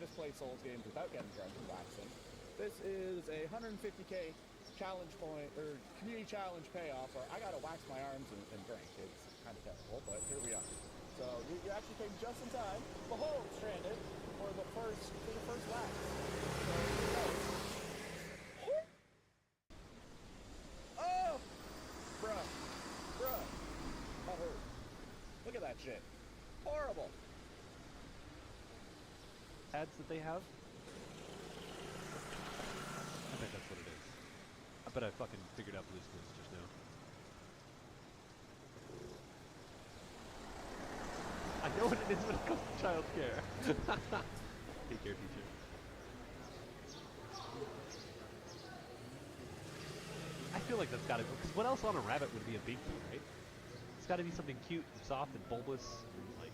just play Souls games without getting drunk and waxing. This is a 150k challenge point, or community challenge payoff, or I gotta wax my arms and drink. It's kind of terrible, but here we are. So you actually came just in time. Behold, Stranded, for the first wax. So here we go. Oh! Bruh. That hurt. Look at that shit. Horrible. Ads that they have? I bet that's what it is. I bet I fucking figured out Blue's Clues just now. I know what it is when it comes to child care. Take care, teacher. I feel like that's gotta go, because what else on a rabbit would be a binky, right? It's gotta be something cute and soft and bulbous and like...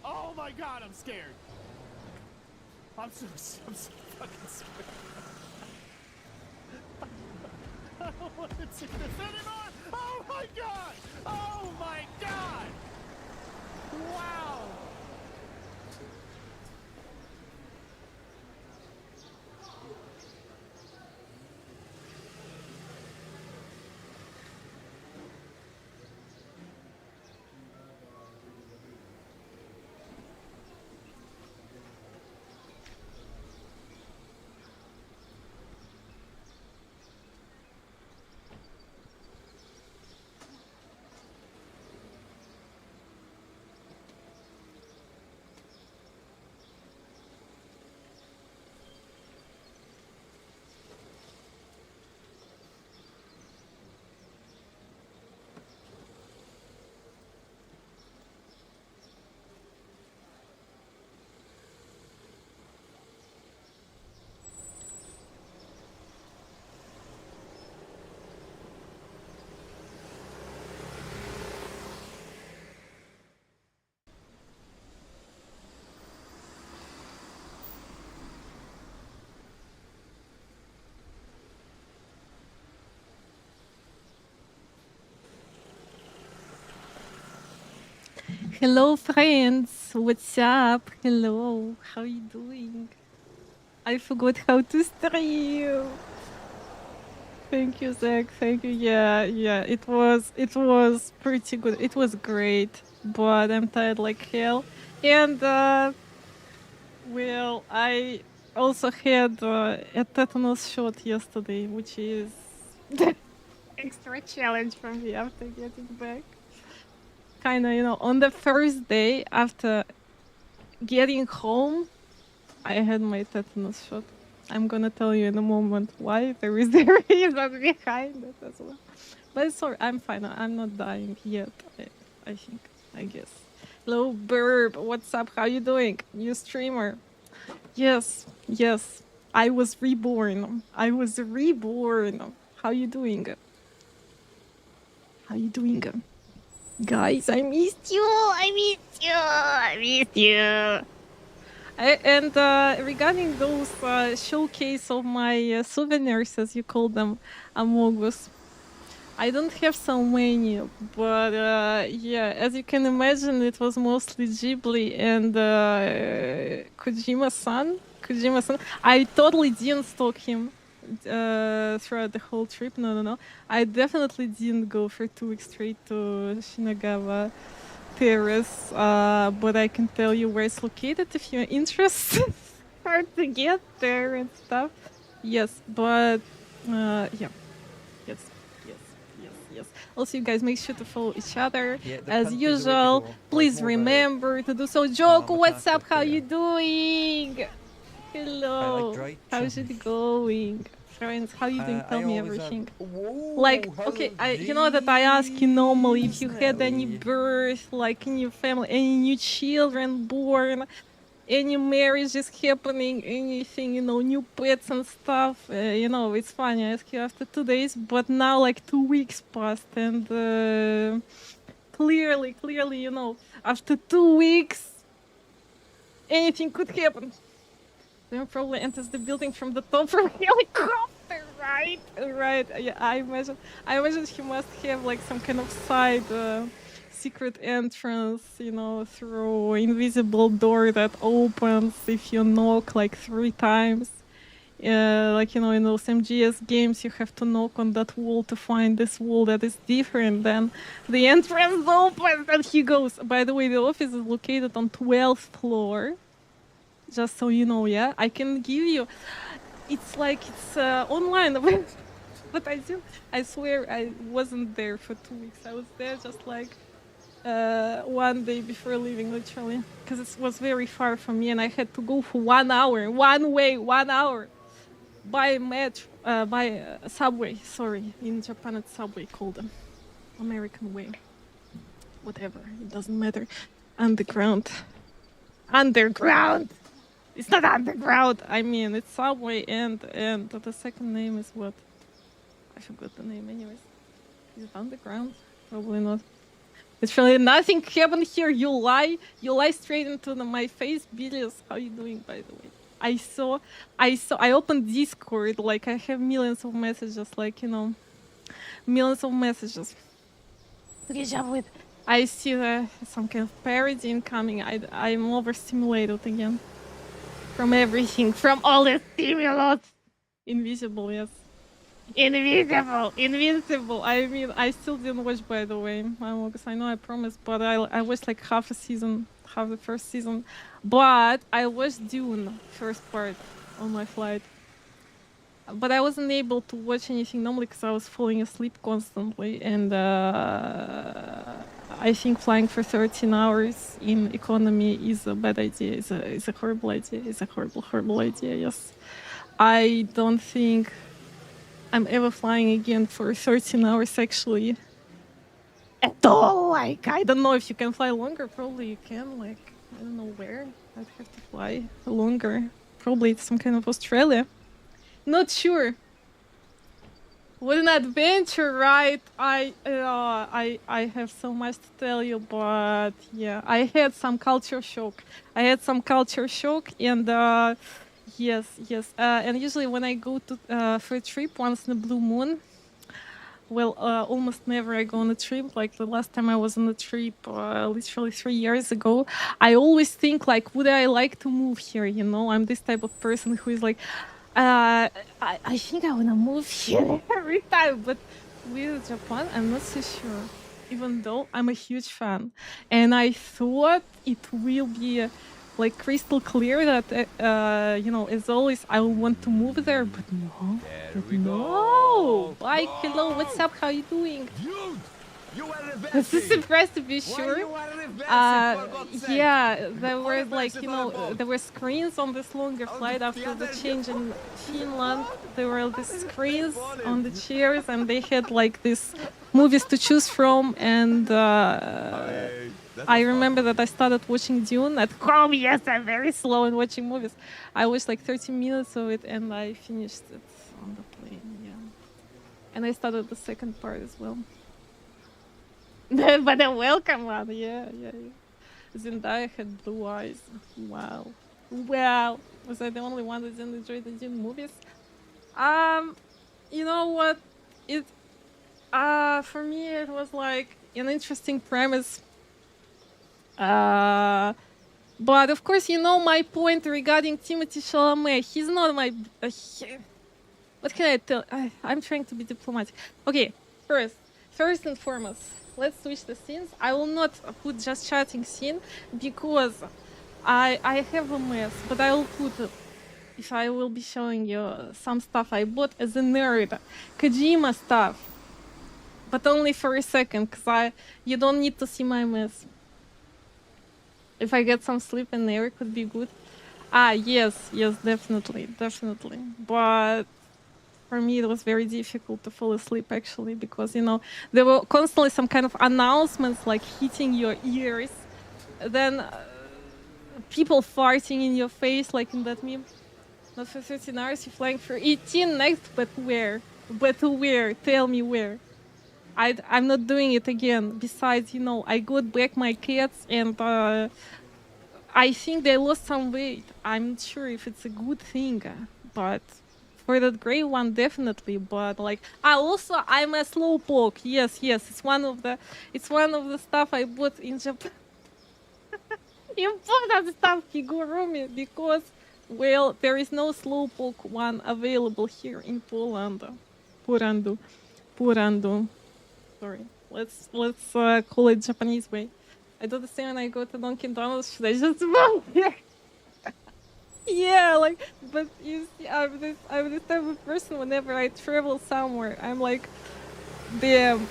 Oh my god, I'm scared. I'm so fucking scared. I don't want to see this anymore. Oh my god. Oh my god. Wow. Hello, friends. What's up? Hello. How are you doing? I forgot how to stream. Thank you, Zach. Thank you. Yeah. It was pretty good. It was great, but I'm tired like hell. And Well, I also had a tetanus shot yesterday, which is the extra challenge for me after getting back. Kind of, on the first day after getting home, I had my tetanus shot. I'm gonna tell you in a moment why. There is a reason behind it as well. But sorry, I'm fine. I'm not dying yet. I think. I guess. Hello, Burb. What's up? How you doing? New streamer. Yes, yes. I was reborn. I was reborn. How you doing? How you doing? Guys, I missed you. I missed you. I missed you. And regarding those showcase of my souvenirs, as you call them, Amogus, I don't have so many, but yeah, as you can imagine, it was mostly Ghibli and Kojima-san. Kojima-san. I totally didn't stalk him throughout the whole trip. No. I definitely didn't go for 2 weeks straight to Shinagawa Terrace, but I can tell you where it's located if you're interested. Hard to get there and stuff. Yes, but yeah. Yes. Also, you guys make sure to follow each other. Yeah, the As country's the way to usual, go. please Like more remember to do so. Joko, what's up? How yeah. you doing? Hello. dry How's it going? Friends, how you doing? Tell I me always have- everything. Whoa, Like, hello, okay, you know that I ask you normally if you had any Nelly. birth, like in your family, any new children born, any marriages happening, anything, new pets and stuff. It's funny. I ask you after 2 days, but now like 2 weeks passed, and clearly, after 2 weeks, anything could happen. Then probably enters the building from the top from helicopter, right? Right. Yeah, I imagine he must have like some kind of side secret entrance, through invisible door that opens if you knock like 3 times. Like in those MGS games, you have to knock on that wall to find this wall that is different. Then the entrance opens and he goes. By the way, the office is located on 12th floor. Just so you know, yeah, I can give you. It's online, but I swear I wasn't there for 2 weeks. I was there just like 1 day before leaving, literally, because it was very far from me, and I had to go for 1 hour, one way, 1 hour, by subway. Sorry, in Japan it's subway, called them American way. Whatever, it doesn't matter. Underground. It's not underground. I mean, it's subway, and the second name is what? I forgot the name. Anyways, is it underground? Probably not. It's really nothing happened here. You lie straight into my face, Bilius. How you doing, by the way? I opened Discord. Like I have millions of messages. Millions of messages. I see some kind of parody incoming. I'm overstimulated again. From everything, from all the stimulus. Invisible, yes. Invincible. I mean, I still didn't watch, by the way. I know I promised, but I watched like half the first season. But I watched Dune, first part, on my flight. But I wasn't able to watch anything normally because I was falling asleep constantly. And I think flying for 13 hours in economy is a bad idea. It's a horrible idea. It's a horrible idea, yes. I don't think I'm ever flying again for 13 hours, actually. At all. Like, I don't know if you can fly longer. Probably you can. Like, I don't know where. I'd have to fly longer. Probably it's some kind of Australia. Not sure. What an adventure, right? I have so much to tell you, but yeah, I had some culture shock. And yes. And usually when I go to for a trip once in a blue moon, well, almost never I go on a trip. Like the last time I was on a trip, literally 3 years ago, I always think like, would I like to move here? I'm this type of person who is like, I think I want to move here every time, but with Japan, I'm not so sure, even though I'm a huge fan. And I thought it will be like crystal clear that you know, as always, I will want to move there, but no. There But we no. go. Bye, hello, what's up? How you doing? Dude, you are This is reversing. impressed to be Why sure. you are reversing, for God's sake? Yeah, there All were the like, best you on know, the boat. there were screens on this longer Oh, flight the after the others change get in Finland. There were these Very screens funny. on the chairs, and they had like these movies to choose from. And Hey, that I was remember fun. that I started watching Dune at home. Yes, I'm very slow in watching movies. I watched like 30 minutes of it, and I finished it on the plane. Yeah, and I started the second part as well. But a welcome one, yeah. Zendaya had blue eyes. Wow. Wow. Was I the only one that didn't enjoy the Dune movies? You know what? It for me it was like an interesting premise. But of course, you know my point regarding Timothée Chalamet. He's not my. What can I tell? I'm trying to be diplomatic. Okay, first and foremost, let's switch the scenes. I will not put just chatting scene because I have a mess, but I will put if I will be showing you some stuff I bought as a nerd, Kojima stuff, but only for a second, cause you don't need to see my mess. If I get some sleep in there, it could be good. Yes, definitely. But for me, it was very difficult to fall asleep actually because you know there were constantly some kind of announcements like hitting your ears, then people farting in your face like in that meme. Not for 13 hours, you're flying for 18 next, but where? Tell me where. I'm not doing it again. Besides, you know, I got back my cats and I think they lost some weight. I'm not sure if it's a good thing, but for that gray one, definitely. But like, I'm a slowpoke. Yes, it's one of the stuff I bought in Japan. Important stuff, Kigurumi, because well, there is no slowpoke one available here in Poland. Purandu. Sorry. Let's call it Japanese way. I do the same when I go to Dunkin' Donuts. Should I just move here? Yeah, like, but you see, I'm this type of person. Whenever I travel somewhere, I'm like, damn.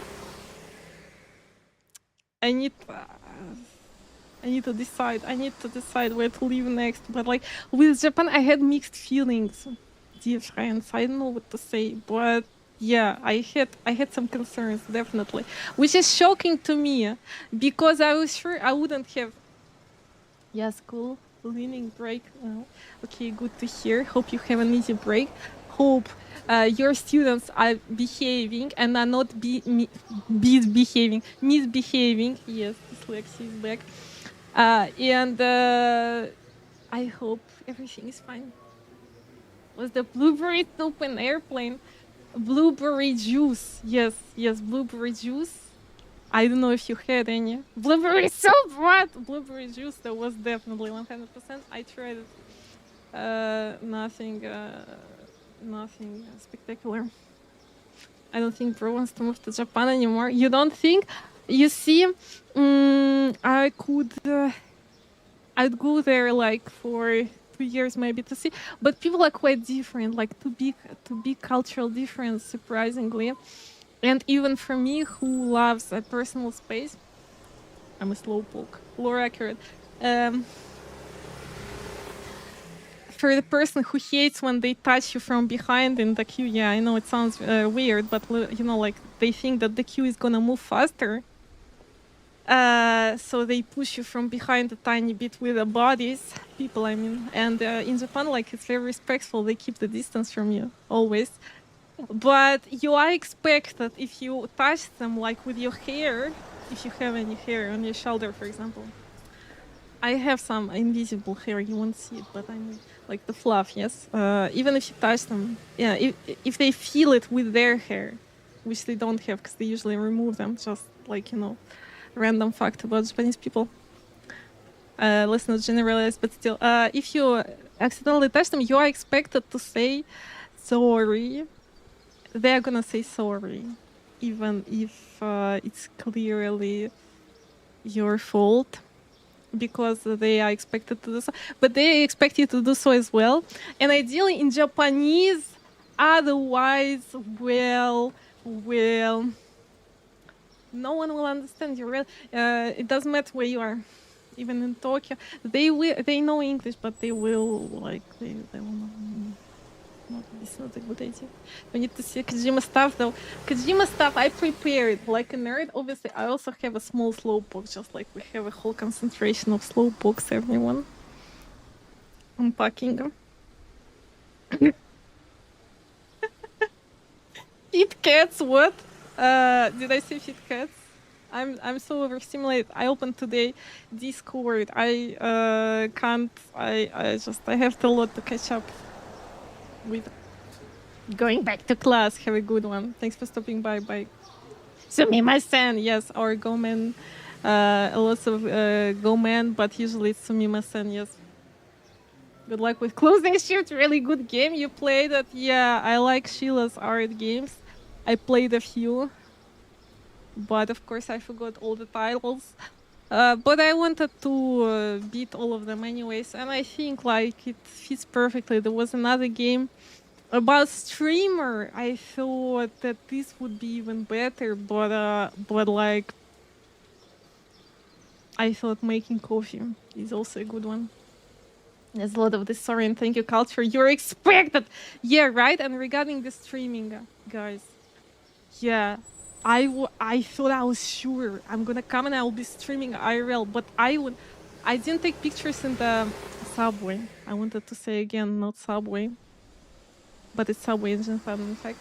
I need to decide. I need to decide where to live next. But like with Japan, I had mixed feelings. Dear friends, I don't know what to say, but yeah, I had some concerns definitely, which is shocking to me because I was sure I wouldn't have. Yes, cool. Leaning break. Well, okay, good to hear. Hope you have an easy break. Hope your students are behaving and are not misbehaving. Yes, dyslexia is back. And I hope everything is fine. Was the blueberry soup an airplane? Blueberry juice. Yes, blueberry juice. I don't know if you had any. Blueberry soup, what? Blueberry juice, that was definitely 100%. I tried it. Nothing spectacular. I don't think Bro wants to move to Japan anymore. You don't think? You see, I'd go there like for 2 years maybe to see, but people are quite different, like too big cultural difference, surprisingly. And even for me, who loves a personal space, I'm a slowpoke, lore accurate. For the person who hates when they touch you from behind in the queue, yeah, I know it sounds weird, but you know, like they think that the queue is gonna move faster. So they push you from behind a tiny bit with the bodies, people, I mean. And in Japan, like, it's very respectful. They keep the distance from you, always. But you are expected, if you touch them, like, with your hair, if you have any hair on your shoulder, for example. I have some invisible hair, you won't see it, but I mean, like the fluff, yes? Even if you touch them, yeah, if they feel it with their hair, which they don't have, because they usually remove them, just like, you know, random fact about Japanese people. Let's not generalize, but still, if you accidentally touch them, you are expected to say sorry. They're gonna say sorry, even if it's clearly your fault. because they are expected to do so, but they expect you to do so as well. And ideally in Japanese, otherwise, well, no one will understand you. It doesn't matter where you are, even in Tokyo. They know English, but they will they will not. It's not a good idea. We need to see Kojima stuff though. Kojima stuff I prepared like a nerd. Obviously, I also have a small slowpoke, just like we have a whole concentration of slowpokes. Everyone. Unpacking. Fit cats, what? Did I say fit cats? I'm so overstimulated. I opened today Discord. I can't. I have a lot to catch up with. Going back to class. Have a good one. Thanks for stopping by. Bye. Sumimasen. Yes, our Gomen. Lots of Gomen, but usually it's Sumimasen. Yes. Good luck with closing shift. Really good game you played. It. Yeah, I like Chilla's art games. I played a few, but of course I forgot all the titles. But I wanted to beat all of them anyways, and I think like it fits perfectly. There was another game about streamer. I thought that this would be even better, but like I thought making coffee is also a good one. There's a lot of this. Sorry, and thank you, culture. You're expected. Yeah, right. And regarding the streaming, guys. Yeah, I thought I was sure I'm gonna come and I will be streaming IRL, but I didn't take pictures in the subway. I wanted to say again, not subway, but it's subway engine fun in fact.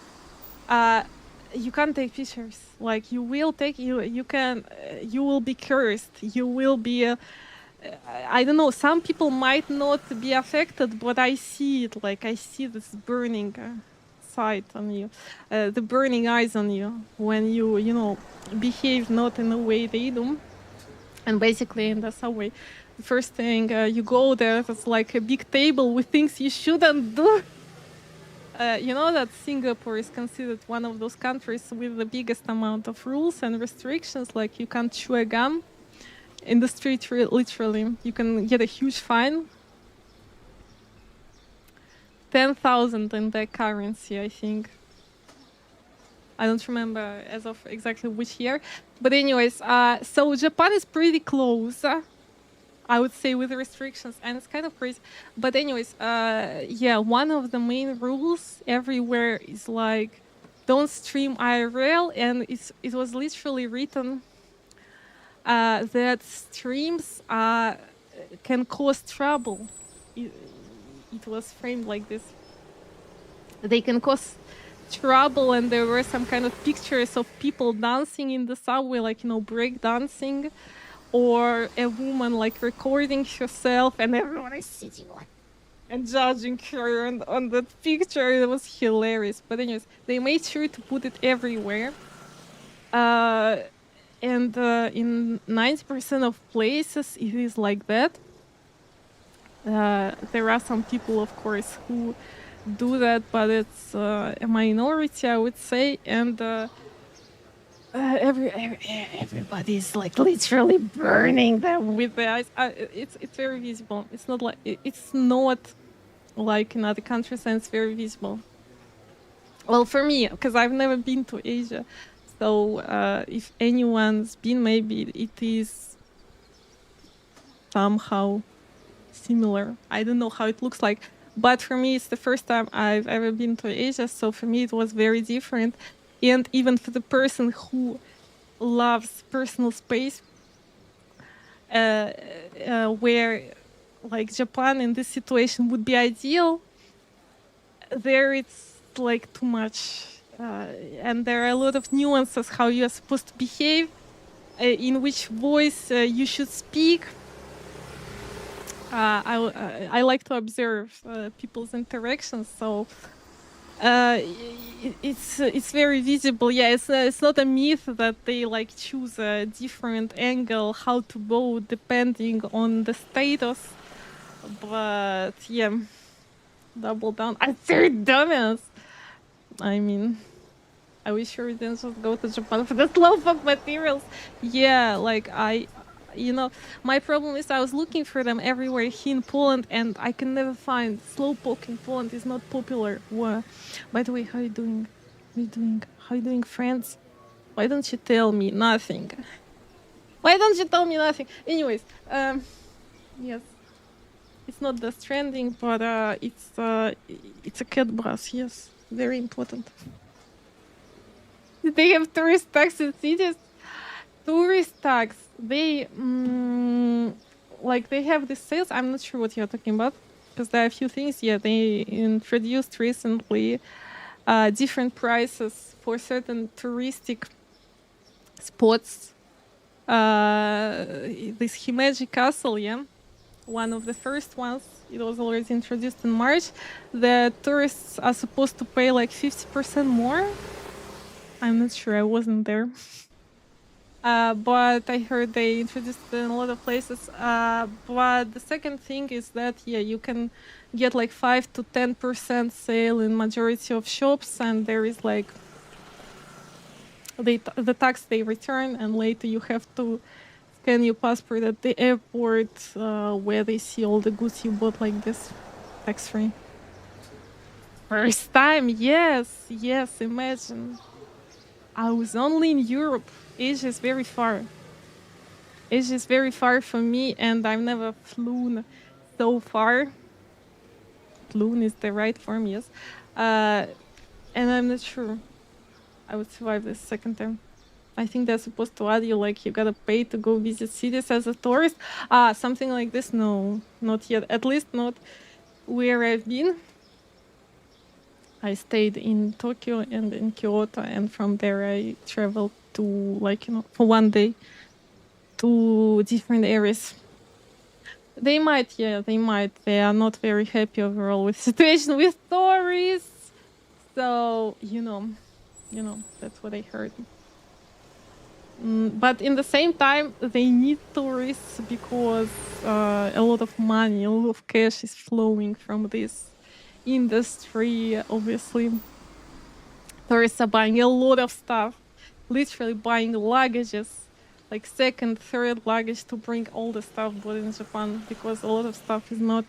You can't take pictures. Like you will take you can you will be cursed. You will be. I don't know. Some people might not be affected, but I see it. Like I see this burning. Sight on you, the burning eyes on you when you behave not in the way they do. And basically in the subway, the first thing you go there, it's like a big table with things you shouldn't do. You know that Singapore is considered one of those countries with the biggest amount of rules and restrictions. Like you can't chew a gum in the street, literally. You can get a huge fine. 10,000 in their currency, I think. I don't remember as of exactly which year. But anyways, so Japan is pretty close, I would say, with the restrictions, and it's kind of crazy. But anyways, yeah, one of the main rules everywhere is like, don't stream IRL, and it was literally written that streams can cause trouble. It was framed like this. They can cause trouble, and there were some kind of pictures of people dancing in the subway, like, break dancing, or a woman like recording herself, and everyone is sitting like and judging her on that picture. It was hilarious. But anyways, they made sure to put it everywhere. And in 90% of places, it is like that. There are some people, of course, who do that, but it's a minority, I would say. And everybody's like literally burning them with the eyes. It's very visible. It's not like in other countries, and it's very visible. Well, for me, because I've never been to Asia, so if anyone's been, maybe it is somehow similar. I don't know how it looks like, but for me it's the first time I've ever been to Asia, so for me it was very different. And even for the person who loves personal space, where like Japan in this situation would be ideal, there it's like too much, and there are a lot of nuances how you are supposed to behave, in which voice you should speak. I like to observe people's interactions, so it's very visible. Yeah, it's not a myth that they like choose a different angle how to vote depending on the status, but yeah, double down. I third dumbass. I mean, I wish you didn't just go to Japan for the slowpoke materials. Yeah, like my problem is I was looking for them everywhere here in Poland, and I can never find. Slowpoke in Poland is not popular. By the way, how you doing? How you doing, friends? Why don't you tell me nothing? Why don't you tell me nothing? Anyways, yes, it's not the stranding, but it's a cat bus. Yes, very important. They have tourist tax in cities. Tourist tax. They they have the sales. I'm not sure what you're talking about because there are a few things. Yeah, they introduced recently different prices for certain touristic spots. This Himeji Castle, yeah, one of the first ones. It was already introduced in March. The tourists are supposed to pay like 50% more. I'm not sure. I wasn't there. But I heard they introduced it in a lot of places. But the second thing is that, yeah, you can get like 5 to 10% sale in majority of shops, and there is like the tax they return, and later you have to scan your passport at the airport where they see all the goods you bought like this, tax-free. First time, yes, imagine. I was only in Europe. Asia is very far. Asia is very far from me, and I've never flown so far. Flown is the right form, yes. And I'm not sure I would survive this second time. I think they're supposed to add you, like, you gotta pay to go visit cities as a tourist. Something like this? No, not yet. At least not where I've been. I stayed in Tokyo and in Kyoto, and from there I traveled to, like, for one day to different areas. They might, yeah, they might. They are not very happy overall with situation with tourists. So, that's what I heard. But in the same time, they need tourists because a lot of money, a lot of cash is flowing from this industry. Obviously, tourists are buying a lot of stuff, literally buying luggages, like second, third luggage to bring all the stuff bought in Japan, because a lot of stuff is not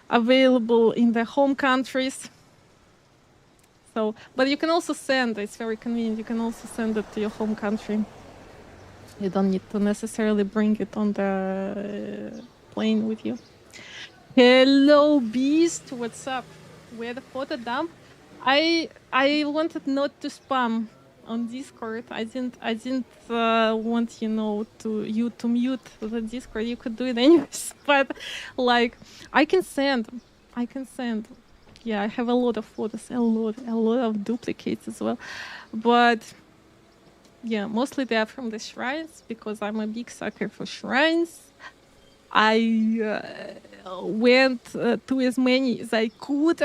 available in the home countries. So, but you can also send, it's very convenient, you can also send it to your home country. You don't need to necessarily bring it on the plane with you. Hello, Beast. What's up? Where the photo dump? I wanted not to spam on Discord. I didn't want to mute the Discord. You could do it anyways. But like, I can send. Yeah, I have a lot of photos, a lot of duplicates as well. But yeah, mostly they are from the shrines because I'm a big sucker for shrines. I went to as many as I could.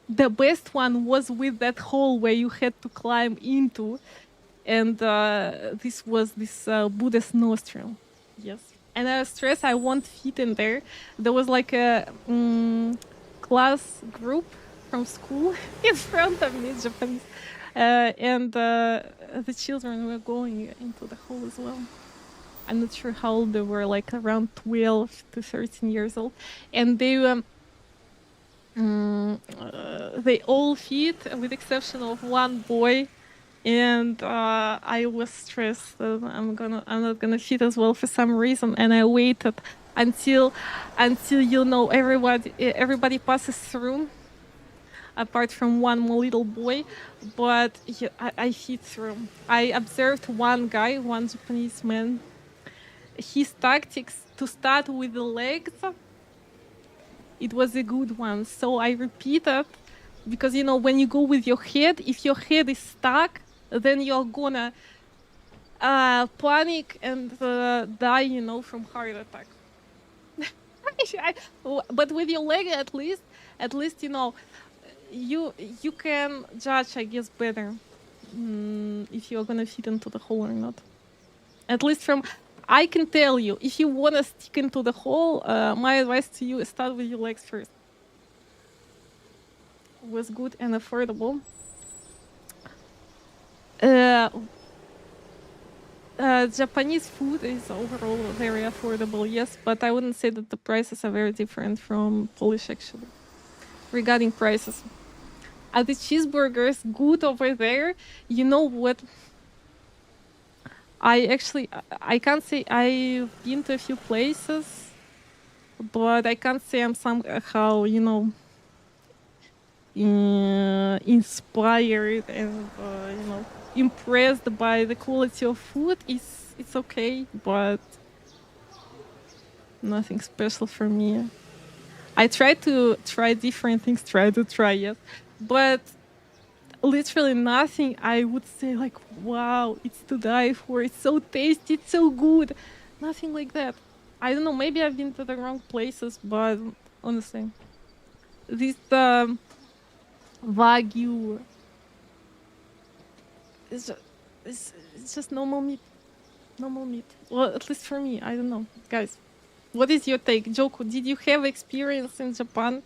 The best one was with that hole where you had to climb into, and this was Buddha's nostril. Yes, and I was stressed I won't fit in there. There was like a class group from school in front of me, Japanese. And the children were going into the hole as well. I'm not sure how old they were, like around 12 to 13 years old. And they all fit, with exception of one boy. And I was stressed that I'm not gonna fit as well for some reason. And I waited until everybody passes through, apart from one more little boy, but I fit through. I observed one guy, one Japanese man, his tactics to start with the legs, it was a good one. So I repeated, because when you go with your head, if your head is stuck, then you're gonna panic and die, from heart attack. But with your leg, at least, you can judge, I guess, better if you're gonna fit into the hole or not. At least I can tell you, if you wanna stick into the hole, my advice to you is start with your legs first. It was good and affordable. Japanese food is overall very affordable, yes, but I wouldn't say that the prices are very different from Polish actually. Regarding prices, are the cheeseburgers good over there? You know what? I can't say I've been to a few places, but I can't say I'm somehow inspired and impressed by the quality of food. It's okay, but nothing special for me. I try to try different things, yes, but literally nothing I would say like, wow, it's to die for, it's so tasty, it's so good. Nothing like that. I don't know, maybe I've been to the wrong places, but honestly, this Wagyu is it's just normal meat. Normal meat. Well, at least for me, I don't know. Guys, what is your take? Joko, did you have experience in Japan?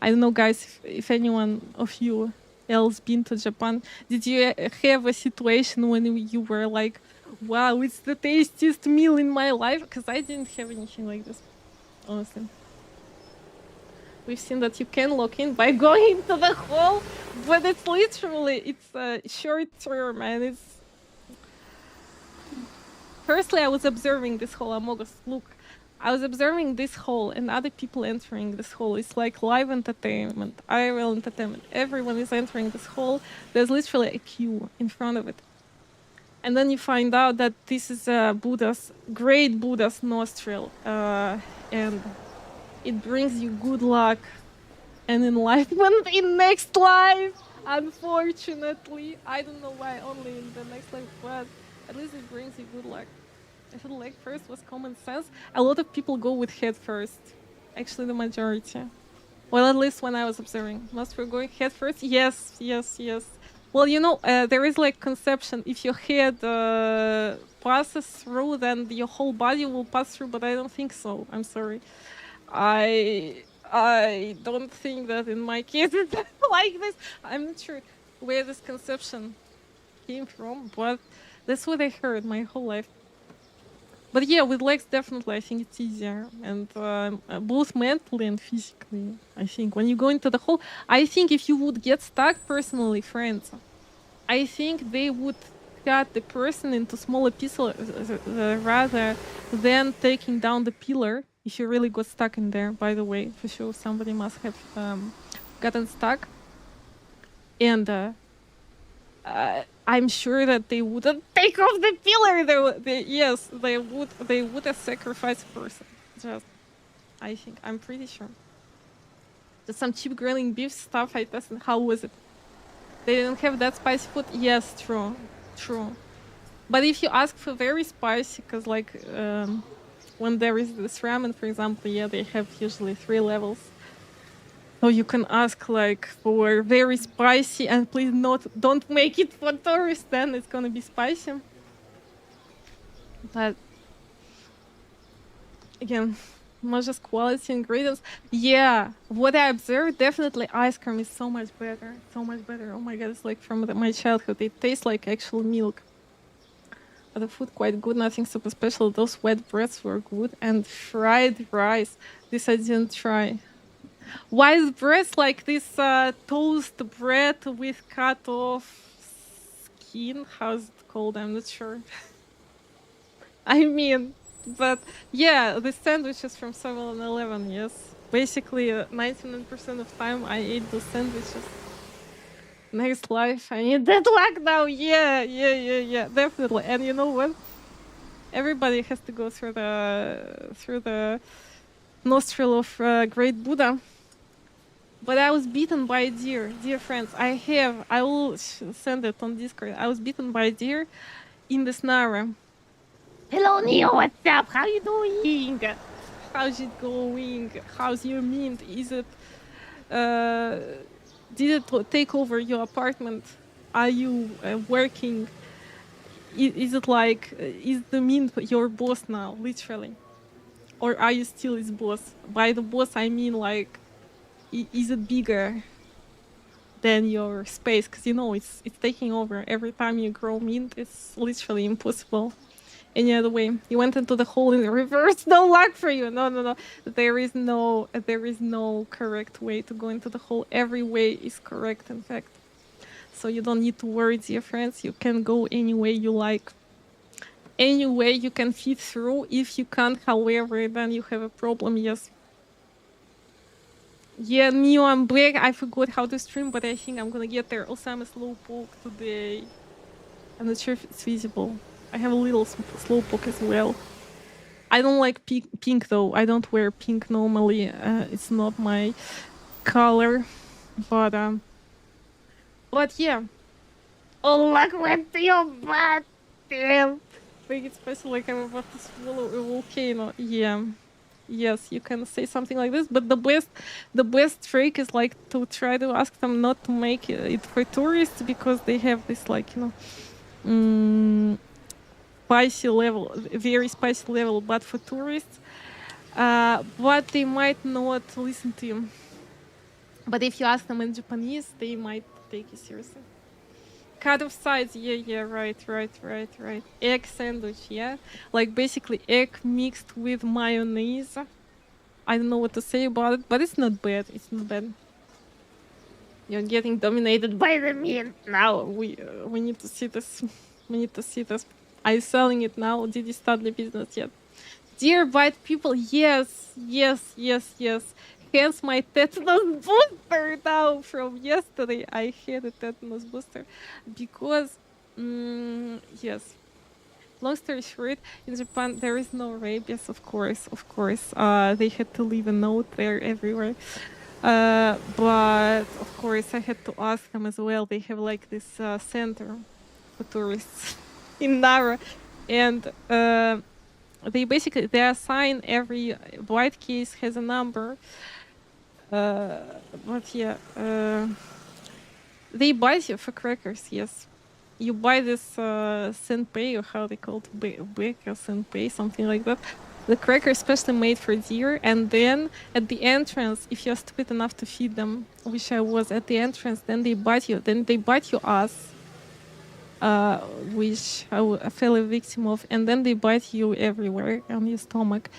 I don't know, guys, if anyone of you else been to Japan. Did you have a situation when you were like, wow, it's the tastiest meal in my life? Because I didn't have anything like this, honestly. We've seen that you can lock in by going into the hole, but it's literally, it's short term and it's... Firstly, I was observing this hole, Amogus, look. I was observing this hole and other people entering this hole. It's like live entertainment, IRL entertainment. Everyone is entering this hole. There's literally a queue in front of it. And then you find out that this is great Buddha's nostril. And it brings you good luck and enlightenment in next life. Unfortunately, I don't know why only in the next life, but at least it brings you good luck. I thought leg first was common sense. A lot of people go with head first. Actually, the majority. Well, at least when I was observing. Most were going head first. Yes. Well, there is like conception. If your head passes through, then your whole body will pass through, but I don't think so. I'm sorry. I don't think that in my case it's like this. I'm not sure where this conception came from, but that's what I heard my whole life. But yeah, with legs, definitely, I think it's easier. And both mentally and physically, I think. When you go into the hole, I think if you would get stuck, personally, friends, I think they would cut the person into smaller pieces rather than taking down the pillar. If you really got stuck in there, by the way, for sure, somebody must have gotten stuck. And I'm sure that they wouldn't take off the pillar. They would have sacrificed a person. Just, I think, I'm pretty sure. Just some cheap grilling beef stuff I tested. How was it? They didn't have that spicy food? Yes, true. But if you ask for very spicy, because like when there is this ramen, for example, yeah, they have usually 3 levels. So you can ask like for very spicy and please don't make it for tourists, then it's gonna be spicy. But again, not just quality ingredients. Yeah, what I observed, definitely ice cream is so much better. Oh my god, it's like from my childhood. It tastes like actual milk. But the food quite good, nothing super special. Those wet breads were good. And fried rice, this I didn't try. White bread, like this toast bread with cut off skin. How's it called? I'm not sure. I mean, but yeah, the sandwiches from 7-Eleven, yes. Basically, 99% of time I ate those sandwiches. Next life, I need that luck now. Yeah, definitely. And you know what? Everybody has to go through the nostril of Great Buddha. But I was beaten by a deer, dear friends. I will send it on Discord. I was beaten by a deer in the Snara. Hello, Neo, what's up? How you doing? How's it going? How's your mint? Is it, did it take over your apartment? Are you working? Is it like, is the mint your boss now, literally? Or are you still his boss? By the boss, I mean like, is it bigger than your space? Because it's taking over every time you grow mint. It's literally impossible any other way. You went into the hole in the reverse. No luck for you. No. There is no correct way to go into the hole. Every way is correct, in fact. So you don't need to worry, dear friends. You can go any way you like. Any way you can fit through. If you can't, however, then you have a problem, yes. Yeah, Neo, I'm back. I forgot how to stream, but I think I'm gonna get there. Also, I'm a slowpoke today. I'm not sure if it's visible. I have a little slowpoke as well. I don't like pink though. I don't wear pink normally. It's not my color. But yeah. Oh, luck went to your butt. Damn. Make it special like I'm about to swallow a volcano. Yeah. Yes, you can say something like this, but the best trick is like to try to ask them not to make it for tourists because they have this like, you know, spicy level, very spicy level, but for tourists. But they might not listen to you. But if you ask them in Japanese, they might take you seriously. Cut off sides, yeah, right. Egg sandwich, yeah? Like basically egg mixed with mayonnaise. I don't know what to say about it, but it's not bad. You're getting dominated by the meat. Now we need to see this. Are you selling it now? Did you start the business yet? Dear white people, yes. Hence my tetanus booster now from yesterday. I had a tetanus booster because, yes. Long story short, in Japan there is no rabies, of course. They had to leave a note there everywhere. But of course I had to ask them as well. They have like this center for tourists in Nara, and they assign every white case has a number. But yeah, they buy you for crackers, yes. You buy this senpei, or how they call it, bake or senpei, something like that. The cracker is specially made for deer, and then at the entrance, if you're stupid enough to feed them, which I was at the entrance, then they bite you. Then they bite your ass, which I fell a victim of, and then they bite you everywhere on your stomach.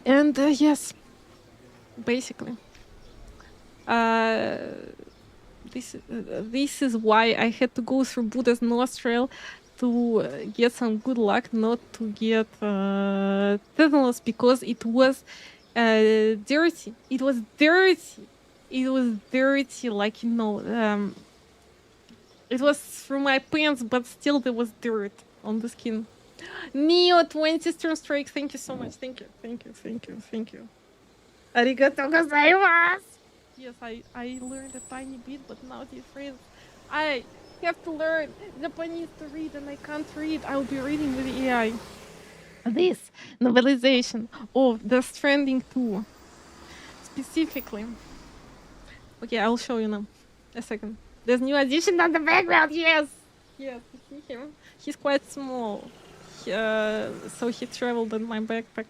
And yes, basically. This is why I had to go through Buddha's nostril to get some good luck, not to get tetanus, because it was dirty. It was dirty, like, you know, it was through my pants, but still there was dirt on the skin. Neo 20 storm strike, thank you so much. Thank you. Arigato gozaimasu. Yes, I learned a tiny bit, but now, dear friends, I have to learn Japanese to read, and I can't read. I'll be reading with AI. This novelization of The Stranding 2, specifically. Okay, I'll show you now. A second. There's new addition on the background. Yes, you see him. He's quite small, so he traveled in my backpack.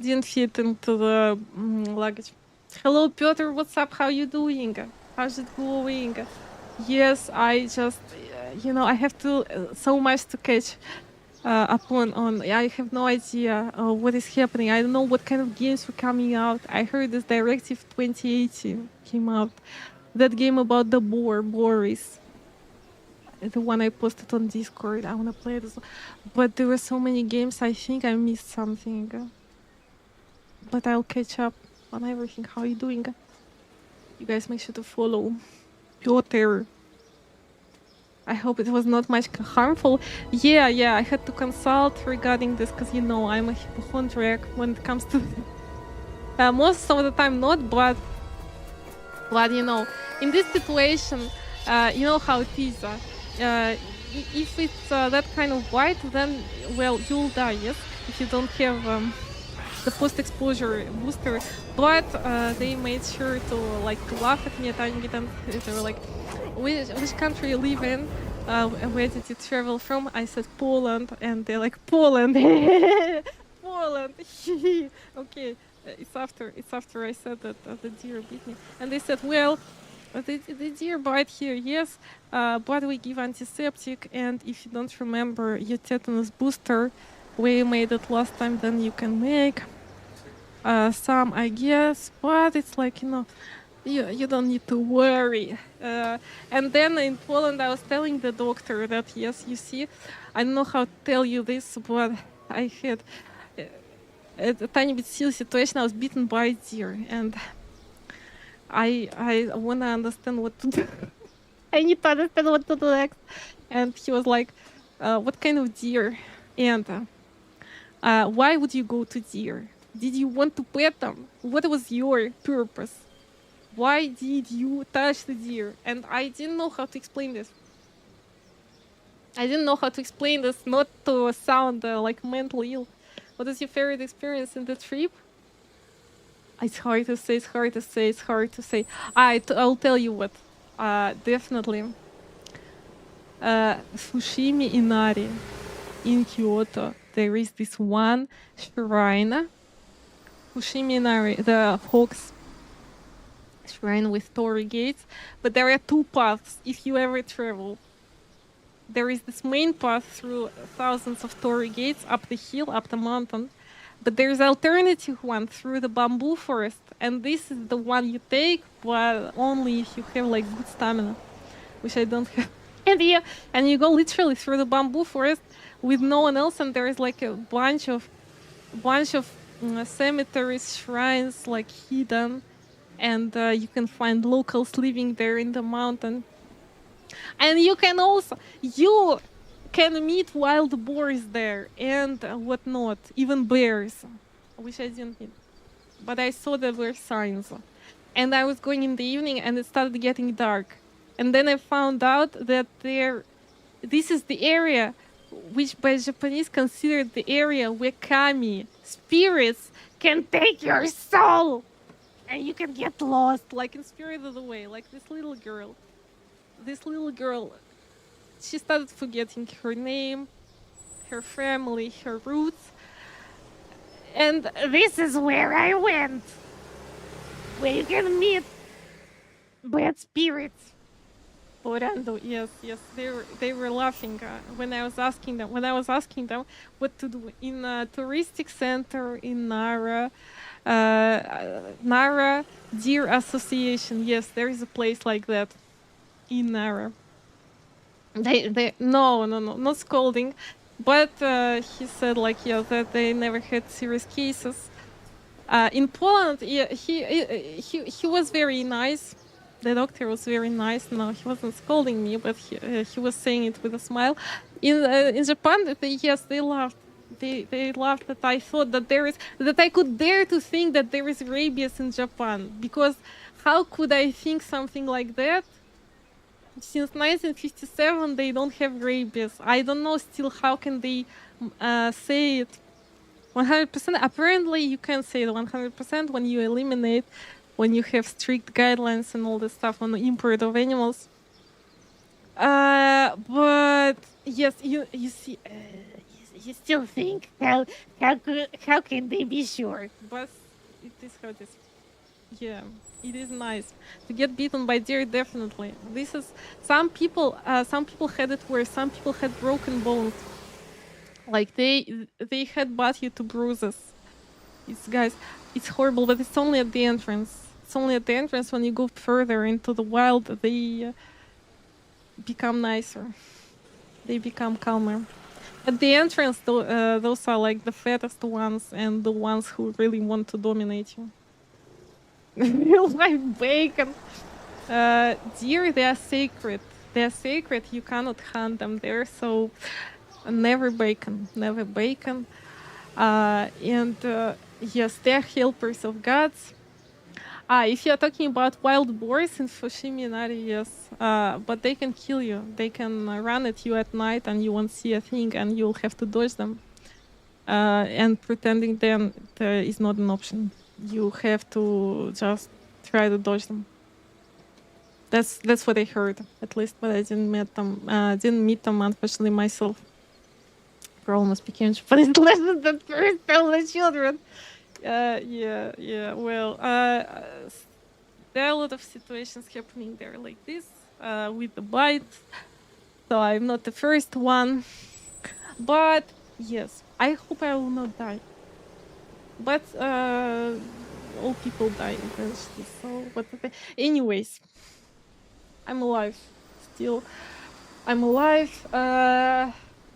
Didn't fit into the luggage. Hello, Piotr. What's up? How you doing? How's it going? Yes, I just, I have to so much to catch up on. I have no idea what is happening. I don't know what kind of games were coming out. I heard this Directive 2018 came out. That game about the Boris. The one I posted on Discord. I want to play this. But there were so many games. I think I missed something. But I'll catch up on everything. How are you doing? You guys make sure to follow Piotr. I hope it was not much harmful. Yeah, I had to consult regarding this because, I'm a hypochondriac when it comes to... most of the time not, but in this situation, you know how it is. If it's that kind of white, then, well, you'll die, yes? If you don't have... the post-exposure booster, but they made sure to laugh at me a tiny bit, and they were like, which country you live in? Where did you travel from? I said Poland, and they're like, Poland. Poland. Okay, it's after I said that the deer beat me, and they said, well, The deer bite here, yes, but we give antiseptic, and if you don't remember your tetanus booster, we made it last time, then you can make some, I guess, but it's like, you don't need to worry. And then in Poland, I was telling the doctor that, yes, you see, I don't know how to tell you this, but I had a tiny bit silly situation. I was bitten by a deer, and I want to understand what to do. I need to understand what to do next. And he was like, what kind of deer? And why would you go to deer? Did you want to pet them? What was your purpose? Why did you touch the deer? And I didn't know how to explain this. I didn't know how to explain this, not to sound like mentally ill. What is your favorite experience in the trip? It's hard to say, it's hard to say, it's hard to say. I'll tell you what. Definitely. Fushimi Inari in Kyoto. There is this one shrine. Fushimi Inari, the Hawks shrine with torii gates. But there are two paths if you ever travel. There is this main path through thousands of torii gates up the hill, up the mountain. But there's alternative one through the bamboo forest, and this is the one you take, but only if you have like good stamina, which I don't have. And you go literally through the bamboo forest with no one else, and there is like a bunch of cemeteries, shrines like hidden, and you can find locals living there in the mountain. And you can meet wild boars there and whatnot, even bears, which I didn't meet. But I saw there were signs. And I was going in the evening and it started getting dark. And then I found out that this is the area which by Japanese considered the area where kami, spirits, can take your soul. And you can get lost, like in Spirited Away, like this little girl. She started forgetting her name, her family, her roots. And this is where I went. Where you can meet bad spirits. Orando, yes, they were laughing when I was asking them what to do in a touristic center in Nara. Nara Deer Association. Yes, there is a place like that in Nara. They no, not scolding, but he said like that they never had serious cases. In Poland, he was very nice. The doctor was very nice. No, he wasn't scolding me, but he was saying it with a smile. In Japan, they laughed. They laughed that I thought that I could dare to think that there is rabies in Japan, because how could I think something like that? Since 1957, they don't have rabies. I don't know still how can they say it 100%. Apparently, you can say it 100% when you have strict guidelines and all this stuff on the import of animals. But yes, you see, you still think how can they be sure? But it is how it is. Yeah, it is nice to get bitten by deer. Definitely, this is some people had it worse. Some people had broken bones. Like they headbutt you to bruises. It's horrible, but it's only at the entrance. It's only at the entrance. When you go further into the wild, they become nicer. They become calmer. At the entrance, those are like the fattest ones and the ones who really want to dominate you. Like bacon. Deer, they are sacred. They are sacred. You cannot hunt them there. So never bacon. Never bacon. And yes, they are helpers of gods. If you're talking about wild boars in Fushimi Inari, yes. But they can kill you. They can run at you at night and you won't see a thing and you'll have to dodge them. And pretending them is not an option. You have to just try to dodge them. That's what I heard, at least, but I didn't meet them unfortunately myself. Problem speaking Japanese lessons that first tell the children. Yeah. Well, There are a lot of situations happening there like this with the bites. So I'm not the first one. But yes, I hope I will not die. But all people die eventually. So what? Anyways, I'm alive still. I'm alive.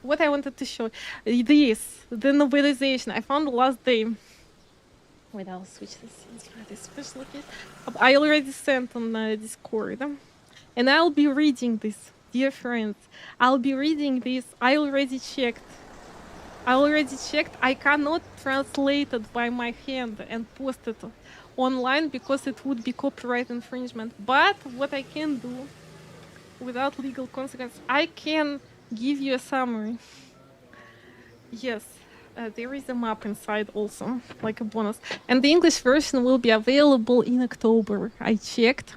What I wanted to show the novelization I found the last day. Wait, I'll switch the scenes for this special case. I already sent on Discord, and I'll be reading this, dear friends. I'll be reading this. I already checked. I cannot translate it by my hand and post it online because it would be copyright infringement. But what I can do without legal consequence, I can give you a summary. Yes, there is a map inside also, like a bonus. And the English version will be available in October. I checked.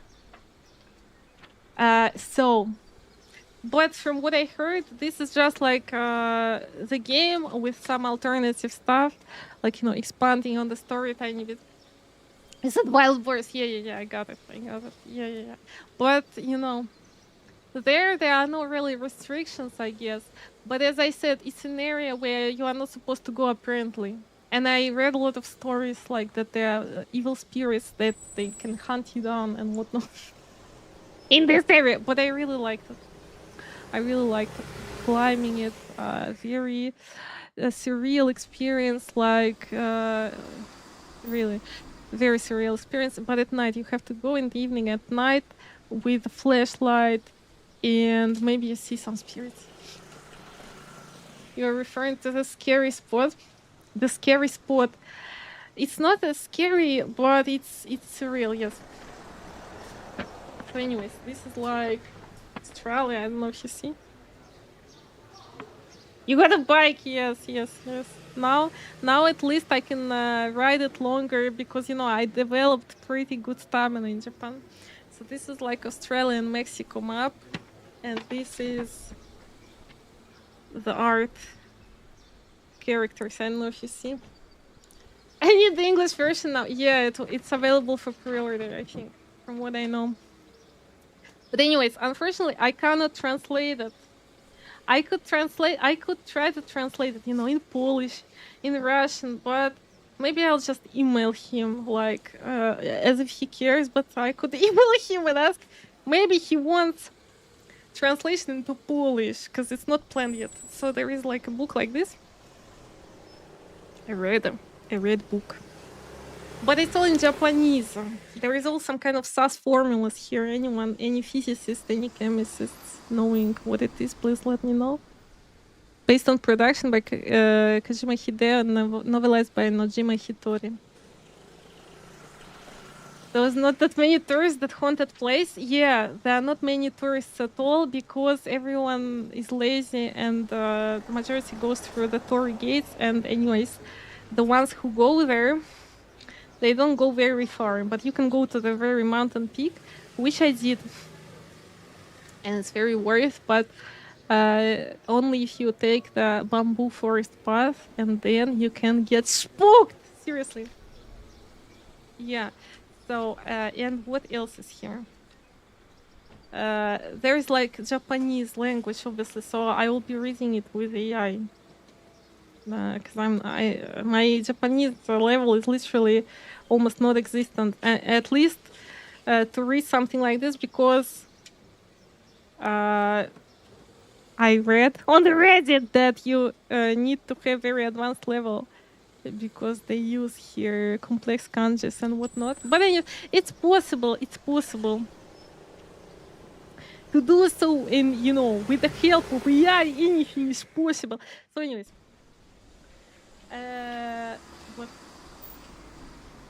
But from what I heard, this is just like the game with some alternative stuff, like, expanding on the story a tiny bit. Is it Wild Boars? Yeah, I got it. Yeah. But, there are no really restrictions, I guess. But as I said, it's an area where you are not supposed to go, apparently. And I read a lot of stories like that there are evil spirits that they can hunt you down and whatnot in this area. But I really liked it. I really liked climbing it. Very surreal experience, like really very surreal experience. But at night, you have to go in the evening at night with a flashlight, and maybe you see some spirits. You're referring to the scary spot. The scary spot. It's not as scary, but it's surreal. Yes. So, anyways, this is like Australia. I don't know if you see. You got a bike, yes. Now at least I can ride it longer because I developed pretty good stamina in Japan. So this is like Australian Mexico map, and this is the art characters. I don't know if you see. I need the English version now. Yeah, it's available for pre-order, I think, from what I know. But anyways, unfortunately, I cannot translate it. I could try to translate it, in Polish, in Russian, but maybe I'll just email him, like, as if he cares, but I could email him and ask, maybe he wants translation into Polish, because it's not planned yet. So there is like a book like this. I read book. But it's all in Japanese. There is all some kind of SAS formulas here. Any physicist, any chemists knowing what it is, please let me know. Based on production by Kojima Hideo, novelized by Nojima Hitori. There was not that many tourists that haunted place. Yeah, there are not many tourists at all because everyone is lazy and the majority goes through the torii gates. And anyways, the ones who go there, they don't go very far, but you can go to the very mountain peak, which I did. And it's very worth, but only if you take the bamboo forest path, and then you can get spooked. Seriously. Yeah. So, and what else is here? There's like Japanese language, obviously, so I will be reading it with AI. Because my Japanese level is literally almost not existent. At least to read something like this, because I read on the Reddit that you need to have very advanced level because they use here complex kanjis and whatnot. But anyway, it's possible to do so, and with the help of AI, anything is possible. So anyways,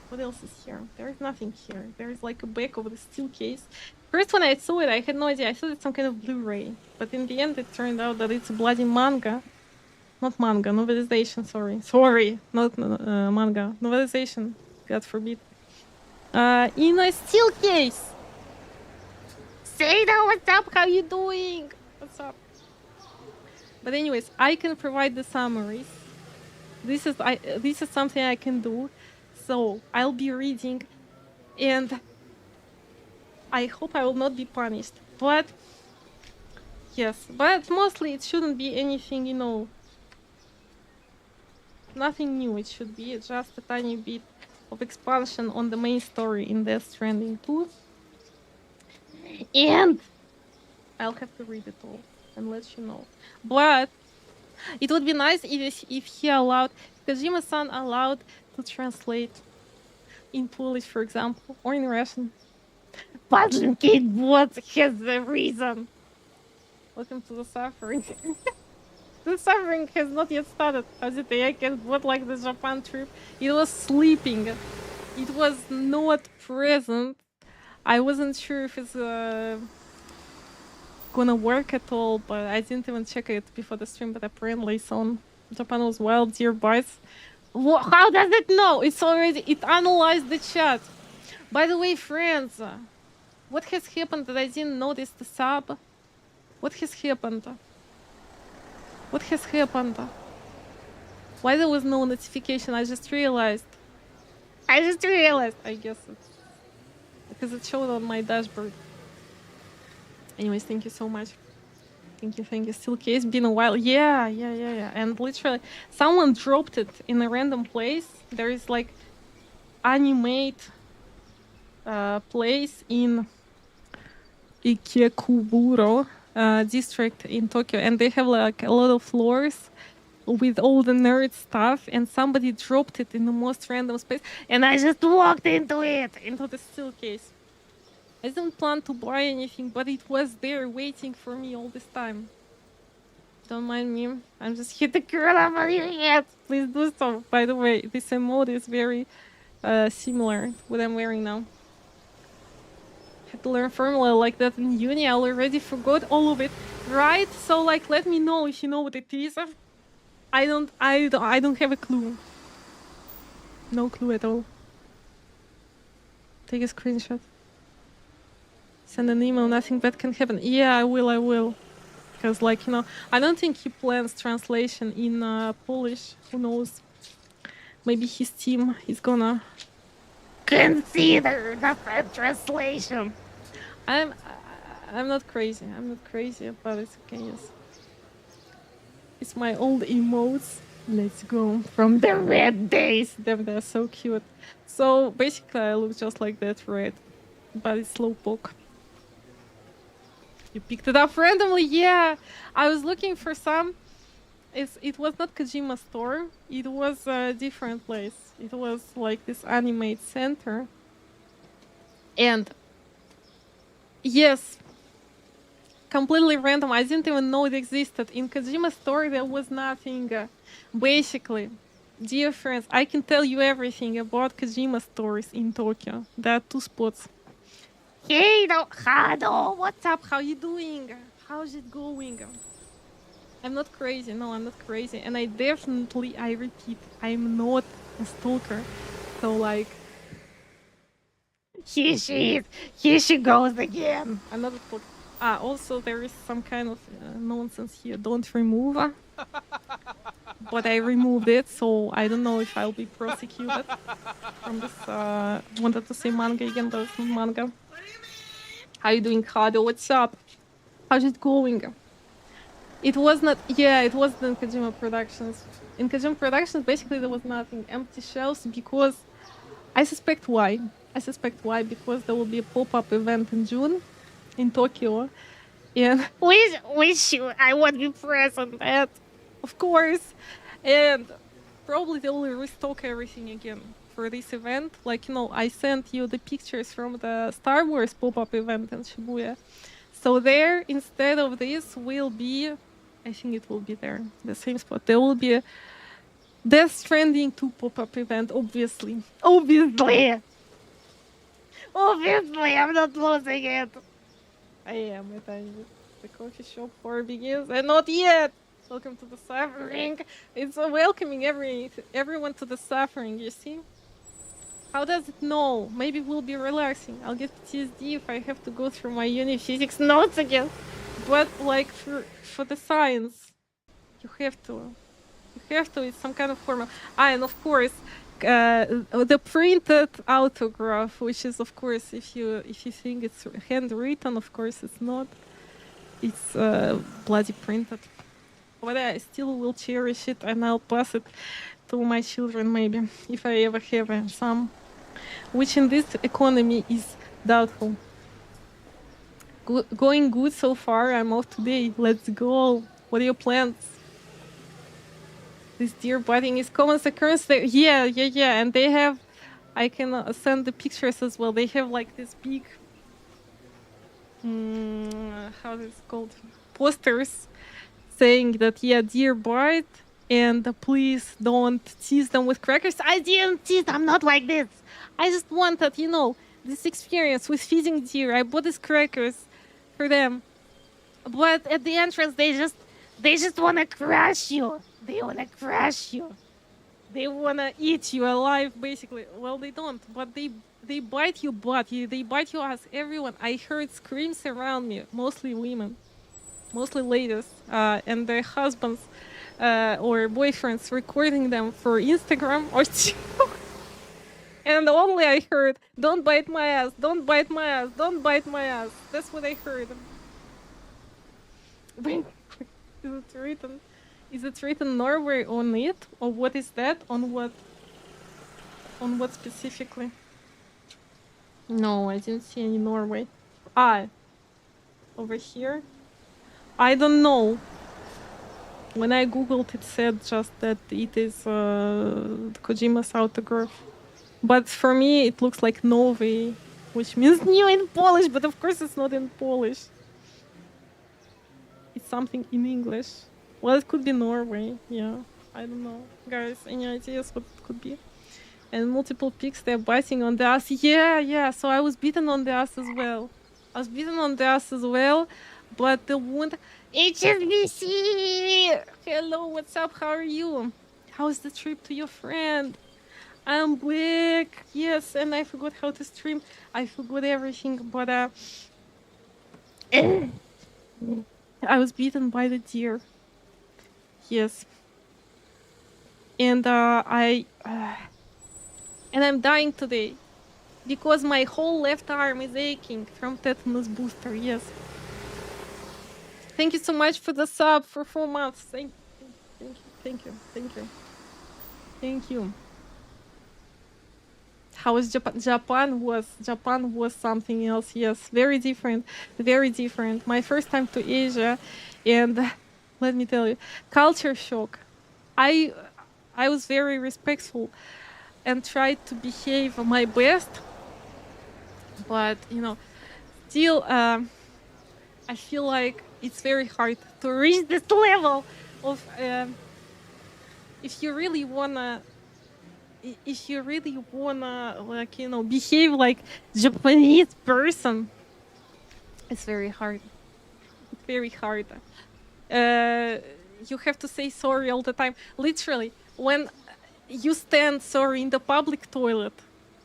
what else is here? There is nothing here. There is like a back of the steel case. First, when I saw it, I had no idea. I thought it's some kind of Blu-ray, but in the end, it turned out that it's a bloody manga. Not manga, novelization. Sorry, not manga. Novelization. God forbid. In a steel case. Seda, what's up? How you doing? What's up? But anyways, I can provide the summaries. This is something I can do. So I'll be reading, and I hope I will not be punished. But yes, but mostly it shouldn't be anything, you know, nothing new. It should be just a tiny bit of expansion on the main story in Death Stranding 2. And I'll have to read it all and let you know. But it would be nice if he allowed, Kojima-san allowed to translate in Polish, for example, or in Russian. Kid, what has the reason? Welcome to the suffering. The suffering has not yet started. As it I can what like the Japan trip. It was sleeping. It was not present. I wasn't sure if it's gonna work at all, but I didn't even check it before the stream, but apparently it's on. Japan was wild, dear boys. How does it know? It's already, it analyzed the chat. By the way, friends, what has happened that I didn't notice the sub? What has happened? What has happened? Why there was no notification? I just realized. I guess it's because it showed on my dashboard. Anyways, thank you so much. Thank you. Still case, been a while. Yeah. And literally, someone dropped it in a random place. There is like animate place in Ikebukuro district in Tokyo, and they have like a lot of floors with all the nerd stuff, and somebody dropped it in the most random space, and I just walked into the steel case. I didn't plan to buy anything, but it was there waiting for me all this time. Don't mind me. I'm just hit the girl on your head. Please do so. By the way, this emote is very similar to what I'm wearing now. Had to learn formula like that in uni. I already forgot all of it, right? So like, let me know if you know what it is. I don't have a clue. No clue at all. Take a screenshot. Send an email, nothing bad can happen. Yeah, I will. Because, like, you know, I don't think he plans translation in Polish. Who knows? Maybe his team is gonna consider the translation. I'm not crazy. But it's okay, yes. It's my old emotes. Let's go. From the red days. They're so cute. So, basically, I look just like that red. But it's slowpoke. You picked it up randomly? Yeah. I was looking for some. It was not Kojima store. It was a different place. It was like this animate center. And yes, completely random. I didn't even know it existed. In Kojima store there was nothing. Basically, dear friends, I can tell you everything about Kojima stores in Tokyo. There are 2 spots. Hey, Hado, what's up? How you doing? How's it going? I'm not crazy. No, I'm not crazy. And I repeat, I'm not a stalker. So, like, here she goes again. I'm not a stalker. Also, there is some kind of nonsense here. Don't remove. But I removed it, so I don't know if I'll be prosecuted from this. Wanted to say manga again, but it's not manga. How you doing, Hado? What's up? How's it going? It was not... Yeah, it wasn't in Kojima Productions. In Kojima Productions, basically there was nothing. Empty shelves, because... I suspect why. Because there will be a pop-up event in June in Tokyo. And... Wish you I would be present at. Of course. And probably they will restock everything again for this event. Like, you know, I sent you the pictures from the Star Wars pop-up event in Shibuya. So there, instead of this, will be... I think it will be there, the same spot. There will be a Death Stranding 2 pop-up event, obviously. Obviously, I'm not losing it. I am at the coffee shop for begins, and not yet. Welcome to the suffering. It's welcoming everyone to the suffering, you see? How does it know? Maybe we'll be relaxing. I'll get PTSD if I have to go through my uni physics notes again. But like for the science, you have to. It's some kind of formula. And of course, the printed autograph, which is, of course, if you think it's handwritten, of course it's not. It's bloody printed. But I still will cherish it, and I'll pass it to my children, maybe, if I ever have some. Which in this economy is doubtful. Going good so far. I'm off today. Let's go. What are your plans? This deer biting is common occurrence. Yeah. And they have, I can send the pictures as well. They have like this big, how is it called? Posters saying that, yeah, deer bite, and please don't tease them with crackers. I didn't tease. I'm not like this. I just wanted, this experience with feeding deer. I bought these crackers for them. But at the entrance, they just want to crush you. They want to crush you. They want to eat you alive, basically. Well, they don't, but they bite your butt. They bite your ass. Everyone. I heard screams around me, mostly women, mostly ladies, and their husbands or boyfriends recording them for Instagram or TikTok. And only I heard, "Don't bite my ass, don't bite my ass, don't bite my ass." That's what I heard. Is it written Norway on it? Or what is that? On what? On what specifically? No, I didn't see any Norway. Over here? I don't know. When I googled, it said just that it is Kojima's autograph. But for me, it looks like Nowy, which means new in Polish, but of course it's not in Polish. It's something in English. Well, it could be Norway, yeah. I don't know. Guys, any ideas what it could be? And multiple pigs, they're biting on the ass. Yeah, so I was bitten on the ass as well. But the wound... HSBC! Hello, what's up? How are you? How's the trip to your friend? I'm back. Yes, and I forgot how to stream. I forgot everything, but I was beaten by the deer. Yes. And I'm dying today because my whole left arm is aching from tetanus booster. Yes. Thank you so much for the sub for 4 months. Thank you. How was Japan? Japan was something else. Yes, very different. My first time to Asia, and let me tell you, culture shock. I was very respectful and tried to behave my best, but still, I feel like it's very hard to reach this level of if you really wanna behave like Japanese person, it's very hard. You have to say sorry all the time. Literally, when you stand sorry in the public toilet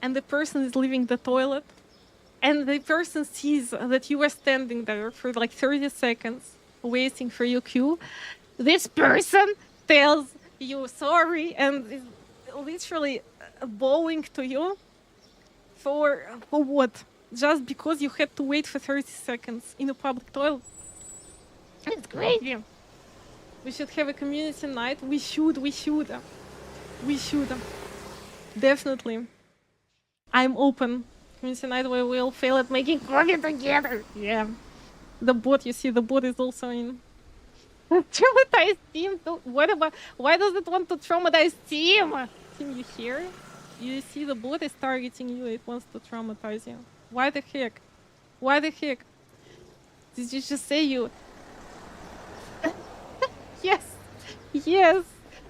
and the person is leaving the toilet and the person sees that you are standing there for like 30 seconds waiting for your cue, this person tells you sorry and is literally bowing to you for what? Just because you had to wait for 30 seconds in a public toilet? It's crazy. We should have a community night. We should. Definitely. I'm open. Community night where we'll fail at making coffee together. Yeah. The bot, you see, the bot is also in. Traumatized team. Why does it want to traumatize team? Team, you hear? You see the bot is targeting you. It wants to traumatize you. Why the heck? Did you just say you? Yes.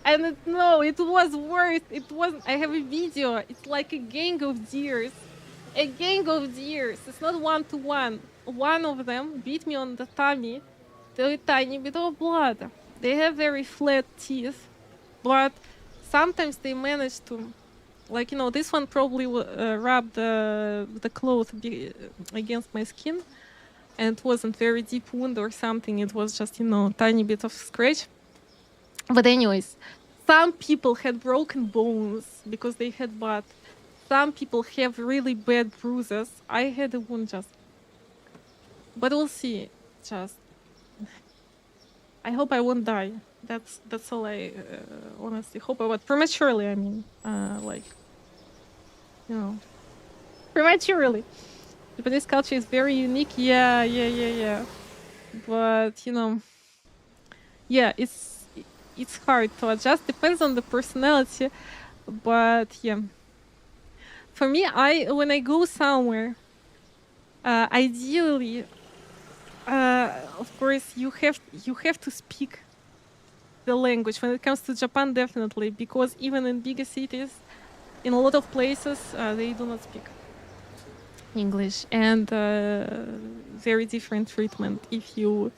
And it was worse. It wasn't. I have a video. It's like a gang of deers. It's not one-to-one. One of them beat me on the tummy. A tiny bit of blood. They have very flat teeth, but sometimes they manage to, this one probably rubbed the cloth against my skin, and it wasn't very deep wound or something. It was just tiny bit of scratch. But anyways, some people had broken bones because they had bought. Some people have really bad bruises. I had a wound just. But we'll see. Just. I hope I won't die. That's all I honestly hope. But prematurely, I mean, like, you know, prematurely. Japanese culture is very unique. Yeah. But you know, yeah, it's hard to adjust. Depends on the personality. But yeah, for me, when I go somewhere, ideally, of course, you have to speak the language. When it comes to Japan, definitely, because even in bigger cities, in a lot of places, they do not speak English, and very different treatment if you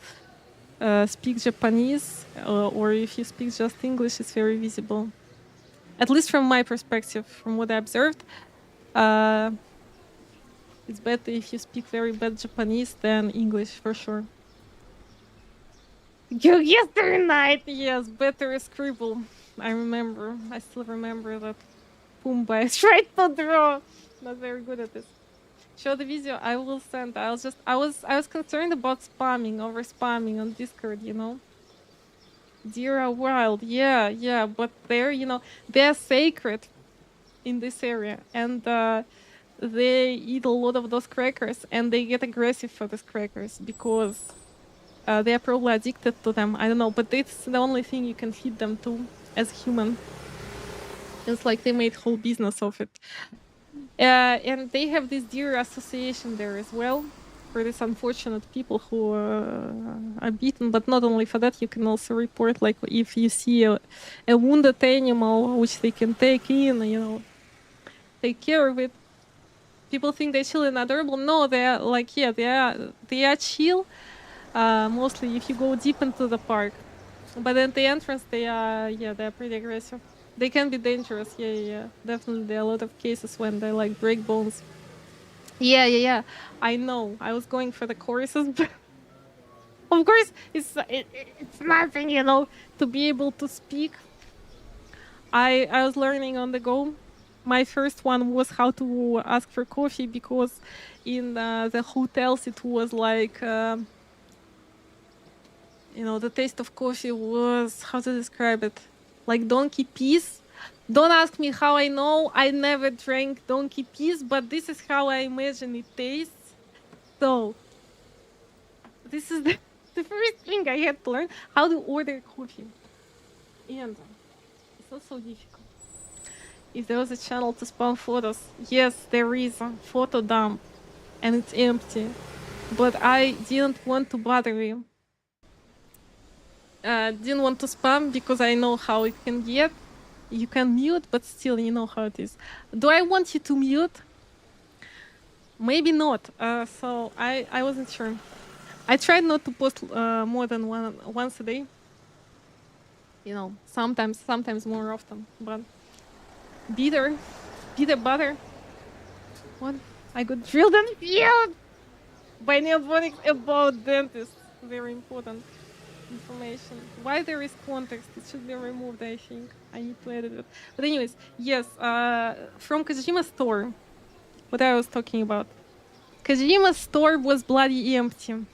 speak Japanese or if you speak just English. Is very visible, at least from my perspective, from what I observed. It's better if you speak very bad Japanese than English, for sure. Yesterday night, yes, better scribble. I still remember that Pumbaa I tried to draw. Not very good at this. Show the video, I will send. I was concerned about over spamming on Discord, you know. Deer are wild, yeah, but they're sacred in this area, and they eat a lot of those crackers, and they get aggressive for these crackers because they are probably addicted to them. I don't know, but it's the only thing you can feed them to as human. It's like they made whole business of it. And they have this deer association there as well for these unfortunate people who are beaten. But not only for that, you can also report, like, if you see a wounded animal which they can take in, take care of it. People think they're chill and adorable. No, they're like, they are chill. Mostly if you go deep into the park. But at the entrance, they're pretty aggressive. They can be dangerous, yeah. Definitely, there are a lot of cases when they, like, break bones. Yeah. I know. I was going for the choruses, but of course, it's nothing, to be able to speak. I was learning on the go. My first one was how to ask for coffee, because in the hotels it was like, the taste of coffee was, how to describe it? Like donkey peas. Don't ask me how I know. I never drank donkey peas, but this is how I imagine it tastes. So, this is the first thing I had to learn, how to order coffee. And it's not so difficult. If there was a channel to spam photos, yes, there is a photo dump, and it's empty. But I didn't want to bother you. Didn't want to spam because I know how it can get. You can mute, but still, you know how it is. Do I want you to mute? Maybe not. So I wasn't sure. I tried not to post more than once a day. Sometimes more often. But bitter butter. What? I got drilled and field by neophonics about dentists. Very important information. Why there is context? It should be removed, I think. I need to edit it. But anyways, yes, from Kojima's store, what I was talking about. Kojima's store was bloody empty.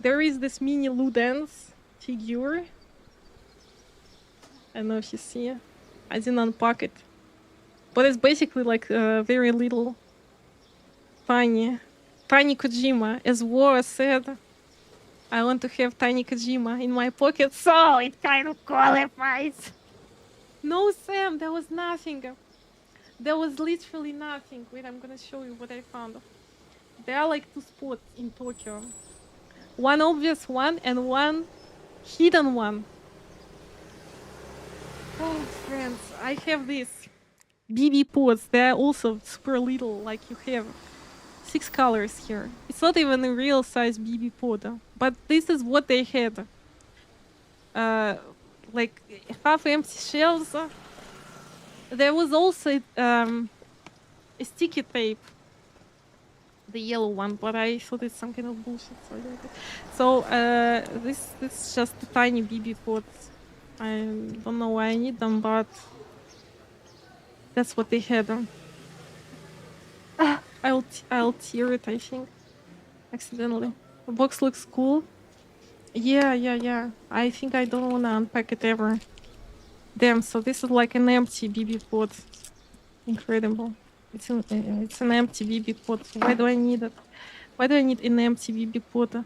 There is this mini Ludens figure. I don't know if you see. I didn't unpack it. But it's basically like very little tiny Kojima. As War said, I want to have tiny Kojima in my pocket, so it kind of qualifies. No, Sam, there was nothing. There was literally nothing. Wait, I'm gonna show you what I found. There are like two spots in Tokyo. One obvious one and one hidden one. Oh, friends, I have these BB pods. They're also super little, like you have 6 colors here. It's not even a real size BB pod, but this is what they had. Like half empty shelves. There was also a sticky tape, the yellow one, but I thought it's some kind of bullshit. So this is just a tiny BB pods. I don't know why I need them, but that's what they had. I'll tear it, I think, accidentally. The box looks cool. Yeah. I think I don't wanna unpack it ever. Damn, so this is like an empty BB pod. Incredible. It's an empty BB pod. Why do I need it? Why do I need an empty BB pod?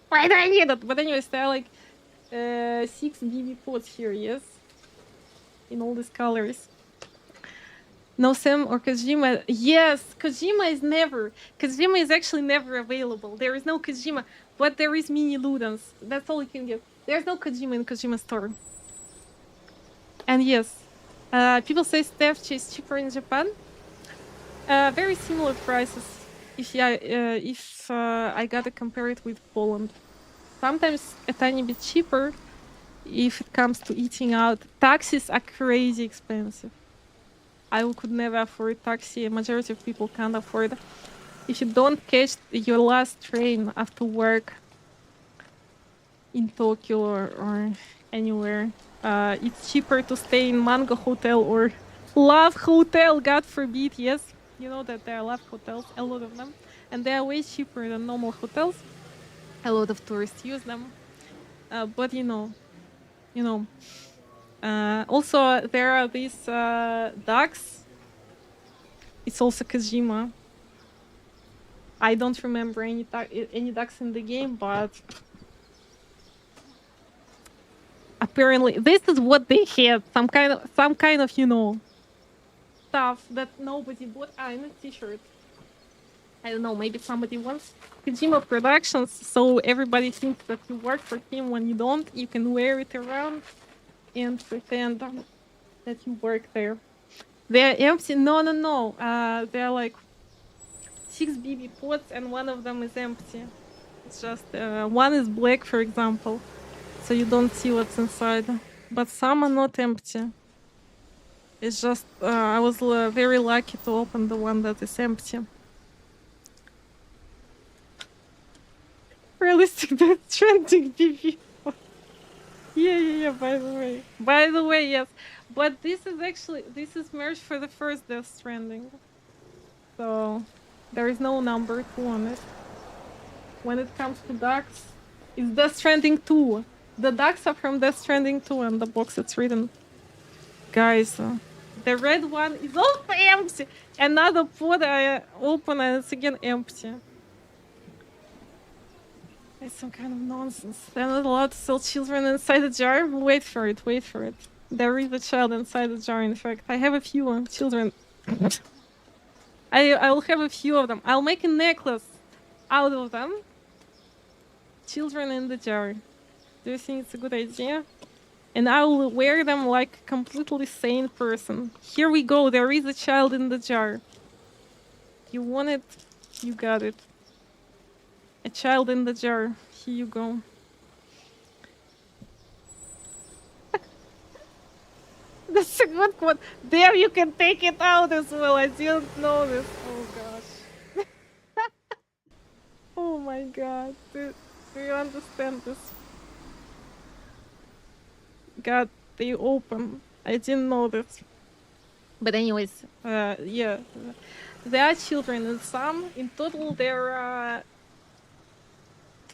Why do I need it? But anyways, there are like 6 BB pods here, yes? In all these colors. No Sam or Kojima. Yes, Kojima is never. Kojima is actually never available. There is no Kojima, but there is mini Ludens. That's all you can get. There's no Kojima in Kojima store. And yes, people say Steph is cheaper in Japan. Very similar prices. If I gotta compare it with Poland, sometimes a tiny bit cheaper. If it comes to eating out, taxis are crazy expensive. I could never afford taxi. A majority of people can't afford. If you don't catch your last train after work in Tokyo or anywhere, it's cheaper to stay in Mango Hotel or Love Hotel, God forbid. Yes, you know that there are Love Hotels, a lot of them, and they are way cheaper than normal hotels. A lot of tourists use them, but you know. Also, there are these ducks. It's also Kojima. I don't remember any ducks in the game, but apparently this is what they had. Some kind of stuff that nobody bought. In a t-shirt. I don't know. Maybe somebody wants Kojima Productions, so everybody thinks that you work for him. When you don't, you can wear it around and pretend that you work there. They're empty. No. They're like 6 BB pods and one of them is empty. It's just one is black, for example, so you don't see what's inside. But some are not empty. It's just I was very lucky to open the one that is empty. Realistic, that's trending BB. Yeah, by the way, yes. But this is merch for the first Death Stranding. So, there is no number 2 on it. When it comes to ducks, it's Death Stranding 2. The ducks are from Death Stranding 2 and the box it's written. Guys, the red one is also empty. Another pod I open and it's again empty. It's some kind of nonsense. They're not allowed to sell children inside a jar. Wait for it. There is a child inside the jar, in fact. I have a few children. I will have a few of them. I'll make a necklace out of them. Children in the jar. Do you think it's a good idea? And I will wear them like a completely sane person. Here we go. There is a child in the jar. You want it? You got it. A child in the jar. Here you go. That's a good one. There you can take it out as well. I didn't know this. Oh gosh. Oh my god. Do you understand this? God, they open. I didn't know this. But anyways, yeah. There are children and some. In total there are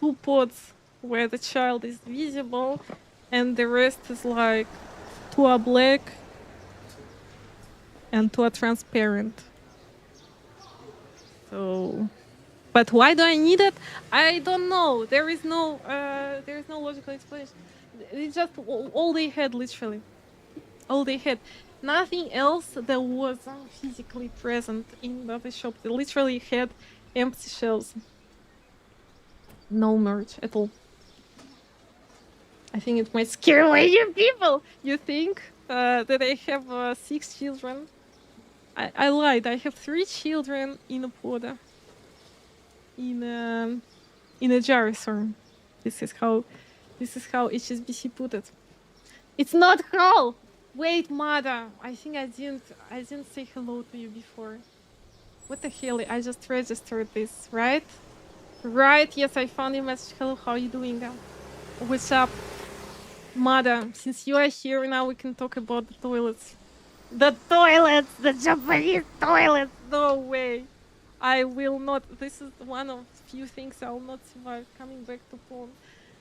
2 pods where the child is visible and the rest is like 2 are black and 2 are transparent. So, but why do I need it? I don't know. There is no logical explanation. It's just all they had, literally. All they had. Nothing else that was physically present in the shop. They literally had empty shelves. No merch at all. I think it might scare away you people. You think that I have 6 children? I lied. I have 3 children in a pod. In a jar, sorry. This is how HSBC put it. It's not how. Wait, mother. I think I didn't say hello to you before. What the hell? I just registered this, right? Right, yes, I found your message. Hello, how are you doing? What's up, Mother? Since you are here now, we can talk about the toilets. The toilets! The Japanese toilets! No way! I will not. This is one of few things I will not survive coming back to Poland.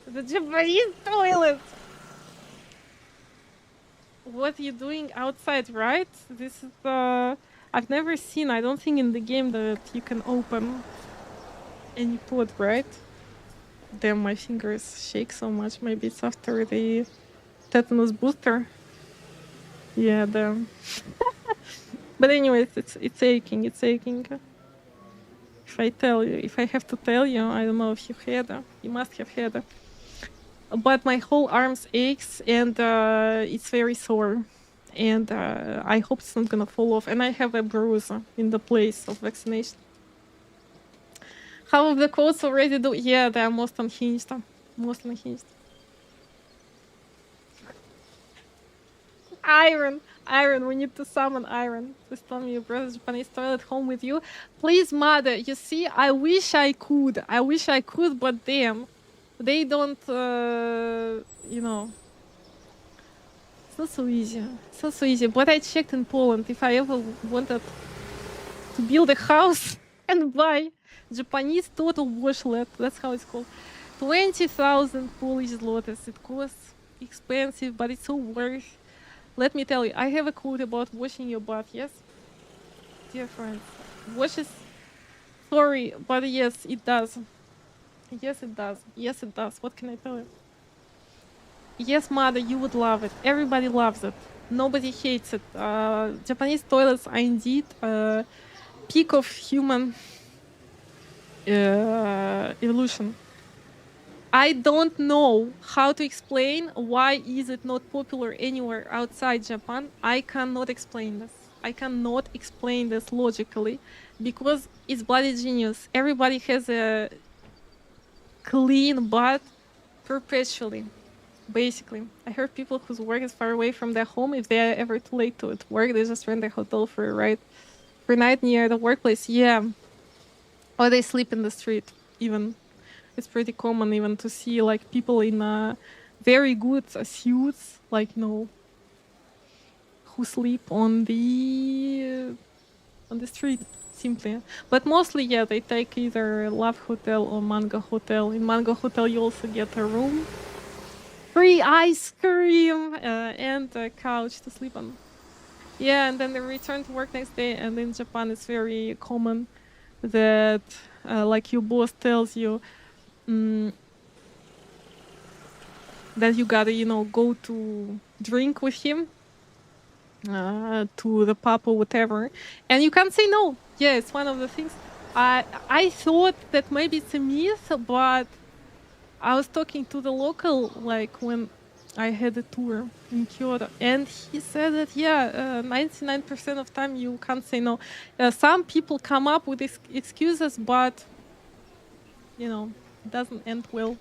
The Japanese toilets! What are you doing outside, right? This is I've never seen, I don't think in the game that you can open any pod, right? Damn, my fingers shake so much. Maybe it's after the tetanus booster. Yeah, damn. But anyways, it's aching, it's aching. If I tell you, if I have to tell you, I don't know if you had, you must have had. But my whole arms aches and it's very sore. And I hope it's not gonna fall off. And I have a bruise in the place of vaccination. How of the quotes already do? Yeah, they are most unhinged. Most unhinged. Iron! Iron, we need to summon Iron. Please tell me your brother's Japanese toilet home with you. Please, Mother, you see, I wish I could. I wish I could, but damn. They don't, you know. It's not so easy. It's not so easy. But I checked in Poland if I ever wanted to build a house and buy Japanese total washlet. That's how it's called. 20,000 Polish zlotys. It costs expensive, but it's so worth. Let me tell you, I have a quote about washing your butt, yes? Dear friends, washes... Sorry, but yes, it does. Yes, it does. Yes, it does. What can I tell you? Yes, Mother, you would love it. Everybody loves it. Nobody hates it. Japanese toilets are indeed peak of human evolution. I don't know how to explain why is it not popular anywhere outside Japan. I cannot explain this. I cannot explain this logically because it's bloody genius. Everybody has a clean butt perpetually, basically. I heard people whose work is far away from their home, if they are ever too late to work, they just rent a hotel for a ride per night near the workplace. Yeah. Or they sleep in the street even. It's pretty common even to see like people in very good suits, like, you know, who sleep on the street simply. But mostly, yeah, they take either Love Hotel or Mango Hotel. In Mango Hotel, you also get a room, free ice cream, and a couch to sleep on. Yeah, and then they return to work next day. And in Japan, it's very common that, like, your boss tells you that you gotta, you know, go to drink with him to the pub or whatever, and you can't say no. Yeah, it's one of the things. I thought that maybe it's a myth, but I was talking to the local, like, when I had a tour in Kyoto, and he said that, yeah, 99% of time you can't say no. Some people come up with excuses, but, you know, it doesn't end well.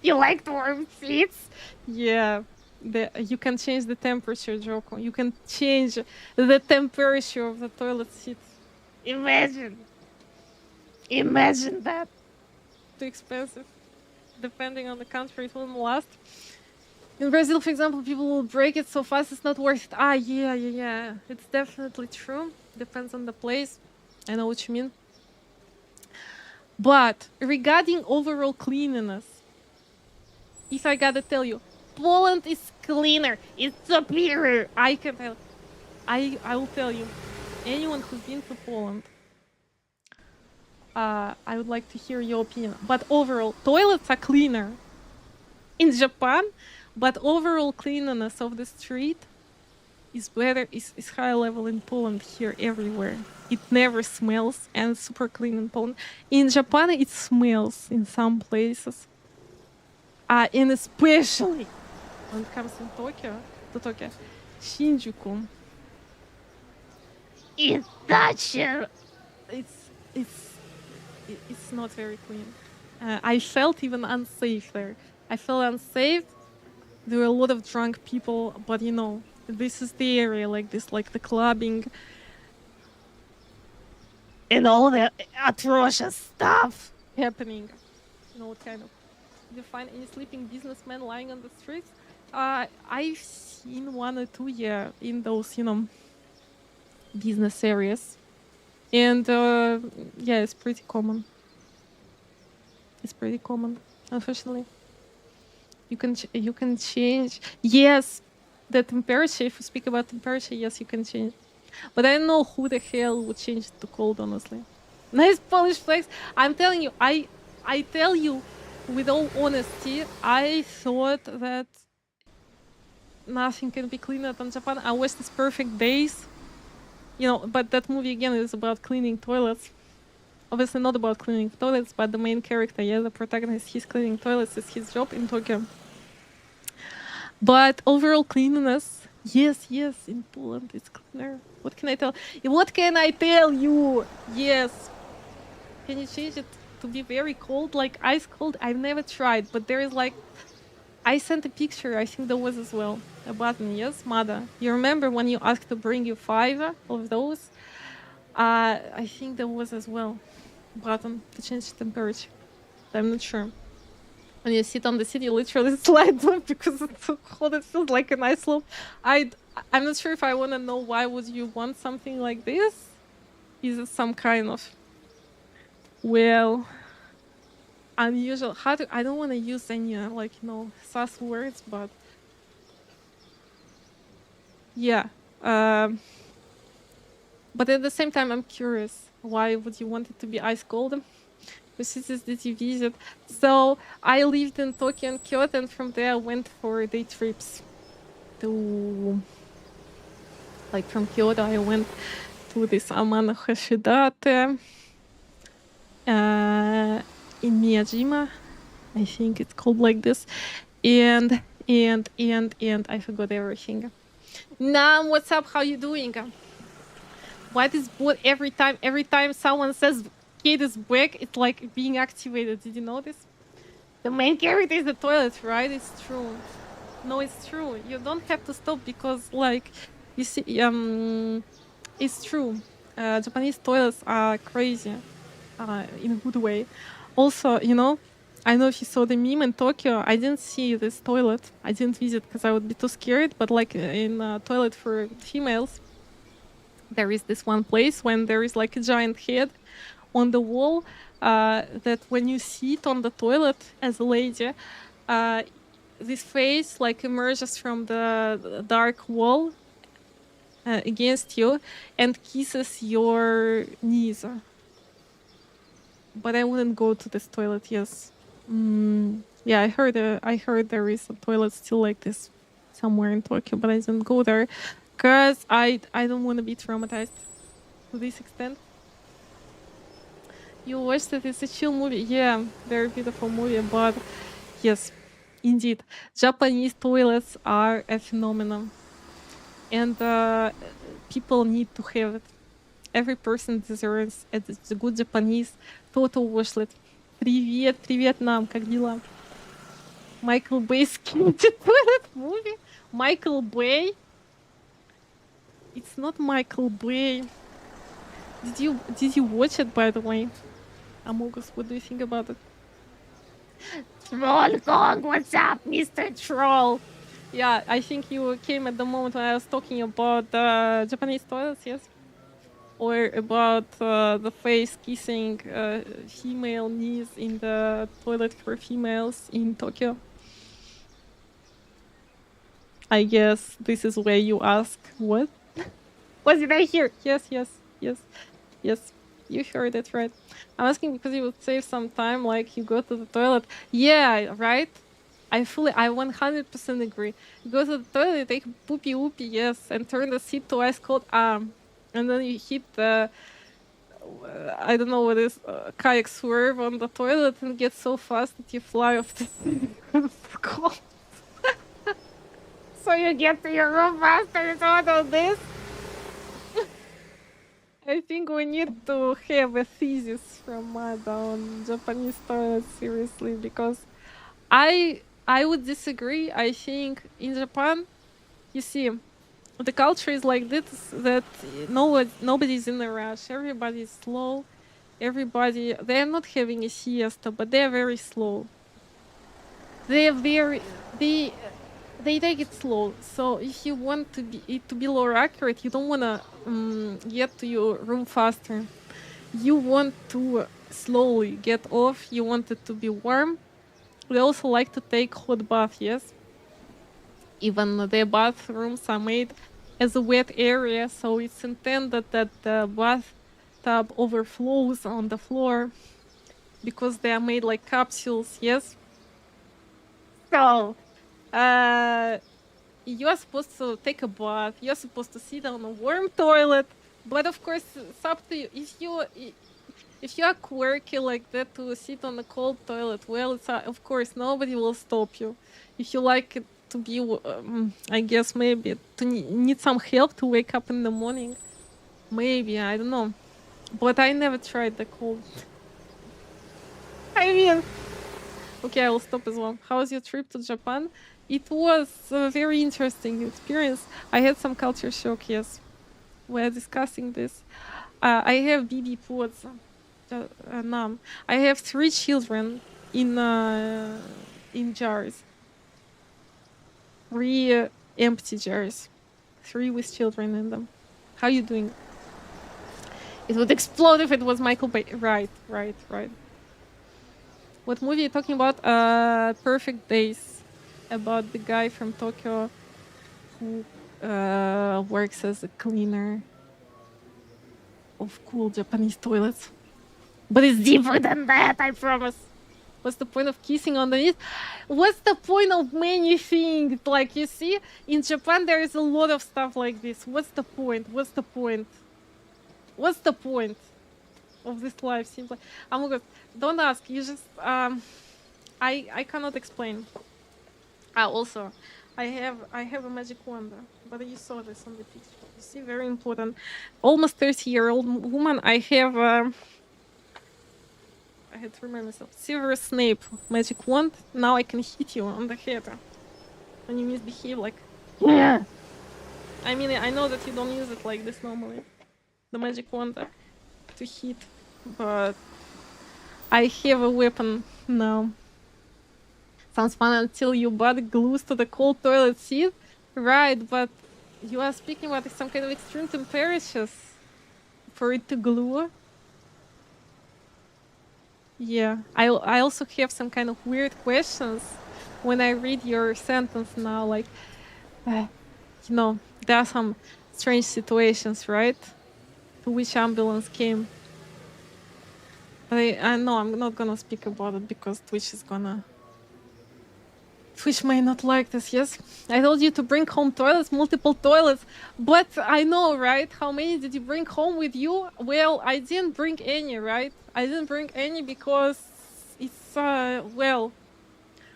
You like warm seats? Yeah. You can change the temperature, Joko. You can change the temperature of the toilet seat. Imagine. Imagine that. Too expensive. Depending on the country, it won't last. In Brazil, for example, people will break it so fast it's not worth it. Yeah. It's definitely true. Depends on the place. I know what you mean. But regarding overall cleanliness, if I gotta tell you, Poland is cleaner. It's superior. I can tell. I will tell you. Anyone who's been to Poland, I would like to hear your opinion. But overall, toilets are cleaner in Japan, but overall cleanliness of the street is better, is higher level in Poland here everywhere. It never smells and it's super clean in Poland. In Japan, it smells in some places. And especially when it comes to Tokyo, Shinjuku. It's such a... It's not very clean. I felt even unsafe there. I felt unsafe. There were a lot of drunk people, but you know, this is the area like this, like the clubbing and all the atrocious stuff happening. You know, what kind of you find any sleeping businessmen lying on the streets? I've seen one or two, yeah, in those, business areas. And yeah, it's pretty common. It's pretty common, unfortunately. You can change. Yes, the temperature. If you speak about temperature, yes, you can change. But I don't know who the hell would change it to cold, honestly. Nice Polish flags. I'm telling you, I tell you, with all honesty, I thought that nothing can be cleaner than Japan. I watched this Perfect Days, but that movie again is about cleaning toilets. Obviously not about cleaning toilets, but the main character, yeah, the protagonist, he's cleaning toilets. It's his job in Tokyo. But overall cleanliness, yes, in Poland it's cleaner. What can I tell? What can I tell you? Yes. Can you change it to be very cold, like ice cold? I've never tried, but there is like, I sent a picture. I think there was as well a button. Yes, Mada. You remember when you asked to bring you 5 of those? I think there was as well button to change the temperature. I'm not sure. When you sit on the seat, you literally slide up because it's so cold. It feels like an ice slope. I'm not sure if I want to know why would you want something like this. Is it some kind of, well, unusual? I don't want to use any sus words, but yeah. But at the same time, I'm curious. Why would you want it to be ice cold? Which cities did you visit? So I lived in Tokyo and Kyoto, and from there I went for day trips to, like, from Kyoto I went to this Amano Hashidate in Miyajima. I think it's called like this. And I forgot everything. Nam, what's up? How you doing? Why this bot every time someone says Kate is back, it's like being activated. Did you notice? The main character is the toilet, right? It's true. No, it's true. You don't have to stop because, like, you see, it's true. Japanese toilets are crazy, in a good way. Also, I don't know if you saw the meme in Tokyo. I didn't see this toilet. I didn't visit because I would be too scared. But like in a toilet for females, there is this one place when there is like a giant head on the wall, that when you sit on the toilet as a lady, this face like emerges from the dark wall against you and kisses your knees. But I wouldn't go to this toilet. Yes. Yeah, I heard there is a toilet still like this somewhere in Tokyo, but I didn't go there because I don't want to be traumatized to this extent. You watched it, it's a chill movie. Yeah, very beautiful movie, but yes, indeed. Japanese toilets are a phenomenon. And people need to have it. Every person deserves a good Japanese total washlet. Привет, нам, как дела? Michael Bay's toilet movie? Michael Bay? It's not Michael Bay. Did you watch it, by the way? Amogus, what do you think about it? Troll Kong, what's up, Mr. Troll? Yeah, I think you came at the moment when I was talking about Japanese toilets, yes? Or about the face kissing female knees in the toilet for females in Tokyo. I guess this is where you ask, what? What did I hear? Yes. You heard it right. I'm asking because you would save some time, like you go to the toilet. Yeah, right? I 100% agree. You go to the toilet, take poopy whoopy, yes, and turn the seat to ice cold arm. And then you hit the, I don't know what is, kayak swerve on the toilet and get so fast that you fly off the seat. It's cold. So you get to your room faster, it's all of this. I think we need to have a thesis from Mada on Japanese toilets, seriously, because I would disagree. I think in Japan, you see, the culture is like this, that nobody's in a rush. Everybody's slow. They're not having a siesta, but they're very slow. They're very they take it slow. So if you want it to be more accurate, you don't wanna get to your room faster. You want to slowly get off. You want it to be warm. We also like to take hot bath. Yes, even the bathrooms are made as a wet area, so it's intended that the bathtub overflows on the floor because they are made like capsules. Yes. So, you are supposed to take a bath. You're supposed to sit on a warm toilet. But of course, it's up to you. If you are quirky like that to sit on a cold toilet, well, it's of course nobody will stop you. If you like it to be, I guess maybe to need some help to wake up in the morning, maybe I don't know. But I never tried the cold. I mean, okay, I will stop as well. How was your trip to Japan? It was a very interesting experience. I had some culture shock, yes. We're discussing this. I have BB pods. No. I have 3 children in jars. 3 empty jars. 3 with children in them. How you doing? It would explode if it was Michael Bay. Right. What movie are you talking about? Perfect Days. About the guy from Tokyo who works as a cleaner of cool Japanese toilets. But it's deeper than that, I promise. What's the point of kissing underneath? What's the point of many things? Like, you see, in Japan there is a lot of stuff like this. What's the point? What's the point? What's the point of this life? Seems like, oh my god, don't ask. You just I cannot explain. Also, I have a magic wand, but you saw this on the picture. You see, very important. Almost 30-year-old woman. I have I had to remind myself. Silver Snape magic wand. Now I can hit you on the head when you misbehave. Like, yeah. I mean, I know that you don't use it like this normally. The magic wand to hit, but I have a weapon now. Sounds fun until your body glues to the cold toilet seat. Right, but you are speaking about some kind of extreme temperatures for it to glue. Yeah, I also have some kind of weird questions when I read your sentence now. Like, you know, there are some strange situations, right? To which ambulance came. But I know I'm not gonna speak about it because Twitch may not like this, yes? I told you to bring home toilets, multiple toilets. But I know, right? How many did you bring home with you? Well, I didn't bring any, right? I didn't bring any because it's, well,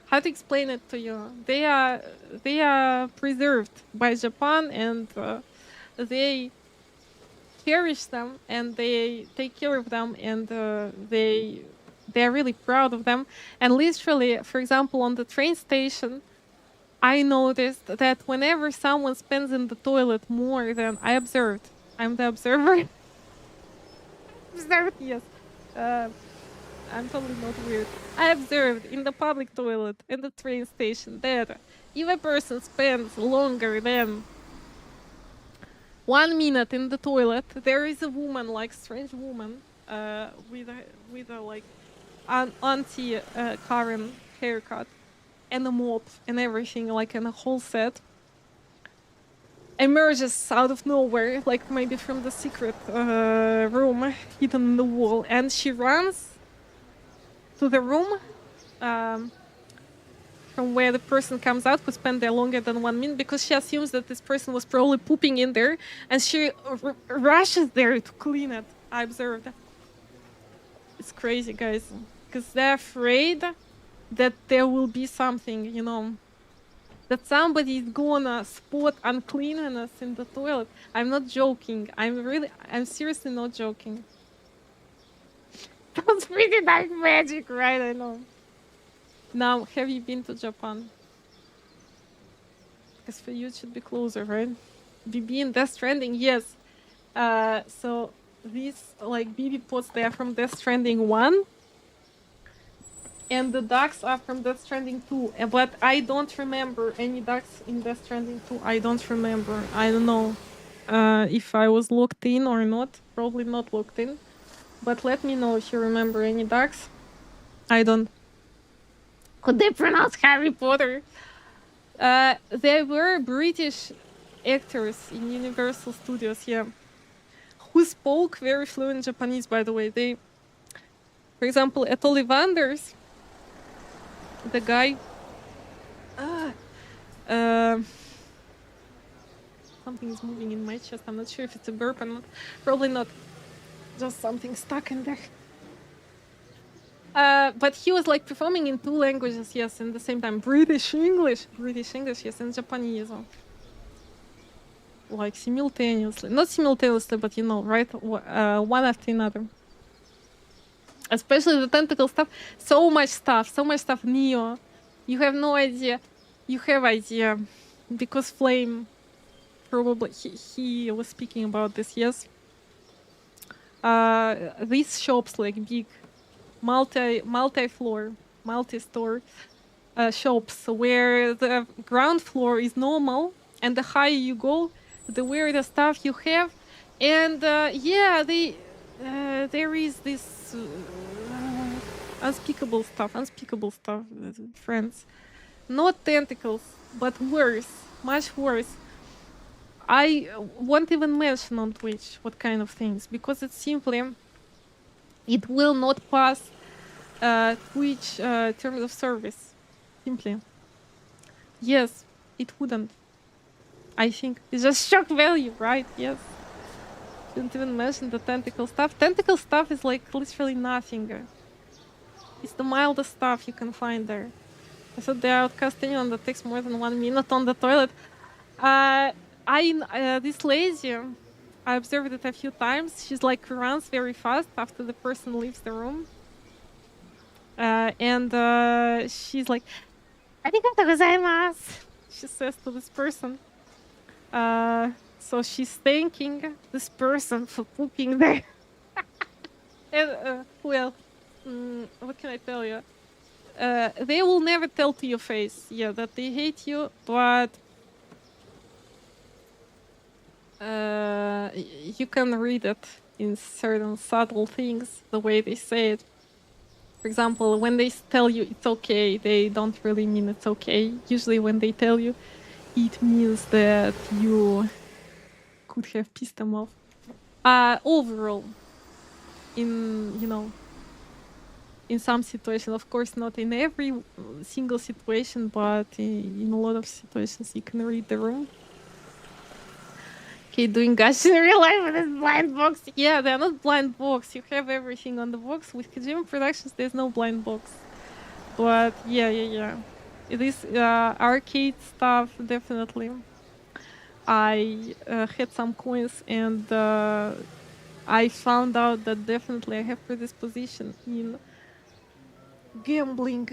how to explain it to you? They are preserved by Japan and they cherish them and they take care of them and they're really proud of them. And literally, for example, on the train station, I noticed that whenever someone spends in the toilet more than I observed, I'm the observer. Observed, yes. I'm totally not weird. I observed in the public toilet in the train station that if a person spends longer than 1 minute in the toilet, there is a woman, like strange woman, with a like an auntie Karen haircut and a mop and everything, like in a whole set, emerges out of nowhere, like maybe from the secret room hidden in the wall, and she runs to the room from where the person comes out who spent there longer than 1 minute, because she assumes that this person was probably pooping in there, and she rushes there to clean it. I observed. It's crazy, guys. Because they're afraid that there will be something, you know, that somebody is gonna spot uncleanness in the toilet. I'm not joking. I'm seriously not joking. That's pretty like magic, right? I know. Now, have you been to Japan? Because for you it should be closer, right? BB in Death Stranding, yes. So these like BB pods, they are from Death Stranding 1. and the ducks are from Death Stranding 2. But I don't remember any ducks in Death Stranding 2. I don't remember. I don't know if I was locked in or not. Probably not locked in. But let me know if you remember any ducks. I don't. Could they pronounce Harry Potter? There were British actors in Universal Studios, yeah, who spoke very fluent Japanese, by the way. They, for example, at Ollivanders, the guy, something is moving in my chest. I'm not sure if it's a burp or not. Probably not. Just something stuck in there. But he was like performing in 2 languages, yes, in the same time. British English, yes, and Japanese. Like simultaneously. Not simultaneously, but you know, right? One after another. Especially the tentacle stuff. So much stuff. Neo. You have no idea. You have idea. Because Flame, probably, he was speaking about this, yes. These shops, like big, multi-floor, multi-store shops, where the ground floor is normal, and the higher you go, the weirder stuff you have. And yeah, there is this unspeakable stuff, friends. Not tentacles, but worse, much worse. I won't even mention on Twitch what kind of things, because it's simply, it will not pass Twitch terms of service. Simply. Yes, it wouldn't. I think it's just shock value, right? Yes. Didn't even mention the tentacle stuff. Tentacle stuff is like literally nothing. It's the mildest stuff you can find there. I thought the outcast anyone that takes more than 1 minute on the toilet. This lady, I observed it a few times. She's like runs very fast after the person leaves the room. And she's like, "Arigatou gozaimasu," she says to this person. So she's thanking this person for pooping there. And, well, what can I tell you? They will never tell to your face, yeah, that they hate you, but you can read it in certain subtle things, the way they say it. For example, when they tell you it's okay, they don't really mean it's okay. Usually when they tell you, it means that you could have pissed them off. Overall, in some situation, of course not in every single situation, but in a lot of situations you can read the room. Okay, doing gash in real life with this blind box. Yeah, they're not blind box. You have everything on the box. With Kojima Productions, there's no blind box. But yeah. It is arcade stuff, definitely. I had some coins, and I found out that definitely I have predisposition in gambling,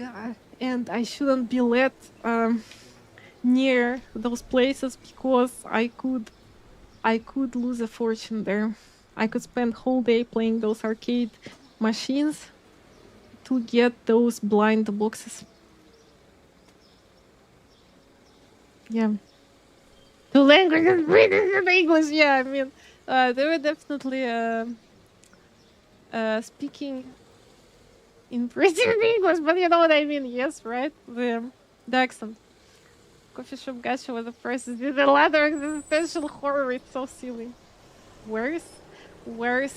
and I shouldn't be let near those places, because I could lose a fortune there. I could spend whole day playing those arcade machines to get those blind boxes. Yeah. 2 languages, British and English. Yeah, I mean, they were definitely speaking in British and English, but you know what I mean. Yes, right? The accent. Coffee shop gacha with the prices did a lot of existential horror. It's so silly. Worse?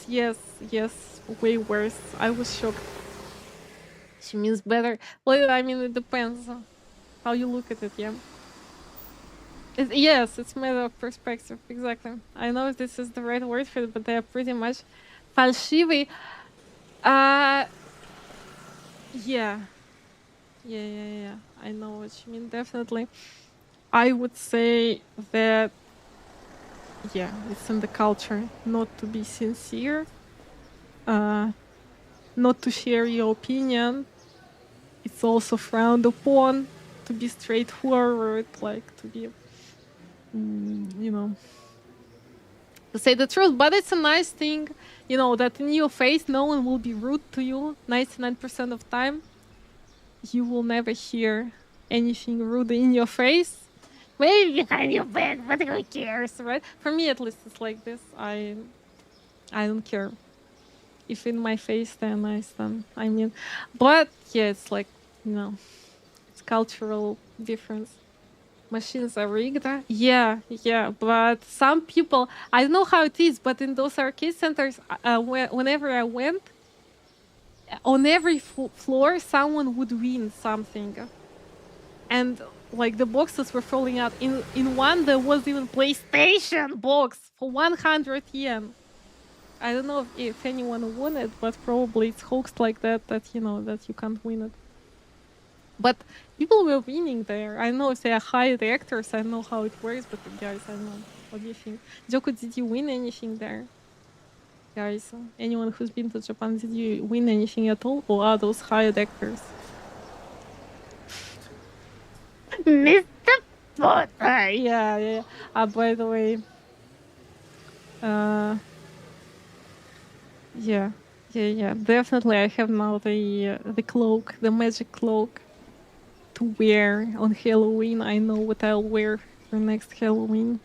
Yes, way worse. I was shocked. She means better. Well, I mean, it depends how you look at it, yeah. Yes, it's a matter of perspective, exactly. I know if this is the right word for it, but they are pretty much фальшивый. Yeah. I know what you mean, definitely. I would say that, yeah, it's in the culture not to be sincere, not to share your opinion. It's also frowned upon to be straightforward, like to be, to say the truth. But it's a nice thing, that in your face no one will be rude to you 99% of time. you will never hear anything rude in your face. Maybe behind your back, but who cares, right? For me, at least, it's like this. I don't care. If in my face, then nice. Then I mean, but yeah, it's like it's cultural difference. Machines are rigged. Yeah, yeah. But some people, I don't know how it is, but in those arcade centers, whenever I went, on every floor, someone would win something, and like the boxes were falling out. In one, there was even PlayStation box for 100 yen. I don't know if anyone won it, but probably it's hoaxed like that that you can't win it. But people were winning there. I know if they are high reactors, I know how it works, but guys, I don't know. What do you think? Joku, did you win anything there? Guys, anyone who's been to Japan, did you win anything at all? Or are those high reactors? Mr. Potter! Yeah. By the way, yeah. Definitely, I have now the cloak, the magic cloak, to wear on Halloween. I know what I'll wear for next Halloween.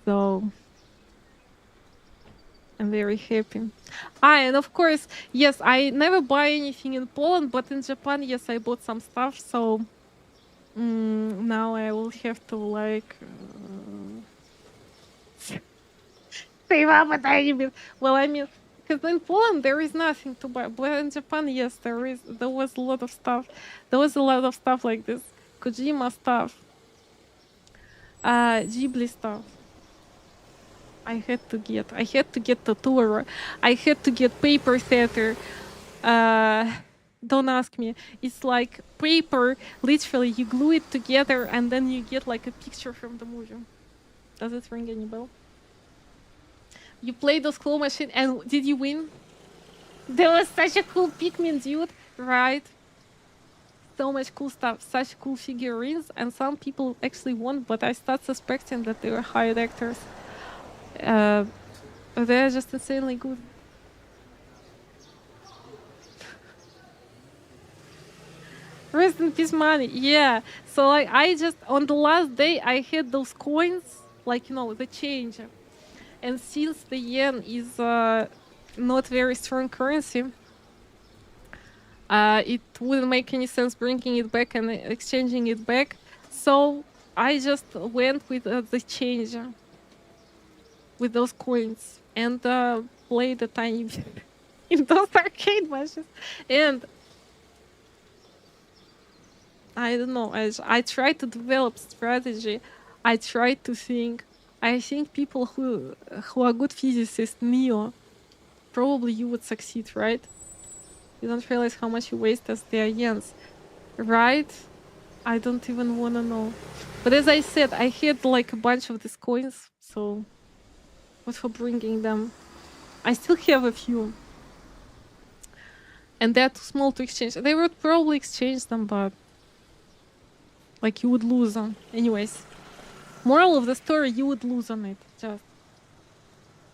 So I'm very happy. And of course, yes, I never buy anything in Poland, but in Japan, yes, I bought some stuff. So now I will have to like save up a tiny bit. Well, I mean, because in Poland there is nothing to buy, but in Japan, yes, there was a lot of stuff. There was a lot of stuff like this Kojima stuff, Ghibli stuff. I had to get the tour. I had to get paper theater. Don't ask me. It's like paper. Literally, you glue it together and then you get like a picture from the movie. Does it ring any bell? You played those claw machine and did you win? There was such a cool Pikmin, dude. Right? So much cool stuff. Such cool figurines, and some people actually won, but I start suspecting that they were hired actors. They're just insanely good. Rest in peace money. Yeah. So like I just on the last day I had those coins, like the change. And since the yen is not very strong currency, it wouldn't make any sense bringing it back and exchanging it back. So I just went with the change, with those coins, and played a tiny bit in those arcade machines. And I don't know. I try to develop strategy. I try to think. I think people who are good physicists, Neo, probably you would succeed, right? You don't realize how much you waste as their yens, right? I don't even wanna know. But as I said, I had like a bunch of these coins, so what for bringing them? I still have a few. And they're too small to exchange. They would probably exchange them, but like you would lose them. Anyways, moral of the story, you would lose on it. Just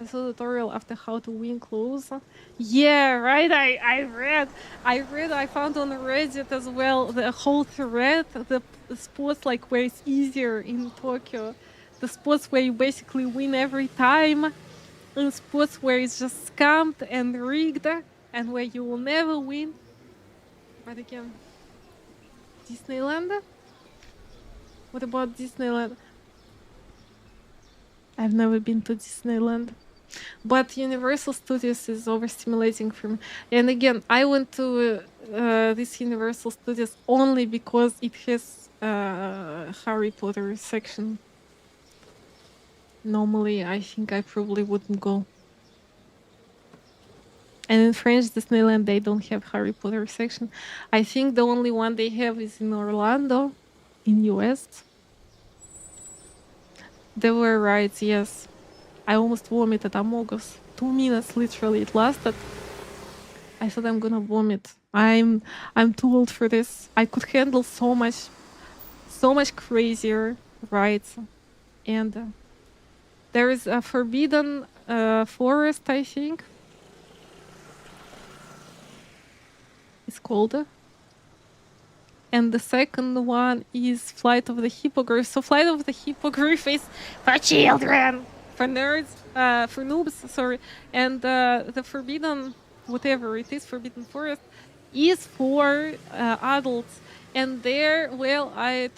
I saw a tutorial after how to win clothes. Yeah, right. I read. I found on Reddit as well the whole thread, the spots like where it's easier in Tokyo, the spots where you basically win every time, and spots where it's just scammed and rigged, and where you will never win. But again, Disneyland. What about Disneyland? I've never been to Disneyland. But Universal Studios is overstimulating for me. And again, I went to this Universal Studios only because it has Harry Potter section. Normally, I think I probably wouldn't go. And in French Disneyland, they don't have Harry Potter section. I think the only one they have is in Orlando, in US. There were rides, yes. I almost vomited Among Us. 2 minutes literally it lasted. I thought I'm gonna vomit. I'm too old for this. I could handle so much crazier rides. And there is a forbidden forest, I think. It's called. and the second one is Flight of the Hippogriff. So Flight of the Hippogriff is for children, for nerds, for noobs, sorry. And the Forbidden, whatever it is, Forbidden Forest, is for adults. And there, well, I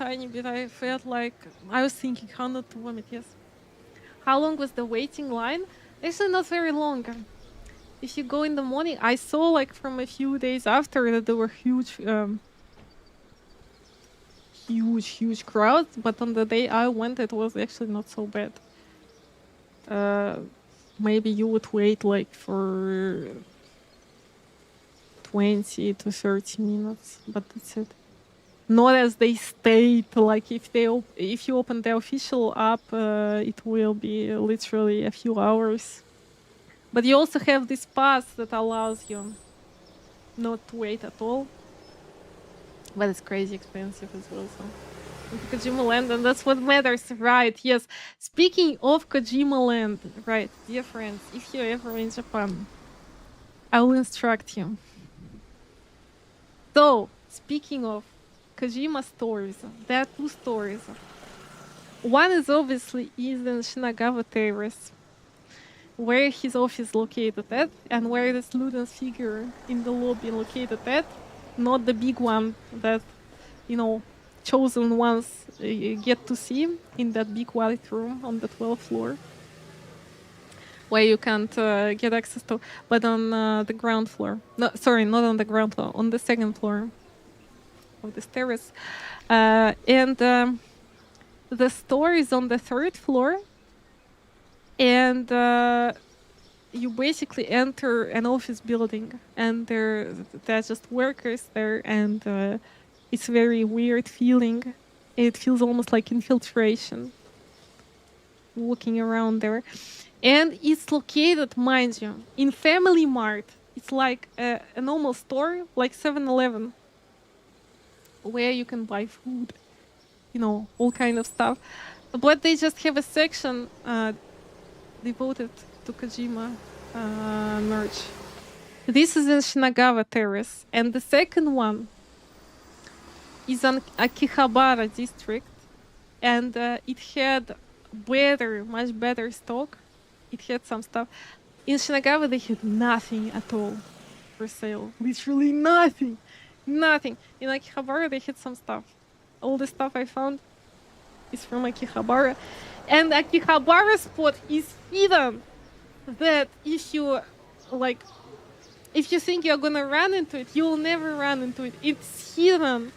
felt like, I was thinking how not to vomit, yes. How long was the waiting line? Actually, not very long. If you go in the morning, I saw like from a few days after that there were huge crowds, but on the day I went, it was actually not so bad. Maybe you would wait like for 20 to 30 minutes, but that's it. Not as they state, like if you open the official app, it will be literally a few hours. But you also have this pass that allows you not to wait at all. But it's crazy expensive as well, so. Kojima Land, and that's what matters, right? Yes. Speaking of Kojima Land, right, dear friends, if you're ever in Japan, I will instruct you. So, speaking of Kojima stores, there are two stores. One is obviously in Shinagawa Terrace, where his office located at, and where the Luden's figure in the lobby located at, not the big one that, chosen ones get to see in that big white room on the 12th floor, where you can't get access to, but on the ground floor. No, sorry, not on the ground floor, on the second floor of this terrace. And the store is on the third floor, and you basically enter an office building, and there are just workers there, and it's a very weird feeling. It feels almost like infiltration, walking around there. And it's located, mind you, in Family Mart. It's like a normal store, like 7-Eleven, where you can buy food, all kind of stuff. But they just have a section devoted to Kojima merch. This is in Shinagawa Terrace, and the second one is in Akihabara district, and it had much better stock. It had some stuff. In Shinagawa, they had nothing at all for sale. Literally nothing. Nothing. In Akihabara, they had some stuff. All the stuff I found is from Akihabara. And Akihabara spot is hidden. That if you think you're gonna run into it, you'll never run into it. It's hidden.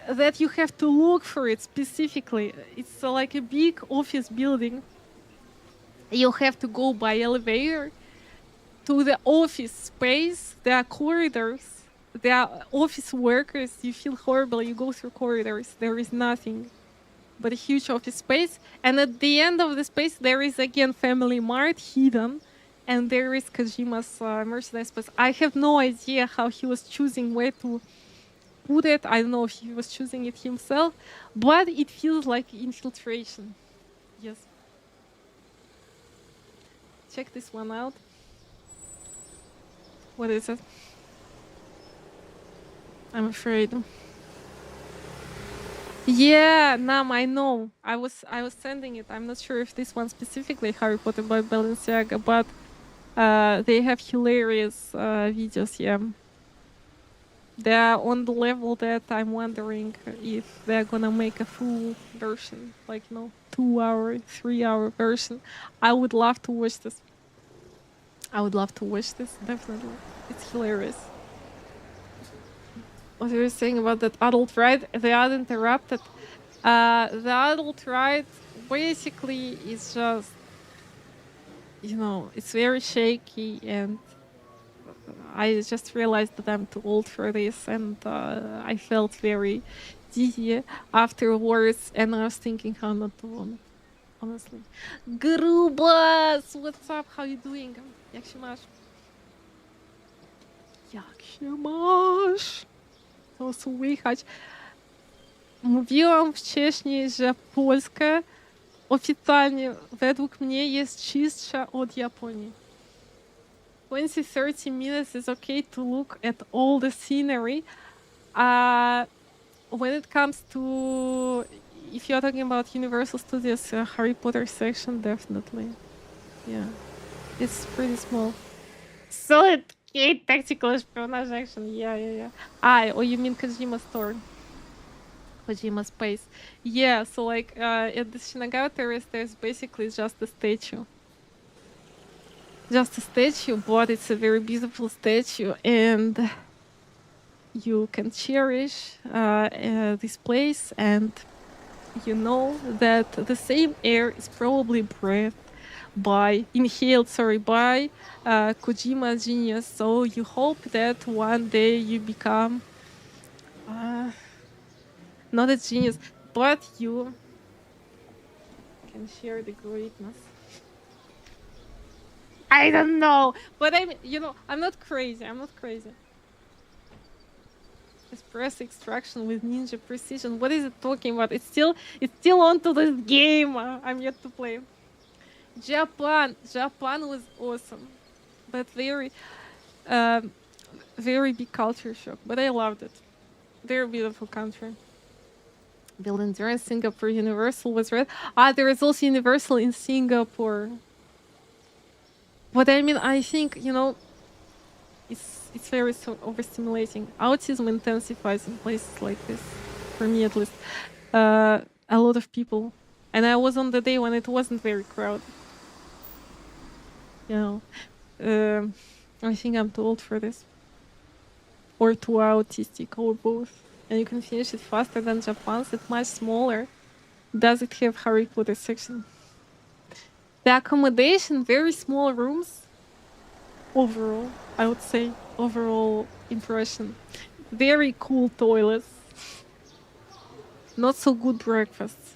That you have to look for it specifically. It's like a big office building. You have to go by elevator to the office space. There are corridors. There are office workers. You feel horrible. You go through corridors. There is nothing but a huge office space. And at the end of the space, there is again Family Mart hidden. And there is Kojima's merchandise space. I have no idea how he was choosing where to put it. I don't know if he was choosing it himself, but it feels like infiltration. Yes. Check this one out. What is it? I'm afraid. Yeah, Nam, I know. I was sending it. I'm not sure if this one specifically Harry Potter by Balenciaga, but they have hilarious videos, yeah. They're on the level that I'm wondering if they're gonna make a full version, 2-hour, 3-hour version. I would love to watch this. Definitely. It's hilarious. What you were saying about that adult ride, the uninterrupted. The adult ride basically is just, it's very shaky, and I just realized that I'm too old for this, and I felt very dizzy afterwards, and I was thinking how not to vomit, honestly. Grubas! What's up? How you doing? Jak się masz? Jak się masz? To słychać. Mówiłam wcześniej, że Polska oficjalnie według mnie jest czystsza od Japonii. 20-30 minutes is okay to look at all the scenery, When it comes to, if you're talking about Universal Studios Harry Potter section, definitely. Yeah, it's pretty small. Solid Kate Tactical Espionage action. Yeah. Oh, you mean Kojima store? Kojima Space. Yeah, so like at the Shinagawa Terrace, there's basically just a statue. Just a statue, but it's a very beautiful statue, and you can cherish this place, and you know that the same air is probably breathed inhaled, by Kojima genius. So you hope that one day you become not a genius, but you can share the greatness. I don't know, but I'm not crazy. Express extraction with ninja precision. What is it talking about? It's still onto this game. I'm yet to play. Japan was awesome, but very big culture shock. But I loved it. Very beautiful country. Building there, Singapore Universal was red. There is also Universal in Singapore. But I mean, I think it's very overstimulating. Autism intensifies in places like this, for me at least. A lot of people, and I was on the day when it wasn't very crowded. I think I'm too old for this, or too autistic, or both. And you can finish it faster than Japan's. It's much smaller. Does it have Harry Potter section? The accommodation, very small rooms. Overall, I would say, overall impression. Very cool toilets. Not so good breakfasts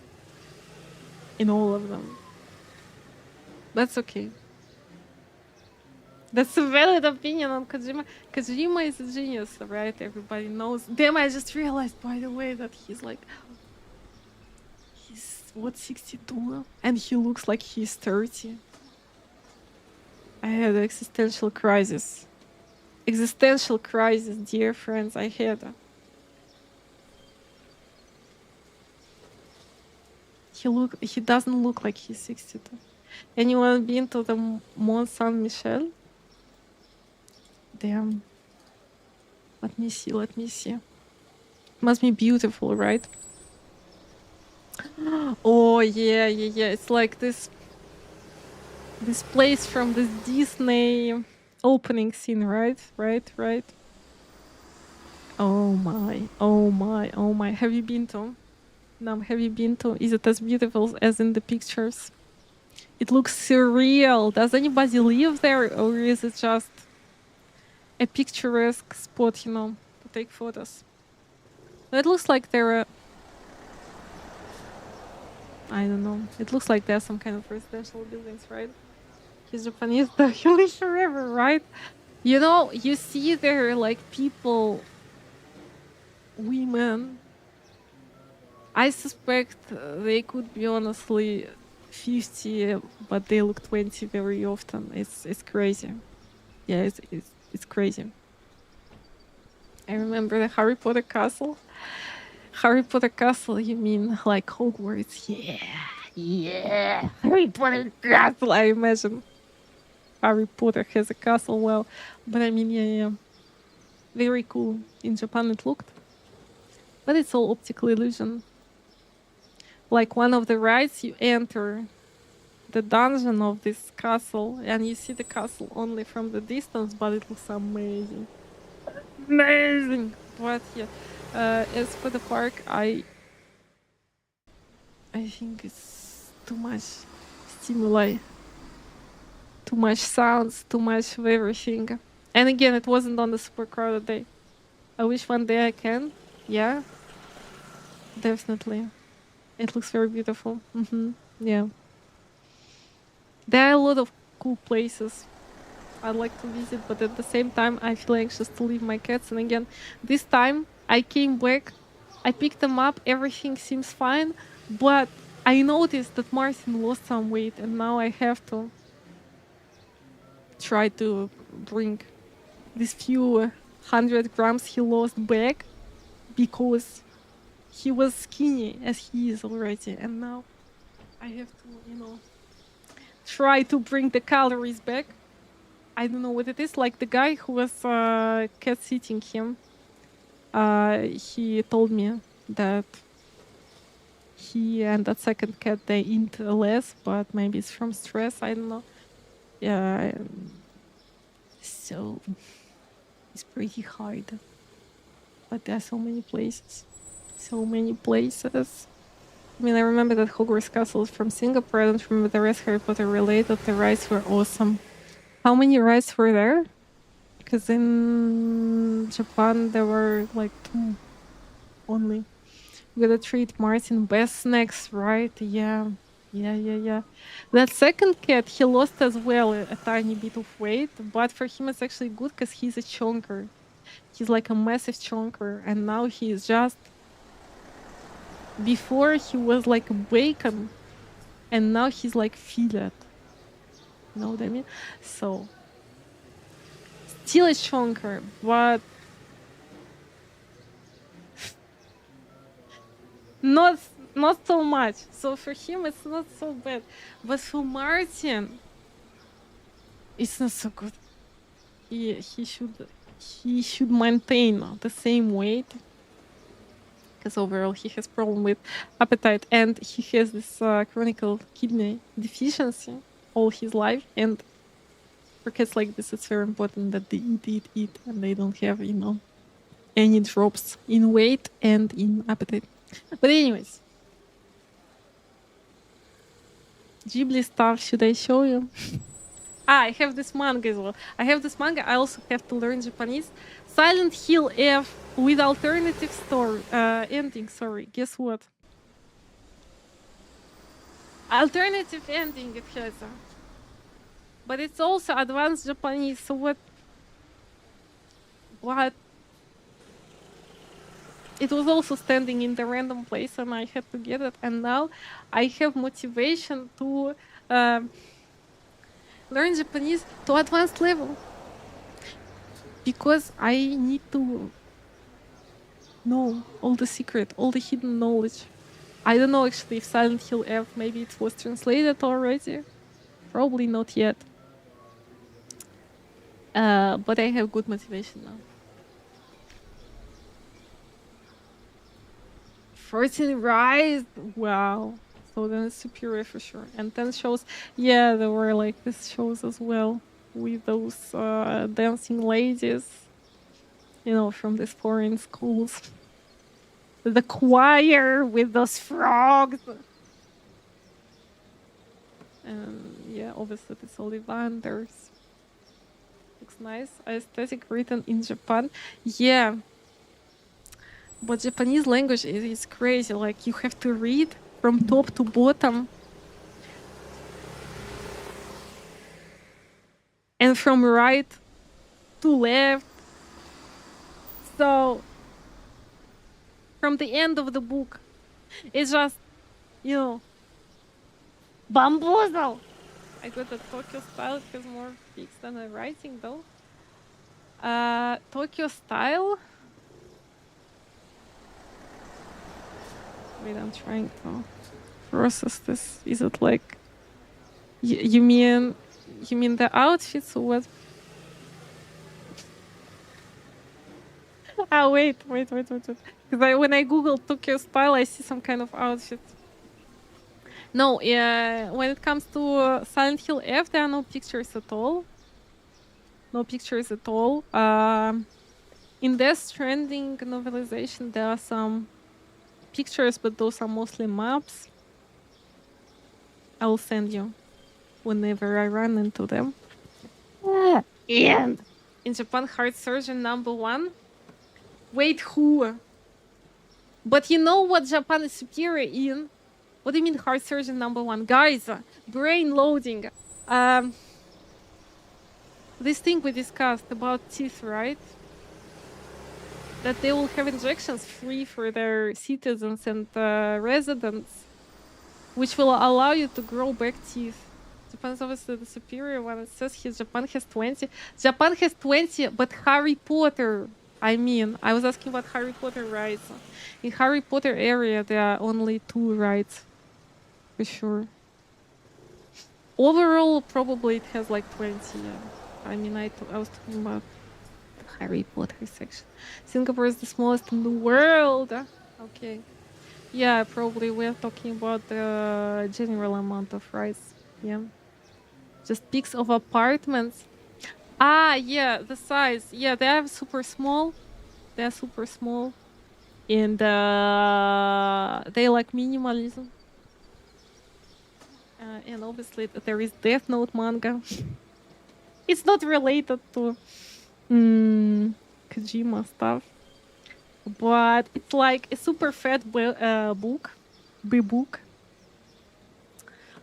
in all of them. That's okay. That's a valid opinion on Kojima. Kojima is a genius, right? Everybody knows. Damn, I just realized, by the way, that he's 62? And he looks like he's 30. I had an existential crisis. Dear friends, I had. He doesn't look like he's 62. Anyone been to the Mont Saint Michel? Damn. Let me see. Must be beautiful, right? Oh yeah. It's like this place from this Disney opening scene, right? Oh my. Have you been to? No, have you been to? Is it as beautiful as in the pictures? It looks surreal. Does anybody live there, or is it just a picturesque spot, to take photos? It looks like there are... I don't know. It looks like there's some kind of residential buildings, right? He's Japanese, though he lives forever, right? You see there, like, people, women. I suspect they could be honestly 50, but they look 20 very often. It's crazy. Yeah, it's crazy. I remember the Harry Potter castle. Harry Potter castle, you mean like Hogwarts? Yeah. Harry Potter castle, I imagine. Harry Potter has a castle, well, but I mean, yeah. Very cool. In Japan it looked. But it's all optical illusion. Like one of the rides, you enter the dungeon of this castle, and you see the castle only from the distance, but it looks amazing. Amazing! But yeah, as for the park, I think it's too much stimuli, too much sounds, too much of everything. And again, it wasn't on the super crowded day. I wish one day I can. Yeah, definitely. It looks very beautiful. Yeah. There are a lot of cool places I'd like to visit, but at the same time, I feel anxious to leave my cats. And again, this time I came back, I picked them up, everything seems fine, but I noticed that Martin lost some weight, and now I have to try to bring these few 100 grams he lost back. because he was skinny as he is already, and now I have to, try to bring the calories back. I don't know what it is. Like the guy who was cat sitting him, he told me that he and that second cat, they eat less, but maybe it's from stress. I don't know. Yeah. So it's pretty hard. But there are so many places. So many places. I mean, I remember that Hogwarts Castle is from Singapore. I don't remember the rest Harry Potter related. The rides were awesome. How many rides were there? Because in Japan there were like 2 only. We gotta treat Martin best snacks, right? Yeah. That second cat, he lost as well a tiny bit of weight, but for him it's actually good because he's a chonker. He's like a massive chonker, and now he is just... Before he was like a bacon, and now he's like fillet. You know what I mean? So, still a chonker, but not so much. So for him, it's not so bad. But for Martin, it's not so good. He should maintain the same weight, because overall he has problem with appetite, and he has this chronic kidney deficiency all his life. And for cats like this, it's very important that they eat, and they don't have, any drops in weight and in appetite. But anyways, Ghibli stuff, should I show you? I have this manga as well. I also have to learn Japanese. Silent Hill F with alternative story ending. Sorry, guess what? Alternative ending it has. But it's also advanced Japanese. So what? It was also standing in the random place, and I had to get it. And now I have motivation to learn Japanese to advanced level, because I need to know all the secret, all the hidden knowledge. I don't know actually if Silent Hill F, maybe it was translated already. Probably not yet. But I have good motivation now. 14 rise, wow. So then it's superior for sure. And 10 shows, yeah, there were like these shows as well with those dancing ladies, from these foreign schools. The choir with those frogs. And yeah, obviously it's Ollivanders. Looks nice. Aesthetic written in Japan. Yeah. But Japanese language is crazy. Like, you have to read from top to bottom. And from right to left. So, from the end of the book, it's just, bamboozle. I got the Tokyo style. It has more peaks than the writing, though. Tokyo style. Wait, I'm trying to process this. Is it like... You mean the outfits or what? Wait. Because when I Google Tokyo style, I see some kind of outfit. No, when it comes to Silent Hill F, there are no pictures at all. In Death Stranding novelization, there are some pictures, but those are mostly maps. I will send you whenever I run into them. And in Japan, heart surgeon #1. Wait, who? But you know what Japan is superior in? What do you mean heart surgeon #1? Guys, brain loading. This thing we discussed about teeth, right? That they will have injections free for their citizens and residents, which will allow you to grow back teeth. Japan is obviously the superior one. It says here Japan has 20. Japan has 20, but Harry Potter I mean, I was asking about Harry Potter rides. In Harry Potter area, there are only 2 rides, for sure. Overall, probably it has like 20. Yeah. I mean, I was talking about the Harry Potter section. Singapore is the smallest in the world. Okay. Yeah, probably we're talking about the general amount of rides. Yeah. Just pics of apartments. Ah, yeah, the size. Yeah, they are super small. They're super small. And they like minimalism. And obviously there is Death Note manga. It's not related to Kojima stuff. But it's like a super fat book. Book.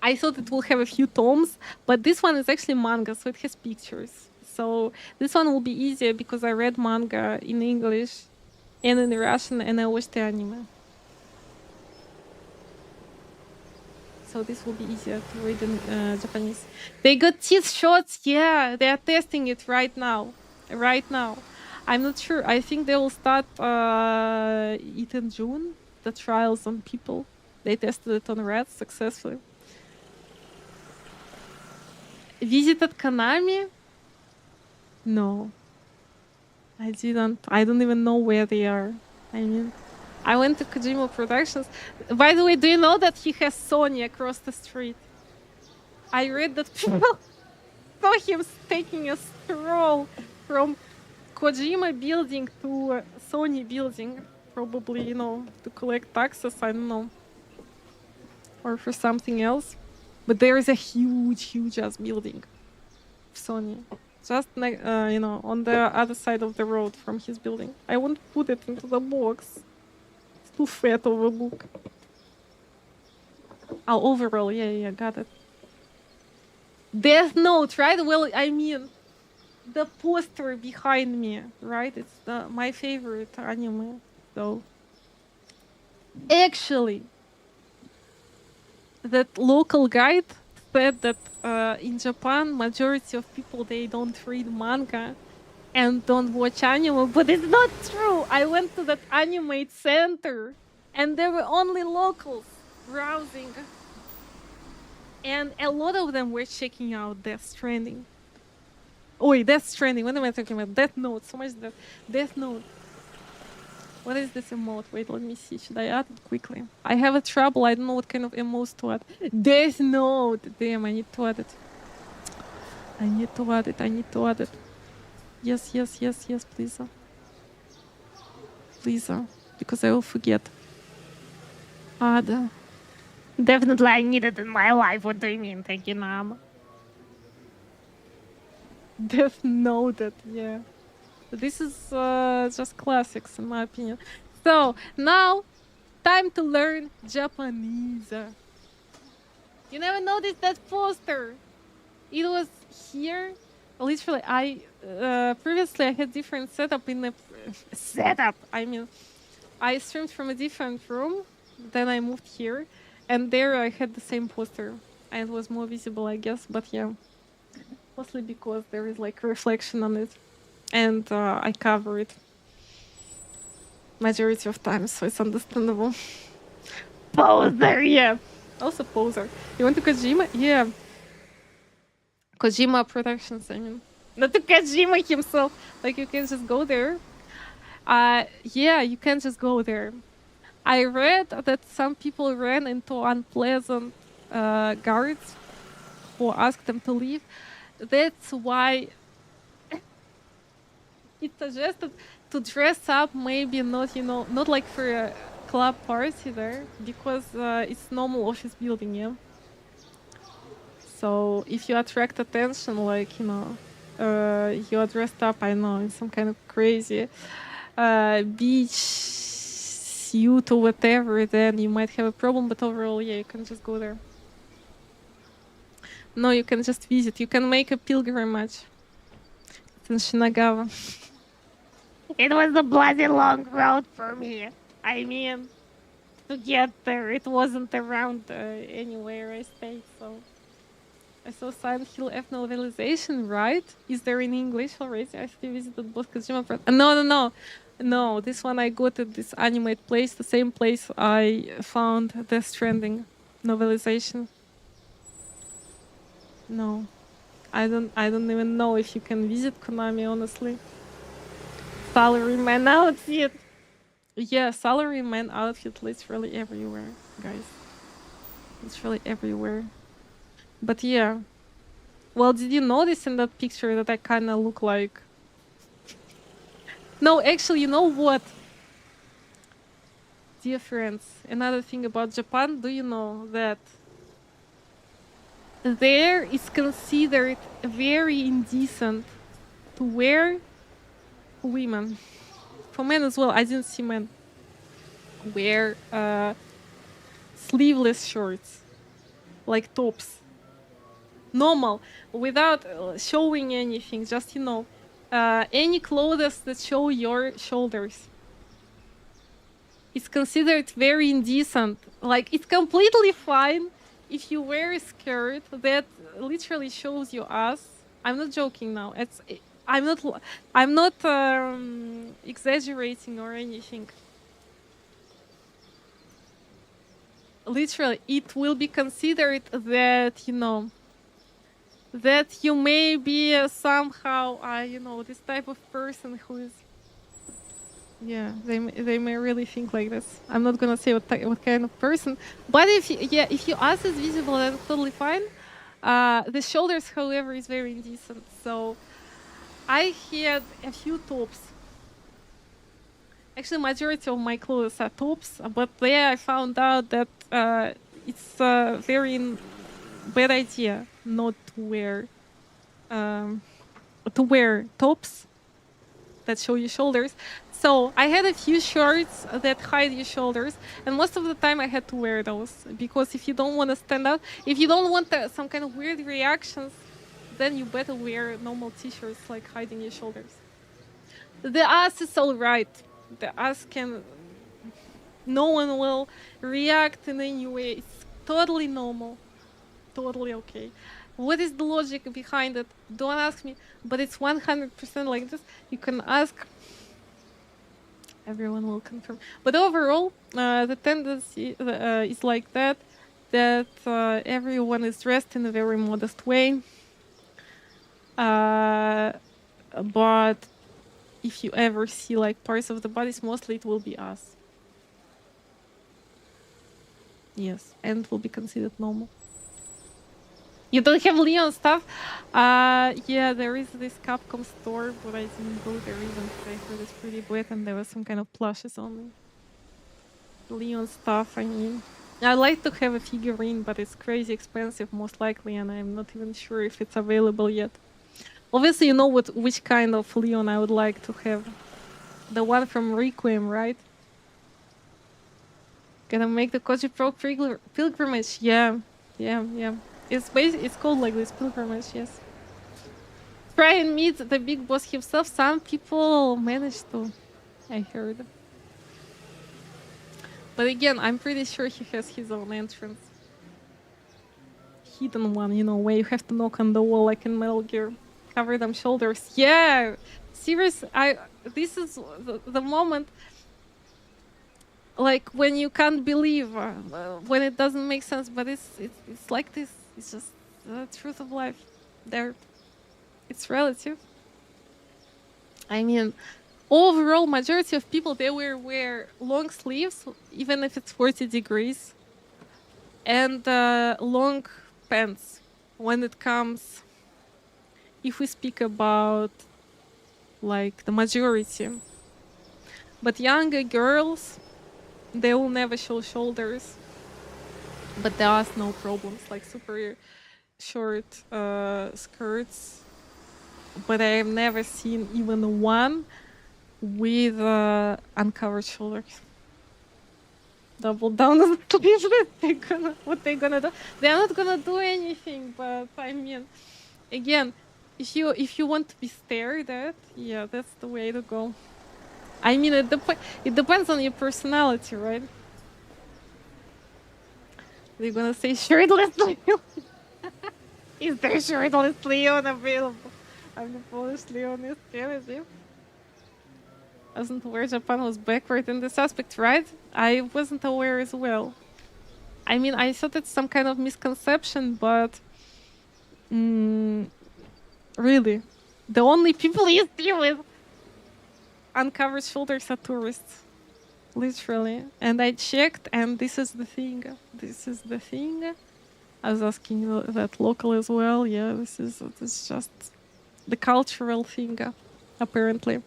I thought it will have a few tomes, but this one is actually manga, so it has pictures. So this one will be easier because I read manga in English and in Russian, and I watched the anime. So this will be easier to read in Japanese. They got teeth shots. Yeah, they are testing it right now. Right now. I'm not sure. I think they will start it in June. The trials on people. They tested it on rats successfully. Visited Konami? No. I didn't. I don't even know where they are. I mean, I went to Kojima Productions. By the way, do you know that he has Sony across the street? I read that people saw him taking a stroll from Kojima building to Sony building. Probably, you know, to collect taxes, I don't know. Or for something else. But there is a huge ass building of Sony. Just, you know, on the other side of the road from his building. I won't put it into the box. It's too fat of a book. Oh, overall, yeah, got it. Death Note, right? Well, I mean, the poster behind me, right? It's my favorite anime, so. Actually, that local guide said that in Japan, majority of people, they don't read manga and don't watch anime, but it's not true. I went to that anime center and there were only locals browsing. And a lot of them were checking out Death Stranding. Oh, Death Stranding. What am I talking about? Death Note. So much Death Note. What is this emote? Wait, let me see. Should I add it quickly? I have a trouble. I don't know what kind of emotes to add. Death Note. Damn, I need to add it. I need to add it. Yes, please. Please, because I will forget. Add. Definitely I need it in my life. What do you mean? Thank you, Nam. Death Noted, yeah. This is just classics, in my opinion. So, now, time to learn Japanese. You never noticed that poster? It was here. Literally, previously I had different setup in the... setup! I mean, I streamed from a different room. Then I moved here. And there I had the same poster. And it was more visible, I guess. But yeah. Mostly because there is like a reflection on it. And I cover it majority of times, so it's understandable. Poser, yeah. Also poser. You went to Kojima? Yeah. Kojima Productions, I mean. Not to Kojima himself. Like, you can just go there. Yeah, you can just go there. I read that some people ran into unpleasant guards who asked them to leave. That's why it suggested to dress up, maybe not, you know, not like for a club party there, because it's normal office building, yeah. So if you attract attention, like, you know, you are dressed up, I know, in some kind of crazy beach suit or whatever, then you might have a problem. But overall, yeah, you can just go there. No, you can just visit. You can make a pilgrimage. It's in Shinagawa. It was a bloody long road for me. I mean, to get there, it wasn't around anywhere I stayed, so I saw Silent Hill F novelization, right? Is there in English already? I still visited both Kojima Pro. No. This one I got at this animate place, the same place I found Death Stranding novelization. No, I don't even know if you can visit Konami, honestly. Salaryman outfit. Yeah, salaryman outfit literally everywhere, guys. Literally everywhere. But yeah. Well, did you notice in that picture that I kind of look like... No, actually, you know what? Dear friends, another thing about Japan, do you know that there is considered very indecent to wear women, for men as well, I didn't see men wear sleeveless shorts, like tops. Normal, without showing anything, just, you know, any clothes that show your shoulders. It's considered very indecent. Like, it's completely fine if you wear a skirt that literally shows your ass. I'm not joking now. I'm not exaggerating or anything. Literally, it will be considered that, you know, that you may be somehow, you know, this type of person who is... Yeah, they may really think like this. I'm not gonna say what kind of person, but if your ass is visible, that's totally fine. The shoulders, however, is very indecent. So I had a few tops. Actually, majority of my clothes are tops, but there I found out that it's a very bad idea not to wear tops that show your shoulders. So I had a few shorts that hide your shoulders, and most of the time I had to wear those, because if you don't want to stand out, if you don't want some kind of weird reactions, then you better wear normal t-shirts like hiding your shoulders. The ass is alright. The ass can... No one will react in any way. It's totally normal. Totally okay. What is the logic behind it? Don't ask me, but it's 100% like this. You can ask. Everyone will confirm. But overall, the tendency is like that everyone is dressed in a very modest way. But if you ever see like parts of the bodies, mostly it will be us. Yes, and it will be considered normal. You don't have Leon stuff? Yeah, there is this Capcom store, but I didn't go there even because I heard it's pretty bad and there was some kind of plushes only. Leon stuff, I mean. I'd like to have a figurine, but it's crazy expensive, most likely, and I'm not even sure if it's available yet. Obviously, you know which kind of Leon I would like to have. The one from Requiem, right? Gonna make the Koji Pro pilgrimage. Yeah. It's called like this, pilgrimage, yes. Try and meet the big boss himself. Some people manage to, I heard. But again, I'm pretty sure he has his own entrance. Hidden one, you know, where you have to knock on the wall like in Metal Gear. Cover them shoulders. Yeah! Serious, this is the moment, like, when you can't believe, when it doesn't make sense, but it's like this. It's just the truth of life. It's relative. I mean, overall, majority of people, they wear long sleeves, even if it's 40 degrees, and long pants when it comes, if we speak about like the majority. But younger girls, they will never show shoulders, but there are no problems, like super short skirts. But I have never seen even one with uncovered shoulders. Double down on the what they're gonna do. They're not gonna do anything, but I mean, again, if you want to be stared at, yeah, that's the way to go. I mean, it depends on your personality, right? They're gonna say shirtless. Is there shirtless Leon available? I'm the Polish Leonist Kennedy. Wasn't aware Japan was backward in this aspect, right? I wasn't aware as well. I mean, I thought it's some kind of misconception, but really, the only people you see with uncovered shoulders are tourists, literally. And I checked, and this is the thing. This is the thing. I was asking that local as well. Yeah, this is just the cultural thing, apparently.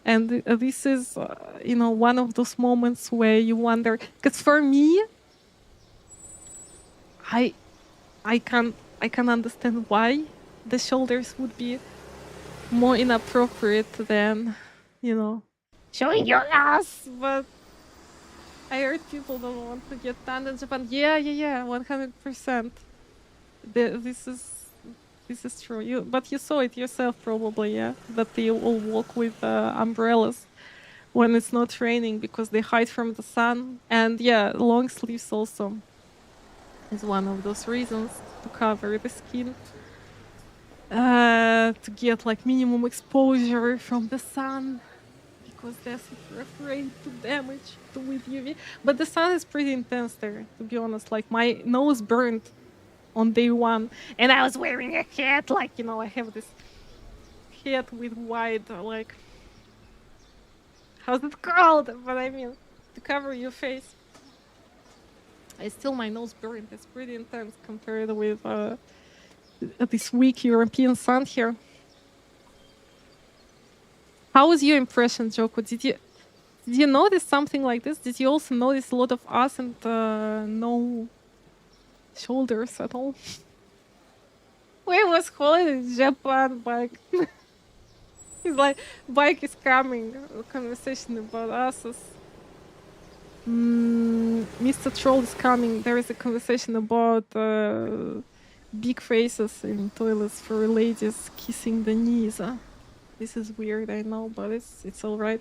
And this is, one of those moments where you wonder. Because for me, I can understand why the shoulders would be more inappropriate than, showing your ass. But I heard people don't want to get tanned in Japan. Yeah, 100%. This is true. But you saw it yourself probably, yeah, that they all walk with umbrellas when it's not raining because they hide from the sun. And yeah, long sleeves also is one of those reasons to cover the skin. To get like minimum exposure from the sun because they're super afraid to damage with UV. But the sun is pretty intense there, to be honest. Like my nose burned on day one, and I was wearing a hat. Like I have this hat with wide like how's it called? But I mean to cover your face. My nose burned. It's pretty intense compared with this weak European sun here. How was your impression, Joko? Did you notice something like this? Did you also notice a lot of ass and no shoulders at all? Where was holiday? Japan bike. He's like, bike is coming. A conversation about asses. Mr. Troll is coming. There is a conversation about big faces in toilets for ladies kissing the knees. This is weird, I know, but it's all right.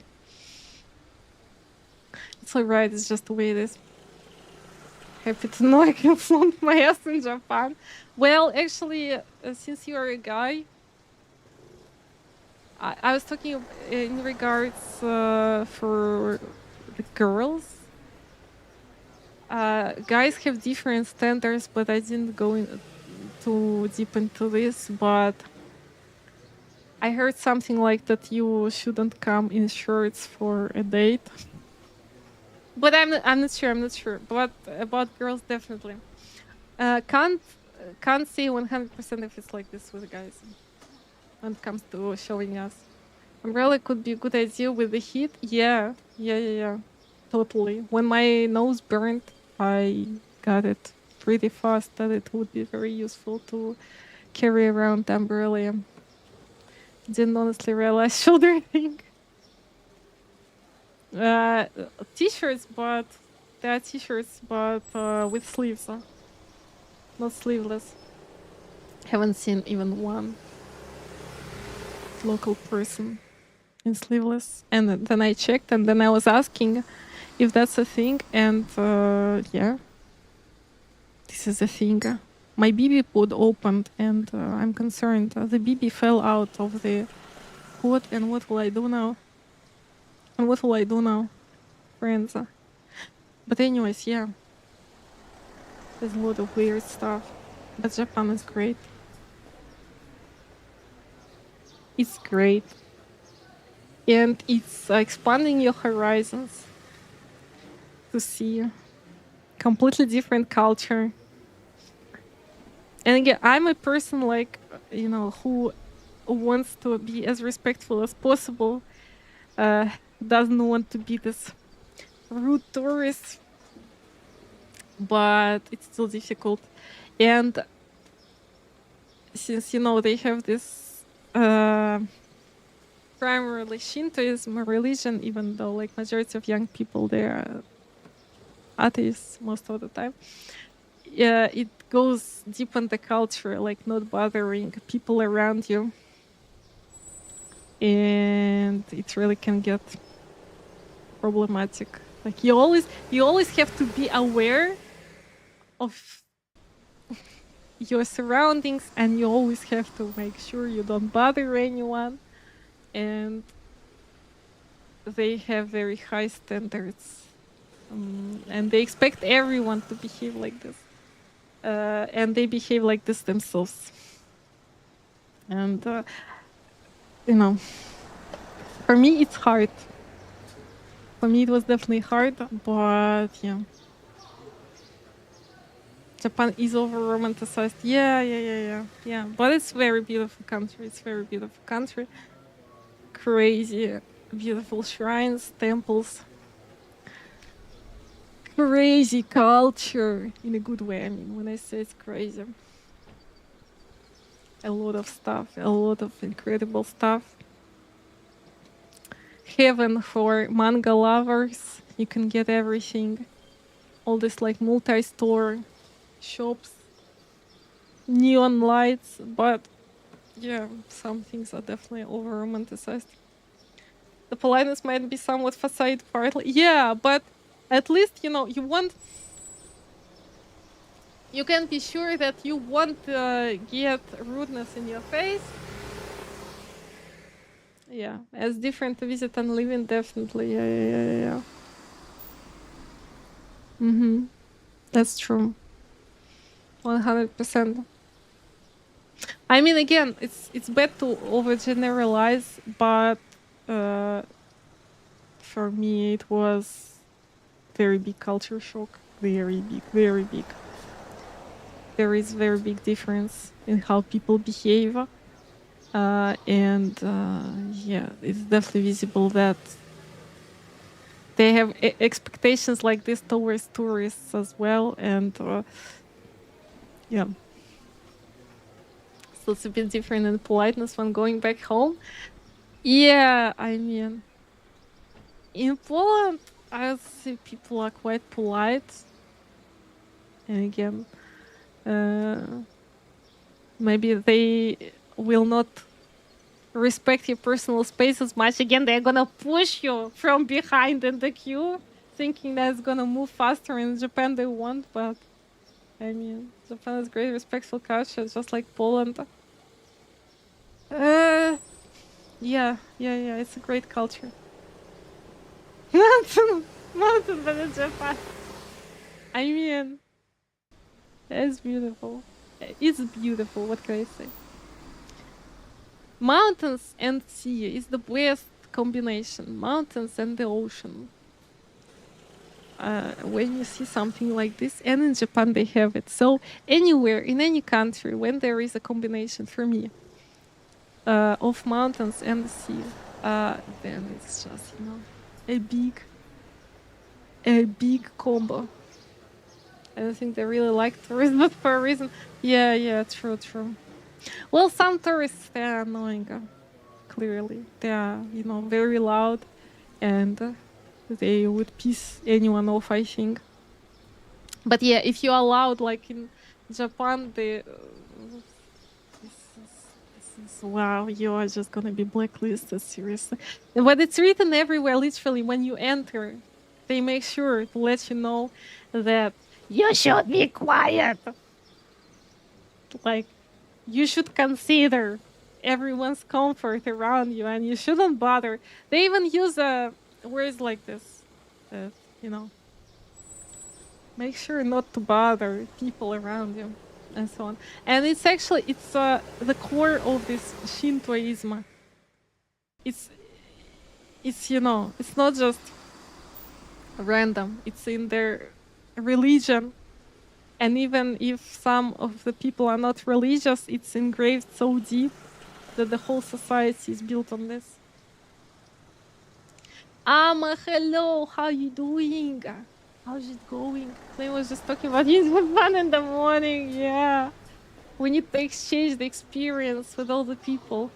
It's all right. It's just the way it is. Happy to know I can flaunt my ass in Japan. Well, actually, since you are a guy, I was talking in regards for the girls. Guys have different standards, but I didn't go too deep into this. But I heard something like that you shouldn't come in shorts for a date. But I'm not sure. But about girls, definitely. Can't say 100% if it's like this with guys when it comes to showing us. Umbrella could be a good idea with the heat. Yeah. Totally. When my nose burned, I got it pretty fast that it would be very useful to carry around the umbrella. Didn't honestly realize shoulder thing. T-shirts, but there are t-shirts, but with sleeves, not sleeveless. Haven't seen even one local person in sleeveless. And then I checked, and then I was asking if that's a thing, and yeah, this is a thing. My BB pod opened, and I'm concerned. The BB fell out of the pod, and what will I do now? Friends? But anyways, yeah. There's a lot of weird stuff. But Japan is great. It's great. And it's expanding your horizons to see completely different culture. And again, I'm a person like, who wants to be as respectful as possible. Doesn't want to be this rude tourist. But it's still difficult. And since, they have this primarily Shintoism religion, even though like majority of young people there are atheists most of the time. Yeah, it goes deep in the culture, like not bothering people around you. And it really can get problematic. Like you always have to be aware of your surroundings, and you always have to make sure you don't bother anyone. And they have very high standards, and they expect everyone to behave like this, and they behave like this themselves. And you know, for me it's hard. For me it was definitely hard, but yeah. Japan is over romanticized. Yeah. But it's very beautiful country. It's very beautiful country. Crazy, beautiful shrines, temples. Crazy culture in a good way. I mean, when I say it's crazy, a lot of stuff, a lot of incredible stuff. Heaven for manga lovers. You can get everything. All this like multi-store shops, neon lights, but yeah, some things are definitely over romanticized. The politeness might be somewhat facade partly. Yeah, but at least, you know, you can be sure that you won't get rudeness in your face. Yeah, as different to visit and live in, definitely. Yeah. Mm-hmm. That's true. 100%. I mean, again, it's bad to overgeneralize, but for me, it was very big culture shock. Very big, very big. There is very big difference in how people behave, and yeah, it's definitely visible that they have expectations like this towards tourists as well, and yeah. So it's a bit different in politeness when going back home. Yeah, I mean, in Poland, I would say people are quite polite. And again, maybe they will not respect your personal space as much. Again, they're gonna push you from behind in the queue, thinking that it's gonna move faster. In Japan, they won't, but I mean, Japan has great respectful culture, just like Poland. Yeah, it's a great culture. Mountain, but in Japan. I mean, it's beautiful. It's beautiful, what can I say? Mountains and sea is the best combination. Mountains and the ocean. When you see something like this, and in Japan they have it. So anywhere, in any country, when there is a combination for me of mountains and the sea, then it's just, you know, a big combo. I don't think they really like tourists, but for a reason. Yeah, true. Well, some tourists, they are annoying, clearly. They are, you know, very loud, and they would piss anyone off, I think. But yeah, if you are loud, like in Japan, this is wow, you are just gonna be blacklisted, seriously. But it's written everywhere, literally, when you enter. They make sure to let you know that you should be quiet. Like, you should consider everyone's comfort around you, and you shouldn't bother. They even use words like this, you know, make sure not to bother people around you, and so on. And it's actually the core of this Shintoism. It's you know, it's not just random. It's in their religion. And even if some of the people are not religious, it's engraved so deep that the whole society is built on this. Hello, how you doing? How's it going? I was just talking about you with fun in the morning, yeah. We need to exchange the experience with all the people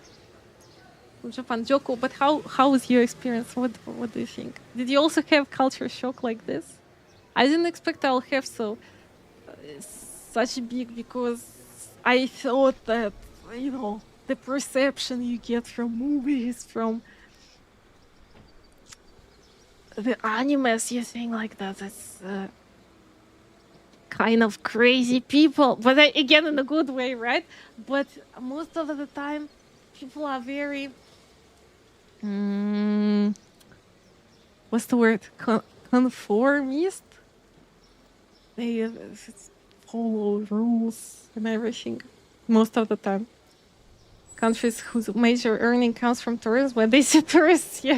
from Japan. Joko, but how was your experience? What do you think? Did you also have culture shock like this? I didn't expect I'll have such big, because I thought that, you know, the perception you get from movies, from the animes, you think like that, it's kind of crazy people, but again in a good way, right? But most of the time, people are very what's the word? Conformist. They follow rules and everything most of the time. Countries whose major earning comes from tourism, when they see tourists, yeah.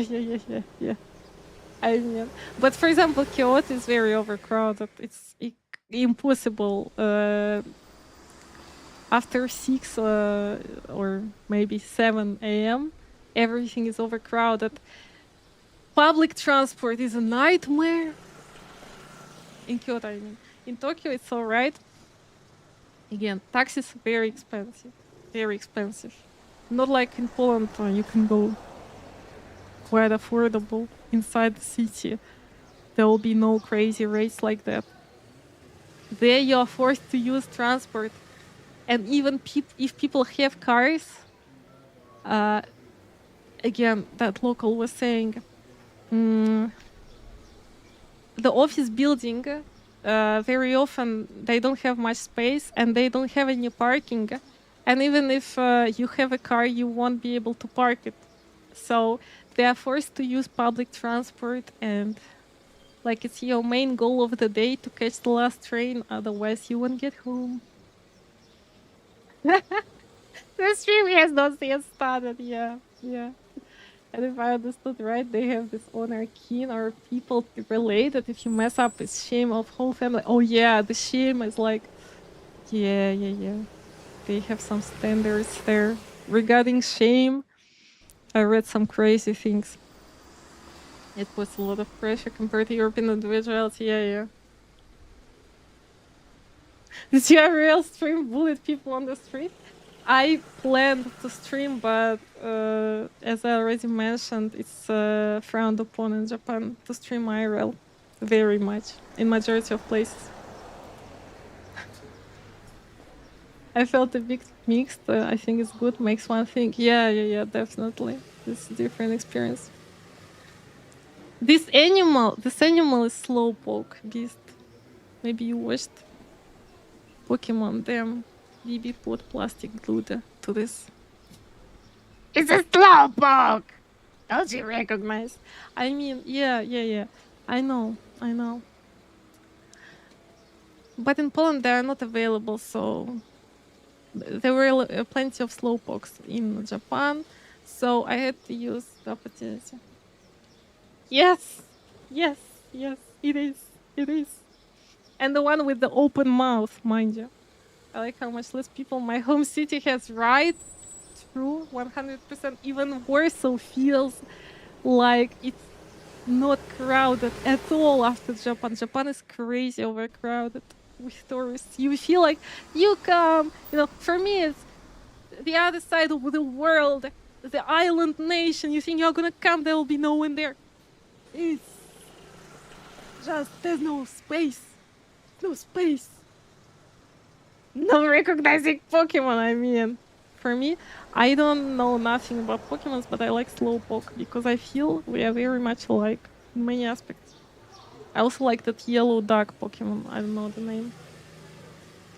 I mean, but for example, Kyoto is very overcrowded. It's impossible after 6 or maybe 7 a.m. Everything is overcrowded. Public transport is a nightmare. In Kyoto, I mean. In Tokyo, it's all right. Again, taxis are very expensive. Very expensive. Not like in Poland, you can go quite affordable inside the city. There will be no crazy rates like that. There you are forced to use transport. And even if people have cars, again, that local was saying, the office building, very often they don't have much space and they don't have any parking. And even if you have a car, you won't be able to park it. So they are forced to use public transport, and like it's your main goal of the day to catch the last train, otherwise you won't get home. The stream has not yet started, yeah. And if I understood right, they have this honor keen, or people relate that if you mess up, it's shame of whole family. Oh yeah, the shame is like, yeah. They have some standards there. Regarding shame, I read some crazy things. It puts a lot of pressure compared to European individuality, yeah. Did you have real stream bullet people on the street? I planned to stream, but as I already mentioned, it's frowned upon in Japan to stream IRL very much, in majority of places. I felt a bit mixed. I think it's good, makes one think, yeah, definitely. It's a different experience. This animal is Slowpoke Beast. Maybe you watched Pokemon Them. BB put plastic glue to this. It's a Slowpoke! Don't you recognize? I mean, yeah. I know. But in Poland they are not available, so there were plenty of Slowpokes in Japan, so I had to use the opportunity. Yes, it is. And the one with the open mouth, mind you. I like how much less people my home city has, right? True, 100%. Even Warsaw feels like it's not crowded at all after Japan. Japan is crazy overcrowded with tourists. You feel like you come, for me it's the other side of the world, the island nation. You think you're gonna come, there will be no one there. It's just, there's no space. No recognizing Pokemon, I mean. For me, I don't know nothing about Pokemons, but I like Slowpoke because I feel we are very much alike in many aspects. I also like that yellow duck Pokemon, I don't know the name.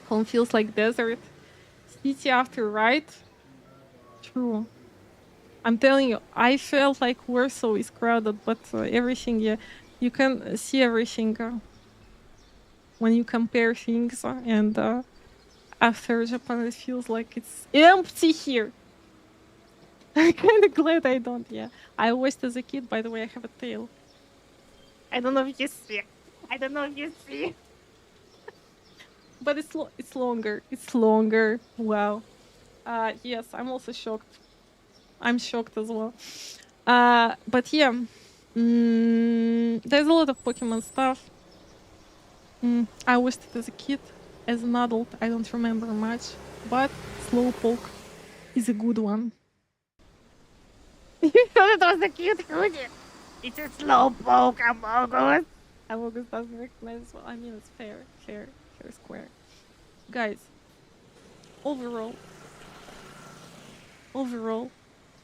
Home feels like desert. City after ride. True. I'm telling you, I felt like Warsaw is crowded, but everything, yeah, you can see everything when you compare things, and after Japan, it feels like it's empty here. I'm kind of glad I don't, yeah. I watched as a kid, by the way, I have a tail. I don't know if you see. But it's longer. Wow. Yes, I'm also shocked. I'm shocked as well. But yeah, there's a lot of Pokemon stuff. I watched it as a kid. As an adult, I don't remember much. But Slowpoke is a good one. You thought it was a cute hoodie. It's a Slowpoke, Amogus. Amogus doesn't recognize as well. I mean, it's fair, square. Guys, overall,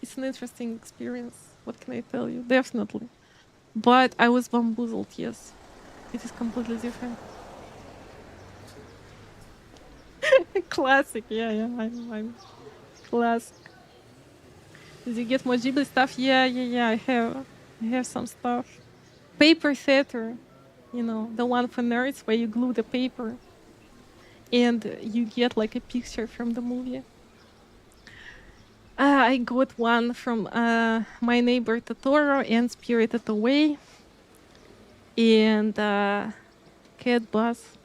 it's an interesting experience. What can I tell you? Definitely. But I was bamboozled, yes. It is completely different. Classic, yeah, I'm classic. Did you get more Ghibli stuff? Yeah, I have some stuff. Paper setter, you know, the one for nerds where you glue the paper and you get like a picture from the movie. I got one from My Neighbor Totoro and Spirited Away and Cat Bus.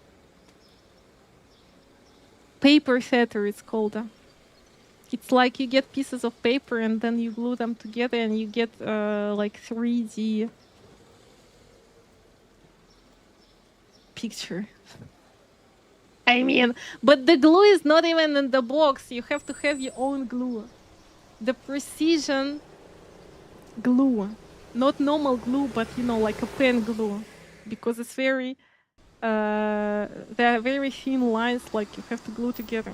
Paper setter, it's called. It's like you get pieces of paper and then you glue them together and you get like 3D picture. I mean, but the glue is not even in the box. You have to have your own glue. The precision glue. Not normal glue, but you know, like a pen glue. Because it's very, there are very thin lines like you have to glue together.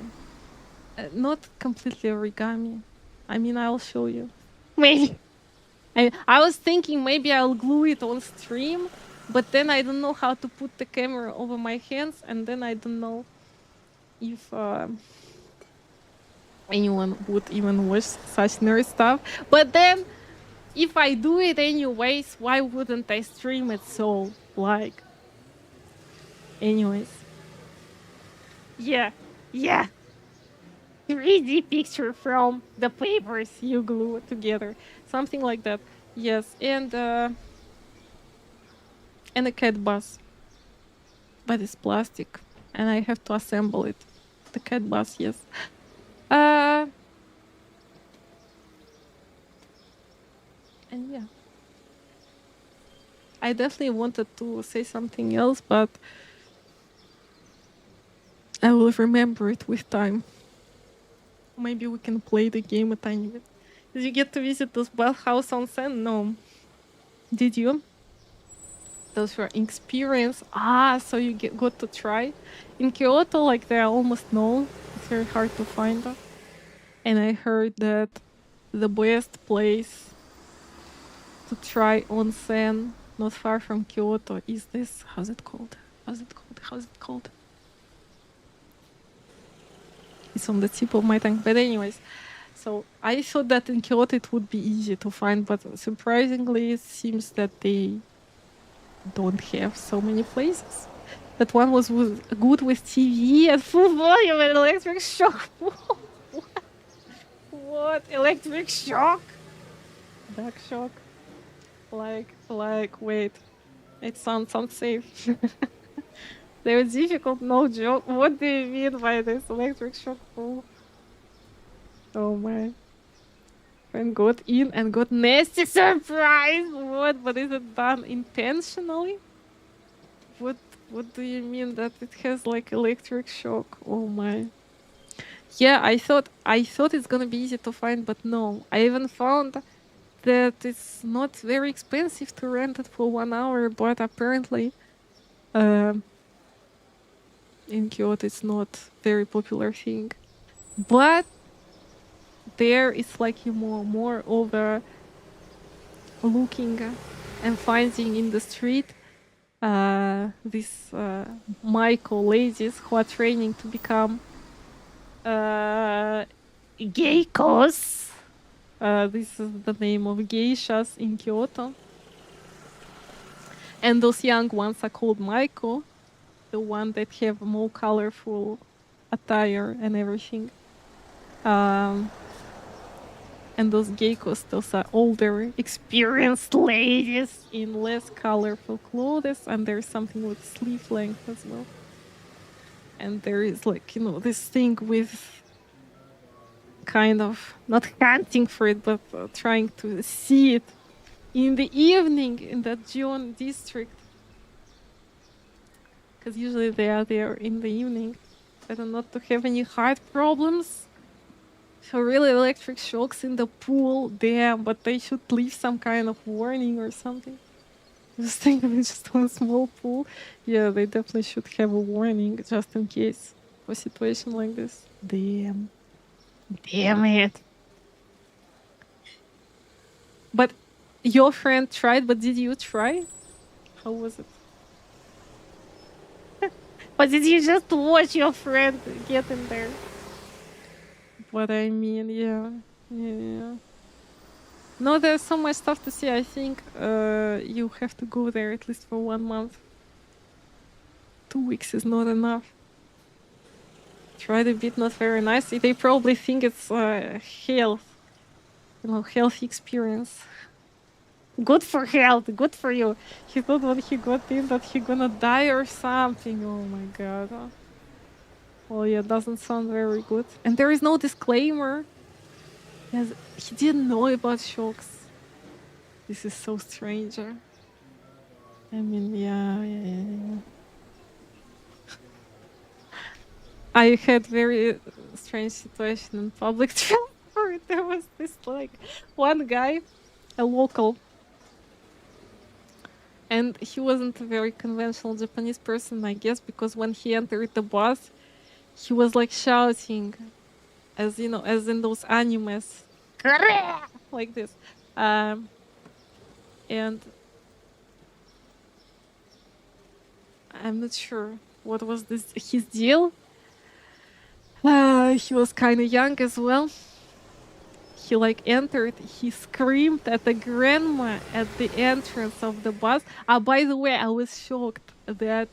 Not completely origami. I mean, I'll show you. Maybe. I was thinking maybe I'll glue it on stream, but then I don't know how to put the camera over my hands, and then I don't know if anyone would even watch such nerd stuff. But then, if I do it anyways, why wouldn't I stream it? So, like, anyways. Yeah. 3D picture from the papers you glue together. Something like that. Yes, and a cat bus. But it's plastic. And I have to assemble it. The cat bus, yes. And yeah. I definitely wanted to say something else, but I will remember it with time. Maybe we can play the game a tiny bit. Did you get to visit this bathhouse onsen? No. Did you? Those were experience. So you got to try. In Kyoto, like there are almost no. It's very hard to find them. And I heard that the best place to try onsen, not far from Kyoto, is this. How's it called? It's on the tip of my tongue. But anyways, so I thought that in Kyoto it would be easy to find, but surprisingly it seems that they don't have so many places. That one was good with TV and full volume and electric shock. What? Electric shock? Dark shock? Wait. It sounds unsafe. They're difficult, no joke. What do you mean by this electric shock? Oh my. And got in and got nasty surprise. What? But is it done intentionally? What do you mean that it has like electric shock? Oh my. Yeah, I thought it's gonna be easy to find, but no. I even found that it's not very expensive to rent it for 1 hour, but apparently in Kyoto it's not very popular thing. But there it's like you more over looking and finding in the street these Michael ladies who are training to become geikos. This is the name of geishas in Kyoto. And those young ones are called Maiko, the one that have more colorful attire and everything. And those geikos, those are older, experienced ladies in less colorful clothes, and there's something with sleeve length as well. And there is like, this thing with kind of not hunting for it, but trying to see it in the evening in that Gion district. Because usually they are there in the evening. Better not to have any heart problems. So really electric shocks in the pool, damn, but they should leave some kind of warning or something. Just think of it, just one small pool. Yeah, they definitely should have a warning just in case for a situation like this. Damn it. But your friend tried, but did you try? How was it? But did you just watch your friend get in there? But I mean, yeah. No, there's so much stuff to see. I think you have to go there at least for 1 month. 2 weeks is not enough. Try the bit not very nice. They probably think it's health, healthy experience. Good for health, good for you. He thought when he got in that he gonna die or something. Oh my god. Well, yeah, doesn't sound very good. And there is no disclaimer. Yes, he didn't know about shocks. This is so strange. I mean, yeah. I had very strange situation in public transport. There was this one guy, a local, and he wasn't a very conventional Japanese person, I guess, because when he entered the bus, he was shouting, as as in those animes, like this, and I'm not sure what was his deal. He was kind of young as well. He entered, he screamed at the grandma at the entrance of the bus. By the way, I was shocked that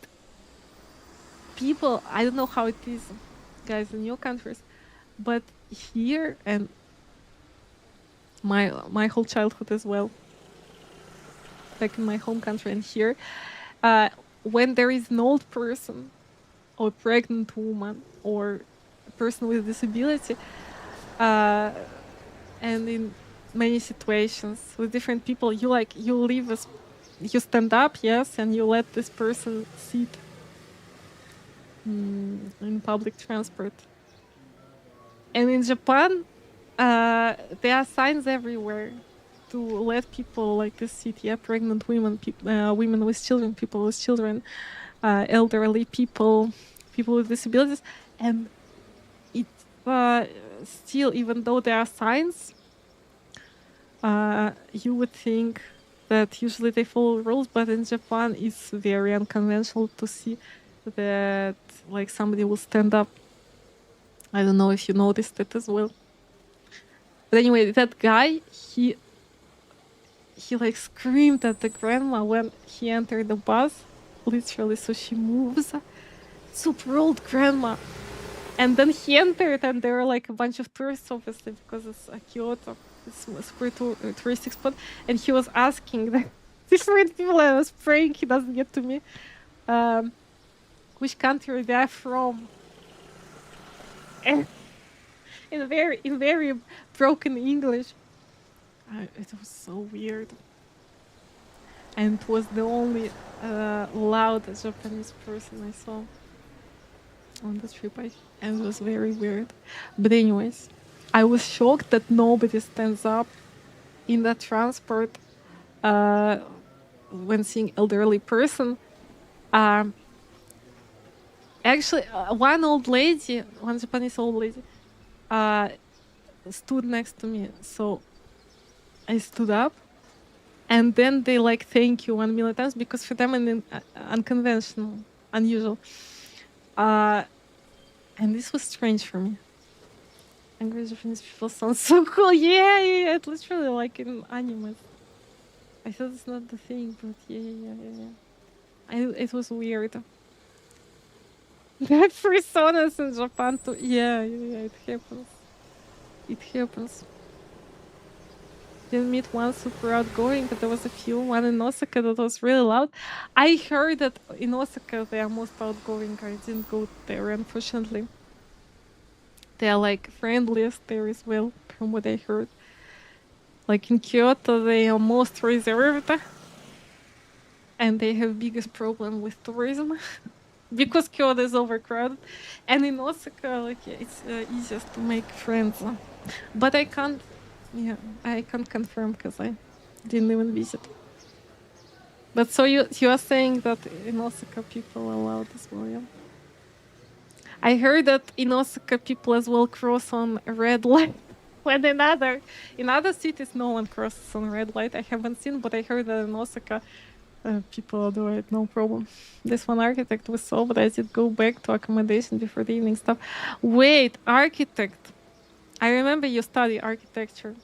people, I don't know how it is, guys, in your countries, but here and my whole childhood as well, back in my home country and here, when there is an old person or pregnant woman or a person with disability, and in many situations with different people, you stand up, yes, and you let this person sit in public transport. And in Japan, there are signs everywhere to let people like this sit. Yeah, pregnant women, women with children, people with children, elderly people, people with disabilities, and it still, even though there are signs, you would think that usually they follow rules, but in Japan it's very unconventional to see that somebody will stand up. I don't know if you noticed it as well. But anyway, that guy, he screamed at the grandma when he entered the bus, literally, so she moves. Super old grandma. And then he entered, and there were a bunch of tourists, obviously, because it's Kyoto, it's a super touristic spot. And he was asking the different people, I was praying he doesn't get to me, which country they are from. And in very broken English. It was so weird. And it was the only loud Japanese person I saw on the trip, and it was very weird. But anyways, I was shocked that nobody stands up in the transport when seeing elderly person. Actually, one Japanese old lady, stood next to me. So I stood up, and then they thank you 1 million times, because for them it's unconventional, unusual. And this was strange for me. Angry Japanese people sound so cool. Yeah, it's literally like in animes. I thought it's not the thing, but yeah. It was weird. There are personas in Japan too. Yeah, it happens. It happens. Didn't meet one super outgoing, but there was a few. One in Osaka that was really loud. I heard that in Osaka they are most outgoing. I didn't go there, unfortunately. They are friendliest there as well, from what I heard. In Kyoto, they are most reserved, and they have biggest problem with tourism because Kyoto is overcrowded. And in Osaka, it's easiest to make friends. But I can't confirm because I didn't even visit. But so you are saying that in Osaka people are loud as well, yeah? I heard that in Osaka people as well cross on a red light. When in other cities no one crosses on red light. I haven't seen, but I heard that in Osaka People do it, no problem. This one architect was solved. I did go back to accommodation before the evening stuff. Wait, architect. I remember you study architecture.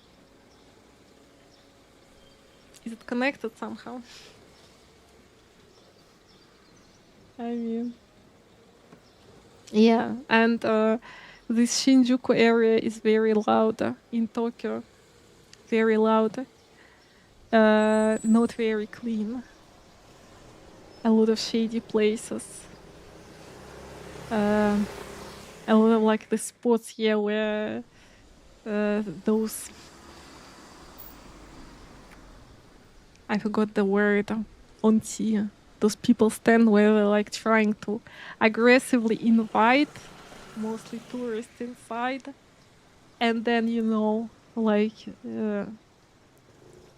Is it connected somehow? I mean, yeah, and this Shinjuku area is very loud in Tokyo. Very loud. Not very clean. A lot of shady places. A lot of like the spots here where those, I forgot the word, onti. Those people stand where they're like trying to aggressively invite mostly tourists inside, and then like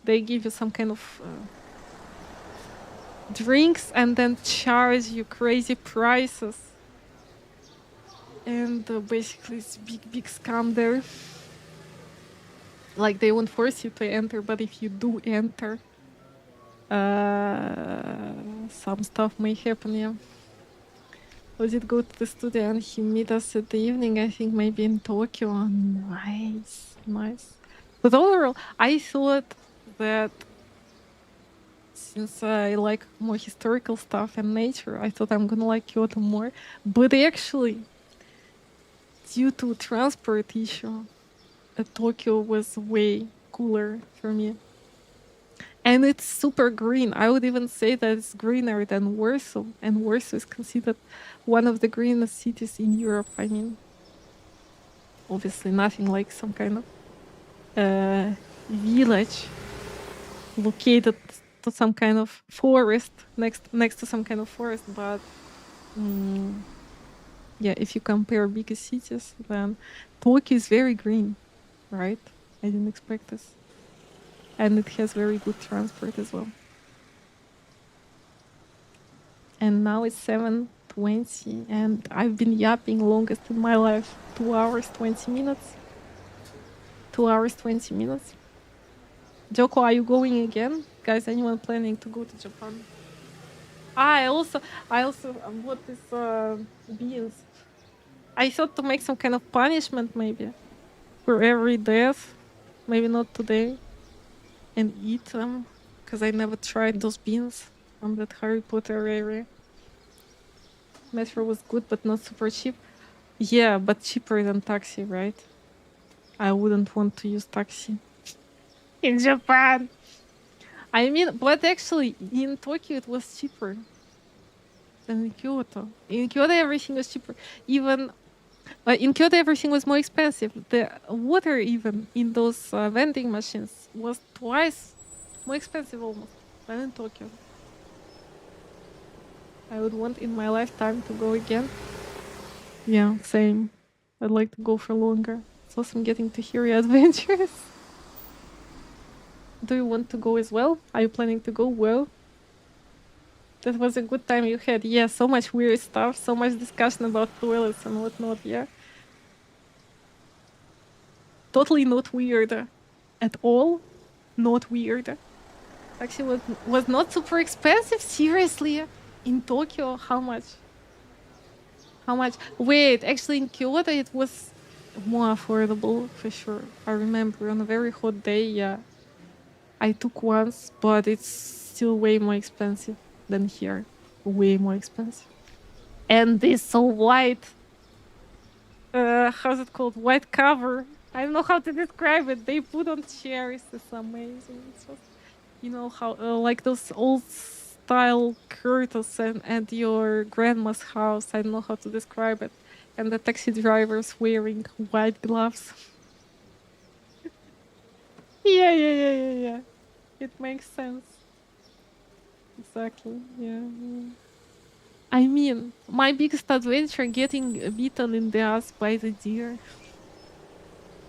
they give you some kind of drinks and then charge you crazy prices, and basically it's big scam there. Like they won't force you to enter, but if you do enter, some stuff may happen. Yeah. We did go to the studio and he meet us at the evening, I think maybe in Tokyo. Nice. But overall, I thought that since I like more historical stuff and nature, I thought I'm gonna like Kyoto more. But actually, due to transport issue, Tokyo was way cooler for me. And it's super green. I would even say that it's greener than Warsaw. And Warsaw is considered one of the greenest cities in Europe. I mean, obviously nothing like some kind of village located to some kind of forest, next to some kind of forest. But yeah, if you compare bigger cities, then Tokyo is very green, right? I didn't expect this. And it has very good transport as well. And now it's 7:20, and I've been yapping longest in my life, 2 hours 20 minutes. 2 hours 20 minutes. Joko, are you going again? Guys, anyone planning to go to Japan? I also bought these beans. I thought to make some kind of punishment maybe for every death. Maybe not today. And eat them, because I never tried those beans from that Harry Potter area. Metro was good, but not super cheap. Yeah, but cheaper than taxi, right? I wouldn't want to use taxi in Japan. I mean, but actually, in Tokyo it was cheaper than in Kyoto. In Kyoto, everything was cheaper. Even in Kyoto, everything was more expensive. The water, even in those vending machines, was twice more expensive almost than in Tokyo. I would want in my lifetime to go again. Yeah, same. I'd like to go for longer. It's awesome getting to hear your adventures. Do you want to go as well? Are you planning to go? Well, that was a good time you had. Yeah, so much weird stuff, so much discussion about toilets and whatnot, yeah. Totally not weird at all. Not weird. Actually, was not super expensive. Seriously, in Tokyo, how much? How much? Wait, actually in Kyoto it was more affordable for sure. I remember on a very hot day, yeah, I took once, but it's still way more expensive than here. Way more expensive. And this so white, how's it called? White cover. I don't know how to describe it. They put on chairs. It's amazing. It's just, you know how like those old style curtains and your grandma's house. I don't know how to describe it. And the taxi drivers wearing white gloves. Yeah. It makes sense. Exactly. Yeah. I mean, my biggest adventure getting beaten in the ass by the deer.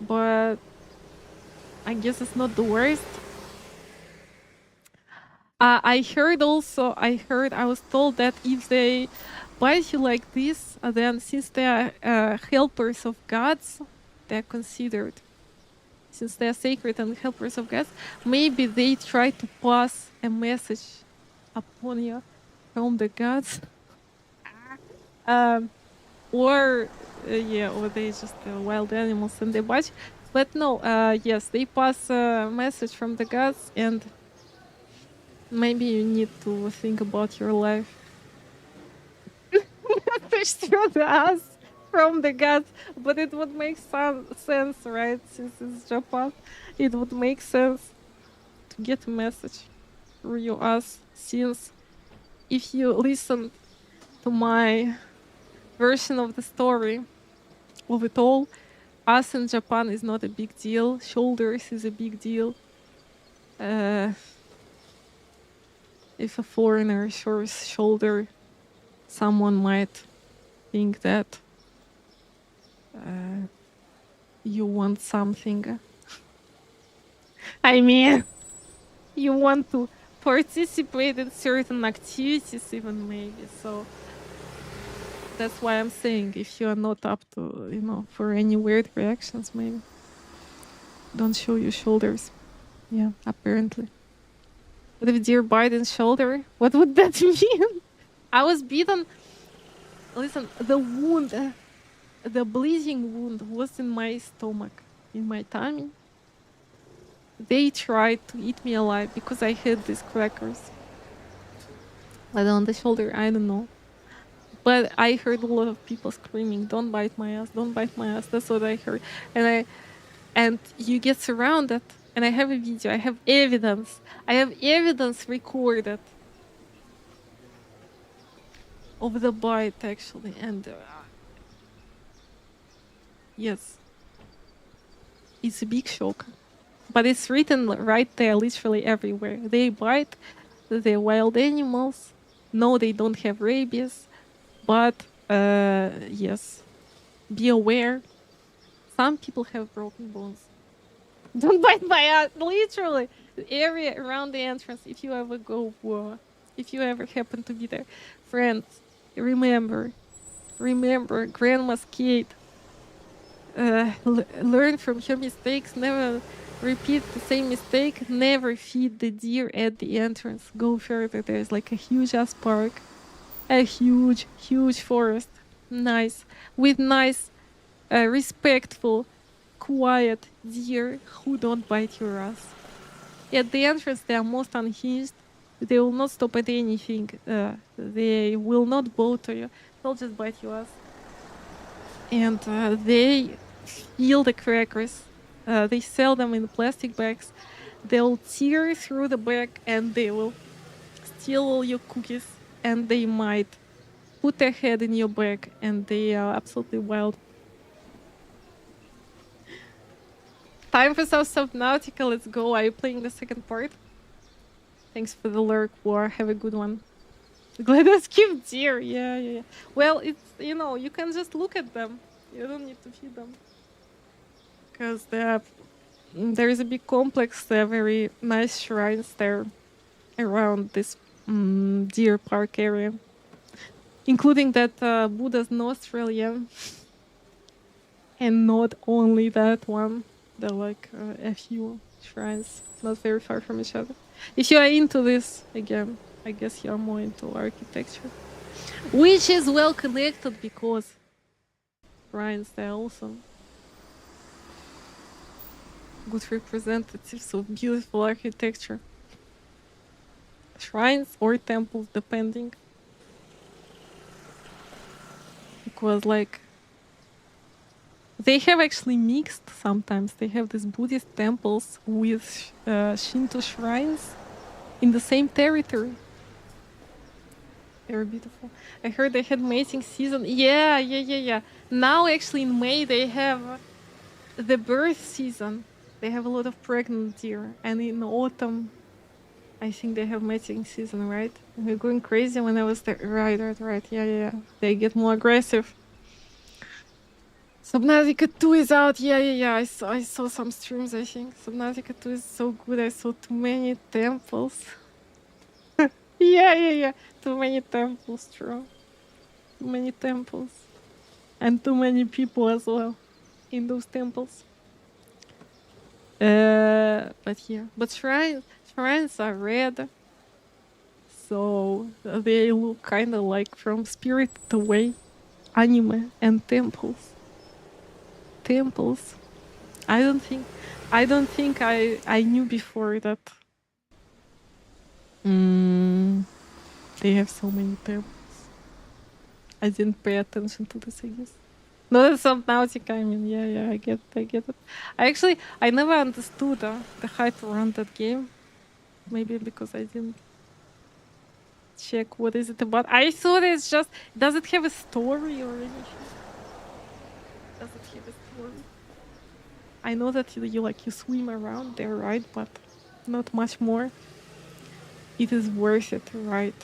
But I guess it's not the worst. I was told that if they bite you like this, then since they are helpers of gods, they're considered. Since they are sacred and helpers of gods, maybe they try to pass a message upon you from the gods. um, or yeah, or they just wild animals and they bite. But no, yes, they pass a message from the gods, and maybe you need to think about your life. Message through the us from the gods, but it would make some sense, right? Since it's Japan, it would make sense to get a message through your us. Since if you listen to my version of the story of it all, us in Japan is not a big deal. Shoulders is a big deal. If a foreigner shows shoulder, someone might think that you want something. I mean, you want to participate in certain activities, even maybe. So that's why I'm saying if you are not up to, for any weird reactions, maybe don't show your shoulders. Yeah, apparently. What if deer bite in shoulder? What would that mean? I was beaten. Listen, the wound, the bleeding wound was in my stomach, in my tummy. They tried to eat me alive because I had these crackers. But on the shoulder, I don't know. But I heard a lot of people screaming, "Don't bite my ass! Don't bite my ass!" That's what I heard, and you get surrounded. And I have a video. I have evidence. I have evidence recorded of the bite, actually. And yes, it's a big shock. But it's written right there, literally everywhere. They bite the wild animals. No, they don't have rabies. But yes, be aware. Some people have broken bones. Don't bite my ass, literally. The area around the entrance, if you ever go, if you ever happen to be there. Friends, remember, Grandma's Kate. Learn from her mistakes, never repeat the same mistake, never feed the deer at the entrance. Go further, there's like a huge ass park, a huge forest, nice, with nice, respectful, quiet deer who don't bite your ass. At the entrance, they are most unhinged. They will not stop at anything. They will not bow to you. They'll just bite your ass. And they steal the crackers. They sell them in plastic bags. They'll tear through the bag and they will steal all your cookies. And they might put their head in your bag, and they are absolutely wild. Time for some Subnautica. Let's go. Are you playing the second part? Thanks for the lurk, War. Have a good one. Glad I skipped deer. Yeah. Well, it's, you can just look at them. You don't need to feed them. Because there is a big complex. There are very nice shrines there around this deer park area. Including that Buddha's nostril. And not only that one. There are like a few shrines not very far from each other. If you are into this, again, I guess you are more into architecture. Which is well connected because shrines, they're awesome. Good representatives of beautiful architecture. Shrines or temples, depending. Because like they have actually mixed sometimes. They have these Buddhist temples with Shinto shrines in the same territory. Very beautiful. I heard they had mating season. Yeah. Now actually in May they have the birth season. They have a lot of pregnant deer. And in autumn, I think they have mating season, right? We're going crazy when I was there. Right. Yeah. They get more aggressive. Subnautica 2 is out. Yeah. I saw some streams, I think. Subnautica 2 is so good. I saw too many temples. Yeah. Too many temples, true. Too many temples. And too many people as well in those temples. But yeah. But shrines are red. so they look kind of like from Spirited Away, anime, and temples. Temples. I don't think I knew before that. They have so many temples. I didn't pay attention to this, I guess. No, that's Subnautica. I mean, yeah, I get it. I never understood the hype around that game. Maybe because I didn't check what is it about. I thought it's just, does it have a story or anything? Does it have a story? I know that you swim around there, right? But not much more. It is worth it, right?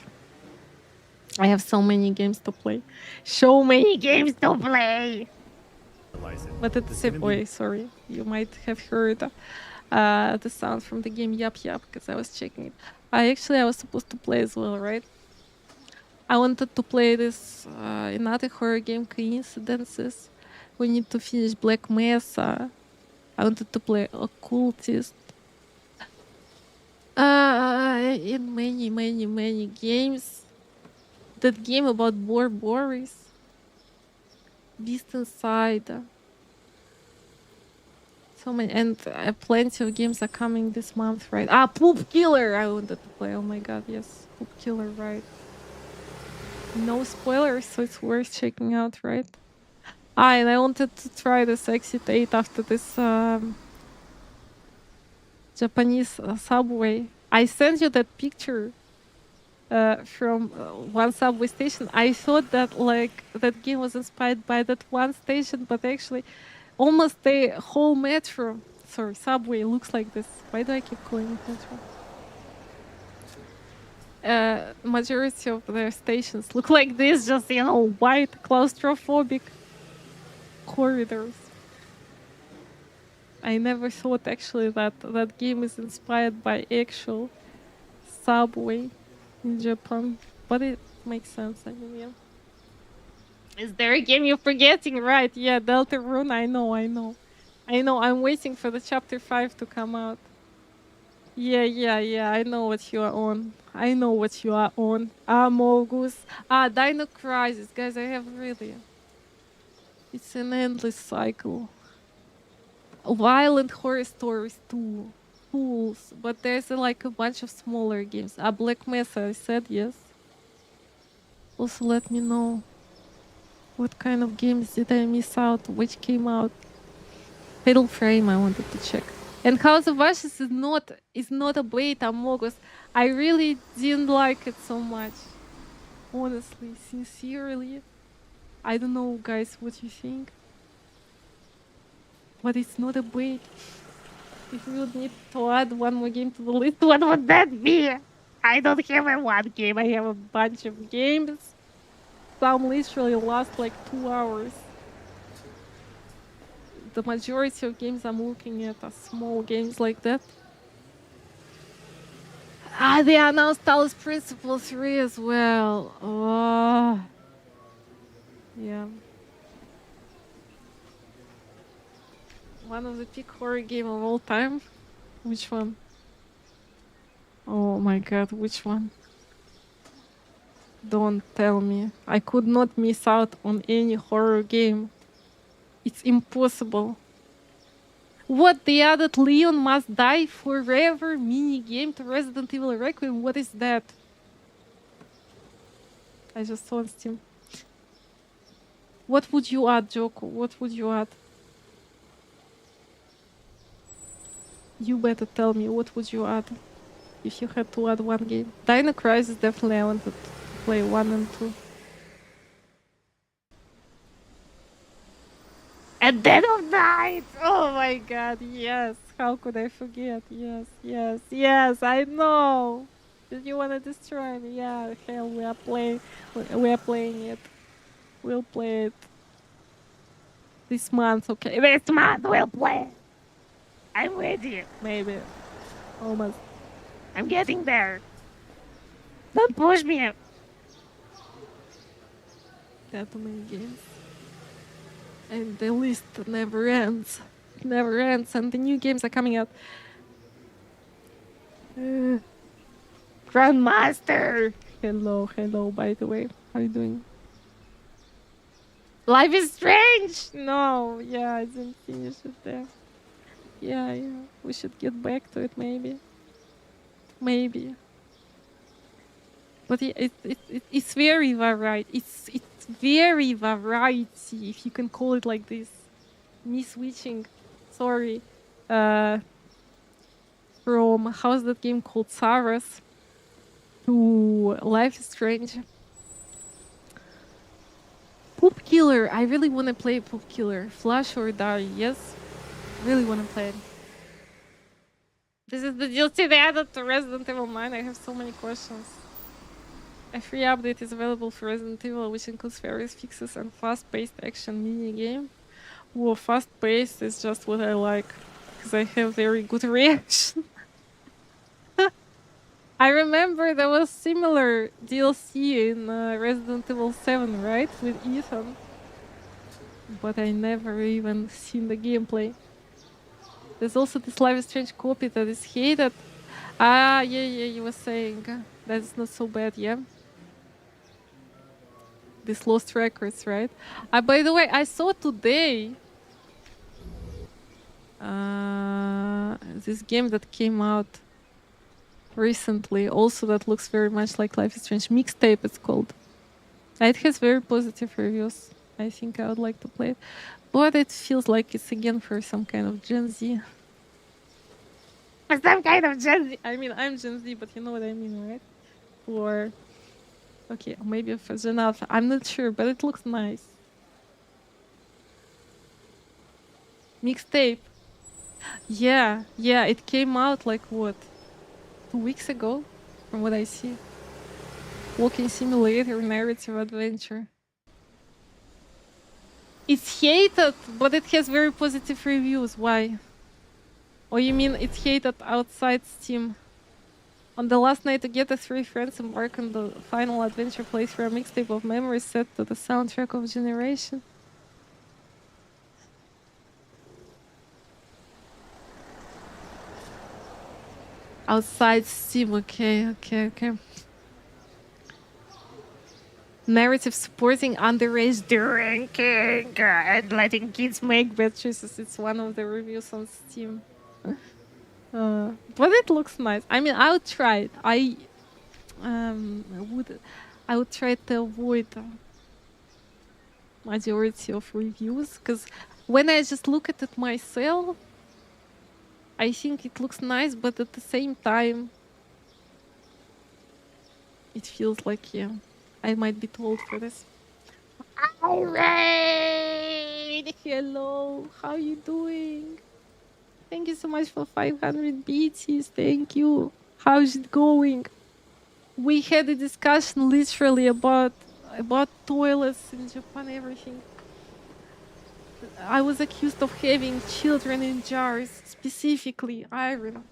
I have so many games to play. So many games to play! But at the same way, sorry, you might have heard the sound from the game Yup, because I was checking it. I was supposed to play as well, right? I wanted to play this another horror game, Coincidences. We need to finish Black Mesa. I wanted to play Occultist. In many games. That game about Boris. Beast Inside. So many, and plenty of games are coming this month, right? Poop Killer! I wanted to play. Oh my god, yes. Poop Killer, right. No spoilers, so it's worth checking out, right? And I wanted to try this Exit 8 after this Japanese subway. I sent you that picture from one subway station. I thought that that game was inspired by that one station, but actually almost the whole subway looks like this. Why do I keep calling it metro? Majority of their stations look like this, just white claustrophobic corridors. I never thought actually that that game is inspired by actual subway in Japan, but it makes sense. I mean, yeah. Is there a game you're forgetting? Right? Yeah, Deltarune. I know. I'm waiting for the chapter 5 to come out. Yeah. I know what you are on. Amogus. Dino Crisis. Guys, I have really... It's an endless cycle. Violent Horror Stories 2. Fools. But there's a bunch of smaller games. Black Mesa, I said yes. Also, let me know what kind of games did I miss out, which came out. Fatal Frame, I wanted to check. And House of Ashes is not a beta, Amogus. I really didn't like it so much. Honestly, sincerely. I don't know, guys, what you think. But it's not a bait. If we would need to add one more game to the list, what would that be? I don't have one game, I have a bunch of games. Some literally last 2 hours. The majority of games I'm looking at are small games like that. They announced Talos Principle 3 as well. Oh. Yeah. One of the peak horror game of all time. Which one? Oh my god, which one? Don't tell me. I could not miss out on any horror game. It's impossible. What, they added Leon Must Die Forever mini game to Resident Evil Requiem? What is that? I just saw on Steam. What would you add, Joko? What would you add? You better tell me, what would you add if you had to add one game? Dino Crisis, definitely I wanted to play 1 and 2. And Dead of Night! Oh my god, yes! How could I forget? Yes, I know! Did you wanna destroy me? Yeah, hell, we are playing it. We'll play it this month, okay? This month we'll play it! I'm ready! Maybe. Almost. I'm getting there! Don't push me! That many games. And the list never ends. It never ends, and the new games are coming out. Grandmaster! Hello, hello, by the way. How you doing? Life is strange! No, yeah, I didn't finish it there. Yeah, we should get back to it, maybe. Maybe. But yeah, it's very variety. It's very variety, if you can call it like this. Me switching, sorry, from how's that game called, Saras, to Life is Strange. Poop Killer. I really want to play Poop Killer. Flash or Die. Yes, really want to play it. This is the DLC they added to Resident Evil 9. I have so many questions. A free update is available for Resident Evil, which includes various fixes and fast-paced action mini-game. Whoa, fast-paced is just what I like, because I have very good reaction. I remember there was similar DLC in Resident Evil 7, right? With Ethan. But I never even seen the gameplay. There's also this Life is Strange copy that is hated. Ah, yeah, you were saying. That's not so bad, yeah? These lost records, right? By the way, I saw today this game that came out recently, also that looks very much like Life is Strange. Mixtape, it's called. It has very positive reviews. I think I would like to play it. But it feels like it's again for some kind of Gen Z. Some kind of Gen Z. I mean, I'm Gen Z, but you know what I mean, right? Or... okay, maybe for Gen Alpha. I'm not sure, but it looks nice. Mixtape. Yeah, it came out like what? 2 weeks ago, from what I see. Walking simulator, narrative adventure. It's hated, but it has very positive reviews. Why? Oh, you mean it's hated outside Steam? On the last night together, 3 friends embark on the final adventure playthrough, a mixtape of memories set to the soundtrack of Generation. Outside Steam, okay. Narrative supporting underage drinking and letting kids make bad choices. It's one of the reviews on Steam. But it looks nice. I mean, I would try it. I would try to avoid majority of reviews, because when I just look at it myself, I think it looks nice, but at the same time, it feels like, yeah, I might be too old for this. Alright! Hello, how you doing? Thank you so much for 500 BTs. Thank you. How's it going? We had a discussion literally about toilets in Japan, everything. I was accused of having children in jars, specifically iron.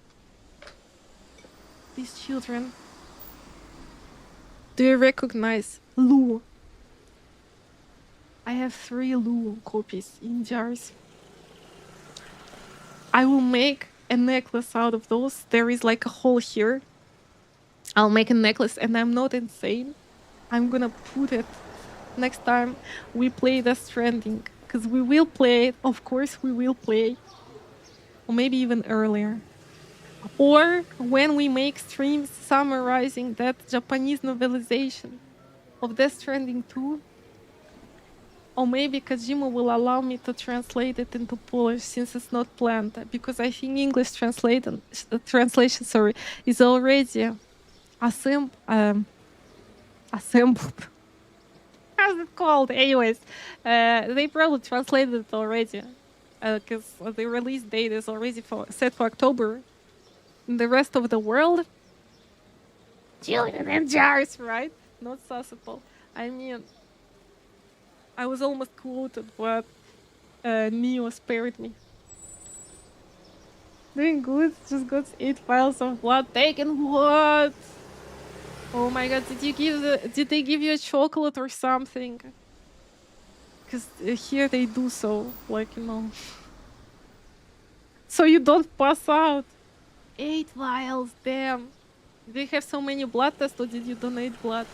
These children. Do you recognize Lu? I have 3 Lu copies in jars. I will make a necklace out of those. There is like a hole here. I'll make a necklace, and I'm not insane. I'm gonna put it next time we play Death Stranding. Because we will play it, of course we will play. Or maybe even earlier. Or when we make streams summarizing that Japanese novelization of Death Stranding 2. Or maybe Kojima will allow me to translate it into Polish since it's not planned. Because I think English translation is already assembled. How's it called? Anyways, they probably translated it already. Because the release date is already set for October. In the rest of the world, children in jars, right? Not Sassable. I mean, I was almost quoted, but Neo spared me. Doing good, just got 8 vials of blood taken. What? Oh my god, did they give you a chocolate or something? Because here they do so, like, you know. So you don't pass out. 8 vials, damn. Did they have so many blood tests or did you donate blood?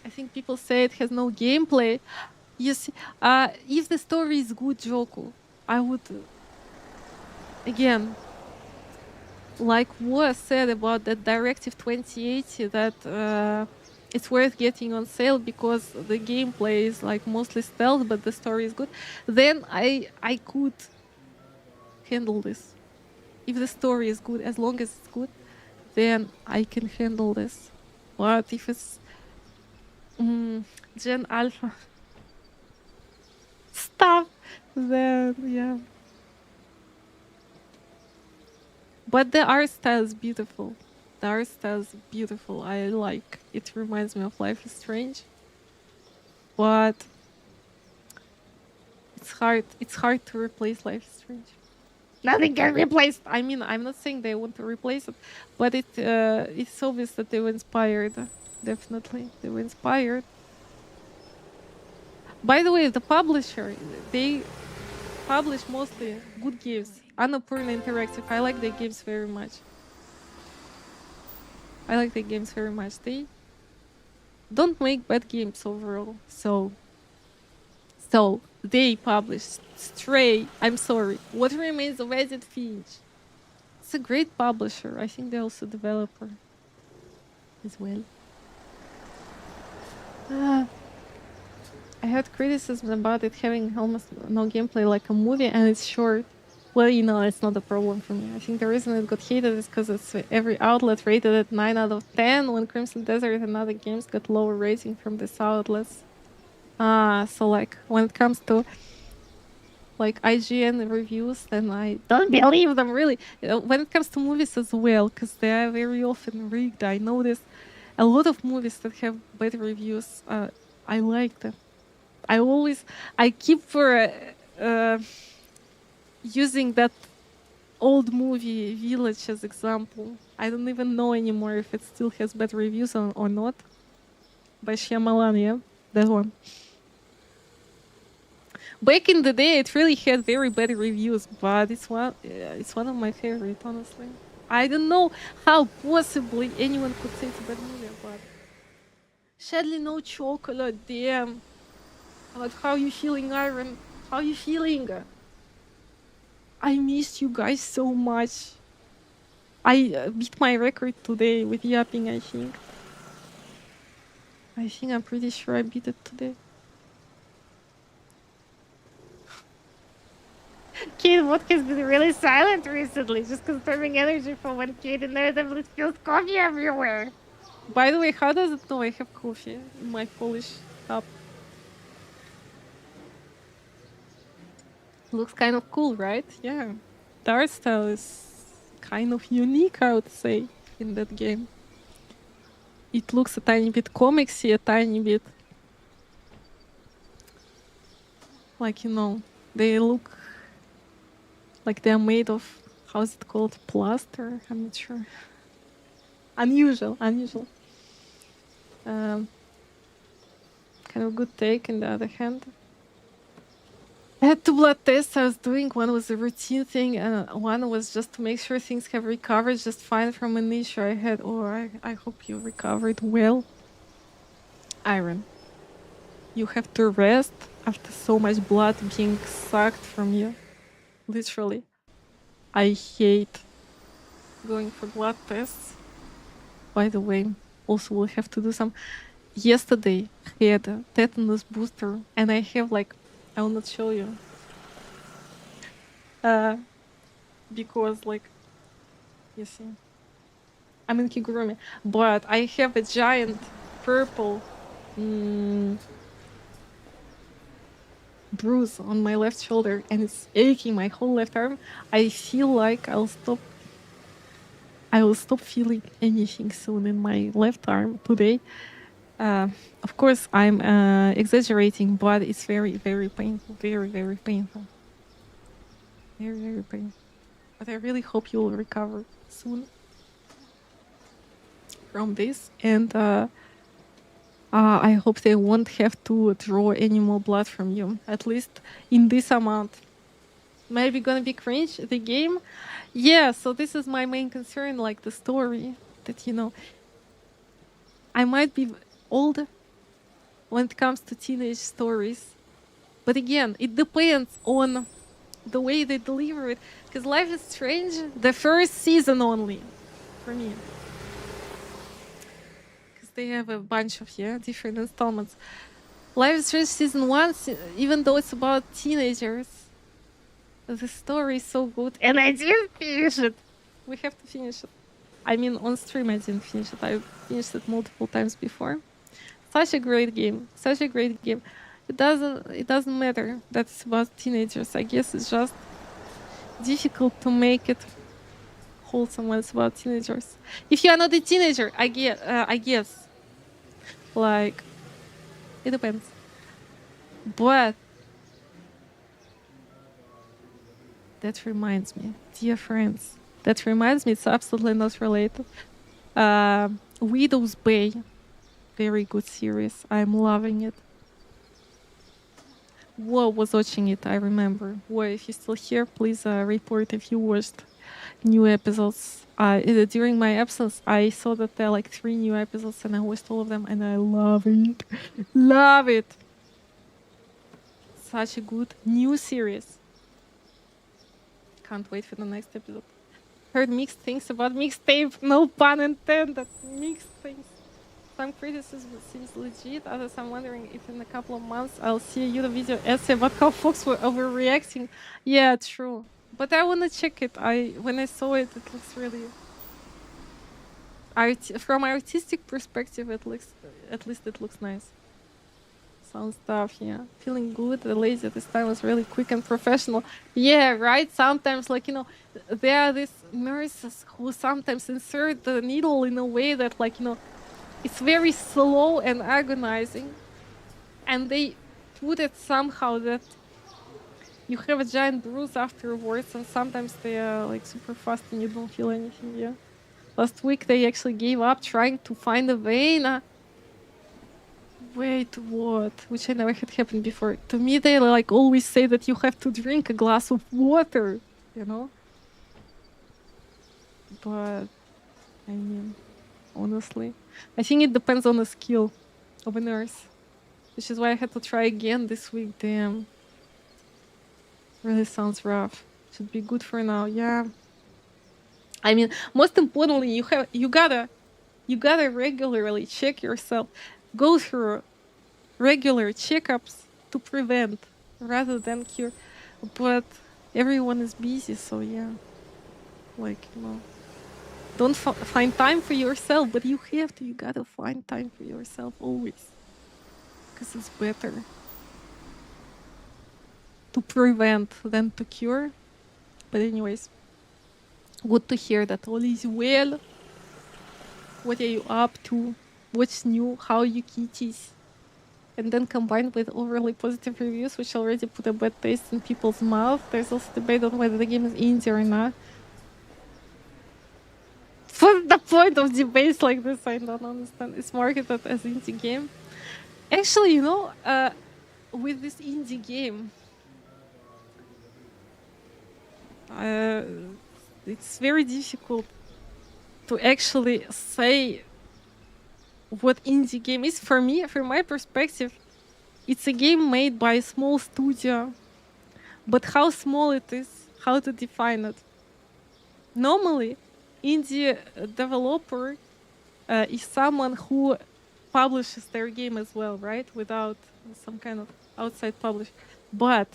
I think people say it has no gameplay. Yes, if the story is good, Joku, I would again, like was said about that Directive 2080, that it's worth getting on sale because the gameplay is like mostly stealth, but the story is good. Then I could handle this. If the story is good, as long as it's good, then I can handle this. But if it's Gen Alpha stuff, then yeah. But the art style is beautiful. The art style is beautiful. I like. It reminds me of Life is Strange. But it's hard. It's hard to replace Life is Strange. Nothing can replace. I mean, I'm not saying they want to replace it, but it's obvious that they were inspired. Definitely, they were inspired. By the way, the publisher, they publish mostly good games. Annapurna Interactive. I like their games very much. I like their games very much. They don't make bad games overall. So they published Stray. I'm sorry. What Remains of Edith Finch. It's a great publisher. I think they're also developer as well. I had criticisms about it having almost no gameplay like a movie and it's short. Well, you know, it's not a problem for me. I think the reason it got hated is because it's every outlet rated at 9 out of 10 when Crimson Desert and other games got lower rating from these outlets. So like when it comes to like IGN reviews, then I don't believe them really. When it comes to movies as well, because they are very often rigged. I notice a lot of movies that have bad reviews. I like them. I keep for using that old movie Village as example. I don't even know anymore if it still has bad reviews or not. By Shyamalan, yeah, that one. Back in the day, it really had very bad reviews, but it's one of my favorite, honestly. I don't know how possibly anyone could say it's a bad movie, but sadly no chocolate. Damn. But how you feeling, Iron? How you feeling? I missed you guys so much. I beat my record today with yapping, I think. I'm pretty sure I beat it today. Kate, what has been really silent recently? Just conserving energy for when Kate inevitably spills coffee everywhere. By the way, how does it know I have coffee in my Polish cup? Looks kind of cool, right? Yeah. The art style is kind of unique, I would say, in that game. It looks a tiny bit comicsy, a tiny bit like, you know, they look like they're made of, how's it called, plaster? I'm not sure. Unusual. Kind of good take on the other hand. I had 2 blood tests I was doing. One was a routine thing, and one was just to make sure things have recovered just fine from an issue I had. I hope you recovered well. Iron, you have to rest after so much blood being sucked from you. Literally. I hate going for blood tests. By the way, also we'll have to do some. Yesterday, I had a tetanus booster, and I have like, I will not show you. Because like, you see, I'm in Kigurumi, but I have a giant purple bruise on my left shoulder, and it's aching my whole left arm. I feel like I will stop feeling anything soon in my left arm today. Of course, I'm exaggerating, but it's very, very painful. Very, very painful. Very, very painful. But I really hope you will recover soon from this. And I hope they won't have to draw any more blood from you. At least in this amount. Maybe gonna be cringe, the game? Yeah, so this is my main concern, like the story. that, I might be old when it comes to teenage stories. But again, it depends on the way they deliver it. Because Life is Strange, the first season only, for me. Because they have a bunch of different installments. Life is Strange season 1, even though it's about teenagers, the story is so good. And I didn't finish it. We have to finish it. I mean, on stream I didn't finish it. I finished it multiple times before. Such a great game. Such a great game. It doesn't matter that it's about teenagers. I guess it's just difficult to make it wholesome when it's about teenagers. If you are not a teenager, I guess. Like, it depends. But that reminds me, dear friends, it's absolutely not related. Widow's Bay, very good series. I'm loving it. Wo was watching it, I remember. Wo, if you're still here, please report if you watched new episodes. During my absence, I saw that there are like 3 new episodes and I watched all of them and I love it. Love it! Such a good new series. Can't wait for the next episode. Heard mixed things about mixtape, no pun intended. Mixed things. Some criticism seems legit, others I'm wondering if in a couple of months I'll see a YouTube video essay about how folks were overreacting. Yeah, true. But I wanna check it. When I saw it, it looks really... From artistic perspective, at least it looks nice. Sound stuff, yeah. Feeling good, the laser this time was really quick and professional. Yeah, right? Sometimes, there are these nurses who sometimes insert the needle in a way that, it's very slow and agonizing. And they put it somehow that you have a giant bruise afterwards, and sometimes they are, super fast and you don't feel anything, yeah. Last week they actually gave up trying to find a vein. Wait, what? Which I never had happened before. To me, they always say that you have to drink a glass of water, But, I mean, honestly, I think it depends on the skill of a nurse, which is why I had to try again this week. Damn, really sounds rough. Should be good for now, yeah. I mean, most importantly, you gotta regularly check yourself. Go through regular checkups to prevent rather than cure. But everyone is busy, so yeah. Don't find time for yourself, but you gotta find time for yourself always. Because it's better to prevent than to cure. But anyways, good to hear that all is well. What are you up to? What's new? How are you kitties? And then combined with overly positive reviews, which already put a bad taste in people's mouth, there's also debate on whether the game is indie or not. What's the point of debates like this? I don't understand. It's marketed as indie game. Actually, with this indie game, it's very difficult to actually say what indie game is. For me, from my perspective, it's a game made by a small studio. But how small it is, how to define it? Normally, indie developer is someone who publishes their game as well, right? Without some kind of outside publish. But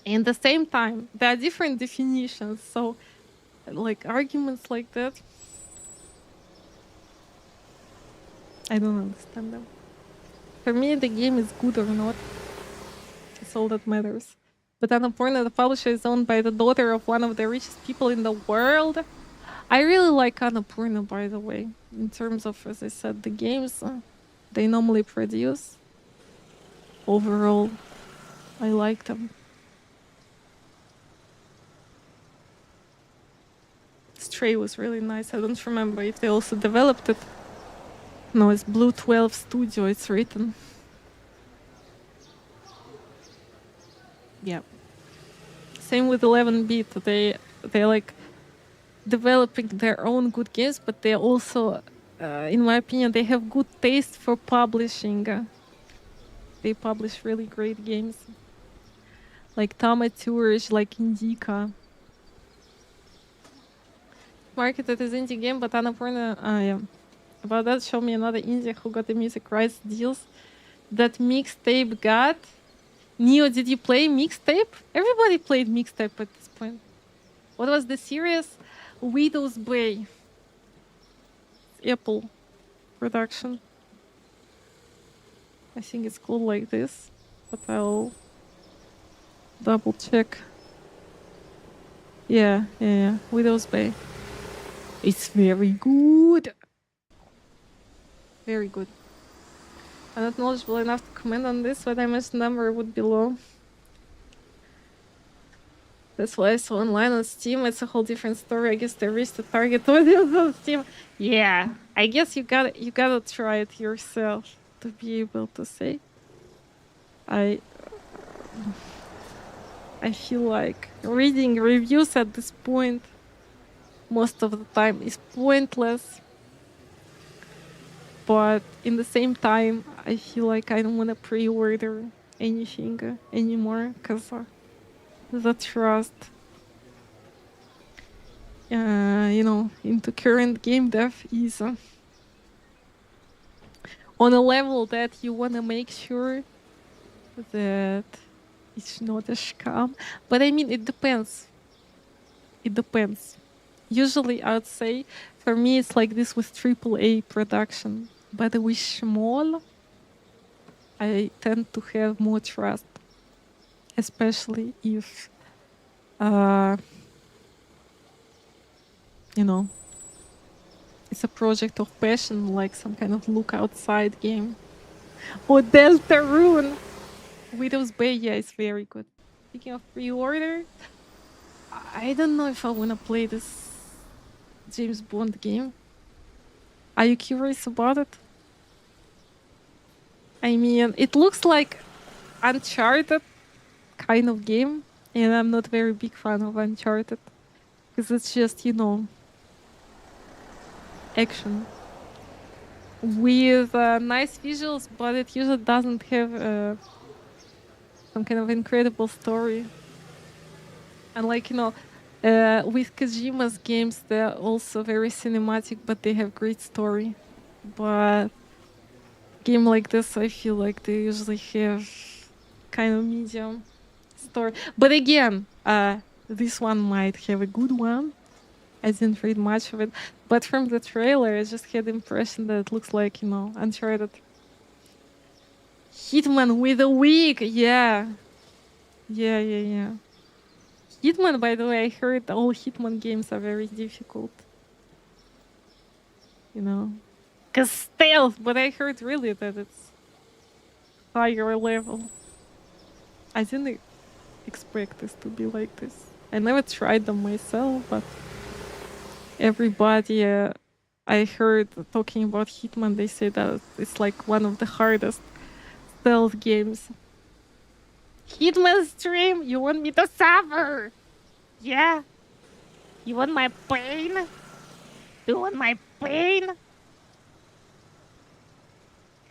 in the same time, there are different definitions. So, arguments like that, I don't understand them. For me, the game is good or not. It's all that matters. But Annapurna, the publisher, is owned by the daughter of one of the richest people in the world. I really like Annapurna, by the way. In terms of, as I said, the games they normally produce. Overall, I like them. Stray was really nice. I don't remember if they also developed it. No, it's Blue 12 Studio, it's written. Yeah. Same with 11-bit. They developing their own good games, but they also, in my opinion, they have good taste for publishing. They publish really great games, like Thaumaturge, like Indica. Marketed as indie game, but Annapurna, yeah. About that, show me another indie who got the music rights deals that mixtape got. Neo, did you play mixtape? Everybody played mixtape at this point. What was the series? Widow's Bay. Apple production. I think it's called like this, but I'll double check. Yeah. Widow's Bay. It's very good. Very good. I'm not knowledgeable enough to comment on this, but I mentioned number would be low. That's why I saw online on Steam. It's a whole different story. I guess they reached the target audience on Steam. Yeah, I guess you gotta try it yourself to be able to say. I feel like reading reviews at this point most of the time is pointless. But in the same time, I feel like I don't want to pre-order anything anymore because the trust, into current game dev is on a level that you want to make sure that it's not a scam. But I mean, it depends. It depends. Usually, I would say, for me, it's like this with AAA production. But with small, I tend to have more trust, especially if, it's a project of passion, like some kind of look outside game. Or Deltarune! Widow's Bay, yeah, is very good. Speaking of pre-order, I don't know if I want to play this James Bond game. Are you curious about it? I mean, it looks like Uncharted kind of game, and I'm not very big fan of Uncharted because it's just, action with nice visuals, but it usually doesn't have some kind of incredible story. And with Kojima's games, they're also very cinematic, but they have great story. But game like this, I feel like they usually have kind of medium story. But again, this one might have a good one. I didn't read much of it, but from the trailer, I just had the impression that it looks like, Uncharted. Hitman with a wig, yeah. Yeah. Hitman, by the way, I heard all Hitman games are very difficult. Because stealth, but I heard really that it's higher level. I didn't expect this to be like this. I never tried them myself, but everybody I heard talking about Hitman, they say that it's like one of the hardest stealth games. Hitman stream, you want me to suffer? Yeah? You want my pain? You want my pain?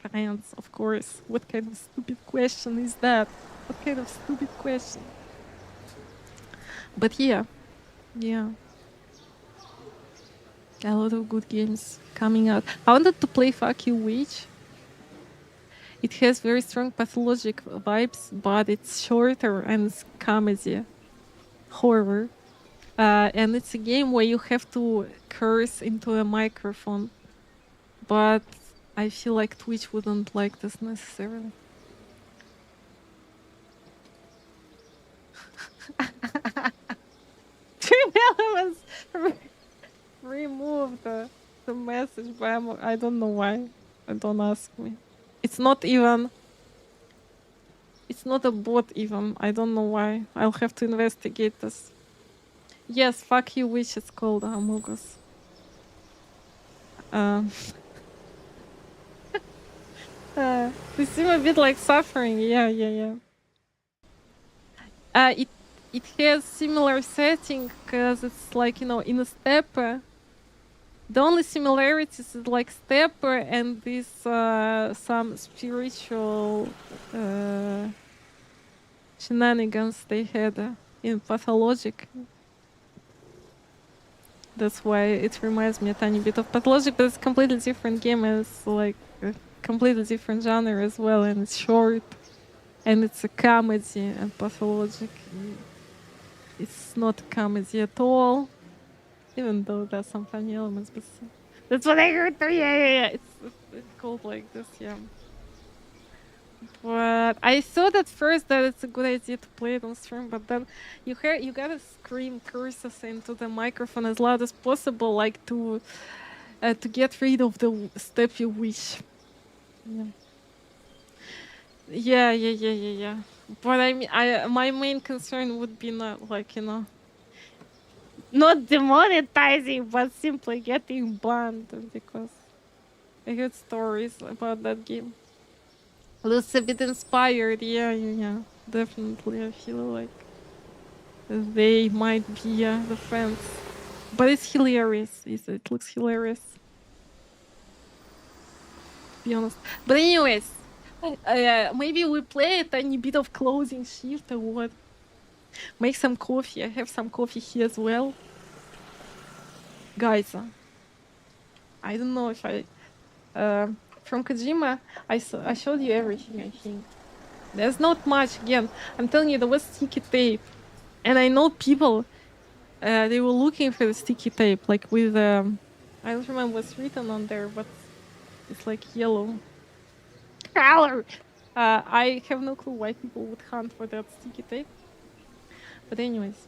Clients, of course. What kind of stupid question is that? What kind of stupid question? But yeah. A lot of good games coming out. I wanted to play Fuck You Witch. It has very strong pathologic vibes, but it's shorter and it's comedy, horror. And it's a game where you have to curse into a microphone. But I feel like Twitch wouldn't like this necessarily. Dream Elements removed the message, but I don't know why. Don't ask me. It's not even. It's not a bot even. I don't know why. I'll have to investigate this. Yes, Fuck You Witch it's called Amogus. They seem a bit like suffering. Yeah. it has similar setting because it's like, you know, in a steppe. The only similarities is like stepper and this some spiritual shenanigans they had in Pathologic. That's why it reminds me a tiny bit of Pathologic, but it's a completely different game and it's like a completely different genre as well, and it's short and it's a comedy, and Pathologic it's not a comedy at all, even though there's some funny elements, but that's what I heard. Yeah. It's called like this, yeah. But I thought at first that it's a good idea to play it on stream, but then you gotta scream curses into the microphone as loud as possible, like to get rid of the step you wish. Yeah. But I mean, my main concern would be not like, you know, not demonetizing, but simply getting banned, because I heard stories about that game. Looks a bit inspired, yeah. Definitely, I feel like they might be the fans. But it's hilarious. It looks hilarious, to be honest. But anyways, maybe we play a tiny bit of closing shift or what? Make some coffee. I have some coffee here as well. Guys, I don't know if from Kojima, I showed you everything, I think. There's not much, again. I'm telling you, there was sticky tape. And I know people, they were looking for the sticky tape, like with, I don't remember what's written on there, but it's like yellow color. I have no clue why people would hunt for that sticky tape. But anyways,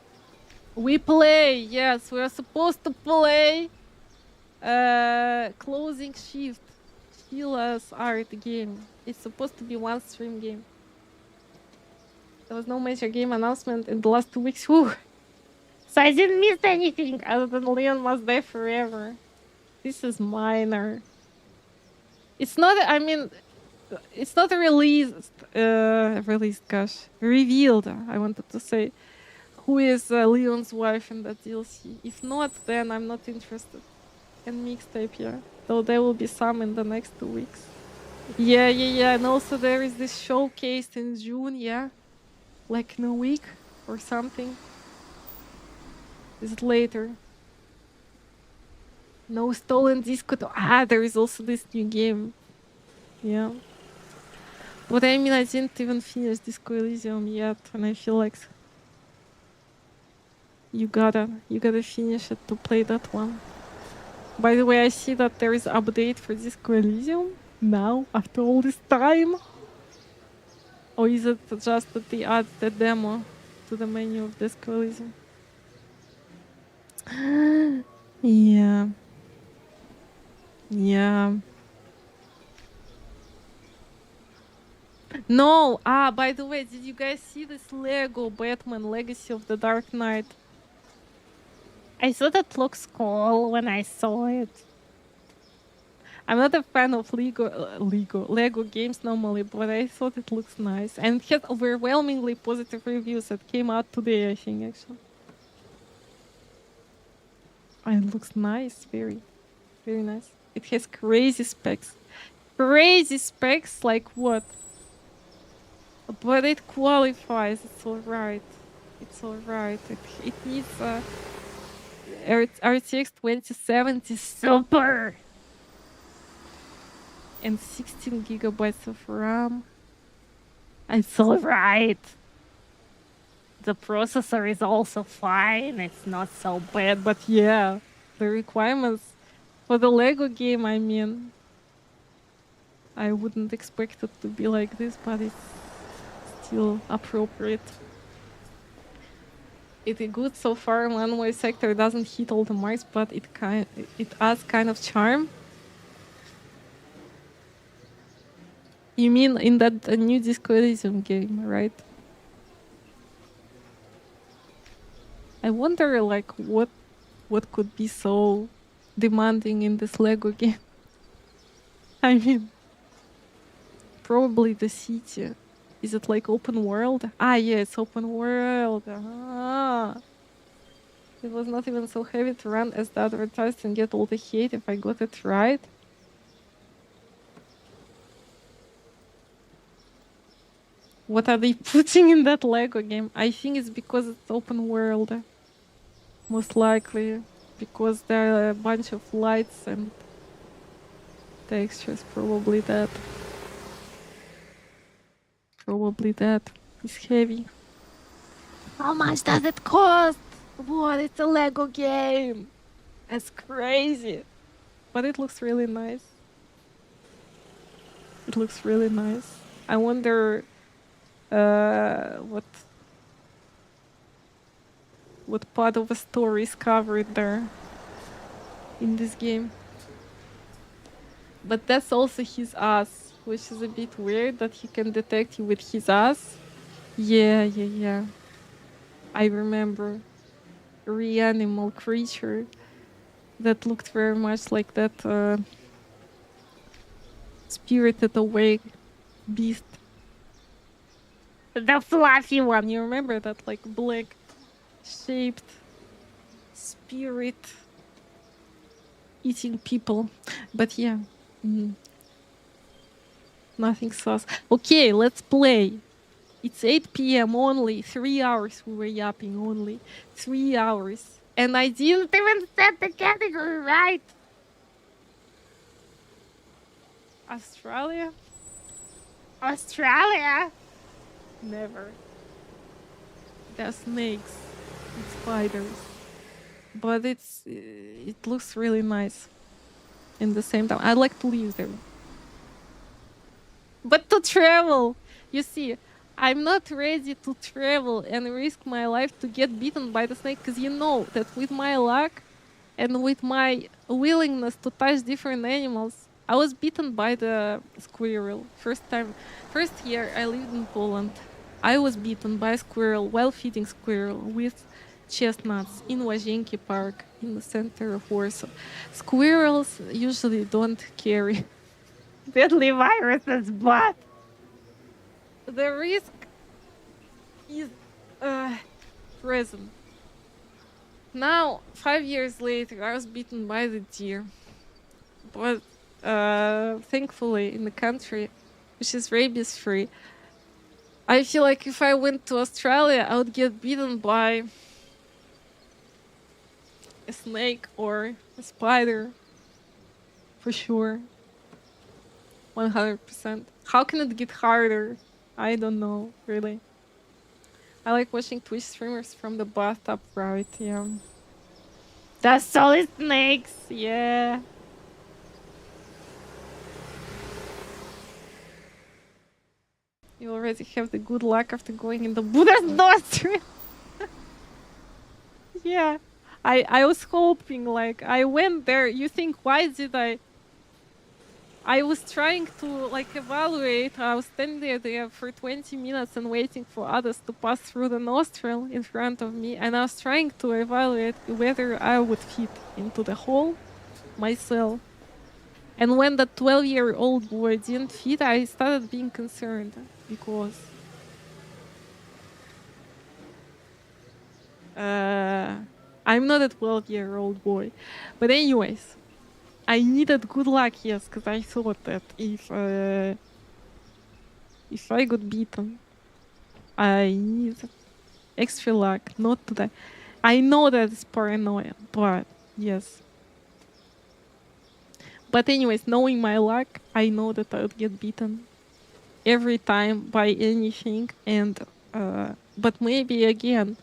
we play, yes, we are supposed to play Closing Shift, Chilla's art game. It's supposed to be one stream game. There was no major game announcement in the last 2 weeks. Whew. So I didn't miss anything other than Leon Must Die Forever. This is minor. It's not, I mean, it's not released, revealed, I wanted to say, who is Leon's wife in that DLC. If not, then I'm not interested in mixtape, yeah. Though there will be some in the next 2 weeks. Yeah. And also there is this showcase in June, yeah. Like in a week or something. Is it later? No stolen disco. There is also this new game. Yeah. But I mean, I didn't even finish Disco Elysium yet, and I feel like you gotta finish it to play that one. By the way, I see that there is update for Disco Elysium now after all this time. Or is it just that they add the demo to the menu of Disco Elysium? Yeah. No, by the way, did you guys see this Lego Batman Legacy of the Dark Knight? I thought it looks cool when I saw it. I'm not a fan of Lego games normally, but I thought it looks nice. And it has overwhelmingly positive reviews that came out today, I think, actually. And it looks nice, very, very nice. It has crazy specs. Crazy specs, like what? But it qualifies, it's alright. It needs RTX 2070 Super! And 16 gigabytes of RAM. It's alright. The processor is also fine, it's not so bad, but yeah, the requirements for the Lego game, I mean, I wouldn't expect it to be like this, but it's still appropriate. It's good so far. One-way sector doesn't hit all the marks, but it adds kind of charm. You mean in that new Disco Elysium game, right? I wonder, like, what could be so demanding in this Lego game? I mean, probably the city. Is it like open world? Ah, yeah, it's open world. Ah. It was not even so heavy to run as the advertised and get all the hate if I got it right. What are they putting in that Lego game? I think it's because it's open world. Most likely. Because there are a bunch of lights and textures. Probably that. Probably that. It's heavy. How much does it cost? What? It's a Lego game. That's crazy. But it looks really nice. It looks really nice. I wonder what part of a story is covered there in this game. But that's also his ass, which is a bit weird that he can detect you with his ass. Yeah. I remember a reanimal creature that looked very much like that spirited away beast. The fluffy one, you remember that, like black shaped spirit eating people. But yeah, nothing sus. Okay, let's play. It's 8 p.m. only. 3 hours we were yapping only. 3 hours. And I didn't even set the category right. Australia? Australia? Never. They're snakes and spiders. But it looks really nice. In the same time, I'd like to live there. But to travel, you see, I'm not ready to travel and risk my life to get bitten by the snake, because you know that with my luck and with my willingness to touch different animals, I was bitten by the squirrel. First year I lived in Poland, I was bitten by a squirrel while feeding squirrel with chestnuts in Łazienki Park in the center of Warsaw. Squirrels usually don't carry deadly viruses, but the risk is present. Now, 5 years later, I was bitten by the deer. But thankfully, in the country, which is rabies free, I feel like if I went to Australia, I would get bitten by a snake or a spider. For sure. 100%. How can it get harder? I don't know, really. I like watching Twitch streamers from the bathtub, right? Yeah. The solid snakes, yeah. You already have the good luck after going in the Buddha's nostril. Yeah. I was hoping, like, I went there. You think, why did I was trying to, like, evaluate. I was standing there for 20 minutes and waiting for others to pass through the nostril in front of me. And I was trying to evaluate whether I would fit into the hole myself. And when the 12-year-old boy didn't fit, I started being concerned because I'm not a 12-year-old boy. But anyways, I needed good luck, yes, because I thought that if I got beaten, I need extra luck, not to die. I know that it's paranoia, but yes. But anyways, knowing my luck, I know that I would get beaten every time by anything. And but maybe again,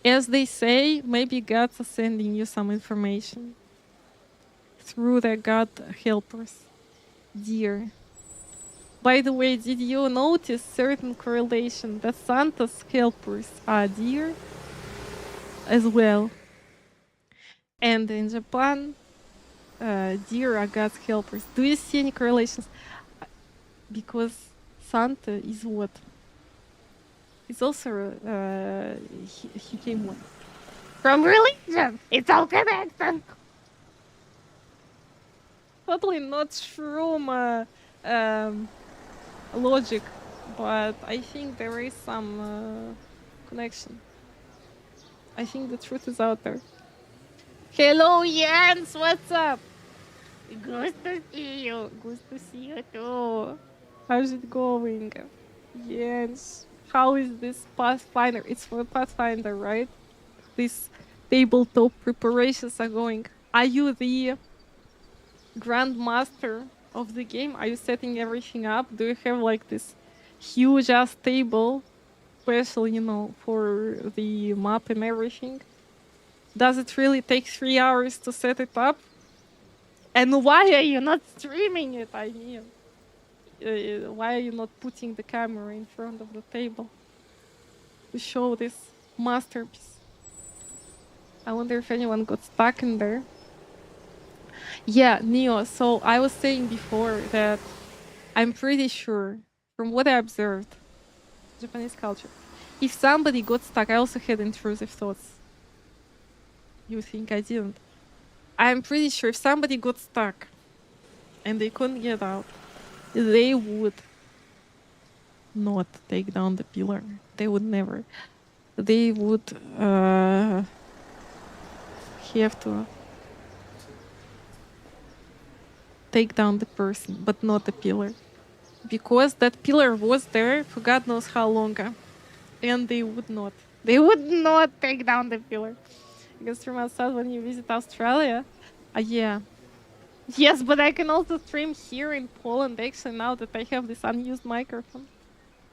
as they say, maybe God's sending you some information through their God helpers, dear. By the way, did you notice certain correlation that Santa's helpers are deer as well? And in Japan, deer are God's helpers. Do you see any correlations? Because Santa is what? It's also he came what? From religion. It's all connected. Totally not from logic, but I think there is some connection. I think the truth is out there. Hello, Jens. What's up? Good to see you. Good to see you too. How's it going? Jens, how is this Pathfinder? It's for Pathfinder, right? These tabletop preparations are going. Are you the grandmaster of the game? Are you setting everything up? Do you have like this huge ass table, special, you know, for the map and everything? Does it really take 3 hours to set it up? And why are you not streaming it? I mean, why are you not putting the camera in front of the table to show this masterpiece? I wonder if anyone got stuck in there. Yeah, Neo. So I was saying before that I'm pretty sure, from what I observed, Japanese culture, if somebody got stuck, I also had intrusive thoughts. You think I didn't? I'm pretty sure if somebody got stuck and they couldn't get out, they would not take down the pillar. They would never. They would have to take down the person, but not the pillar. Because that pillar was there for God knows how long. And they would not. They would not take down the pillar. Because from outside when you visit Australia, yeah. Yes, but I can also stream here in Poland actually now that I have this unused microphone.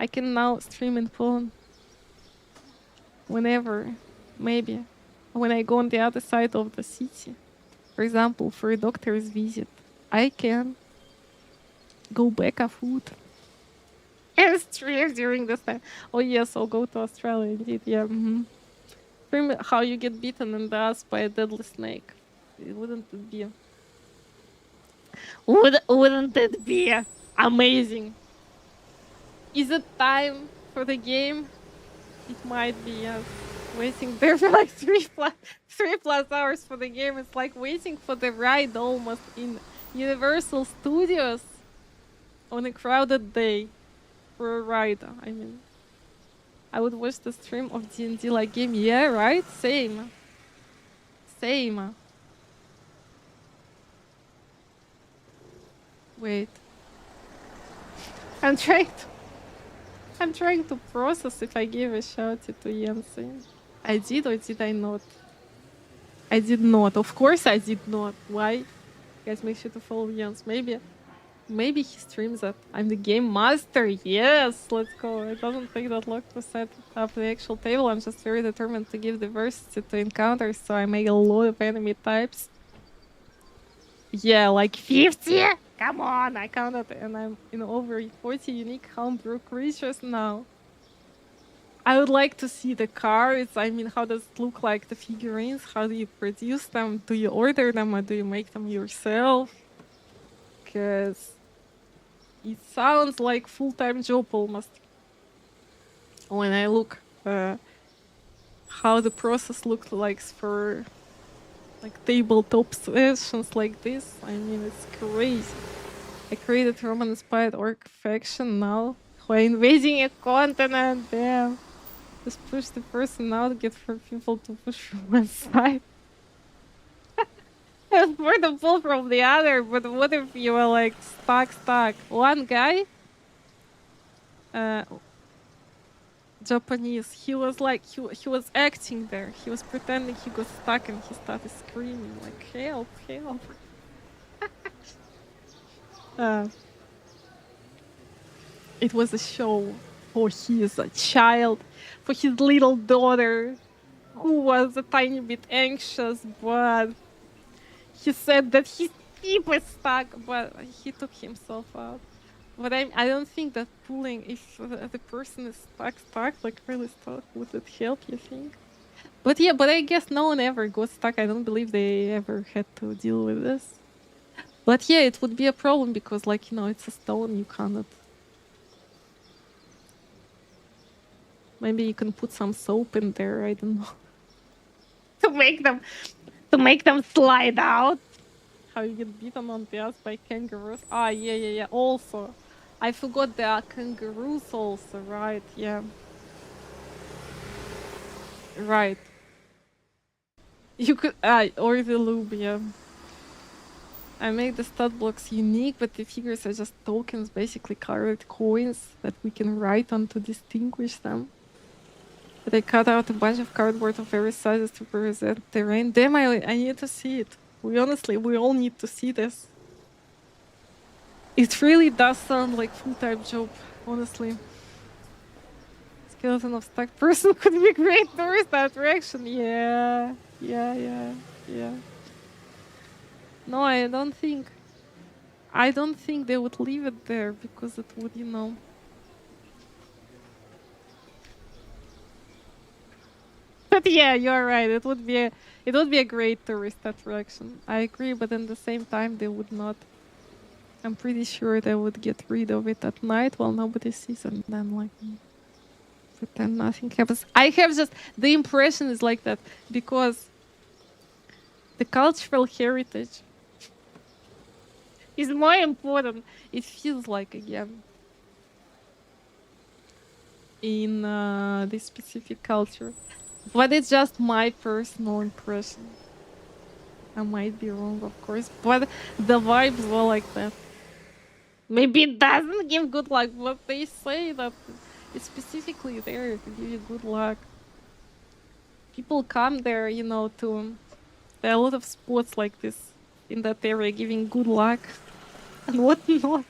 I can now stream in Poland. Whenever, maybe. When I go on the other side of the city. For example, for a doctor's visit, I can go back a foot and stream during this time. Oh yes, I'll go to Australia indeed, yeah. Stream how you get bitten in the ass by a deadly snake. Wouldn't it be... Wouldn't it be amazing? Is it time for the game? It might be, yes. Waiting there for like 3+ hours for the game. It's like waiting for the ride almost in Universal Studios on a crowded day for a ride. I mean, I would watch the stream of D&D like game. Yeah, right? Same. Same. Wait. I'm trying to process if I gave a shout to Jensen. I did or did I not? I did not. Of course I did not. Why? Guys, make sure to follow Jens. Maybe he streams that. I'm the game master. Yes, let's go. It doesn't take that long to set up the actual table. I'm just very determined to give diversity to encounters, so I make a lot of enemy types. Yeah, like 50? Come on, I counted and I'm in over 40 unique homebrew creatures now. I would like to see the cards. I mean, how does it look like, the figurines? How do you produce them? Do you order them or do you make them yourself? Because it sounds like full-time job almost. When I look how the process looked like for like tabletop sessions like this, I mean, it's crazy. I created Roman-inspired orc faction now. Who are invading a continent, damn. Just push the person out, get for people to push from one side. And for the pull from the other, but what if you were like stuck? One guy, Japanese, he was like, he was acting there. He was pretending he got stuck and he started screaming like, help, help. It was a show for his child, for his little daughter, who was a tiny bit anxious, but he said that his feet was stuck, but he took himself out. But I don't think that pulling, if the person is stuck, like really stuck, would it help, you think? But yeah, but I guess no one ever got stuck. I don't believe they ever had to deal with this. But yeah, it would be a problem because, like, you know, it's a stone, you cannot. Maybe you can put some soap in there, I don't know. to make them slide out. How you get beaten on the ass by kangaroos. Ah, yeah. Also, I forgot there are kangaroos also, right? Yeah. Right. You could, or the lube, yeah. I made the stat blocks unique, but the figures are just tokens, basically colored coins that we can write on to distinguish them. But I cut out a bunch of cardboard of various sizes to represent terrain. Damn, I need to see it. We all need to see this. It really does sound like full-time job, honestly. Skeleton of stuck person could be great tourist attraction. Yeah. No, I don't think they would leave it there because it would, you know. But yeah, you're right. It would be a great tourist attraction. I agree, but at the same time, they would not. I'm pretty sure they would get rid of it at night while nobody sees, and then like pretend nothing happens. I have just the impression is like that because the cultural heritage is more important. It feels like again in this specific culture, but it's just my personal impression. I might be wrong, of course, but the vibes were like that. Maybe it doesn't give good luck, but they say that it's specifically there to give you good luck. People come there, you know, there are a lot of spots like this in that area giving good luck and whatnot.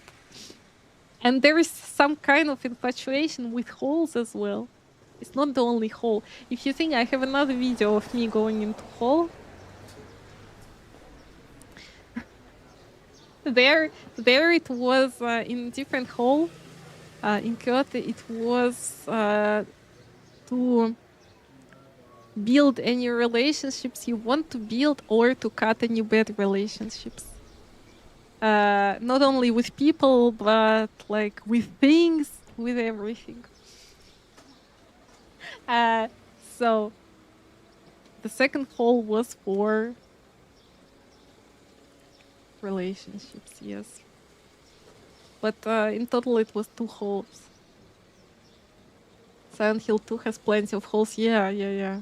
And there is some kind of infatuation with holes as well. It's not the only hole. If you think I have another video of me going into hole, there it was in different hole. In Kyoto, it was to build any relationships you want to build or to cut any bad relationships. Not only with people, but like with things, with everything. So the second hole was for relationships, yes. But in total it was 2 holes. Silent Hill 2 has plenty of holes. Yeah.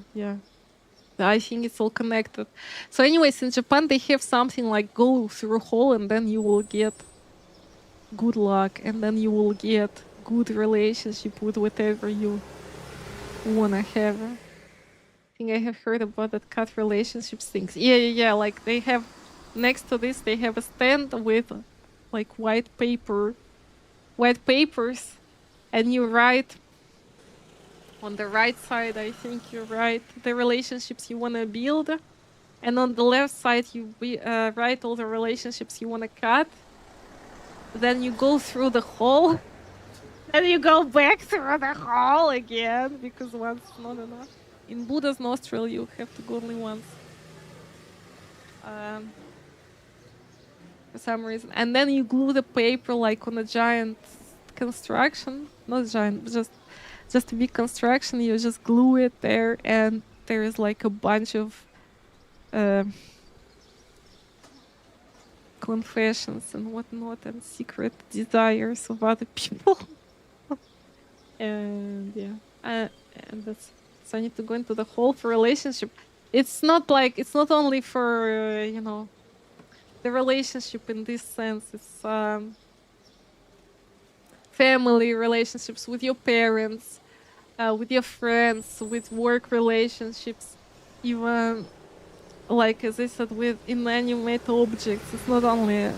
I think it's all connected. So anyways, in Japan they have something like go through a hole and then you will get good luck and then you will get good relationship with whatever you wanna have. I think I have heard about that cut relationships things. Yeah. Like they have next to this they have a stand with like white papers, and you write on the right side, I think you write the relationships you want to build, and on the left side you write all the relationships you want to cut. Then you go through the hole, and you go back through the hole again because once is not enough. In Buddha's nostril you have to go only once. For some reason, and then you glue the paper like on a giant construction, not giant, just a big construction. You just glue it there, and there is like a bunch of confessions and whatnot, and secret desires of other people. And yeah, and that's so I need to go into the hole for relationship. It's not only for you know. The relationship in this sense is family relationships with your parents, with your friends, with work relationships, even like as I said with inanimate objects. It's not only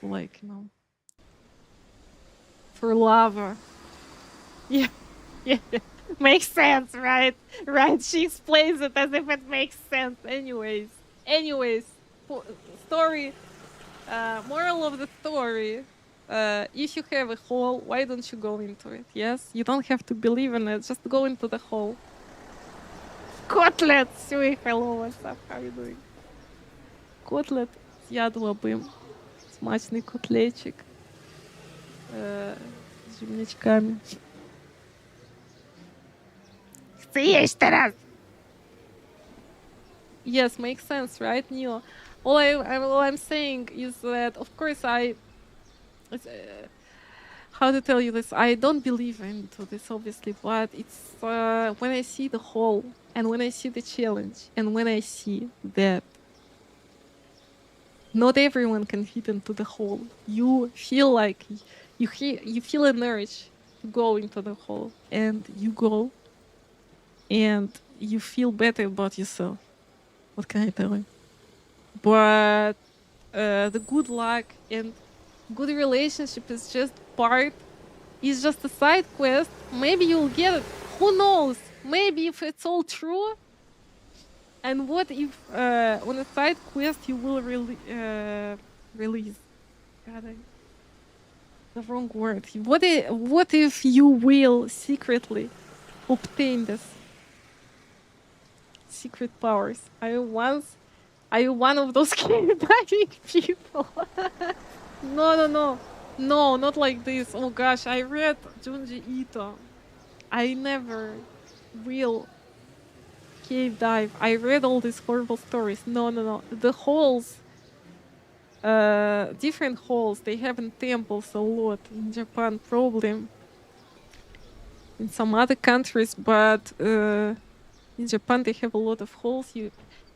like you know for love. Yeah. Makes sense, right? Right. She explains it as if it makes sense. Anyways. Story, moral of the story, if you have a hole, why don't you go into it? Yes, you don't have to believe in it, just go into the hole. Kotlet! Сюй, hello, what's up, how you doing? Котлет з ядлобим, смачний котлетчик з землячками. Съешь раз! Yes, makes sense, right, Neil? All I'm saying is that, of course, how to tell you this? I don't believe into this, obviously, but it's when I see the hole and when I see the challenge and when I see that not everyone can fit into the hole, you feel like you feel an urge to go into the hole, and you go, and you feel better about yourself. What can I tell you? But the good luck and good relationship is just a side quest. Maybe you'll get it. Who knows? Maybe if it's all true. And what if on a side quest you will release? God, the wrong word. What if you will secretly obtain this secret powers? Are you one of those diving people? No, not like this. Oh gosh, I read Junji Ito. I never will cave dive. I read all these horrible stories. No. The holes, different holes, they have in temples a lot in Japan, probably in some other countries, but in Japan they have a lot of holes you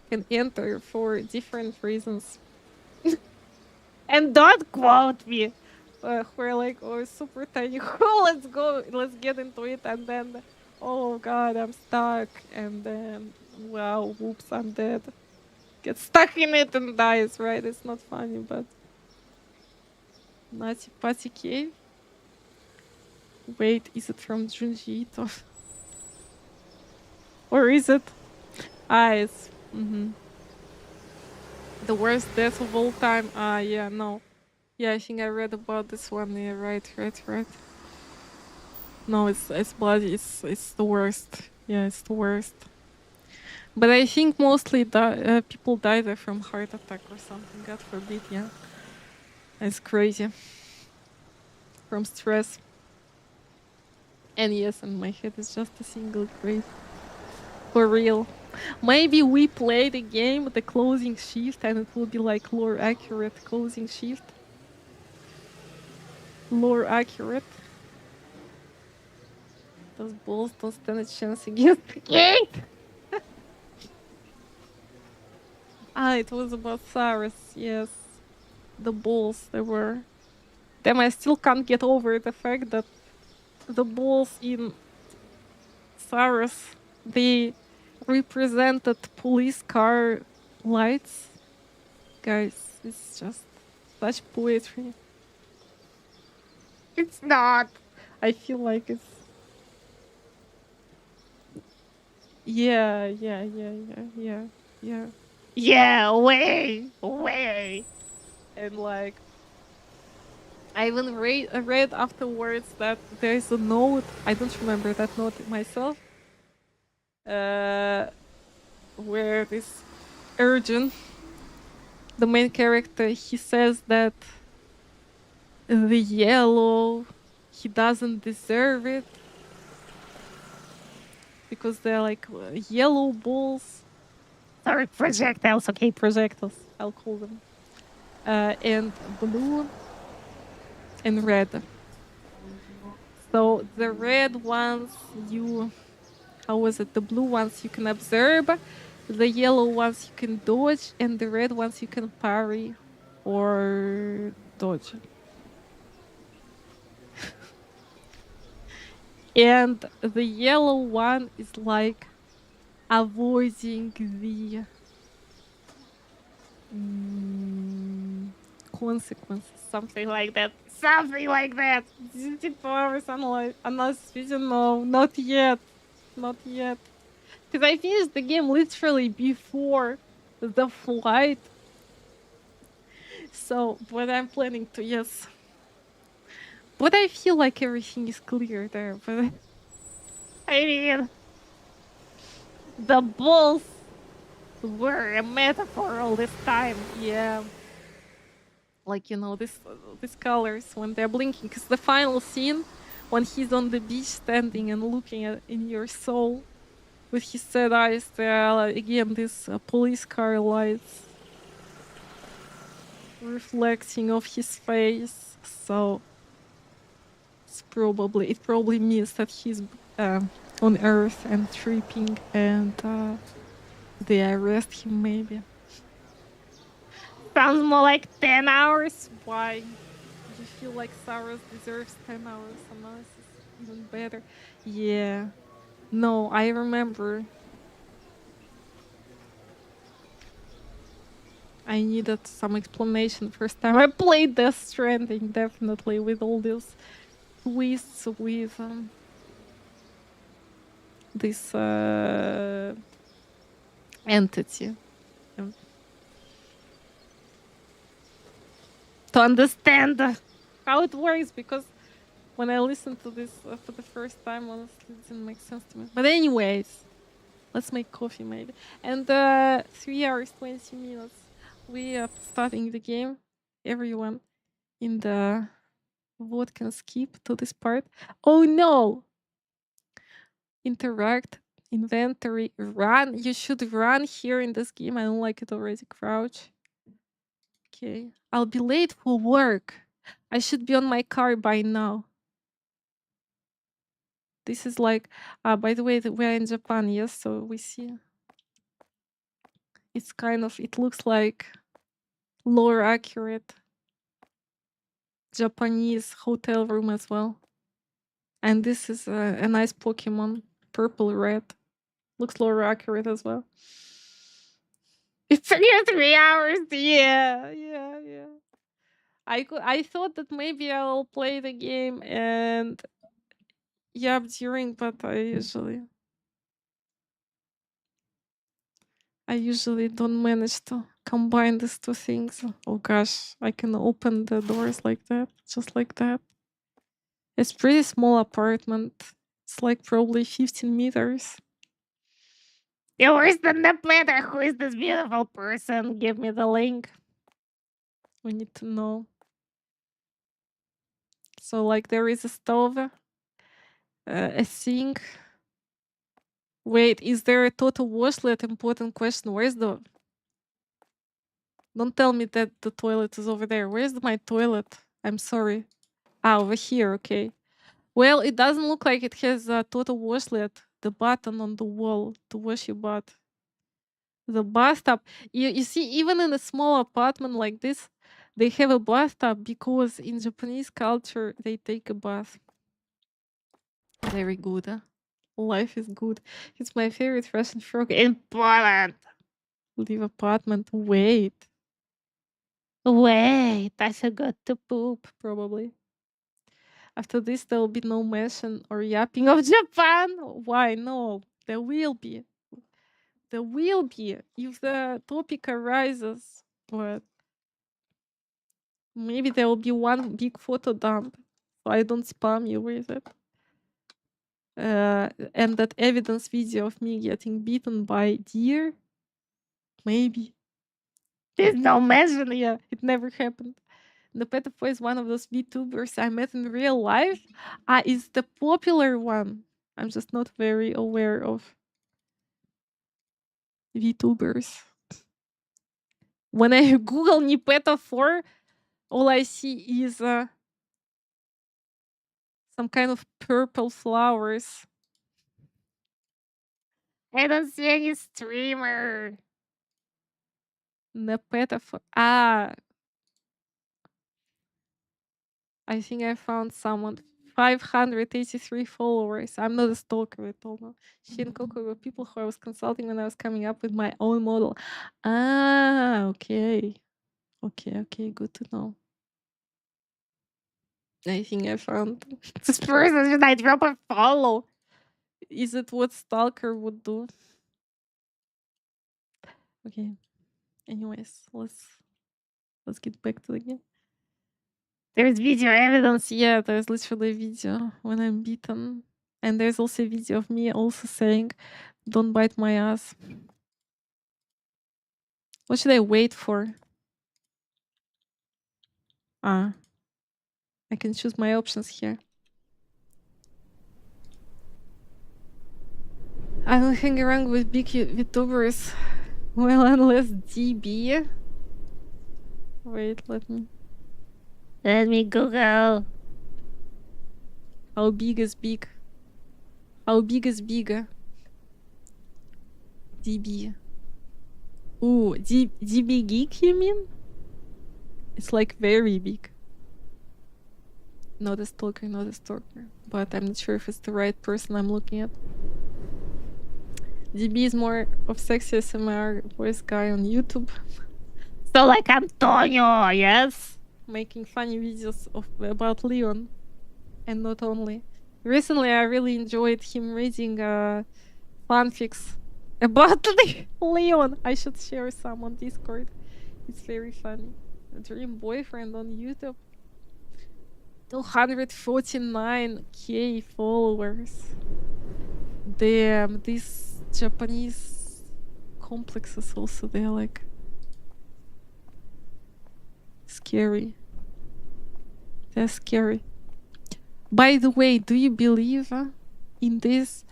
can enter for different reasons. And don't quote me. We're like, oh, super tiny hole, let's go, let's get into it, and then, oh god, I'm stuck, and then, wow, whoops, I'm dead. Get stuck in it and dies, right? It's not funny, but... Nati Pati Cave? Wait, is it from Junji Ito? Or is it? Ah, it's... The worst death of all time. Ah, yeah, no. Yeah, I think I read about this one. Yeah, right. No, it's bloody. It's the worst. Yeah, it's the worst. But I think mostly people die there from heart attack or something. God forbid. Yeah, it's crazy. From stress. And yes, in my head it's just a single grave. For real. Maybe we play the game with the closing shift and it will be like lore accurate closing shift. Lore accurate. Those balls don't stand a chance against the gate. It was about Cyrus, yes. The balls, they were. Damn, I still can't get over the fact that the balls in Cyrus, they represented police car lights. Guys, it's just such poetry. It's not. I feel like it's... Yeah. Yeah, way. And like, I even read afterwards that there is a note. I don't remember that note myself. Where this Urgent, the main character, he says that the yellow, he doesn't deserve it because they're like yellow balls. Sorry, projectiles. Okay, projectiles. I'll call them. And blue and red. So the red ones you... How was it? The blue ones you can absorb, the yellow ones you can dodge, and the red ones you can parry or dodge. And the yellow one is like avoiding the consequences, something like that. Unless you don't know, not yet. Because I finished the game literally before the flight. So, but I'm planning to, yes. But I feel like everything is clear there, but... I mean... The balls were a metaphor all this time, yeah. Like, you know, these colors when they're blinking. Because the final scene, when he's on the beach standing and looking in your soul with his sad eyes, there are again these police car lights reflecting off his face. So It probably means that he's on Earth and tripping, and they arrest him maybe. Sounds more like 10 hours. Why? Do you feel like Saros deserves 10 hours analysis? Even better. Yeah. No, I remember. I needed some explanation first time I played Death Stranding, definitely, with all these twists with this entity. To understand how it works, because when I listened to this for the first time, honestly, it didn't make sense to me. But anyways, let's make coffee maybe. And 3 hours, 20 minutes. We are starting the game. Everyone in the vote can skip to this part. Oh no! Interact, inventory, run. You should run here in this game. I don't like it already. Crouch. Okay. I'll be late for work. I should be on my car by now. This is like, by the way, we're in Japan, yes, so we see. It's kind of, it looks like lore accurate Japanese hotel room as well. And this is a nice Pokemon, purple red. Looks lore accurate as well. It's 3 hours. Yeah. I thought that maybe I'll play the game and during, but I usually don't manage to combine these two things. Oh gosh, I can open the doors like that, just like that. It's pretty small apartment. It's like probably 15 meters. Yeah, where's the matter? Who is this beautiful person? Give me the link. We need to know. So like there is a stove, a sink. Wait, is there a total washlet? Important question. Where's the... Don't tell me that the toilet is over there. Where's my toilet? I'm sorry. Ah, over here, okay. Well, it doesn't look like it has a total washlet. The button on the wall to wash your butt. The bathtub. You see, even in a small apartment like this, they have a bathtub because in Japanese culture, they take a bath. Very good, huh? Life is good. It's my favorite fashion frog in Poland. Leave apartment. Wait, I forgot to poop, probably. After this, there will be no mention or yapping of Japan. Why? No, there will be. There will be if the topic arises, but maybe there will be one big photo dump, so I don't spam you with it. And that evidence video of me getting beaten by deer. Maybe. There's no mention. Yeah, it never happened. The Petafo is one of those VTubers I met in real life. It's the popular one. I'm just not very aware of VTubers. When I Google Nepeta4, all I see is some kind of purple flowers. I don't see any streamer. Nepeta4. I think I found someone. 583 followers. I'm not a stalker at all. No. She and Coco were people who I was consulting when I was coming up with my own model. Okay. Okay, good to know. I think I found this person. Should I drop a follow? Is it what stalker would do? Okay. Anyways, let's get back to the game. There's video evidence. Yeah, there's literally a video when I'm beaten. And there's also a video of me also saying, don't bite my ass. What should I wait for? I can choose my options here. I don't hang around with big VTubers. Well, unless DB. Wait, let me Google. How big is big? How big is big? DB. Ooh, DB geek, you mean? It's like very big. Not a stalker, not a stalker. But I'm not sure if it's the right person I'm looking at. DB is more of sexy SMR voice guy on YouTube. So like Antonio, yes? Making funny videos about Leon. And not only. Recently I really enjoyed him reading fanfics about Leon. I should share some on Discord. It's very funny. A dream boyfriend on YouTube. 249k followers. Damn, these Japanese complexes also, they're like scary. They're scary. By the way, do you believe in this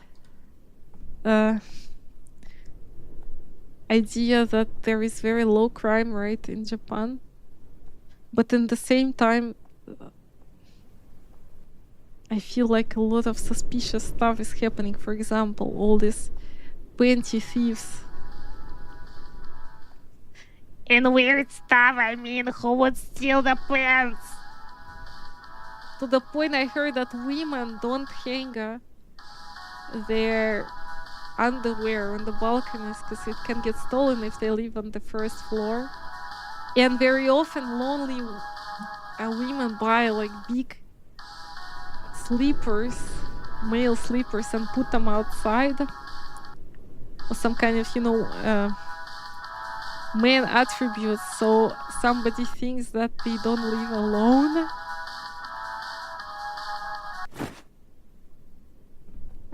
idea that there is very low crime rate in Japan? But in the same time, I feel like a lot of suspicious stuff is happening. For example, all these panty thieves. And weird stuff, I mean, who would steal the pants? To the point I heard that women don't hang their underwear on the balconies because it can get stolen if they live on the first floor. And very often lonely women buy like big sleepers, male sleepers, and put them outside. Or some kind of, man attributes, so somebody thinks that they don't live alone.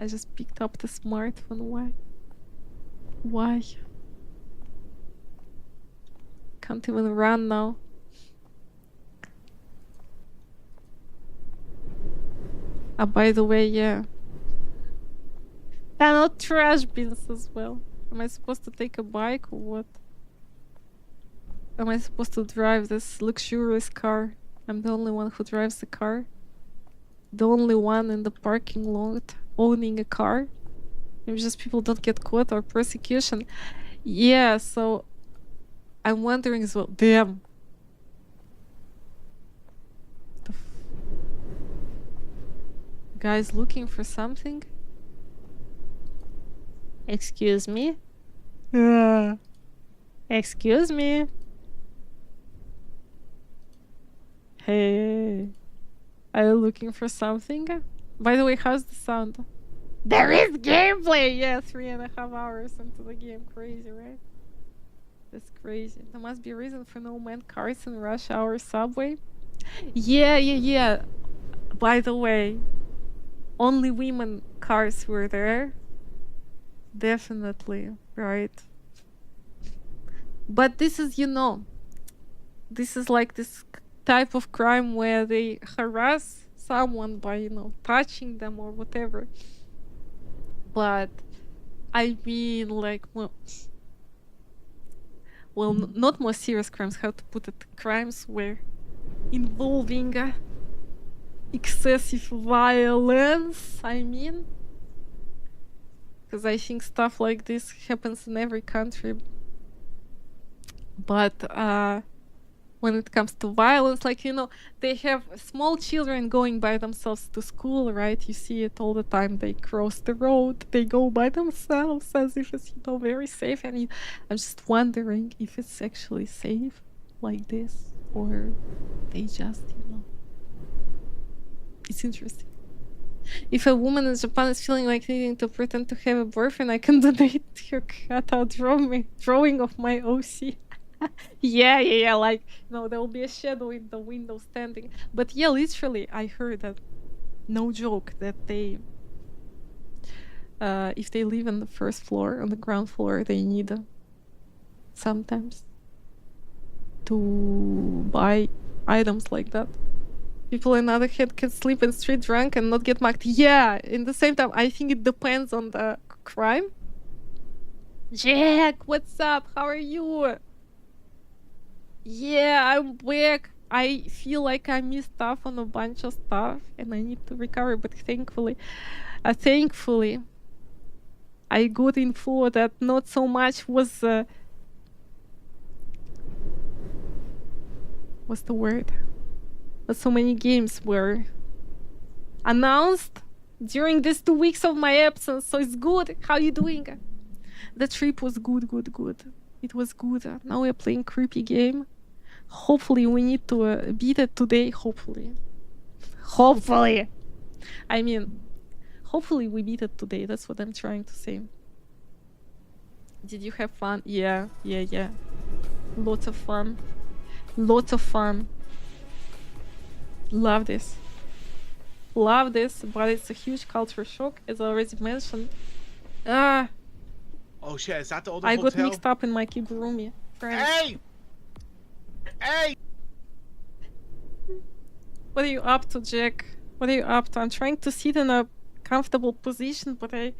I just picked up the smartphone. Why? Why? Can't even run now. By the way, yeah. They're not trash bins as well. Am I supposed to take a bike or what? Am I supposed to drive this luxurious car? I'm the only one who drives the car. The only one in the parking lot owning a car. Maybe just people don't get caught or persecution. Yeah, so I'm wondering as well. Damn. Guys looking for something? Excuse me? Excuse me? Hey. Are you looking for something? By the way, how's the sound? There is gameplay! Yeah, 3.5 hours into the game. Crazy, right? That's crazy. There must be a reason for no man cars in rush hour subway. Yeah. By the way, only women cars were there. Definitely, right? But this is, this is like this type of crime where they harass someone by, touching them or whatever. But I mean, like, not more serious crimes, how to put it, crimes where involving excessive violence, I mean. Because I think stuff like this happens in every country. But when it comes to violence, like, they have small children going by themselves to school, right? You see it all the time. They cross the road, they go by themselves as if it's, very safe. And I'm just wondering if it's actually safe like this, or they just, It's interesting. If a woman in Japan is feeling like needing to pretend to have a boyfriend, I can donate her cutout drawing of my OC. Yeah, like, there will be a shadow in the window standing. But yeah, literally, I heard that, no joke, that they, if they live on the first floor, on the ground floor, they need sometimes to buy items like that. People, on the other hand, can sleep in street drunk and not get mugged. Yeah, in the same time, I think it depends on the crime. Jack, what's up? How are you? Yeah, I'm back. I feel like I missed stuff on a bunch of stuff and I need to recover, but thankfully, I got info that not so much was what's the word? Not so many games were announced during these 2 weeks of my absence, so it's good. How you doing? The trip was good. It was good. Now we're playing creepy game. Hopefully we need to beat it today. Hopefully. I mean, hopefully we beat it today. That's what I'm trying to say. Did you have fun? Yeah. Lots of fun. Love this, but it's a huge culture shock, as I already mentioned. Oh shit, is that the older I hotel? got mixed up in my kigurumi friends. Hey! What are you up to, Jack? What are you up to? I'm trying to sit in a comfortable position, but I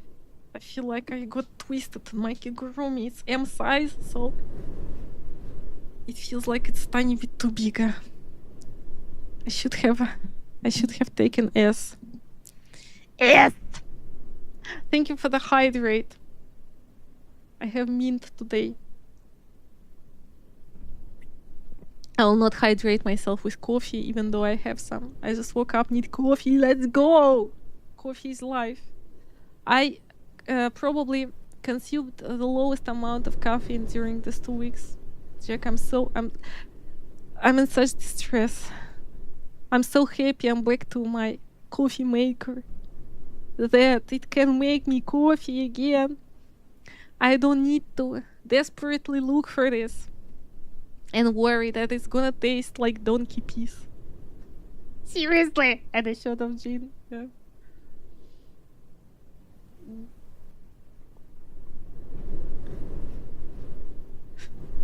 feel like I got twisted in my kigurumi. It's M size, so it feels like it's a tiny bit too big. I should have taken S. Thank you for the hydrate. I have mint today. I will not hydrate myself with coffee, even though I have some. I just woke up, need coffee. Let's go! Coffee is life. I probably consumed the lowest amount of caffeine during these 2 weeks. Jack, I'm in such distress. I'm so happy I'm back to my coffee maker. That it can make me coffee again. I don't need to desperately look for this and worry that it's gonna taste like donkey piece. Seriously! And a shot of gin. Yeah.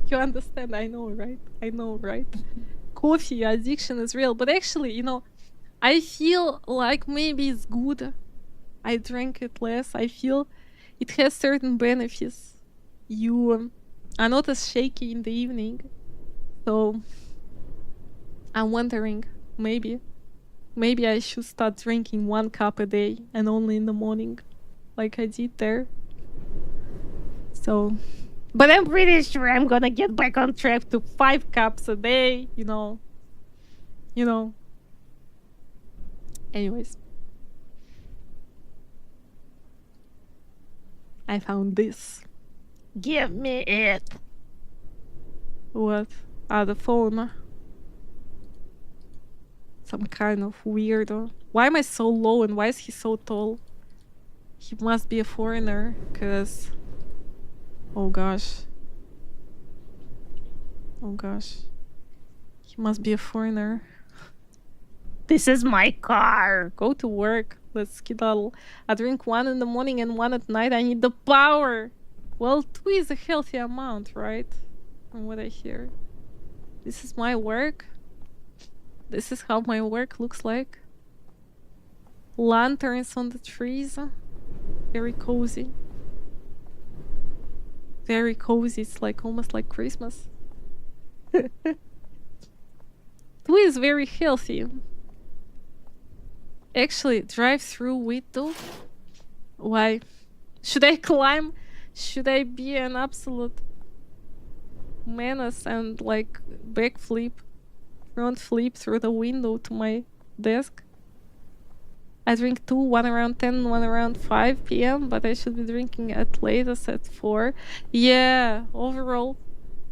You understand? I know, right? Coffee addiction is real, but actually, you know, I feel like maybe it's good. I drank it less. I feel it has certain benefits. You are not as shaky in the evening, so I'm wondering, maybe I should start drinking 1 cup a day and only in the morning, like I did there. So, but I'm pretty sure I'm gonna get back on track to 5 cups a day, you know. Anyways. I found this. Give me it. What? The phone. Some kind of weirdo. Why am I so low and why is he so tall? He must be a foreigner, cause... Oh gosh. He must be a foreigner. This is my car. Go to work. Let's skedaddle. I drink 1 in the morning and 1 at night. I need the power. Well, 2 is a healthy amount, right? From what I hear. This is my work. This is how my work looks like. Lanterns on the trees. Very cozy. It's like almost like Christmas. 2 is very healthy. Actually, drive through window. Why? Should I climb? Should I be an absolute menace and like backflip, front flip through the window to my desk? I drink 2, 1 around 10, 1 around 5 p.m. But I should be drinking at latest at 4. Yeah, overall,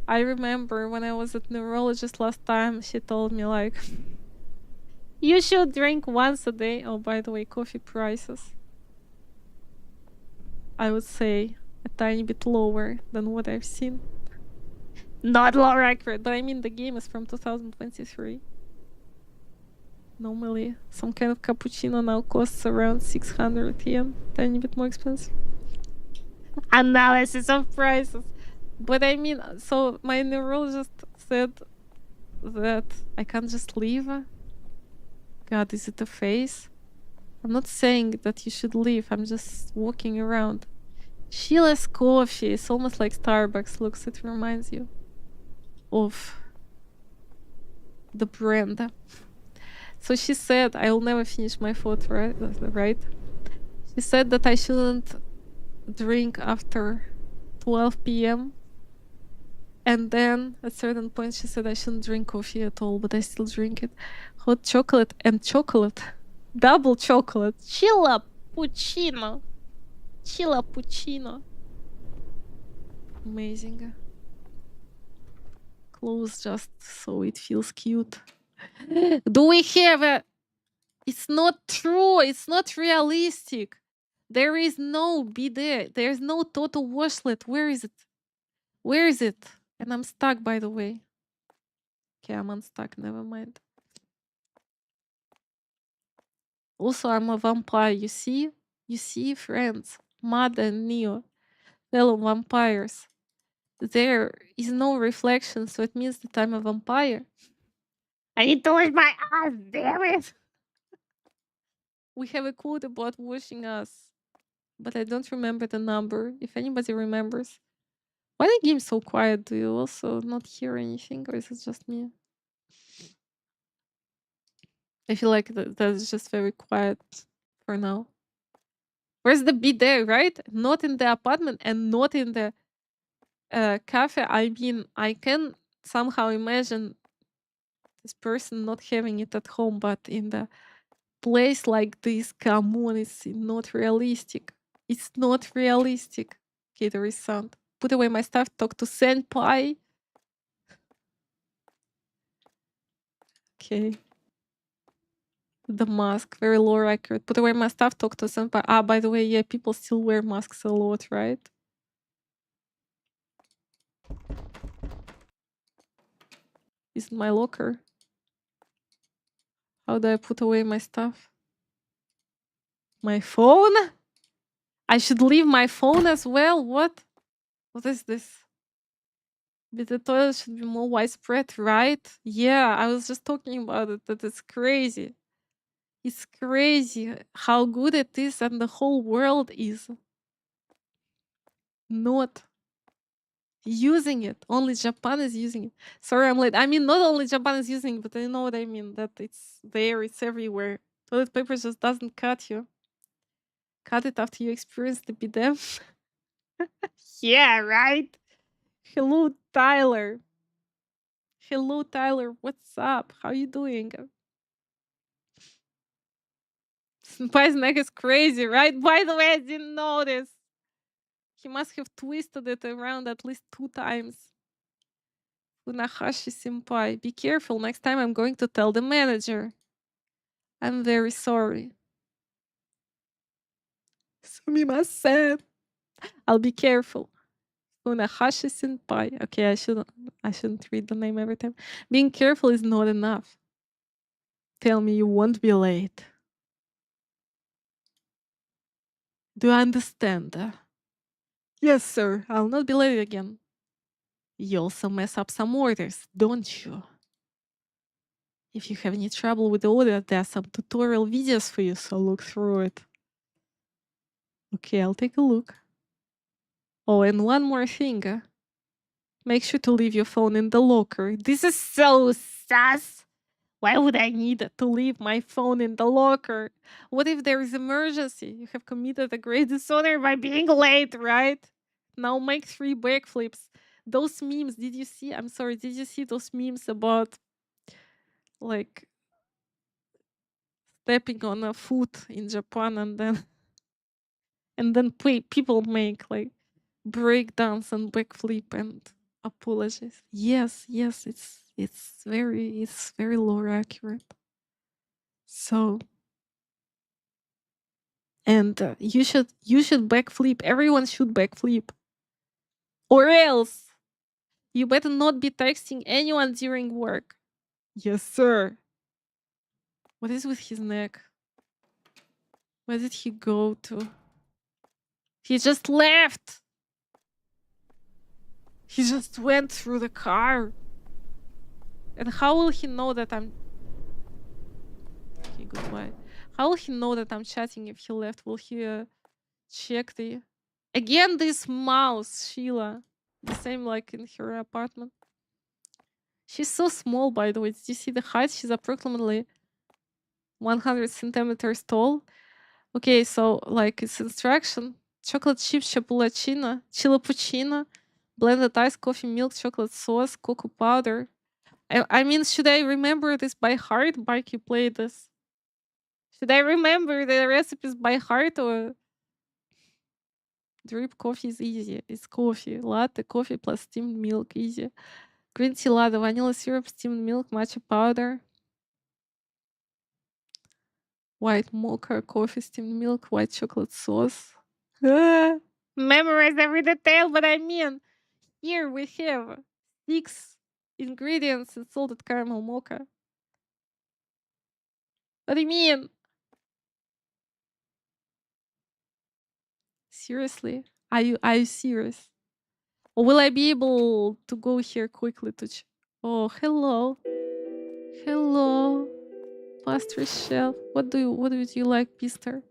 I remember when I was at neurologist last time, she told me like, you should drink once a day. Oh, by the way, coffee prices, I would say a tiny bit lower than what I've seen. Not lower accurate, but I mean the game is from 2023. Normally, some kind of cappuccino now costs around 600 yen. Tiny bit more expensive. Analysis of prices. But I mean, so my neurologist said that I can't just leave. God, is it a face? I'm not saying that you should leave. I'm just walking around. Chilla's coffee. It's almost like Starbucks looks. It reminds you of the brand. So she said, I will never finish my thought, right? She said that I shouldn't drink after 12 p.m. And then at a certain point she said I shouldn't drink coffee at all, but I still drink it. Hot chocolate and chocolate. Double chocolate. Chilla puccino. Chilla puccino. Amazing. Close just so it feels cute. Do we have a... It's not true. It's not realistic. There is no bidet. There's no total washlet. Where is it? Where is it? And I'm stuck, by the way. Okay, I'm unstuck. Never mind. Also, I'm a vampire. You see? You see, friends? Mad and Neo. Fellow vampires. There is no reflection, so it means that I'm a vampire. I need to wash my ass, damn it! We have a quote about washing us, but I don't remember the number. If anybody remembers. Why the game so quiet? Do you also not hear anything, or is it just me? I feel like that's just very quiet for now. Where's the bidet, right? Not in the apartment and not in the cafe. I mean, I can somehow imagine this person not having it at home, but in the place like this, come on, it's not realistic. It's not realistic. Okay, there is sound. Put away my stuff, talk to senpai. Okay. The mask, very low accurate. Put away my stuff, talk to senpai. Ah, by the way, yeah, people still wear masks a lot, right? Is my locker? How do I put away my stuff? My phone? I should leave my phone as well? What? What is this? But the toilet should be more widespread, right? Yeah, I was just talking about it. That it's crazy. It's crazy how good it is, and the whole world is not using it. Only Japan is using it. Sorry, I'm late. I mean, not only Japan is using it, but you know what I mean. That it's there, it's everywhere. Toilet paper just doesn't cut you. Cut it after you experience the bidet. Yeah, right? Hello, Tyler. Hello, Tyler. What's up? How you doing? Senpai's neck is crazy, right? By the way, I didn't notice. He must have twisted it around at least 2 times. Funahashi senpai, be careful. Next time I'm going to tell the manager. I'm very sorry. Sumimasen. I'll be careful. Funahashi senpai. Okay, I shouldn't read the name every time. Being careful is not enough. Tell me you won't be late. Do you understand? Yes, sir. I'll not be late again. You also mess up some orders, don't you? If you have any trouble with the order, there are some tutorial videos for you, so look through it. Okay, I'll take a look. Oh, and one more thing. Make sure to leave your phone in the locker. This is so sus! Why would I need to leave my phone in the locker? What if there is emergency? You have committed a great dishonor by being late, right? Now make 3 backflips. Those memes, did you see? I'm sorry, did you see those memes about like stepping on a foot in Japan and then people make like breakdance and backflip and apologies. Yes, it's very lore accurate. So, and you should backflip. Everyone should backflip, or else you better not be texting anyone during work. Yes, sir. What is with his neck? Where did he go to? He just left. He just went through the car. And how will he know that I'm... Okay, goodbye. How will he know that I'm chatting if he left? Will he check the... Again, this mouse, Sheila. The same like in her apartment. She's so small, by the way. Did you see the height? She's approximately 100 centimeters tall. Okay, so like it's instruction: chocolate chip chappuccino, chilla blended ice, coffee, milk, chocolate sauce, cocoa powder. I mean, should I remember this by heart? Mike, you play this. Should I remember the recipes by heart or drip coffee is easy? It's coffee, latte, coffee plus steamed milk, easy. Green tea latte, vanilla syrup, steamed milk, matcha powder, white mocha, coffee, steamed milk, white chocolate sauce. Ah, memorize every detail, but I mean, here we have 6 ingredients in salted caramel mocha. What do you mean? Seriously? Are you serious? Or will I be able to go here quickly to oh, hello. Hello. Pastry chef. What would you like, Mister?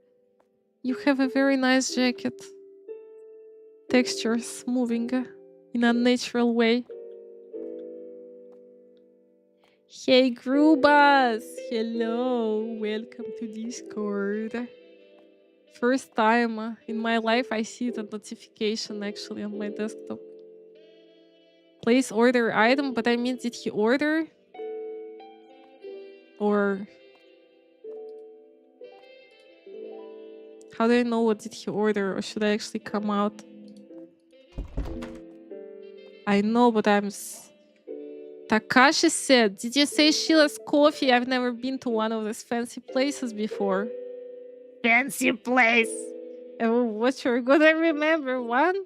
You have a very nice jacket. Textures moving in a natural way. Hey Grubas! Hello, welcome to Discord. First time in my life I see the notification actually on my desktop. Place order item, but I mean, did he order? Or how do I know what did he order? Or should I actually come out? I know, but Takashi said, did you say Chilla's coffee? I've never been to one of these fancy places before. Fancy place. Oh, what you're gonna remember? One?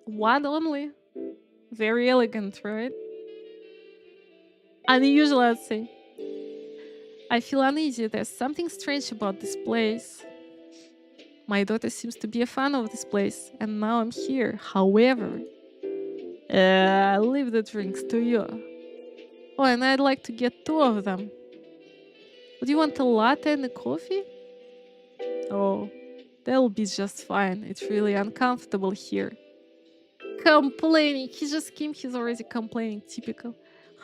One only? Very elegant, right? Unusual, I'd say. I feel uneasy. There's something strange about this place. My daughter seems to be a fan of this place, and now I'm here. However, I'll leave the drinks to you. Oh, and I'd like to get 2 of them. Would you want a latte and a coffee? Oh, that'll be just fine. It's really uncomfortable here. Complaining. He just came, he's already complaining. Typical.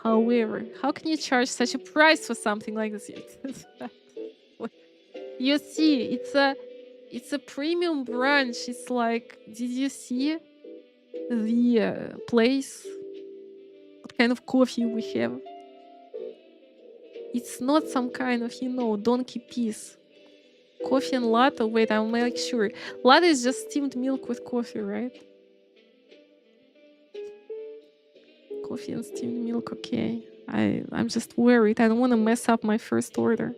However, how can you charge such a price for something like this? You see, it's a premium brunch. It's like, did you see the place? What kind of coffee we have? It's not some kind of, donkey piece. Coffee and latte. Wait, I'll make sure. Latte is just steamed milk with coffee, right? Coffee and steamed milk, okay. I'm just worried. I don't want to mess up my first order.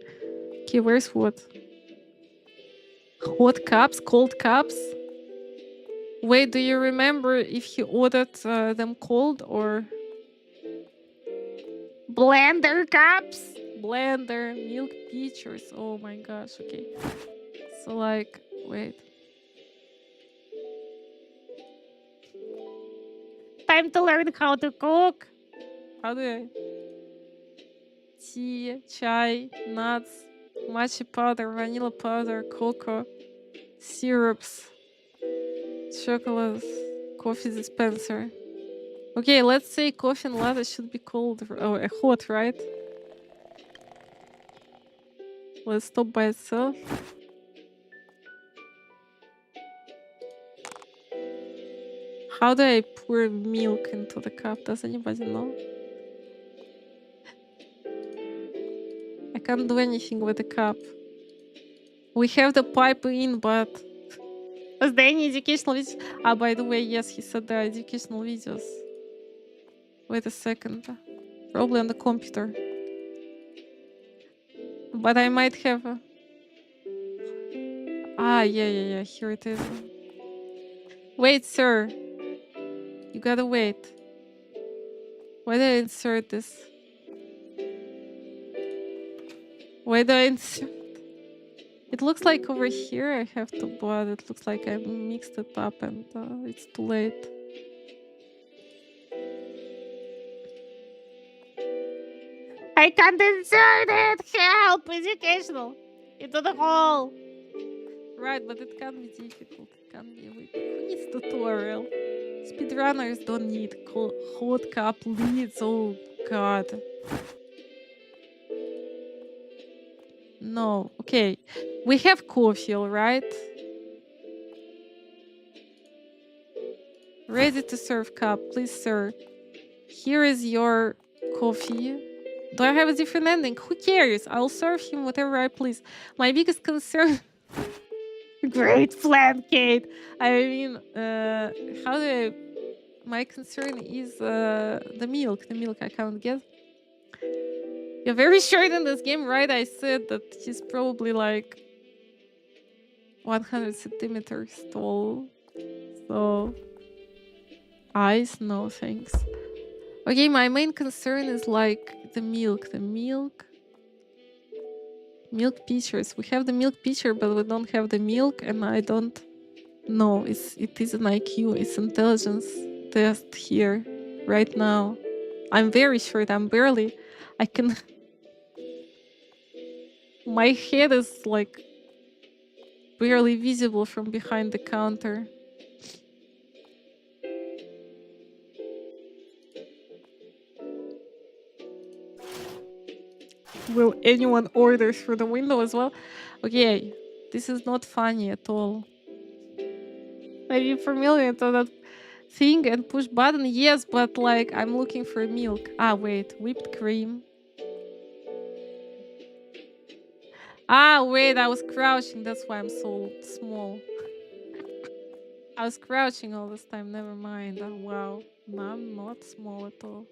Okay, where's what? Hot cups? Cold cups? Wait, do you remember if he ordered them cold or... Blender cups? Blender, milk pitchers. Oh my gosh, okay. So like, wait. Time to learn how to cook. How do I? Tea, chai, nuts, matcha powder, vanilla powder, cocoa, syrups, chocolate, coffee dispenser. Okay, let's say coffee and latte should be cold. Oh, hot, right? Let's stop by itself. How do I pour milk into the cup? Does anybody know? I can't do anything with the cup. We have the pipe in, but... Was there any educational videos? Ah, by the way, yes, he said there are educational videos. Wait a second. Probably on the computer. But I might have... Ah, yeah, here it is. Wait, sir. You gotta wait. Why do I insert this? Why do I insert? It looks like over here I have to, but it looks like I mixed it up and it's too late. I can't insert it! Help! Educational! Into the hole! Right, but it can be difficult. It can be. Who needs tutorial? Speedrunners don't need hot cup leads. Oh god. No. Okay. We have coffee, alright? Ready to serve cup. Please, sir. Here is your coffee. Do I have a different ending? Who cares? I'll serve him whatever I please. My biggest concern... Great plan, Kate. I mean, how do I... My concern is the milk. The milk I can't get. You're very short in this game, right? I said that he's probably like 100 centimeters tall. So... Eyes? No, thanks. Okay, my main concern is like the milk. The milk... Milk pitchers. We have the milk pitcher, but we don't have the milk, and I don't know. It is an IQ. It's intelligence test here, right now. I'm very short. I'm barely... I can... My head is like barely visible from behind the counter. Will anyone order through the window as well? Okay, this is not funny at all. Are you familiar to that thing and push button? Yes, but like I'm looking for milk. Ah, wait, whipped cream. Ah, wait, I was crouching. That's why I'm so small. I was crouching all this time. Never mind. Oh, wow. No, I'm not small at all.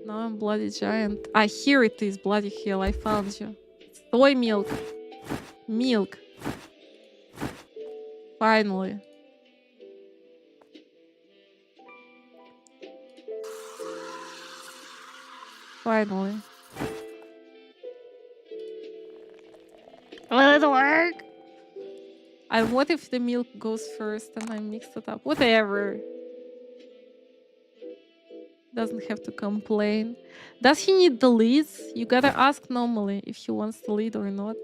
Now I'm bloody giant. Ah, here it is, bloody hell. I found you. Soy milk. Milk. Finally. Finally. Will it work? And what if the milk goes first and I mix it up? Whatever. Doesn't have to complain. Does he need the leads? You gotta ask normally if he wants the lead or not.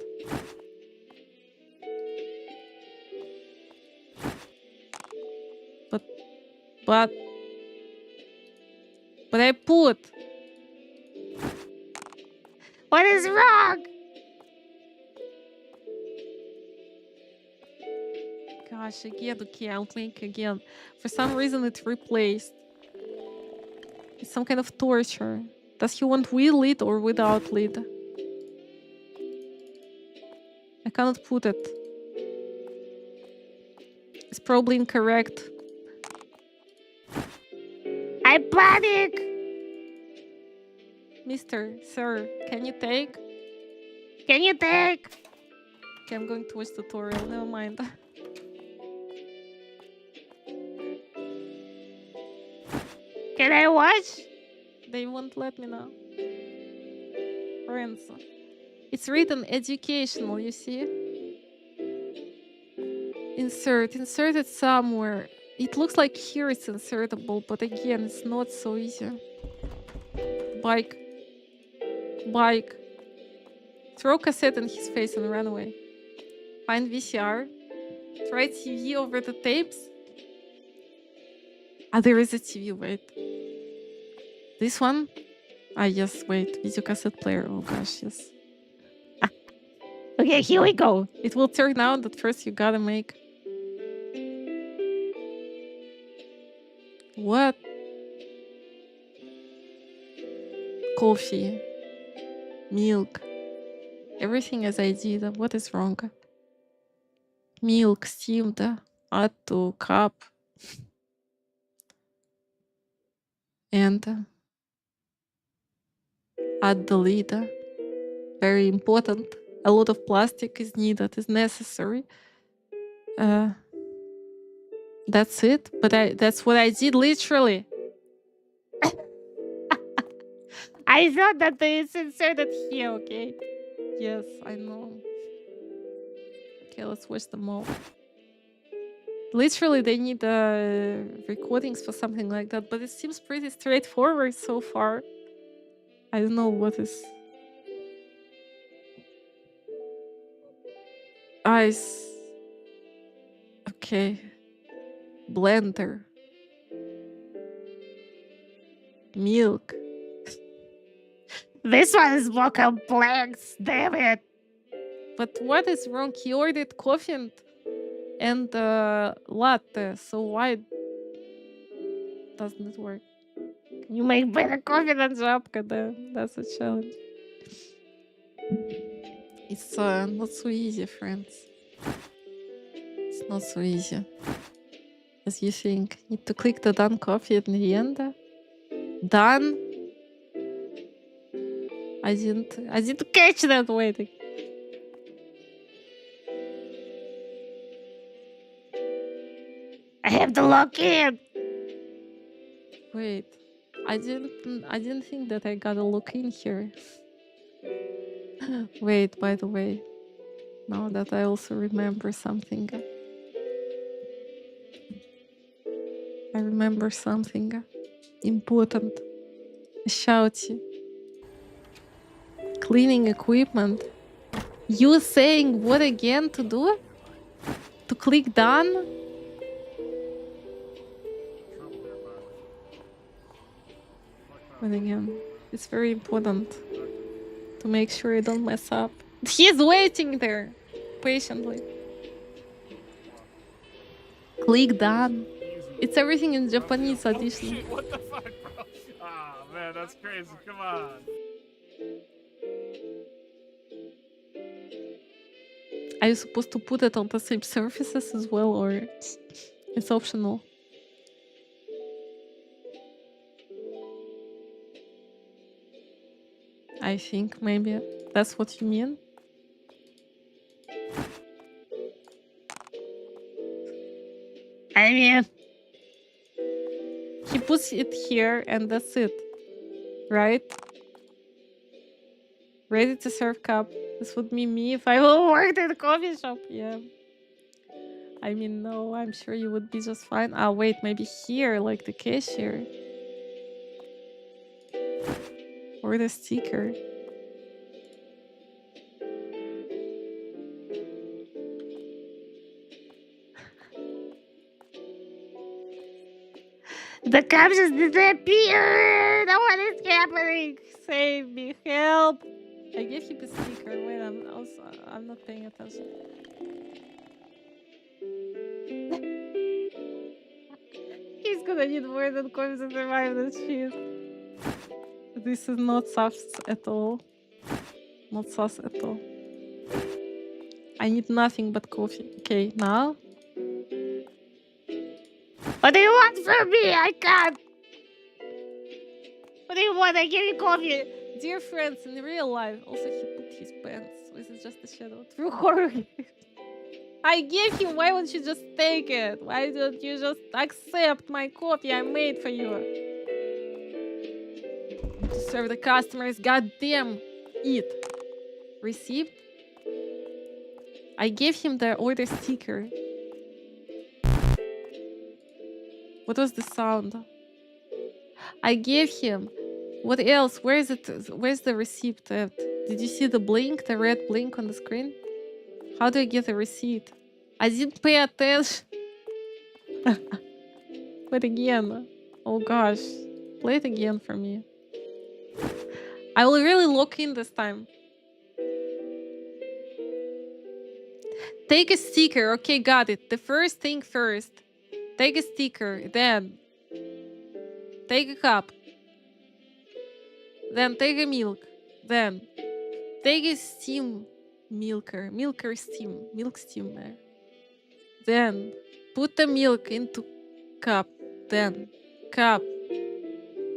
But I put. What is wrong? Gosh, again, okay, I'll make again. For some reason it replaced. It's some kind of torture. Does he want with lead or without lead? I cannot put it. It's probably incorrect. I panic! Mister, sir, can you take? Can you take? Okay, I'm going to watch tutorial. Never mind. Can I watch? They won't let me now. Friends. It's written educational, you see? Insert it somewhere. It looks like here it's insertable, but again, it's not so easy. Bike. Throw cassette in his face and run away. Find VCR. Try TV over the tapes. Ah, there is a TV, wait. This one? Ah, yes, wait. Video cassette player. Oh gosh, yes. Okay, here we go. It will turn out that first you gotta make... What? Coffee. Milk. Everything as I did. What is wrong? Milk, steamed, add to cup. And add the lid. Very important. A lot of plastic is needed, is necessary. That's it. But that's what I did literally. I thought that it's inserted here, okay? Yes, I know. Okay, let's watch them all. Literally, they need recordings for something like that, but it seems pretty straightforward so far. I don't know what is... Ice. Okay. Blender. Milk. This one is more complex, damn it. But what is wrong? He ordered coffee and latte, so why doesn't it work? You make better coffee than Жабка, да. That's a challenge. It's not so easy, friends. It's not so easy. As you think. Need to click the done coffee at the end. Done. I didn't catch that. Waiting. I have to log in. Wait. I didn't think that I gotta look in here. Wait, by the way. Now that I also remember something. I remember something important. Shouty. Cleaning equipment. You saying what again to do? To click done? But again, it's very important to make sure you don't mess up. He's waiting there patiently. Click done. It's everything in Japanese addition. Shit, what the fuck, bro? Ah, man, that's crazy. Come on. Are you supposed to put it on the same surfaces as well, or it's optional? I think maybe that's what you mean. I mean, He puts it here and that's it. Right? Ready to serve cup. This would be me if I worked at a coffee shop. Yeah. I mean, no, I'm sure you would be just fine. Ah, wait, maybe here, like the cashier. Or the sticker. the cup just disappeared. What is happening? Save me, help! I gave him a sticker. Wait, I'm not paying attention. He's gonna need more than coins to survive this shit. This is not sus at all. Not sus at all. I need nothing but coffee. Okay, now? What do you want from me? I can't. What do you want? I give you coffee. Dear friends, in real life, also he put his pants. So this is just a shadow. Through horror. I gave him. Why won't you just take it? Why don't you just accept my coffee I made for you? To serve the customers, goddamn. Eat. Receipt. I gave him the order sticker. What was the sound? I gave him. What else? Where is it? Where's the receipt at? Did you see the blink, the red blink on the screen? How do I get a receipt? I didn't pay attention. But again. Oh gosh. Play it again for me. I will really look in this time. Take a sticker. Okay, got it. The first thing first. Take a sticker. Then take a cup. Then take a milk. Then take a steam milker. Milker steam. Milk steamer. Then put the milk into cup. Then cup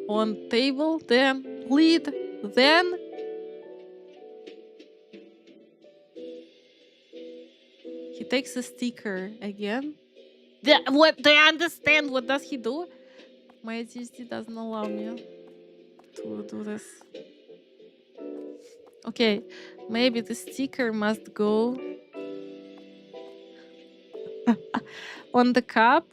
on table. Then lid. Then he takes a sticker again. What do I understand? What does he do? My ADHD doesn't allow me to do this. Okay, maybe the sticker must go on the cup.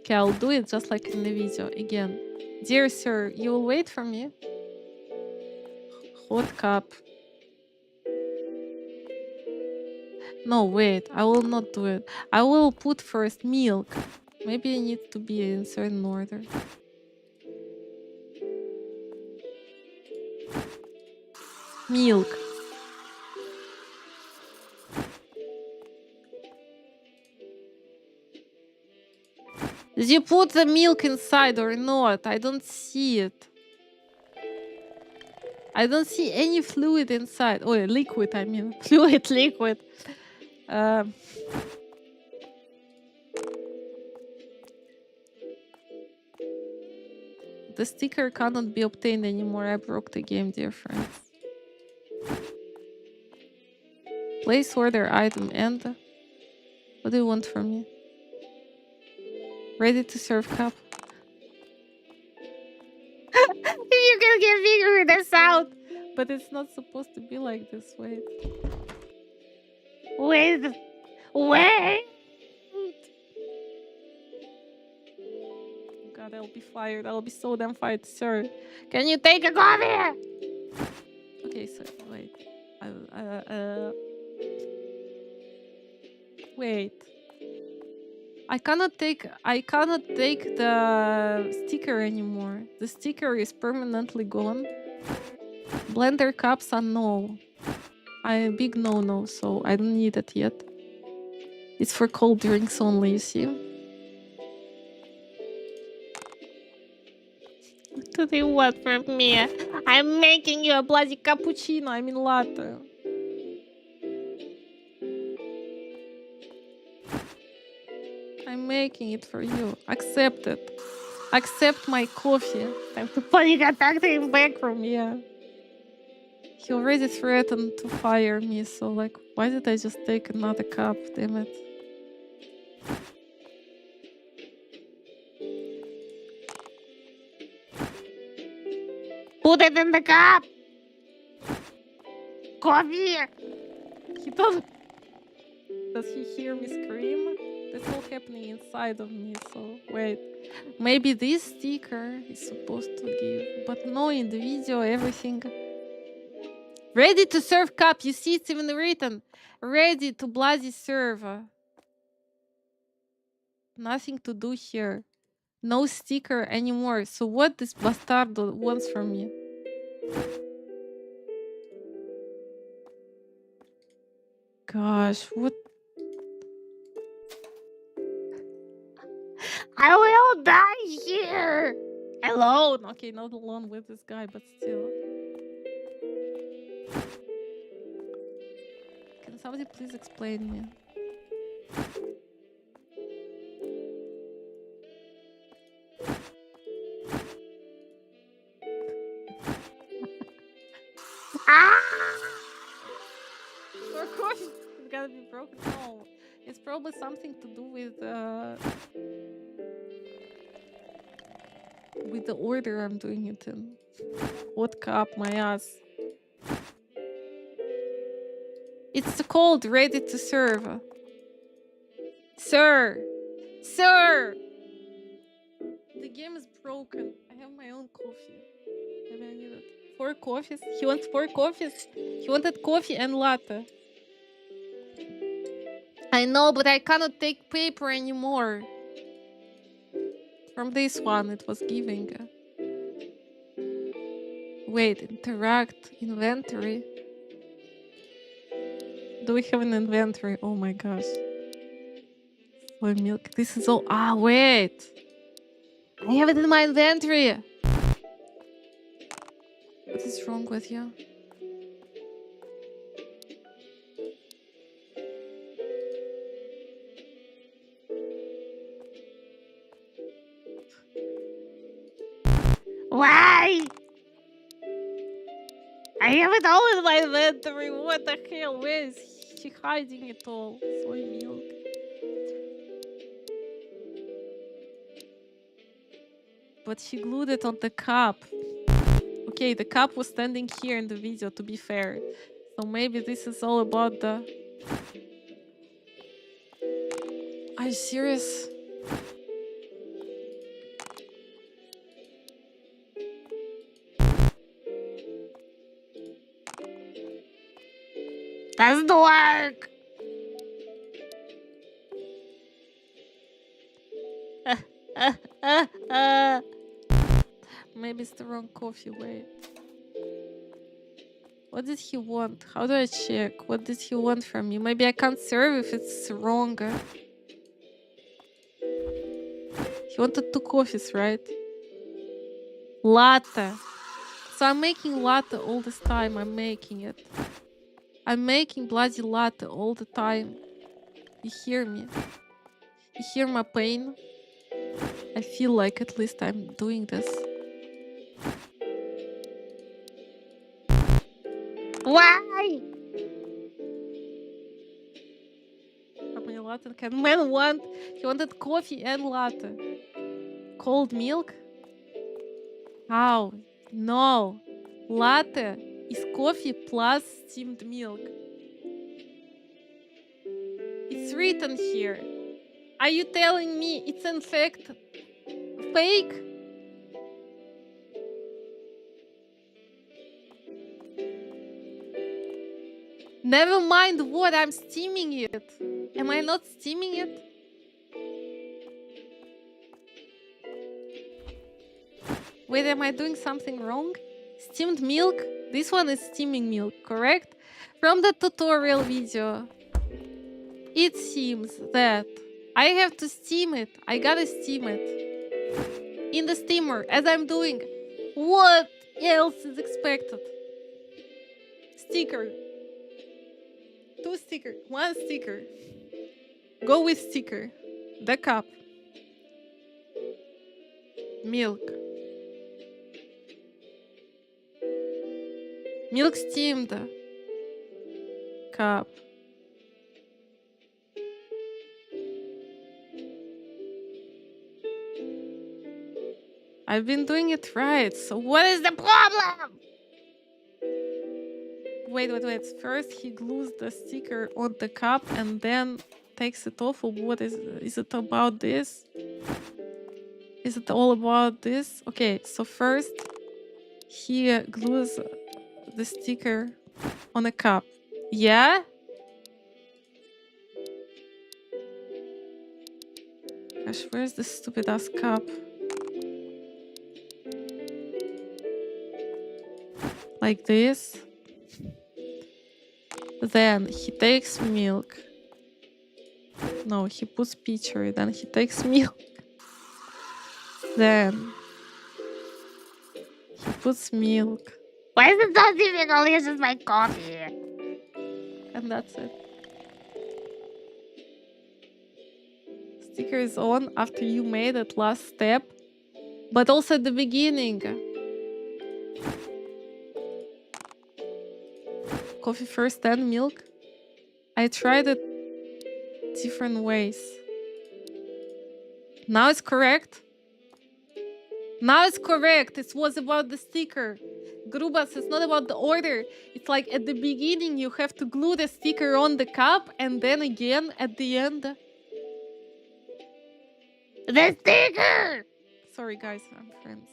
Okay, I'll do it just like in the video again. Dear sir, you will wait for me? Hot cup. No, wait, I will not do it. I will put first milk. Maybe I need to be in certain order. Milk. Did you put the milk inside or not? I don't see it. I don't see any fluid inside. Oh, liquid, I mean. Fluid, liquid. Um, the sticker cannot be obtained anymore. I broke the game, dear friends. Place order item and... What do you want from me? Ready to serve cup. You can figure this out. But it's not supposed to be like this. Wait. Wait. Wait. God, I'll be fired. I'll be so damn fired, sir. Can you take a coffee? Okay, sir. Wait. Wait. I cannot take the sticker anymore. The sticker is permanently gone. Blender cups are no. I big no, so I don't need it yet. It's for cold drinks only, you see. What do they want from me? I'm making you a bloody Cappuccino, I mean latte. I'm making it for you. Accept it. Accept my coffee. time to panic attack him back From yeah. He already threatened to fire me, so like, why did I just take another cup? Damn it. Put it in the cup. Coffee. He doesn't. Does he hear me scream? That's all happening inside of me, so wait. Maybe this sticker is supposed to give, but no, in the video, everything. Ready to serve cup. You see, it's even written. Ready to bloody serve. Nothing to do here. No sticker anymore. So what this bastardo wants from me? Gosh, what? I will die here. Alone. Okay, not alone with this guy, but still. Can somebody please explain me? Or course, it's gotta be broken. No, it's probably something to do with the order I'm doing it in. What cup, my ass? It's cold, ready to serve. Sir! Sir! The game is broken. I have my own coffee. Maybe I need it. 4 coffees? He wants 4 coffees? He wanted coffee and latte. I know, but I cannot take paper anymore. From this one, it was giving. Wait, interact, inventory. Do we have an inventory? Oh my gosh. For milk. This is all. Ah, wait. I have it in my inventory. What is wrong with you? Why? I have it all in my Inventory. What the hell? Where is she hiding it all? Soy milk. But she glued it on the cup. Okay, the cup was standing here in the video, to be fair. So maybe this is all about the... Are you serious? Doesn't work. Maybe it's the wrong coffee. Wait. What did he want? How do I check? What did he want from me? Maybe I can't serve if it's wrong. He wanted 2 coffees, right? Latte. So I'm making latte all this time. I'm making it. I'm making bloody latte all the time. You hear me? You hear my pain? I feel like at least I'm doing this. Why? How many latte can man want? He wanted coffee and latte. Cold milk? How? No. Latte is coffee plus steamed milk. It's written here. Are you telling me it's in fact fake? Never mind what, I'm steaming it. Am I not steaming it? Wait, am I doing something wrong? Steamed milk? This one is steaming milk, correct? From the tutorial video, it seems that I have to steam it. I gotta steam it in the steamer as I'm doing. What else is expected? Sticker. 2 sticker. 1 sticker. Go with sticker. The cup. Milk. Milk steamed. Cup. I've been doing it right. So what is the problem? Wait. First he glues the sticker on the cup and then takes it off. What is it about this? Is it all about this? Okay, so first he glues the sticker on a cup. Yeah? Gosh, where's this stupid ass cup? Like this. Then he takes milk. No, he puts pitcher. Then he takes milk. Then he puts milk. Why is it so difficult? It's just my coffee. And that's it. Sticker is on after you made that last step. But also at the beginning. Coffee first, then milk. I tried it different ways. Now it's correct. Now it's correct. It was about the sticker. Grubas, it's not about the order. It's like at the beginning you have to glue the sticker on the cup and then again at the end. The sticker! Sorry guys, I'm friends.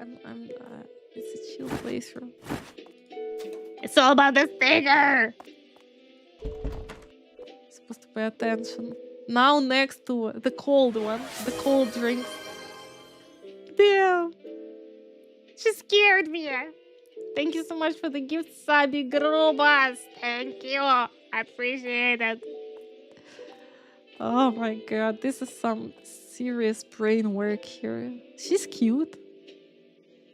I'm sorry. It's a chill playthrough. It's all about the sticker! Supposed to pay attention. Now next to the cold one, the cold drinks. Damn. She scared me. Thank you so much for the gift, Sabi Grubas. Thank you. I appreciate it. Oh my god, this is some serious brain work here. She's cute.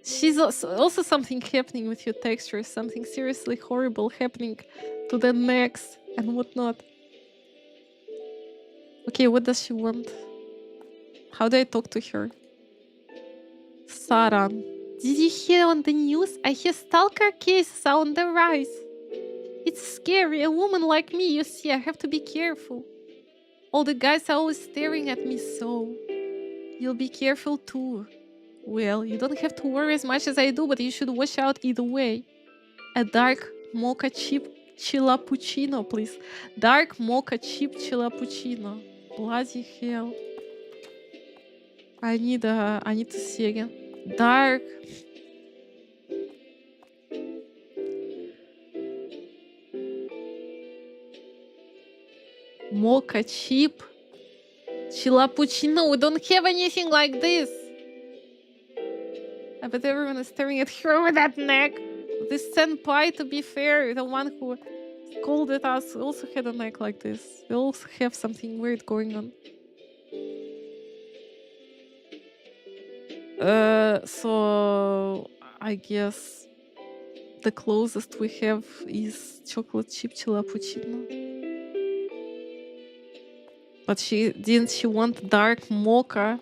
She's also something happening with your texture, something seriously horrible happening to the necks and whatnot. Okay, what does she want? How do I talk to her? Saran. Did you hear on the news? I hear stalker cases are on the rise. It's scary. A woman like me, you see, I have to be careful. All the guys are always staring at me, so you'll be careful too. Well, you don't have to worry as much as I do, but you should watch out either way. A dark mocha chip Chilla puccino, please. Dark mocha chip Chilla puccino. Bloody hell. I need to see again. Dark. Mocha chip. Chilappuccino. We don't have anything like this. I bet everyone is staring at her with that neck. This senpai, to be fair, the one who scolded us, also had a neck like this. We also have something weird going on. So I guess the closest we have is chocolate chip chilappuccino. But didn't she want dark mocha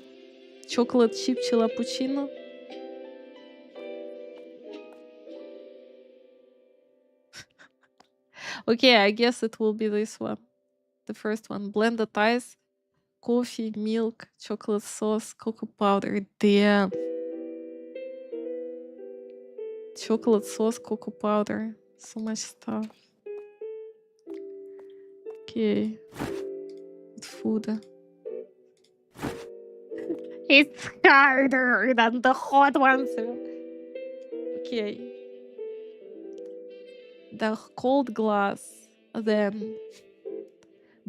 chocolate chip chilappuccino? Okay, I guess it will be this one. The first one. Blended ice, coffee, milk, chocolate sauce, cocoa powder. Damn. Chocolate sauce, cocoa powder. So much stuff. Okay. Food. It's harder than the hot ones. Okay. The cold glass, then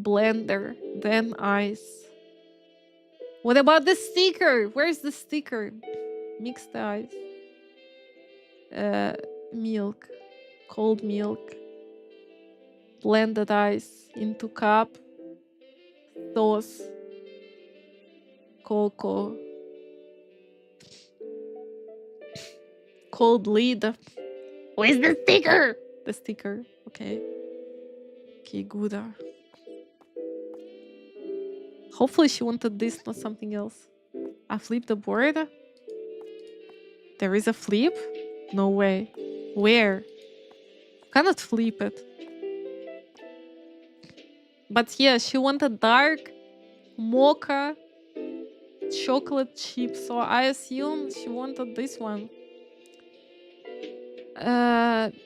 blender, then ice. What about the sticker? Where's the sticker? Mixed ice. Milk. Cold milk. Blended ice into cup. Sauce. Cocoa. Cold lid. Where's the sticker? The sticker. Okay. Okay, good. Hopefully she wanted this, not something else. I flip the board. There is a flip? No way. Where? Cannot flip it. But yeah, she wanted dark mocha chocolate chip, so I assume she wanted this one.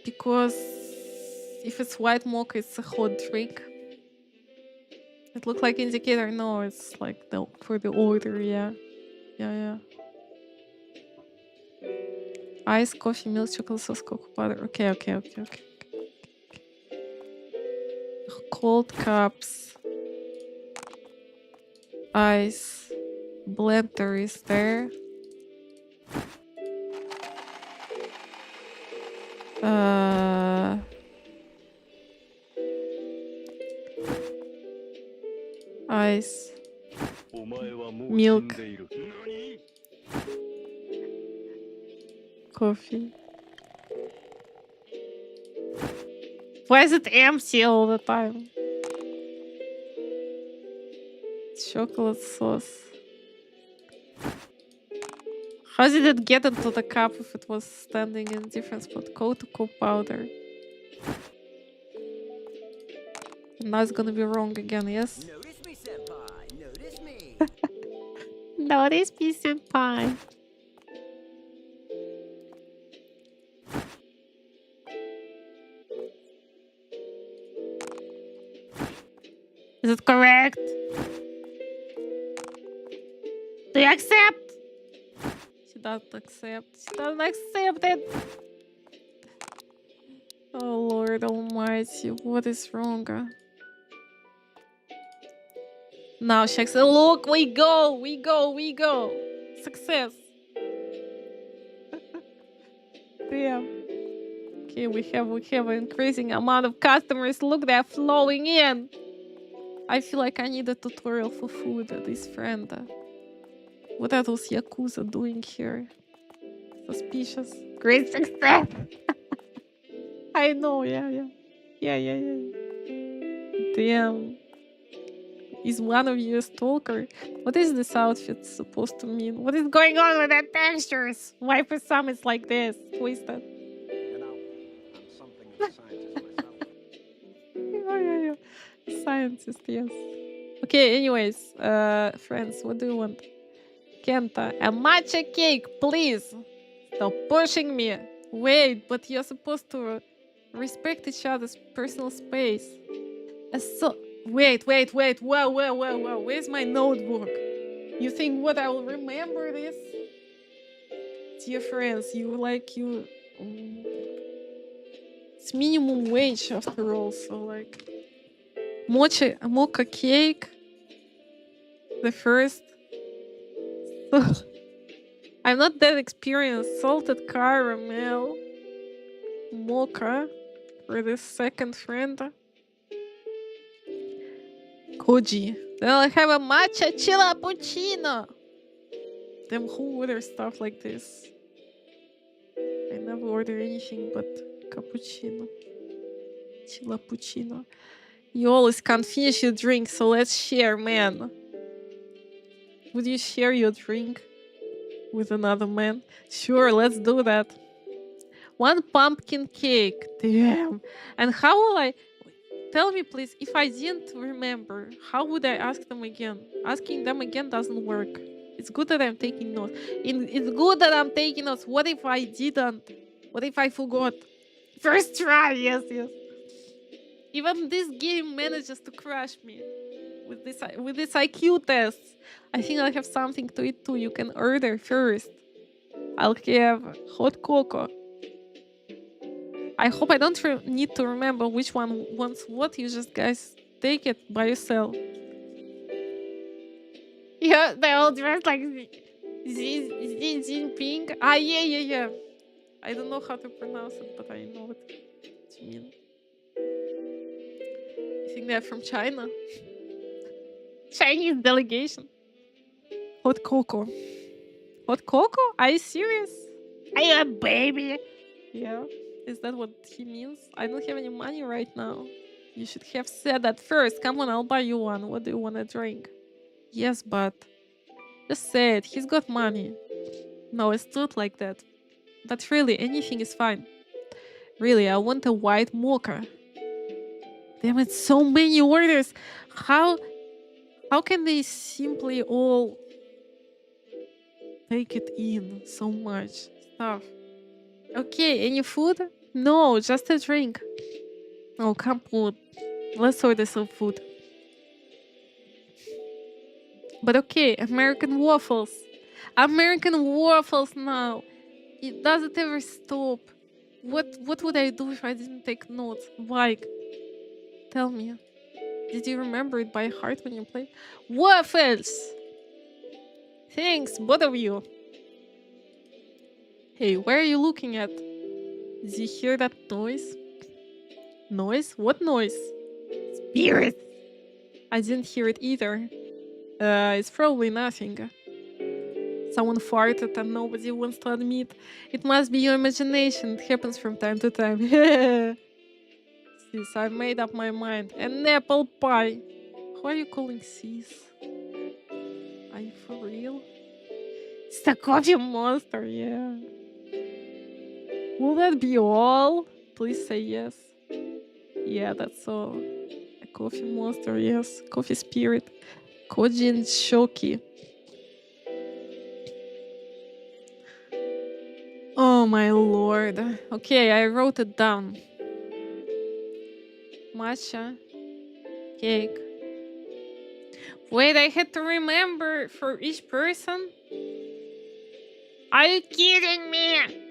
Because if it's white mocha, it's a hot drink. It looked like indicator. No, it's like for the order. Yeah. Ice, coffee, milk, chocolate sauce, cocoa powder. Okay. Cold cups. Ice. Blender is there. Ice. Milk. Coffee. Why is it empty all the time? Chocolate sauce. How did it get into the cup if it was standing in a different spot? Cocoa powder. Now it's gonna be wrong again, yes? Notice me, senpai. Notice me. Notice me, senpai. Is it correct? Do you accept? She doesn't accept. She doesn't accept it. Oh Lord Almighty, what is wrong? Now she accepts. Look, we go. Success. Damn. Okay, we have an increasing amount of customers. Look, they're flowing in. I feel like I need a tutorial for food. This friend. What are those Yakuza doing here? Suspicious. Great success. I know, yeah. Damn. Is one of you a stalker? What is this outfit supposed to mean? What is going on with that textures? Why for some it's like this, twisted? You know, I'm something of a scientist myself. Yeah. Scientist, yes. Okay, anyways, friends, what do you want? Kenta, a matcha cake, please. Stop pushing me. Wait, but you're supposed to respect each other's personal space. Wait. Whoa. Where's my notebook? You think what I will remember this? Dear friends, it's minimum wage after all, so like mocha cake. The first. I'm not that experienced. Salted caramel. Mocha. For the second friend. Koji. Then I'll have a matcha chilla puccino. Damn, who orders stuff like this? I never order anything but cappuccino. Chilla puccino. You always can't finish your drink, so let's share, man. Would you share your drink with another man? Sure, let's do that. One pumpkin cake. Damn. And how will I... Tell me, please, if I didn't remember, how would I ask them again? Asking them again doesn't work. It's good that I'm taking notes. It's good that I'm taking notes. What if I didn't? What if I forgot? First try, yes. Even this game manages to crush me with this IQ test. I think I'll have something to eat too. You can order first. I'll have hot cocoa. I hope I don't need to remember which one wants what. You just guys take it by yourself. Yeah, they all dress like Xi Jinping. Ah, yeah. I don't know how to pronounce it, but I know what you mean. I think they're from China. Chinese delegation. Hot cocoa. Hot cocoa? Are you serious? Are you a baby? Yeah. Is that what he means? I don't have any money right now. You should have said that first. Come on, I'll buy you one. What do you want to drink? Yes, but... Just say it. He's got money. No, it's not like that. But really, anything is fine. Really, I want a white mocha. Damn it, so many orders. How can they simply all take it in? So much stuff. Okay, any food? No, just a drink. Oh, come on. Let's order some food. But okay, American waffles. American waffles now. It doesn't ever stop. What would I do if I didn't take notes? Like, tell me. Did you remember it by heart when you played? Waffles! Thanks, both of you. Hey, where are you looking at? Did you hear that noise? Noise? What noise? Spirit. I didn't hear it either. It's probably nothing. Someone farted and nobody wants to admit. It must be your imagination. It happens from time to time. Sis, I made up my mind. An apple pie. Who are you calling sis? Are you for real? It's the coffee monster, yeah. Will that be all? Please say yes. Yeah, that's all. A coffee monster, yes. Coffee spirit. Kojin Shoki. Oh my lord. Okay, I wrote it down. Matcha. Cake. Wait, I had to remember for each person? Are you kidding me?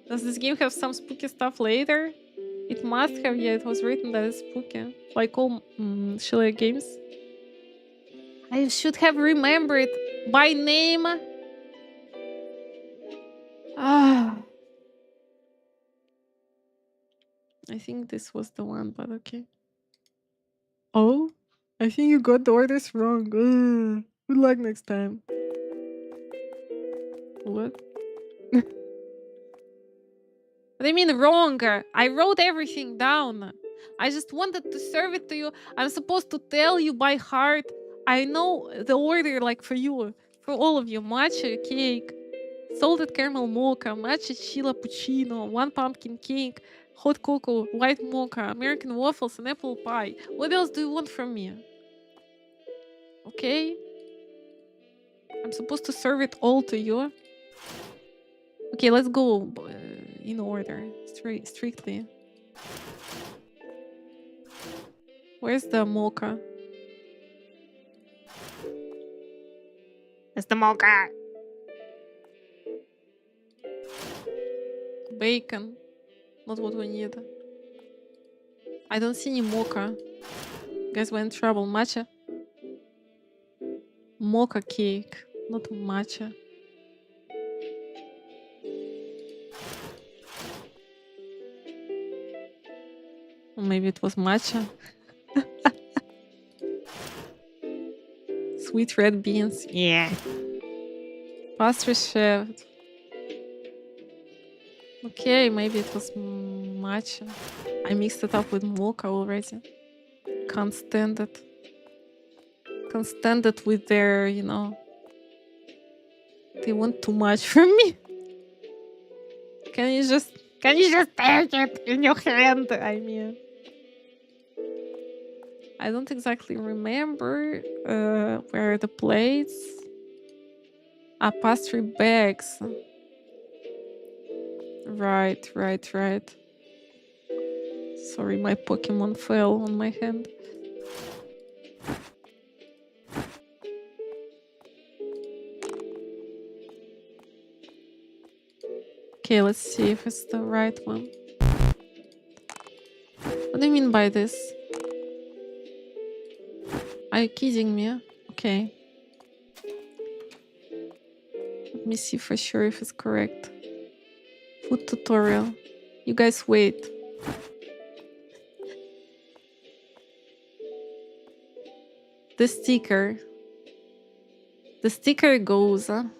Does this game have some spooky stuff later? It must have, yeah, it was written that it's spooky. Like all Chilla games. I should have remembered by name. Ah. I think this was the one, but okay. Oh, I think you got the orders wrong. Good luck next time. What? What do you mean wrong? I wrote everything down. I just wanted to serve it to you. I'm supposed to tell you by heart. I know the order, like for you, for all of you. Matcha cake, salted caramel mocha, matcha chilla puccino, one pumpkin cake, hot cocoa, white mocha, American waffles, and apple pie. What else do you want from me? Okay? I'm supposed to serve it all to you. Okay, let's go in order, strictly. Where's the mocha? It's the mocha. Bacon. Not what we need. I don't see any mocha. Guys, we're in trouble. Matcha? Mocha cake, not matcha. Or maybe it was matcha. Sweet red beans. Yeah. Pastry chef. Okay, maybe it was matcha. I mixed it up with mocha already. Can't stand it. Can't stand it with their, you know. They want too much from me. Can you just take it in your hand? I mean, I don't exactly remember where are the plates. Ah, pastry bags. Right. Sorry, my Pokemon fell on my hand. Okay, let's see if it's the right one. What do you mean by this? Are you kidding me? Okay. Let me see for sure if it's correct. Food tutorial. You guys wait. The sticker. The sticker goes on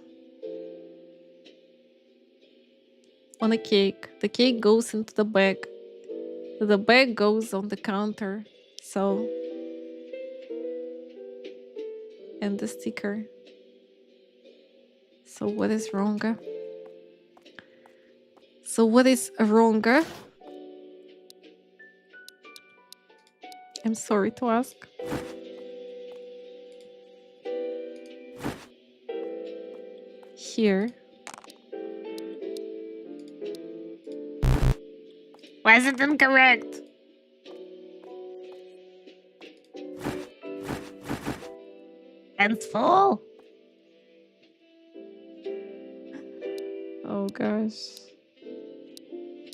a cake. The cake goes into the bag. The bag goes on the counter. So, and the sticker. So what is wrong? So what is wrong? I'm sorry to ask. Here. Why is it incorrect? And full. Oh gosh.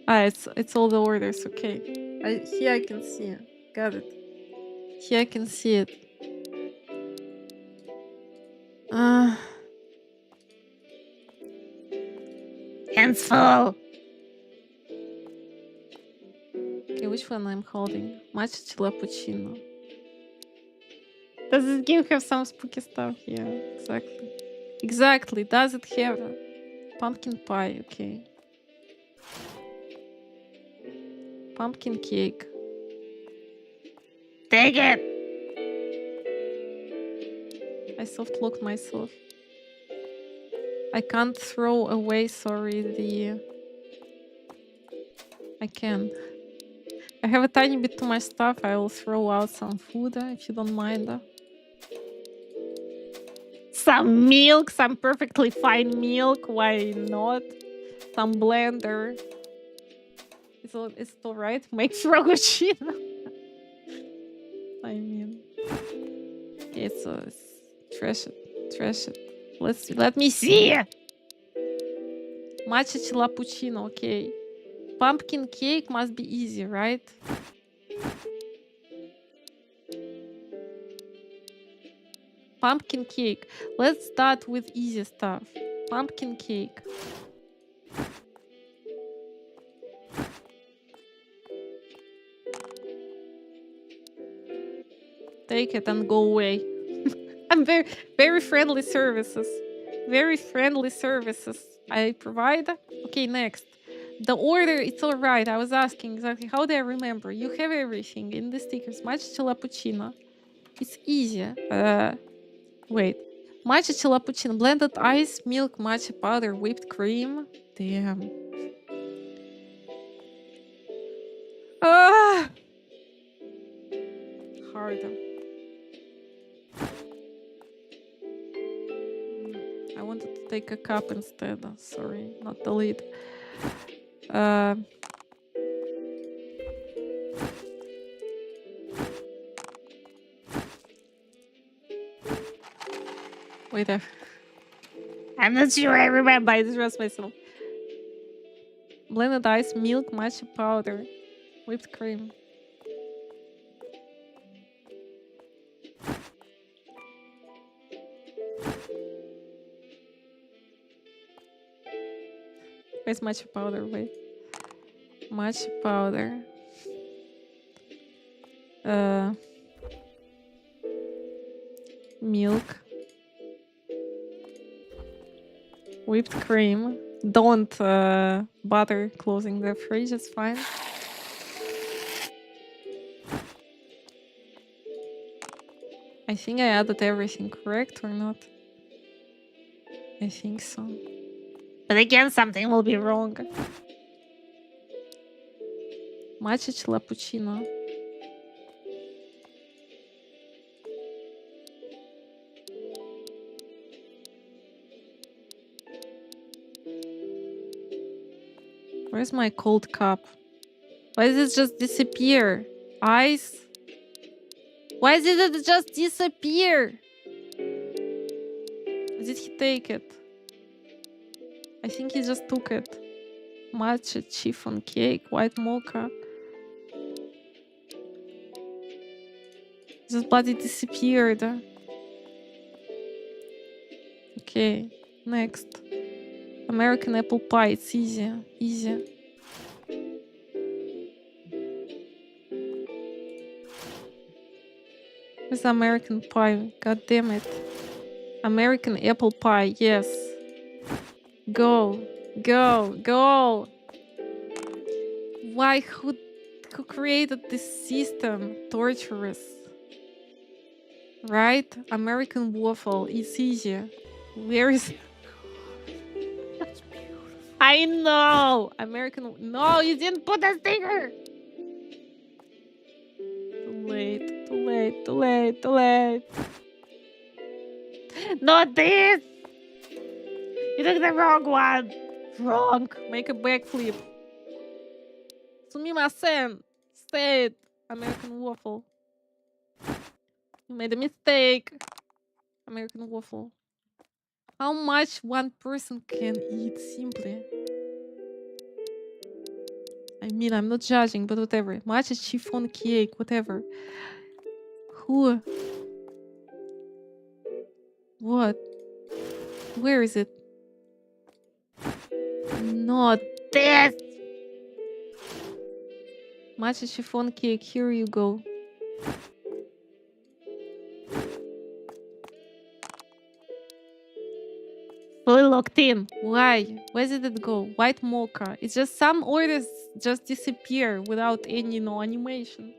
Ah, it's all the orders. Okay. Here I can see it. Got it. Here I can see it. Hands full. Okay, which one I'm holding? Matcha Chilla Puccino. Does this game have some spooky stuff? Yeah, exactly. Exactly. Does it have pumpkin pie? Okay. Pumpkin cake. Take it. I soft locked myself. I can't throw away, sorry, I can. I have a tiny bit too much stuff. I will throw out some food if you don't mind. Some milk, some perfectly fine milk. Why not? Some blender. Is it all right? Make frappuccino. I mean, okay, so it's trash it. Let me see. Matcha Chilla Puccino, okay. Pumpkin cake must be easy, right? Pumpkin cake. Let's start with easy stuff. Pumpkin cake. Take it and go away. I'm very friendly services. Very friendly services I provide. Okay, next. The order, it's all right. I was asking exactly how do I remember. You have everything in the stickers. Matcha Chilla Puccino. It's easy. Wait. Matcha Chilla Puccino. Blended ice, milk, matcha powder, whipped cream. Damn. Ah! Hard. I wanted to take a cup instead. Sorry, not the lid. Wait, I'm not sure I remember. I distress myself. Blended ice, milk, matcha powder, whipped cream. Where's matcha powder? Wait. Matcha powder. Milk. Whipped cream. Don't bother closing the fridge, it's fine. I think I added everything, correct or not? I think so. But again, something will be wrong. Matcha chilappuccino. Where's my cold cup? Why does it just disappear? Ice? Why did it just disappear? Did he take it? I think he just took it. Matcha chiffon cake, white mocha. Just bloody disappeared. Okay, next. American apple pie, it's easy. Easy. Where's American pie? God damn it. American apple pie, yes. Go. Go. Go. Why? Who created this system? Torturous. Right? American waffle. It's easy. Where is... I know! American... No, you didn't put a sticker! Too late. Too late. Too late. Too late. Not this! You took the wrong one! Wrong! Make a backflip. Sumimasen! Say it! American waffle. You made a mistake. American waffle. How much one person can eat, simply? I mean, I'm not judging, but whatever. Matcha chiffon cake, whatever. Who? What? Where is it? Not this! Matcha chiffon cake, here you go. Fully locked in. Why? Where did it go? White mocha. It's just some orders just disappear without any animation.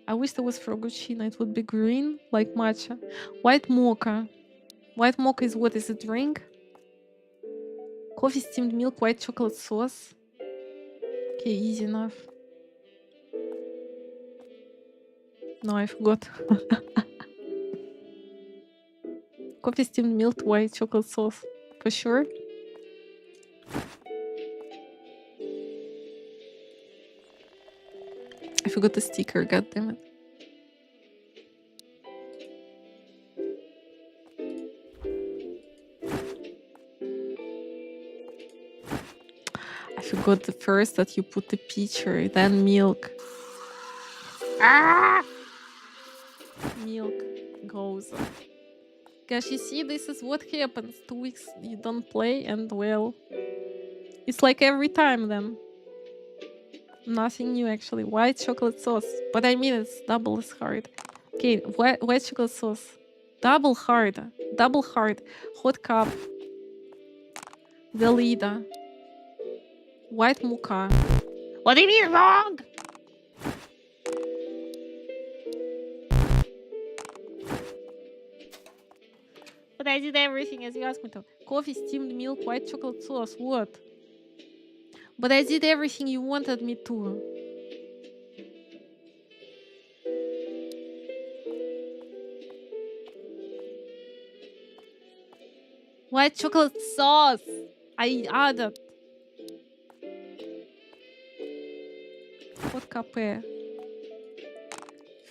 I wish there was frappuccino. It would be green like matcha. White mocha. White mocha is what? Is a drink? Coffee, steamed milk, white chocolate sauce. Okay, easy enough. No, I forgot. Coffee, steamed milk, white chocolate sauce. For sure. I forgot the sticker, god damn it. I forgot the first that you put the pitcher, then milk. Ah! Milk goes. Gosh, you see, this is what happens. 2 weeks you don't play, and well, it's like every time then. Nothing new actually. White chocolate sauce, but I mean it's double as hard. Okay, white chocolate sauce, double hard, double hard. Hot cup, Velida, white mocha. What do you mean wrong? But I did everything as you asked me to. Coffee, steamed milk, white chocolate sauce. What? But I did everything you wanted me to. White chocolate sauce. I added. Hot cafe.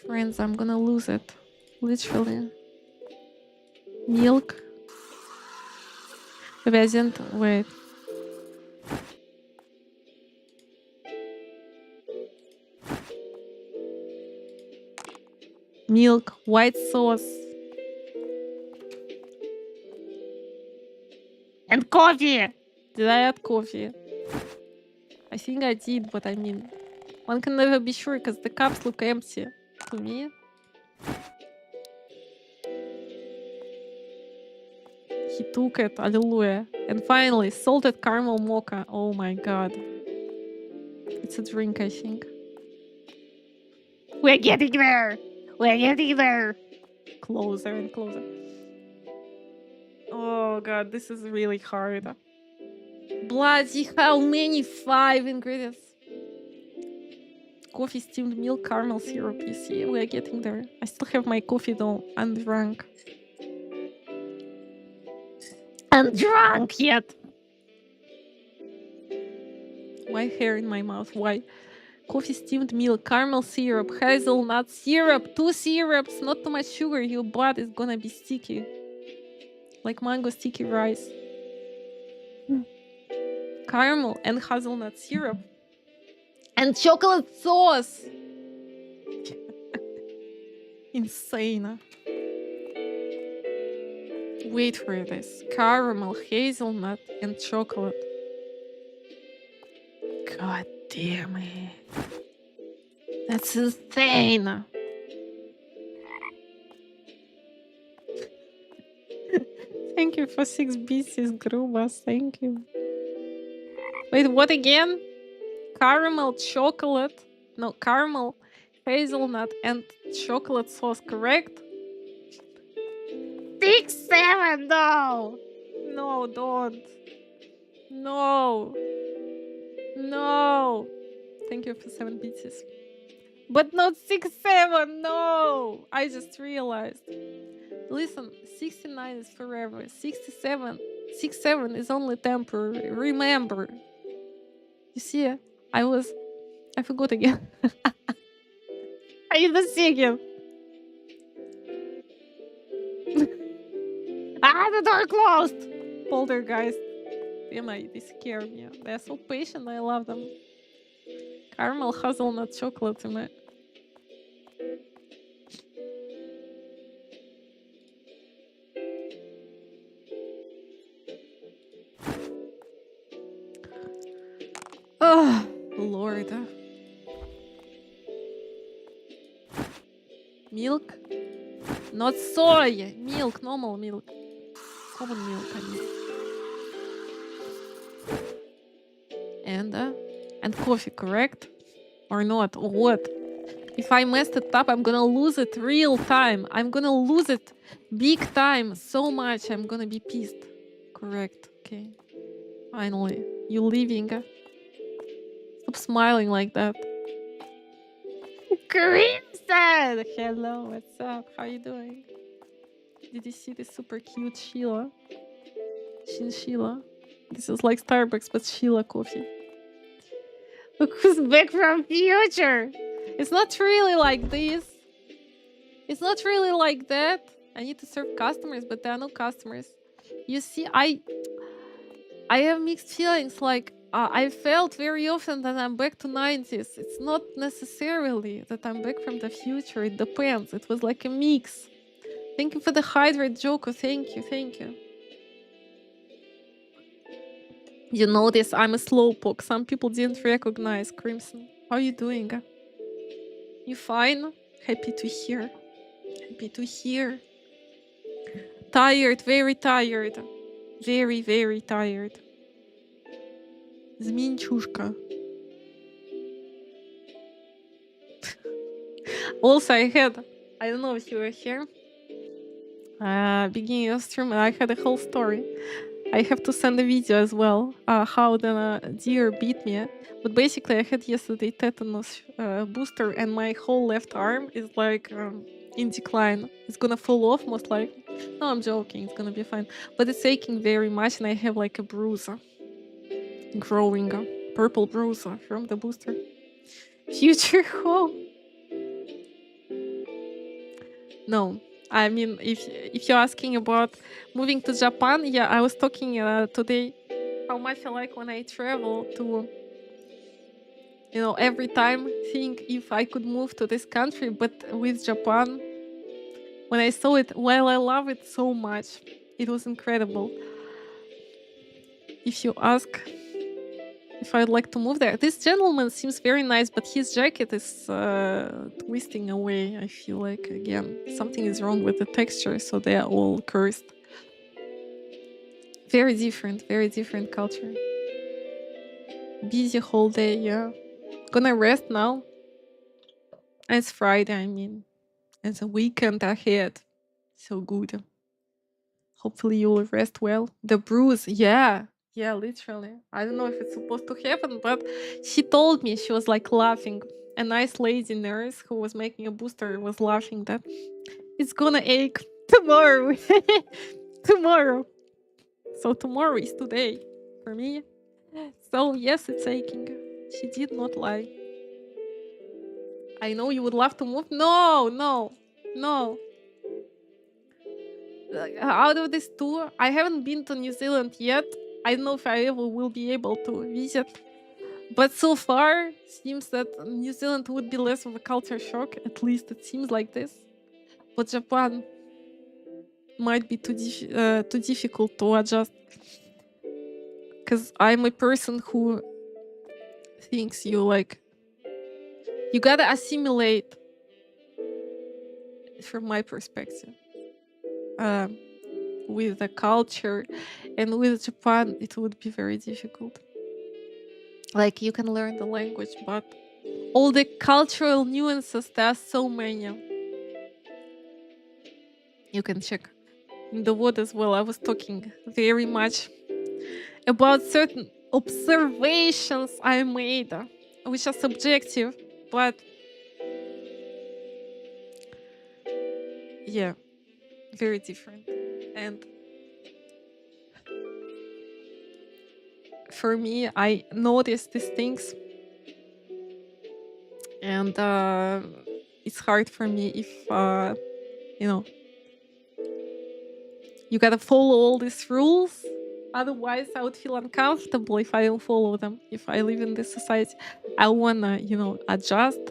Friends, I'm gonna lose it. Literally. Milk. Maybe I didn't. Wait. milk, white sauce. And coffee. Did I add coffee? I think I did, but I mean, one can never be sure because the cups look empty to me. He took it, hallelujah. And finally, salted caramel mocha. Oh my god. It's a drink, I think. We're getting there. We're getting there. Closer and closer. Oh god, this is really hard. Bloody how many 5 ingredients? Coffee, steamed milk, caramel syrup. You see, we're getting there. I still have my coffee though, undrunk. I'm drunk yet. Why hair in my mouth? Why? Coffee, steamed milk, caramel syrup, hazelnut syrup. 2 syrups, not too much sugar. Your blood is gonna be sticky. Like mango sticky rice. Caramel and hazelnut syrup. And chocolate sauce. Insane. Wait for this. Caramel, hazelnut, and chocolate. God damn it. That's insane. Thank you for 6 pieces, Grubas. Thank you. Wait, what again? Caramel, chocolate. No, caramel, hazelnut, and chocolate sauce, correct? 6, 7, no. No, don't. No. No. Thank you for 7 pieces. But not 6, 7. No. I just realized. Listen, 69 is forever. 67. 6, 7 is only temporary. Remember. You see, I forgot again. I need the second. The door closed. Poltergeist. Damn, they scare me. They're so patient. I love them. Caramel, hazelnut, chocolate. Oh, Lord. Milk? Not soy. Milk, normal milk. Common milk, I mean. And coffee, correct? Or not? Or what? If I messed it up, I'm gonna lose it real time. I'm gonna lose it big time. So much. I'm gonna be pissed. Correct. Okay. Finally. You leaving? Stop smiling like that. Crimson. Hello, what's up? How you doing? Did you see this super cute Chilla? Chinchilla. This is like Starbucks, but Chilla coffee. Look who's back from future. It's not really like this. It's not really like that. I need to serve customers, but there are no customers. You see, I have mixed feelings. Like, I felt very often that I'm back to 90s. It's not necessarily that I'm back from the future. It depends. It was like a mix. Thank you for the hydrate, Joko. Thank you, thank you. You notice I'm a slowpoke. Some people didn't recognize Crimson. How are you doing? You fine? Happy to hear. Happy to hear. Tired, very tired. Very, very tired. Зминчушка. Also, I don't know if you were here. Beginning of stream, I had a whole story. I have to send a video as well. How the deer beat me. But basically, I had yesterday tetanus booster, and my whole left arm is like in decline. It's gonna fall off most likely. No, I'm joking. It's gonna be fine. But it's aching very much, and I have like a bruise growing, purple bruise from the booster. Future home. No. I mean, if you're asking about moving to Japan, yeah, I was talking today how much I like when I travel to, every time think if I could move to this country, but with Japan, When I saw it, while I love it so much, it was incredible. If you ask if I'd like to move there, this gentleman seems very nice, but his jacket is twisting away. I feel like, again, something is wrong with the texture, so they are all cursed. Very different culture. Busy whole day, yeah. Gonna rest now. It's Friday, I mean. It's a weekend ahead. So good. Hopefully you'll rest well. The bruise, yeah. Yeah, literally. I don't know if it's supposed to happen, but she told me, she was like laughing. A nice lady nurse who was making a booster was laughing that it's gonna ache tomorrow. Tomorrow. So tomorrow is today for me. So yes, it's aching. She did not lie. I know you would love to move. No, no, no. Out of this tour, I haven't been to New Zealand yet. I don't know if I ever will be able to visit. But so far, seems that New Zealand would be less of a culture shock. At least it seems like this. But Japan might be too difficult to adjust. Because I'm a person who thinks you gotta assimilate from my perspective. With the culture, and with Japan it would be very difficult. Like, you can learn the language, but all the cultural nuances, there are so many. You can check in the word as well. I was talking very much about certain observations I made, which are subjective, but yeah, very different. And for me, I notice these things, and it's hard for me if you gotta follow all these rules. Otherwise, I would feel uncomfortable if I don't follow them. If I live in this society, I wanna, adjust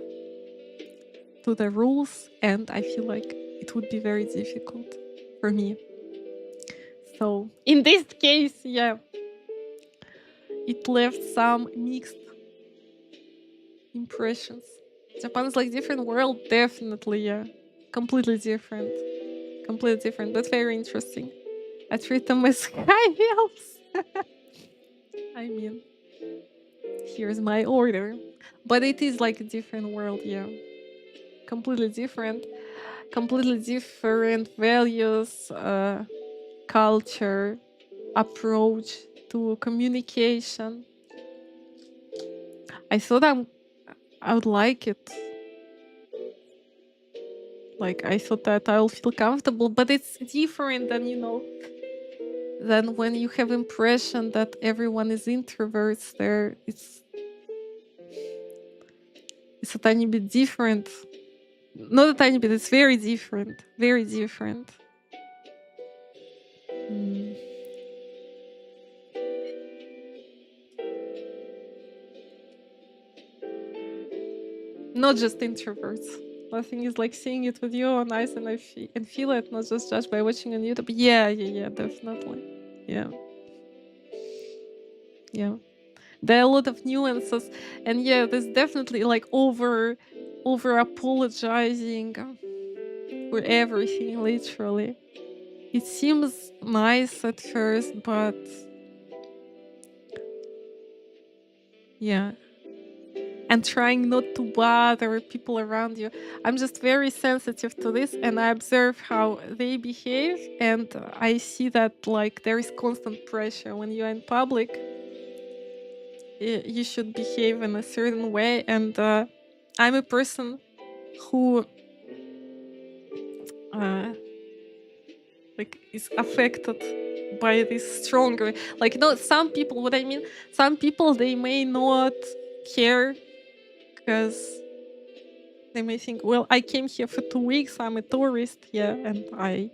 to the rules, and I feel like it would be very difficult for me. So in this case, yeah, it left some mixed impressions. Japan is like different world, definitely, yeah. Completely different, but very interesting. I treat them as high heels. I mean, here's my order. But it is like a different world, yeah. Completely different values, culture, approach to communication. I thought I would like it. Like, I thought that I'll feel comfortable, but it's different than, than when you have impression that everyone is introverts there. It's a tiny bit different. Not a tiny bit, it's very different. Very different. Not just introverts. Nothing is like seeing it with your own eyes and and feel it, not just judge by watching on YouTube. Yeah, definitely. Yeah. Yeah. There are a lot of nuances, and yeah, there's definitely like over apologizing for everything, literally. It seems nice at first, but yeah. And trying not to bother people around you. I'm just very sensitive to this, and I observe how they behave, and I see that like there is constant pressure when you're in public. You should behave in a certain way, and I'm a person who is affected by this stronger. Like, some people, what I mean, some people, they may not care because they may think, well, I came here for 2 weeks, I'm a tourist, yeah, and I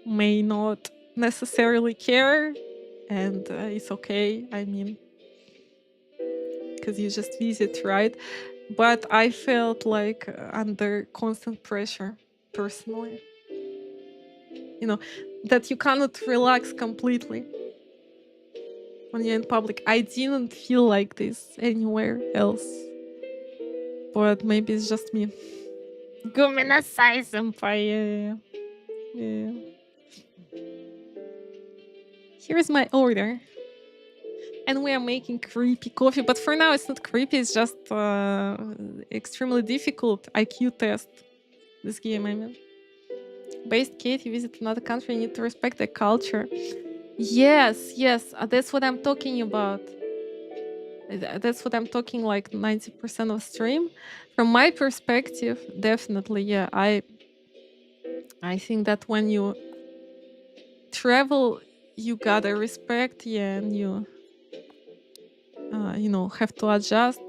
may not necessarily care, and it's okay, I mean, because you just visit, right? But I felt like under constant pressure, personally. you know, that you cannot relax completely when you're in public. I didn't feel like this anywhere else, but maybe it's just me. Gomenasai, senpai. Yeah. Here's my order. And we are making creepy coffee, but for now it's not creepy, it's just extremely difficult IQ test. This game, I mean. Based Kate, you visit another country, you need to respect their culture. Yes, that's what I'm talking about. That's what I'm talking like 90% of stream. From my perspective, definitely, yeah. I think that when you travel, you gotta respect, yeah, and you have to adjust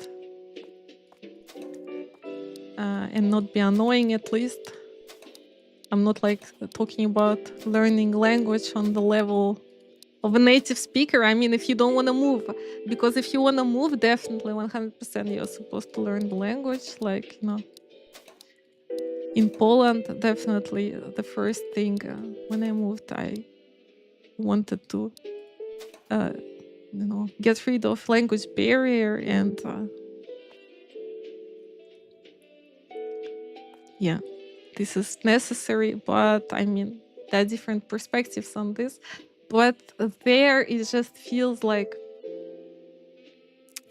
and not be annoying at least. I'm not like talking about learning language on the level of a native speaker. I mean, if you don't want to move, because if you want to move, definitely 100% you're supposed to learn the language. Like, in Poland, definitely the first thing when I moved, I wanted to, get rid of language barrier and yeah, this is necessary, but I mean, there are different perspectives on this. But there it just feels like,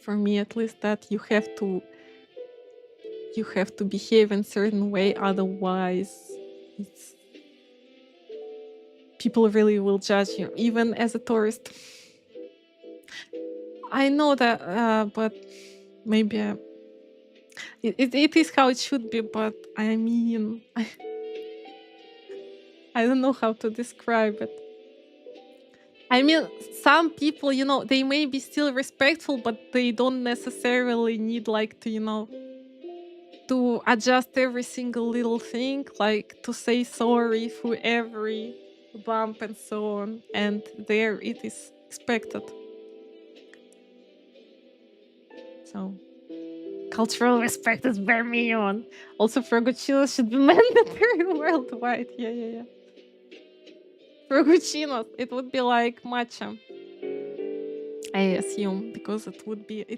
for me at least, that you have to behave in a certain way, otherwise people really will judge you, even as a tourist. I know that, but maybe it is how it should be, but I mean, I don't know how to describe it. I mean, some people, they may be still respectful, but they don't necessarily need like to adjust every single little thing, like to say sorry for every bump and so on. And there it is expected. So, cultural respect is bare minimum. Also, frappuccinos should be mandatory worldwide. Yeah. Frappuccinos, it would be like matcha, I assume, because it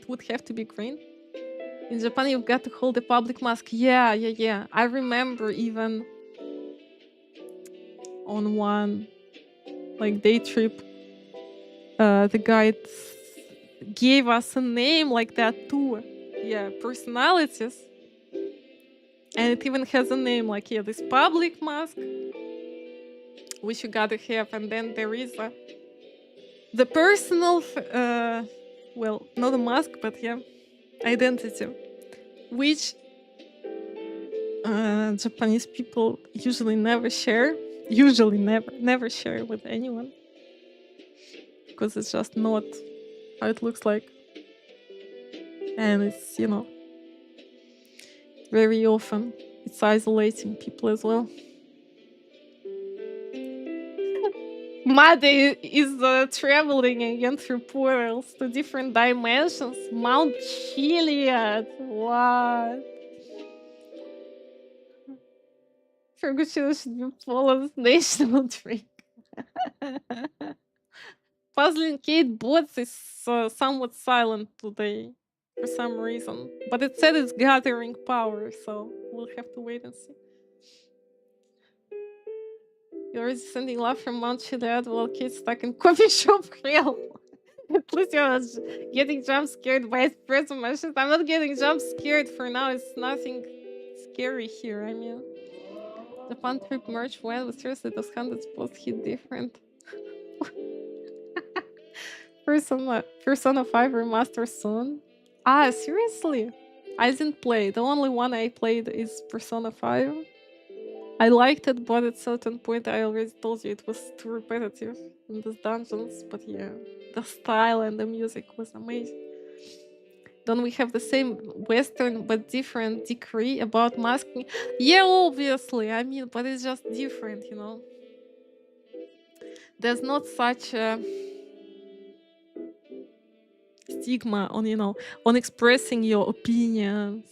would have to be green. In Japan, you've got to hold a public mask. Yeah. I remember even on one day trip, the guide gave us a name like that too. Yeah, personalities. And it even has a name like, this public mask, which you gotta have. And then there is the personal, well, not a mask, but yeah, identity, which Japanese people usually never share. Usually never share with anyone. Because it's just not how it looks like. And it's, very often it's isolating people as well. Made is traveling again through portals to different dimensions. Mount Chiliad. What? Frappuccino should be Poland's national drink. Puzzling Kate Bots is somewhat silent today for some reason. But it said it's gathering power, so we'll have to wait and see. You're already sending love from Mount Chiliad while Kate's stuck in coffee shop hell. At least you're not getting jump scared by espresso machines. I'm not getting jump scared for now. It's nothing scary here. I mean, Japan trip merch when, but seriously, those 100 spots hit different. Persona 5 remaster soon. Ah, seriously? I didn't play. The only one I played is Persona 5. I liked it, but at a certain point I already told you it was too repetitive in these dungeons. But yeah, the style and the music was amazing. Don't we have the same Western but different decree about masking? Yeah, obviously. I mean, but it's just different, There's not such a stigma on, on expressing your opinions.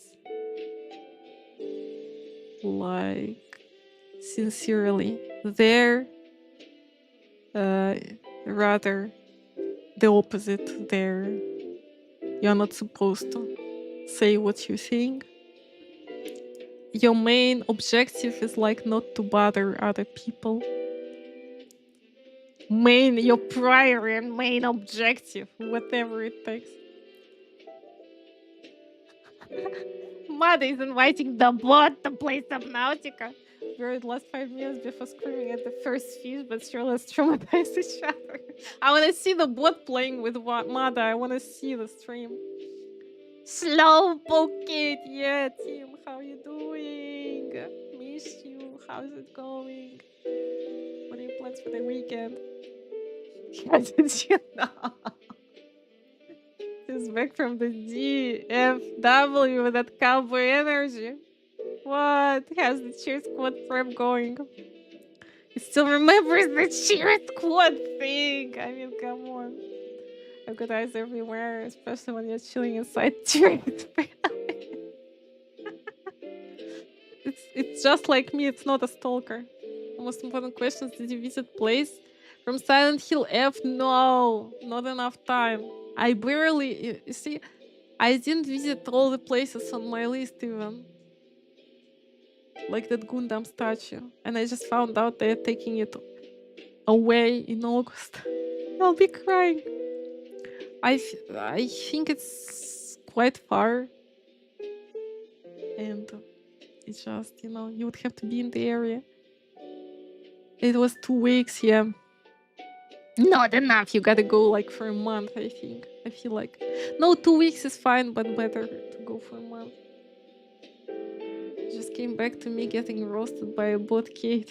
Like, sincerely. There, rather the opposite there. You're not supposed to say what you think. Your main objective is like not to bother other people. Your primary and main objective, whatever it takes. Mother is inviting the bot to play Subnautica. We're the last 5 minutes before screaming at the first fish, but sure, let's traumatize each other. I want to see the bot playing with Mother. I want to see the stream. Slowpoke Kid, yeah, Tim, how you doing? Miss you. How's it going? What are your plans for the weekend? How did you know? He's back from the DFW with that cowboy energy. What? How's the cheer squad prep going? He still remembers the cheer squad thing. I mean, come on. I've got eyes everywhere, especially when you're chilling inside cheering. It's just like me, it's not a stalker. Most important questions: did you visit place from Silent Hill F? No, not enough time. I barely, you see, I didn't visit all the places on my list even. Like that Gundam statue. And I just found out they're taking it away in August. I'll be crying. I think it's quite far. And it's just, you would have to be in the area. It was 2 weeks, yeah. Not enough. You gotta go like for a month, I think. I feel like. No, 2 weeks is fine, but better to go for a month. Just came back to me getting roasted by a bot kid.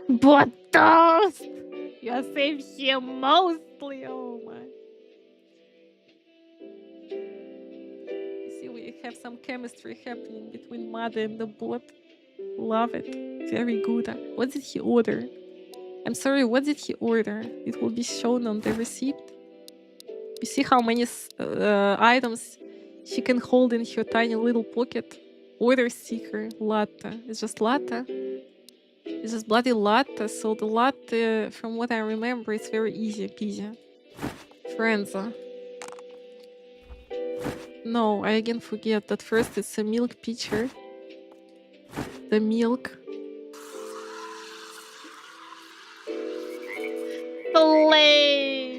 Bot toast! You're safe here mostly. Oh my. You see, we have some chemistry happening between Mother and the bot. Love it. Very good. What did he order? I'm sorry, what did he order? It will be shown on the receipt. You see how many items she can hold in her tiny little pocket? Order sticker, latte. It's just latte. It's just bloody latte. So the latte, from what I remember, it's very easy peasy. Friends. No, I again forget that first it's a milk pitcher. The milk. Slay!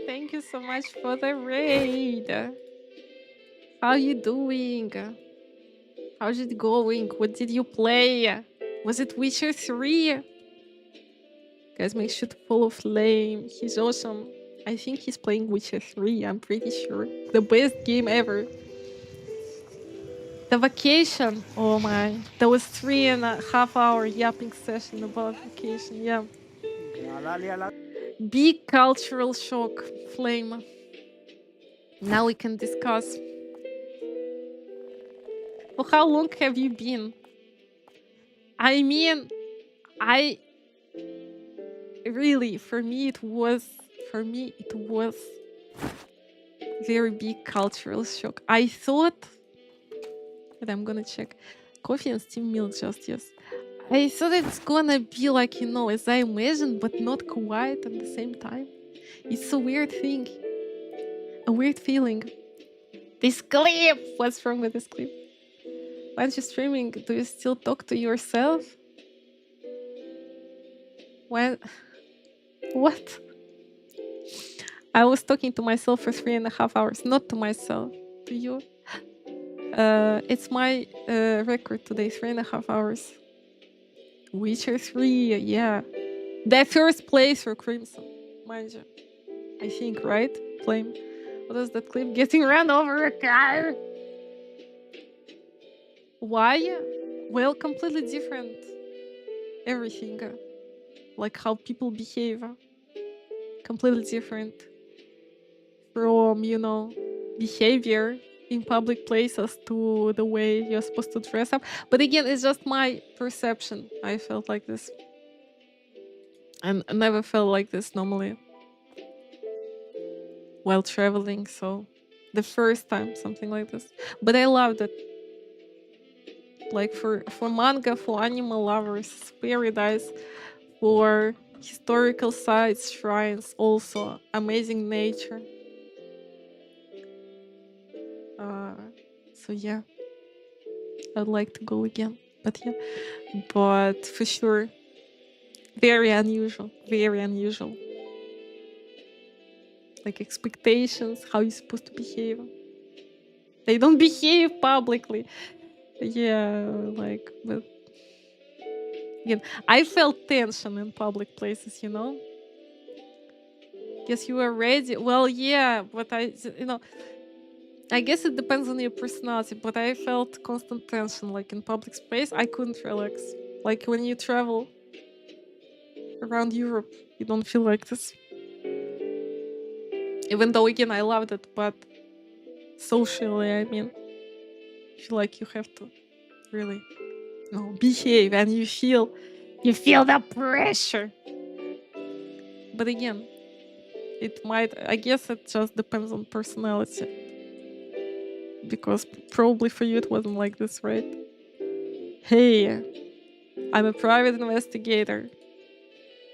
Thank you so much for the raid. How you doing? How's it going? What did you play? Was it Witcher 3? Guys, make sure to follow Flame. He's awesome. I think he's playing Witcher 3, I'm pretty sure. The best game ever. The vacation. Oh my. That was 3.5 hour yapping session about vacation, yeah. Big cultural shock, Flame. Now we can discuss. For how long have you been? I mean, really, for me it was very big cultural shock. I thought, but I'm gonna check. Coffee and steamed milk, just yes. I thought it's gonna be like, as I imagined, but not quite at the same time. It's a weird thing. A weird feeling. This clip! What's wrong with this clip? Why aren't you streaming? Do you still talk to yourself? What? I was talking to myself for 3.5 hours. Not to myself. To you. It's my record today, 3.5 hours. Witcher 3, yeah. The first place for Crimson, mind you. I think, right? Flame. What is that clip? Getting run over a car. Why? Well, completely different. Everything. Like how people behave. Completely different. From, behavior in public places to the way you're supposed to dress up. But again, it's just my perception. I felt like this. And I never felt like this normally while traveling, so the first time something like this. But I loved it. Like for manga, for anime lovers, it's paradise. For historical sites, shrines, also amazing nature. So yeah, I'd like to go again. But yeah, but for sure, very unusual, very unusual. Like expectations, how you're supposed to behave. They don't behave publicly. Yeah, like, but again, I felt tension in public places, you know? Guess you were ready. Well, yeah, but I guess it depends on your personality, but I felt constant tension, like in public space. I couldn't relax. Like when you travel around Europe, you don't feel like this. Even though, again, I loved it, but socially, I mean, I feel like you have to really, behave, and you feel the pressure. But again, I guess it just depends on personality. Because probably for you it wasn't like this, right? Hey, I'm a private investigator.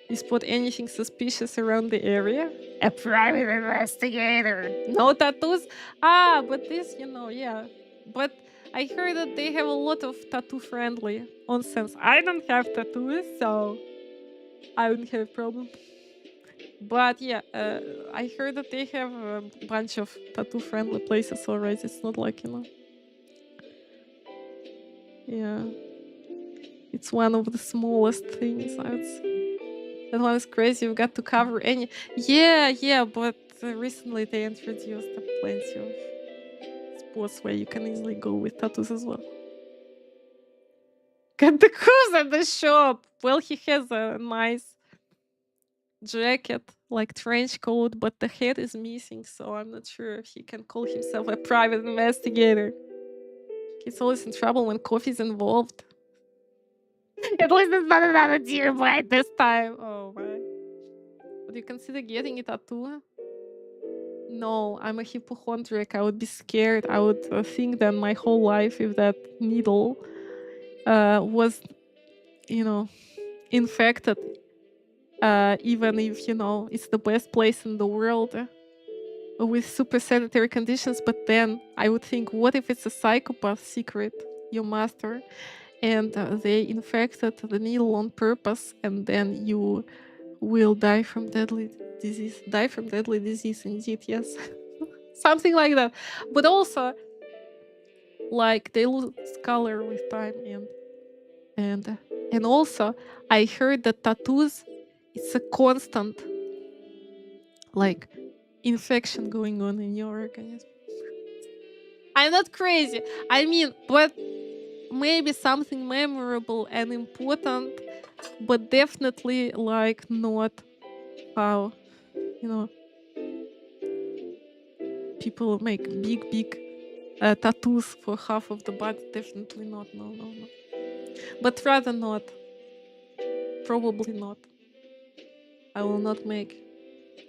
You spot anything suspicious around the area? A private investigator. No tattoos? Ah, but this, yeah. But I heard that they have a lot of tattoo-friendly onsens. I don't have tattoos, so I wouldn't have a problem. But yeah, I heard that they have a bunch of tattoo-friendly places already. It's not like, yeah. It's one of the smallest things, I would say. That one is crazy. You've got to cover any... Yeah, but recently they introduced plenty of spots where you can easily go with tattoos as well. Got the coos at the shop! Well, he has a nice jacket, like trench coat, but the head is missing, so I'm not sure if he can call himself a private investigator. He's always in trouble when coffee's involved. At least it's not another deer bite. This time, oh my. Would you consider getting a tattoo? No, I'm a hypochondriac. I would be scared. I would think that my whole life, if that needle was, infected, even if, it's the best place in the world with super sanitary conditions. But then I would think, what if it's a psychopath secret, your master, and they infected the needle on purpose, and then you will die from deadly disease. Die from deadly disease, indeed, yes. Something like that. But also, like, they lose color with time, and also I heard that tattoos, it's a constant, like, infection going on in your organism. I'm not crazy. I mean, but maybe something memorable and important, but definitely like not how, people make big tattoos for half of the body. Definitely not. No. But rather not. Probably not. I will not make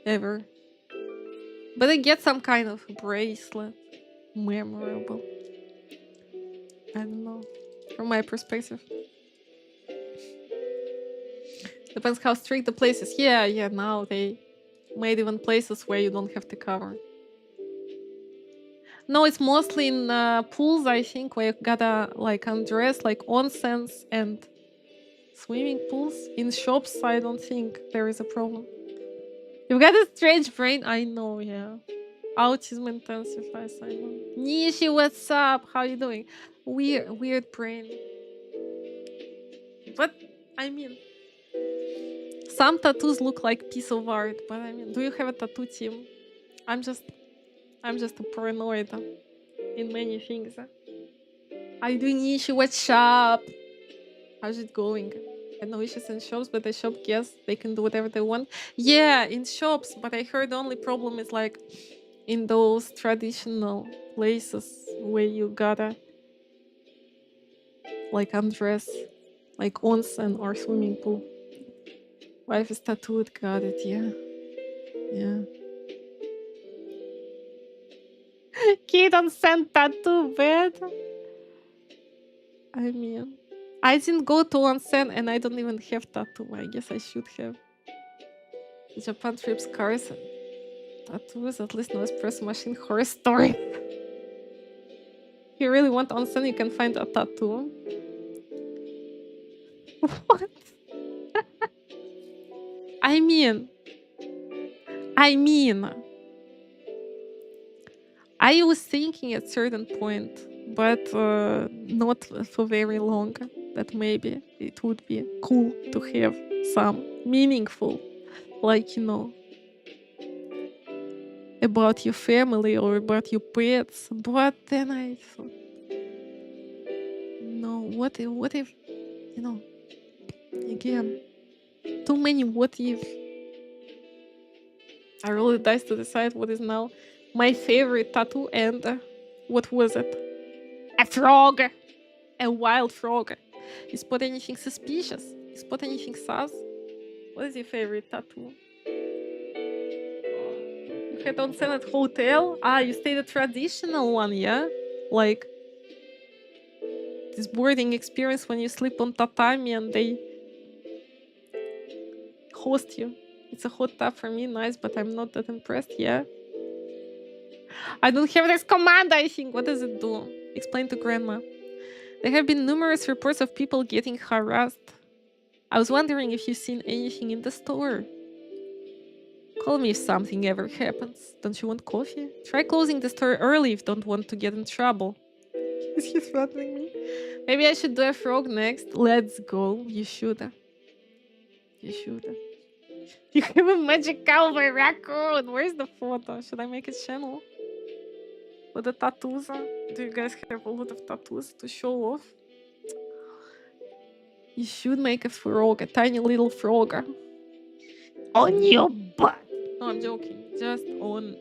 ever. But I get some kind of bracelet. Memorable. I don't know. From my perspective. Depends how strict the place is. Yeah, now they made even places where you don't have to cover. No, it's mostly in pools, I think, where you gotta like undress, like onsens and swimming pools. In shops, I don't think there is a problem. You've got a strange brain, I know, yeah. Autism intensifies, I know. Nishi, what's up? How you doing? Weird brain. But, I mean, some tattoos look like piece of art, but I mean, do you have a tattoo team? I'm just a paranoid in many things. How you doing, Nishi? What's up? How's it going? I know issues in shops, but the shop, yes, they can do whatever they want. Yeah, in shops, but I heard the only problem is like in those traditional places where you gotta like undress, like onsen or swimming pool. Wife is tattooed, got it, yeah. Kid on sand tattoo bed. I mean, I didn't go to onsen and I don't even have tattoo. I guess I should have. Japan trips, cars, and tattoos. At least no espresso machine. Horror story. If you really want onsen, you can find a tattoo. What? I mean, I was thinking at certain point, but not for very long, that maybe it would be cool to have some meaningful, like, about your family or about your pets. But then I thought, no, what if, again, too many what if. I rolled the dice to decide what is now my favorite tattoo, and what was it? A frog! A wild frog. You spot anything suspicious? You spot anything sus? What is your favorite tattoo? You had onsen at hotel? Ah, you stayed a traditional one, yeah? Like this boarding experience when you sleep on tatami and they host you. It's a hot tub for me, nice, but I'm not that impressed, yeah? I don't have this command, I think. What does it do? Explain to grandma. There have been numerous reports of people getting harassed. I was wondering if you've seen anything in the store. Call me if something ever happens. Don't you want coffee? Try closing the store early if you don't want to get in trouble. Is he threatening me? Maybe I should do a frog next. Let's go. You should. You should. You have a magic cowboy raccoon. Where's the photo? Should I make a channel? With the tattoos? Do you guys have a lot of tattoos to show off? You should make a frog, a tiny little frog. On your butt. No, I'm joking. Just on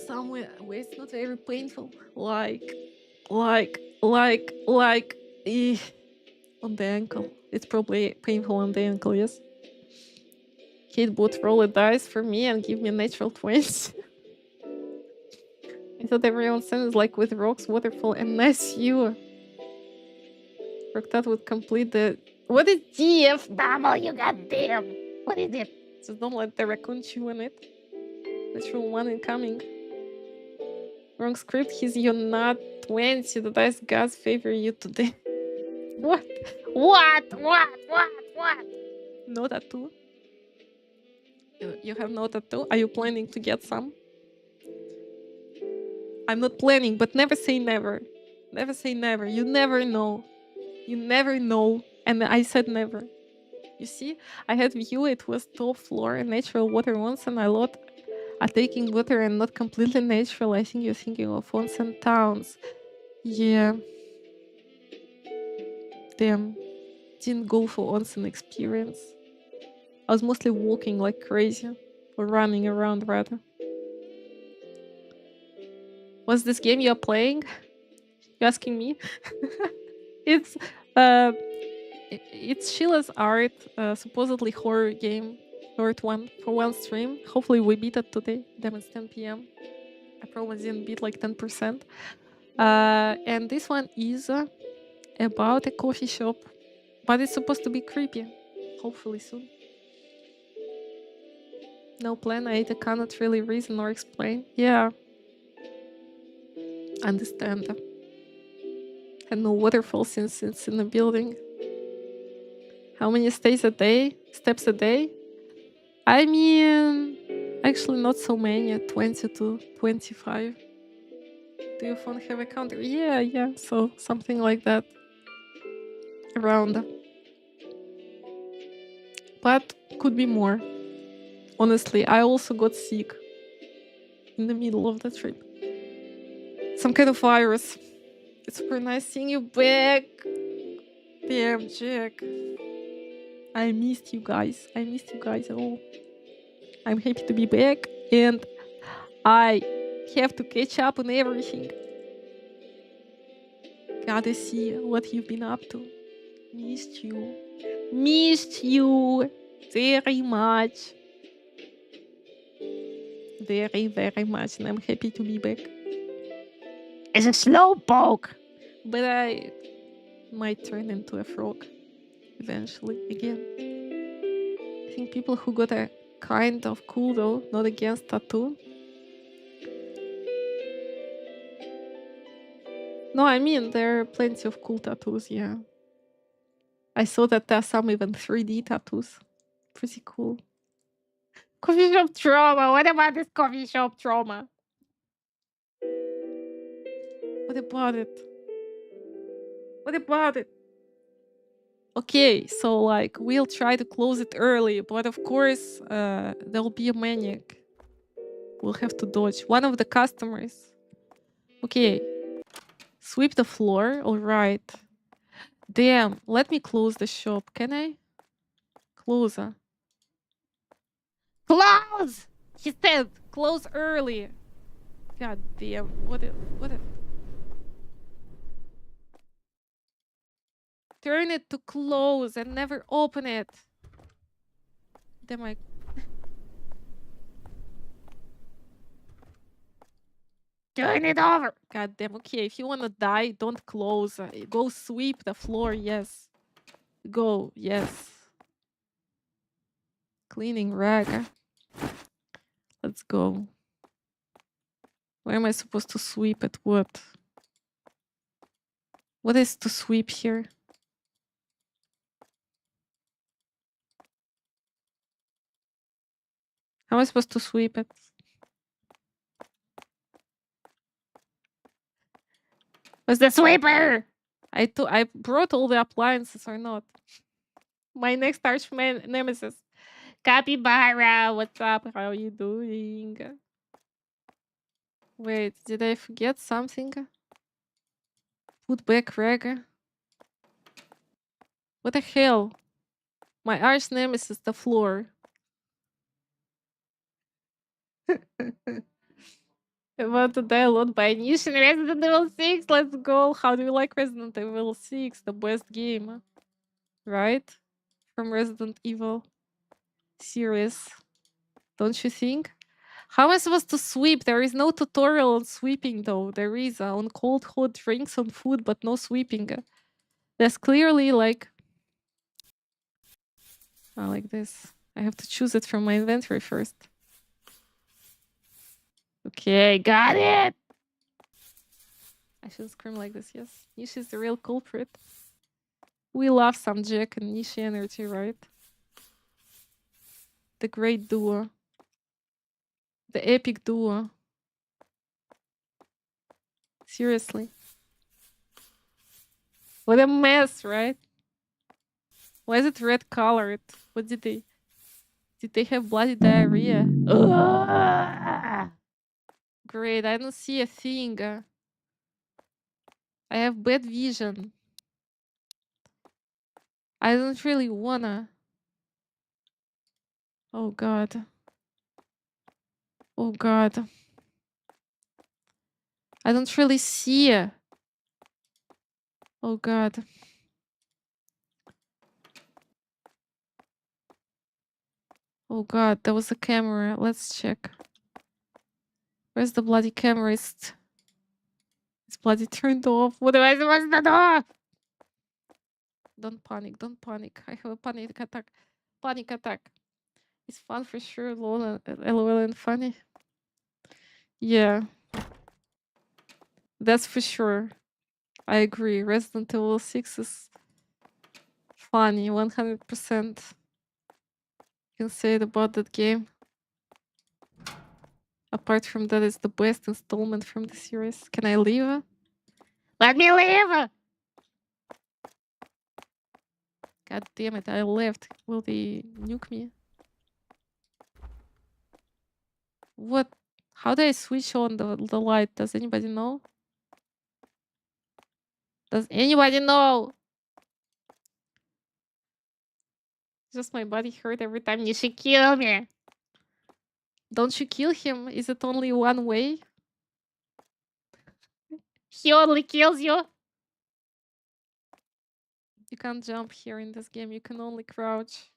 somewhere where it's not very painful. Like, on the ankle. It's probably painful on the ankle, yes? Kid would roll a dice for me and give me a natural 20. I thought everyone sounds like with rocks, waterfall, and nice view. That would complete the... What is DF? Double, you goddamn. What is it? Just don't let the raccoon chew on it. Natural one incoming. Wrong script, he's you're not 20. The dice gods favor you today. What? What? No tattoo? You have no tattoo? Are you planning to get some? I'm not planning, but never say never. Never say never. You never know. You never know. And I said never. You see, I had view, it was top floor, natural water onsen. I lot are taking water and not completely natural. I think you're thinking of onsen towns. Yeah. Damn. Didn't go for onsen experience. I was mostly walking like crazy. Or running around rather. What's this game you're playing? You asking me? It's Chilla's art, supposedly horror game, short one for one stream. Hopefully we beat it today. Damn, it's 10 p.m. I probably didn't beat like 10%. And this one is about a coffee shop, but it's supposed to be creepy. Hopefully soon. No plan. I cannot really reason or explain. Yeah. Understand. And no waterfall since it's in the building. How many steps a day? I mean, actually not so many, 20 to 25. Do your phone have a counter? Yeah, so something like that. Around. But could be more. Honestly, I also got sick in the middle of the trip. Some kind of virus. It's super nice seeing you back. Damn, Jack. I missed you guys. Oh. I'm happy to be back. And I have to catch up on everything. Gotta see what you've been up to. Missed you very much. Very, very much. And I'm happy to be back. is a slowpoke. But I might turn into a frog eventually again. I think people who got a kind of cool though, not against tattoo. No, I mean there are plenty of cool tattoos, yeah. I saw that there are some even 3D tattoos. Pretty cool. Coffee shop trauma. What about this coffee shop trauma? What about it? What about it? Okay, so like we'll try to close it early, but of course there'll be a maniac. We'll have to dodge one of the customers. Okay, sweep the floor. All right. Damn, let me close the shop. Can I? Close. Close! He said close early. God damn. What a. Turn it to close and never open it. Damn, I. Turn it over. God damn. Okay, if you wanna die, don't close. Go sweep the floor. Yes. Go. Yes. Cleaning rag. Let's go. Where am I supposed to sweep it? What? What is to sweep here? How am I supposed to sweep it? Where's the sweeper? I brought all the appliances or not? My next arch nemesis. Capybara, What's up? How are you doing? Wait, did I forget something? Put back rag. What the hell? My arch nemesis, the floor. About to die a lot by Niche in Resident Evil 6. Let's go. How do you like Resident Evil 6? The best game. Right? From Resident Evil series. Don't you think? How am I supposed to sweep? There is no tutorial on sweeping though. There is on cold hot drinks, on food, but no sweeping. There's clearly like... Oh, like this. I have to choose it from my inventory first. Okay, got it. I should scream like this, yes. Nishi is the real culprit. We love some Jack and Nishi energy, right? The great duo. The epic duo. Seriously. What a mess, right? Why is it red colored? What did they... Did they have bloody diarrhea? Ugh. Great, I don't see a thing. I have bad vision. I don't really wanna. Oh god. Oh god. I don't really see. Oh god. Oh god, there was a camera. Let's check. Where's the bloody camera? It's bloody turned off. What am I supposed to do? Don't panic, don't panic. I have a panic attack. Panic attack. It's fun for sure. LOL and funny. Yeah. That's for sure. I agree. Resident Evil 6 is funny, 100%. Can say it about that game. Apart from that, it's the best installment from the series. Can I leave? Let me leave. God damn it, I left. Will they nuke me? What? How do I switch on the light? Does anybody know? Does anybody know? Just my body hurt every time You should kill me. Don't you kill him? Is it only one way? He only kills you. You can't jump here in this game. You can only crouch.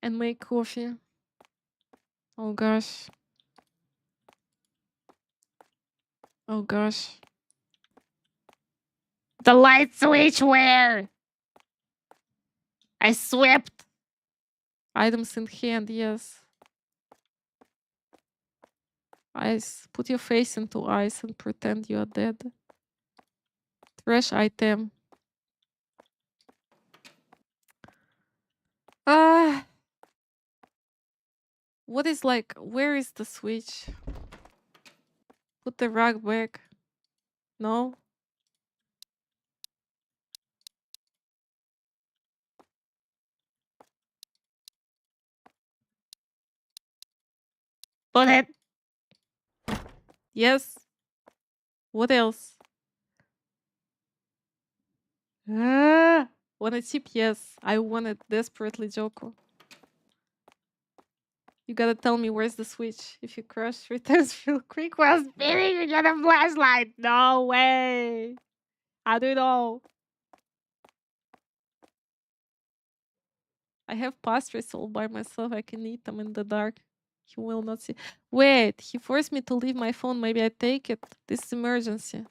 And make coffee. Oh gosh. Oh gosh. The light switch where? I swept. Items in hand, yes. Eyes. Put your face into eyes and pretend you are dead. Trash item. Ah. What is like, where is the switch? Put the rug back. No? Put it. Yes. What else? Ah. Want a tip? Yes. I want it desperately, Joko. You gotta tell me where's the switch. If you crush 3 times real quick, While spinning, you get a flashlight. No way. I don't know. I have pastries all by myself. I can eat them in the dark. He will not see. Wait, he forced me to leave my phone. Maybe I take it. This is emergency.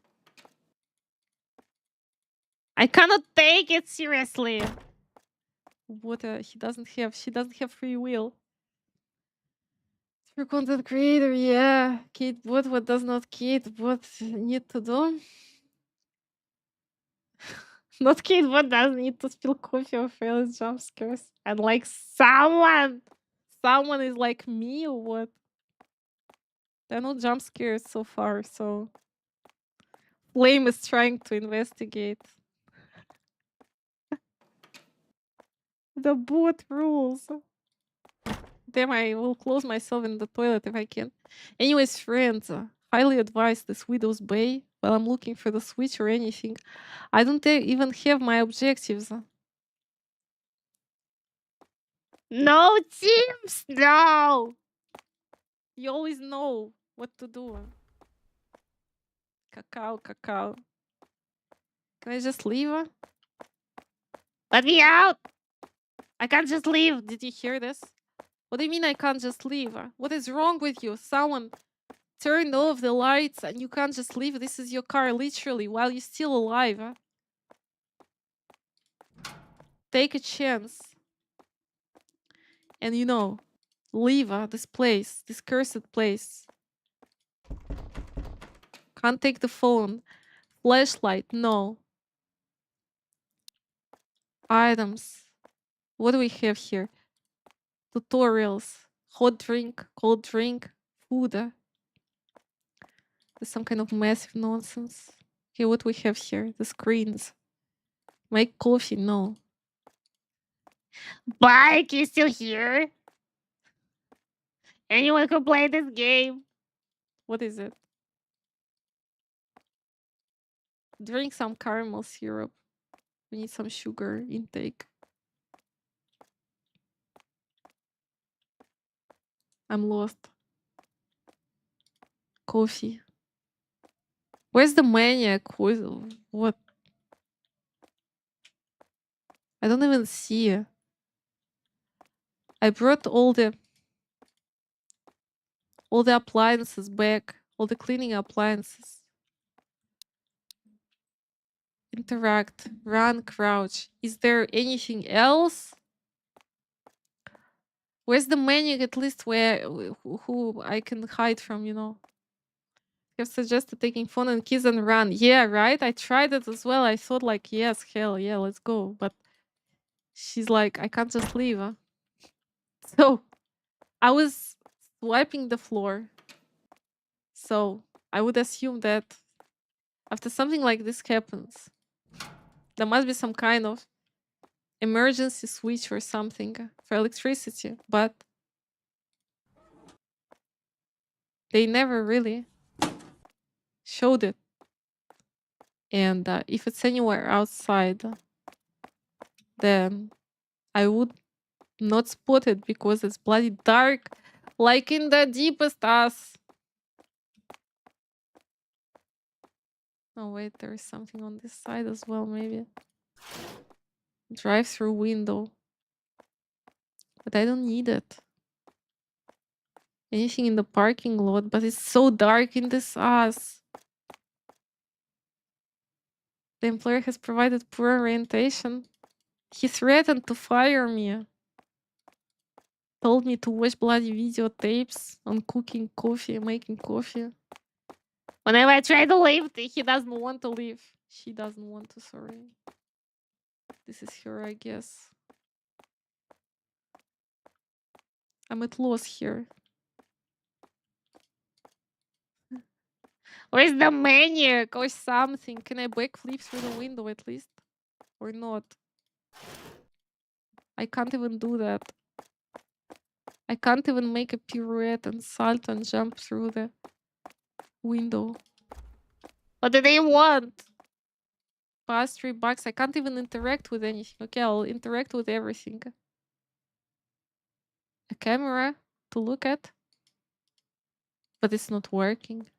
I cannot take it seriously. What he doesn't have. She doesn't have free will. For content creator, yeah. Kate, what does not Kate, what need to do? Not kid, what does need to spill coffee or fail his jump scares. And like someone. Someone is like me or what? There are no jump scares so far, so Flame is trying to investigate. The boot rules. Damn, I will close myself in the toilet if I can. Anyways, friends, highly advise this Widow's Bay while I'm looking for the switch or anything. I don't even have my objectives. No teams, no. You always know what to do. Cacao, cacao. Can I just leave? Let me out. I can't just leave. Did you hear this? What do you mean I can't just leave? What is wrong with you? Someone turned off the lights and you can't just leave. This is your car, literally, while you're still alive. Take a chance. And leave this place, this cursed place. Can't take the phone. Flashlight, no. Items. What do we have here? Tutorials. Hot drink, cold drink, food. There's some kind of massive nonsense. Okay, what we have here? The screens. Make coffee, no. Bike, you still here? Anyone can play this game? What is it? Drink some caramel syrup. We need some sugar intake. I'm lost. Coffee. Where's the maniac? What? I don't even see. I brought all the appliances back. All the cleaning appliances. Interact. Run, crouch. Is there anything else? Where's the maniac at least who I can hide from, Have suggested taking phone and keys and run. Yeah, right? I tried it as well. I thought like, yes, hell yeah, let's go. But she's like, I can't just leave. So I was swiping the floor. So I would assume that after something like this happens, there must be some kind of emergency switch or something for electricity. But they never really showed it. And if it's anywhere outside, then I would not spot it because it's bloody dark, like in the deepest us. Oh wait, there is something on this side as well, maybe. Drive-through window. But I don't need it. Anything in the parking lot, but it's so dark in this ass. The employer has provided poor orientation. He threatened to fire me. Told me to watch bloody videotapes on cooking coffee, making coffee. Whenever I try to leave, he doesn't want to leave. She doesn't want to, sorry. This is her, I guess. I'm at loss here. Where's the maniac or something? Can I backflip through the window at least? Or not? I can't even do that. I can't even make a pirouette and salt and jump through the window. What do they want? Past $3. I can't even interact with anything. Okay, I'll interact with everything. A camera to look at. But it's not working.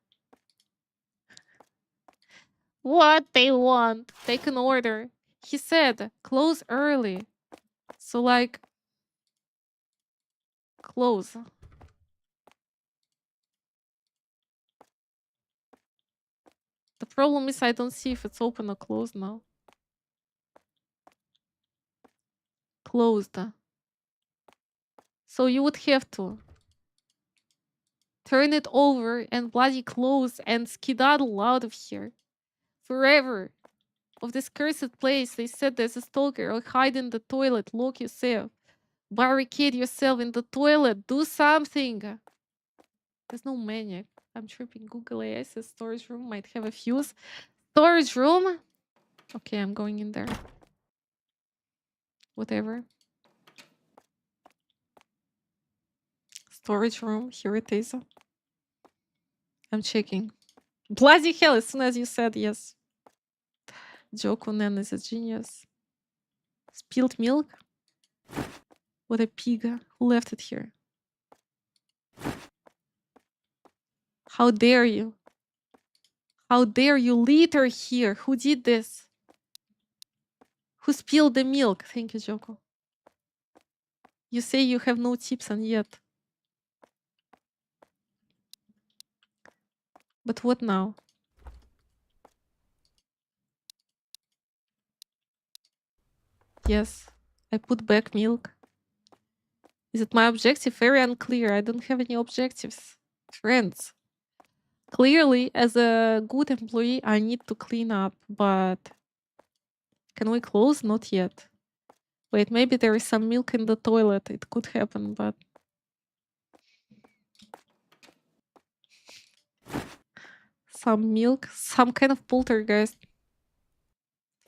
What they want? Take an order. He said, close early. So like, close. The problem is I don't see if it's open or closed now. Closed. So you would have to turn it over and bloody close and skedaddle out of here. Forever. Of this cursed place, they said there's a stalker. Or hide in the toilet. Lock yourself. Barricade yourself in the toilet. Do something. There's no maniac. I'm tripping. Google AI says storage room might have a fuse. Storage room? Okay, I'm going in there. Whatever. Storage room. Here it is. I'm checking. Bloody hell, as soon as you said yes. Jokunen is a genius. Spilled milk? What a pig. Who left it here? How dare you? How dare you litter here? Who did this? Who spilled the milk? Thank you, Joko. You say you have no tips and yet. But what now? Yes, I put back milk. Is it my objective? Very unclear. I don't have any objectives. Friends. Clearly, as a good employee, I need to clean up, but can we close? Not yet. Wait, maybe there is some milk in the toilet. It could happen, but... Some milk, some kind of poltergeist.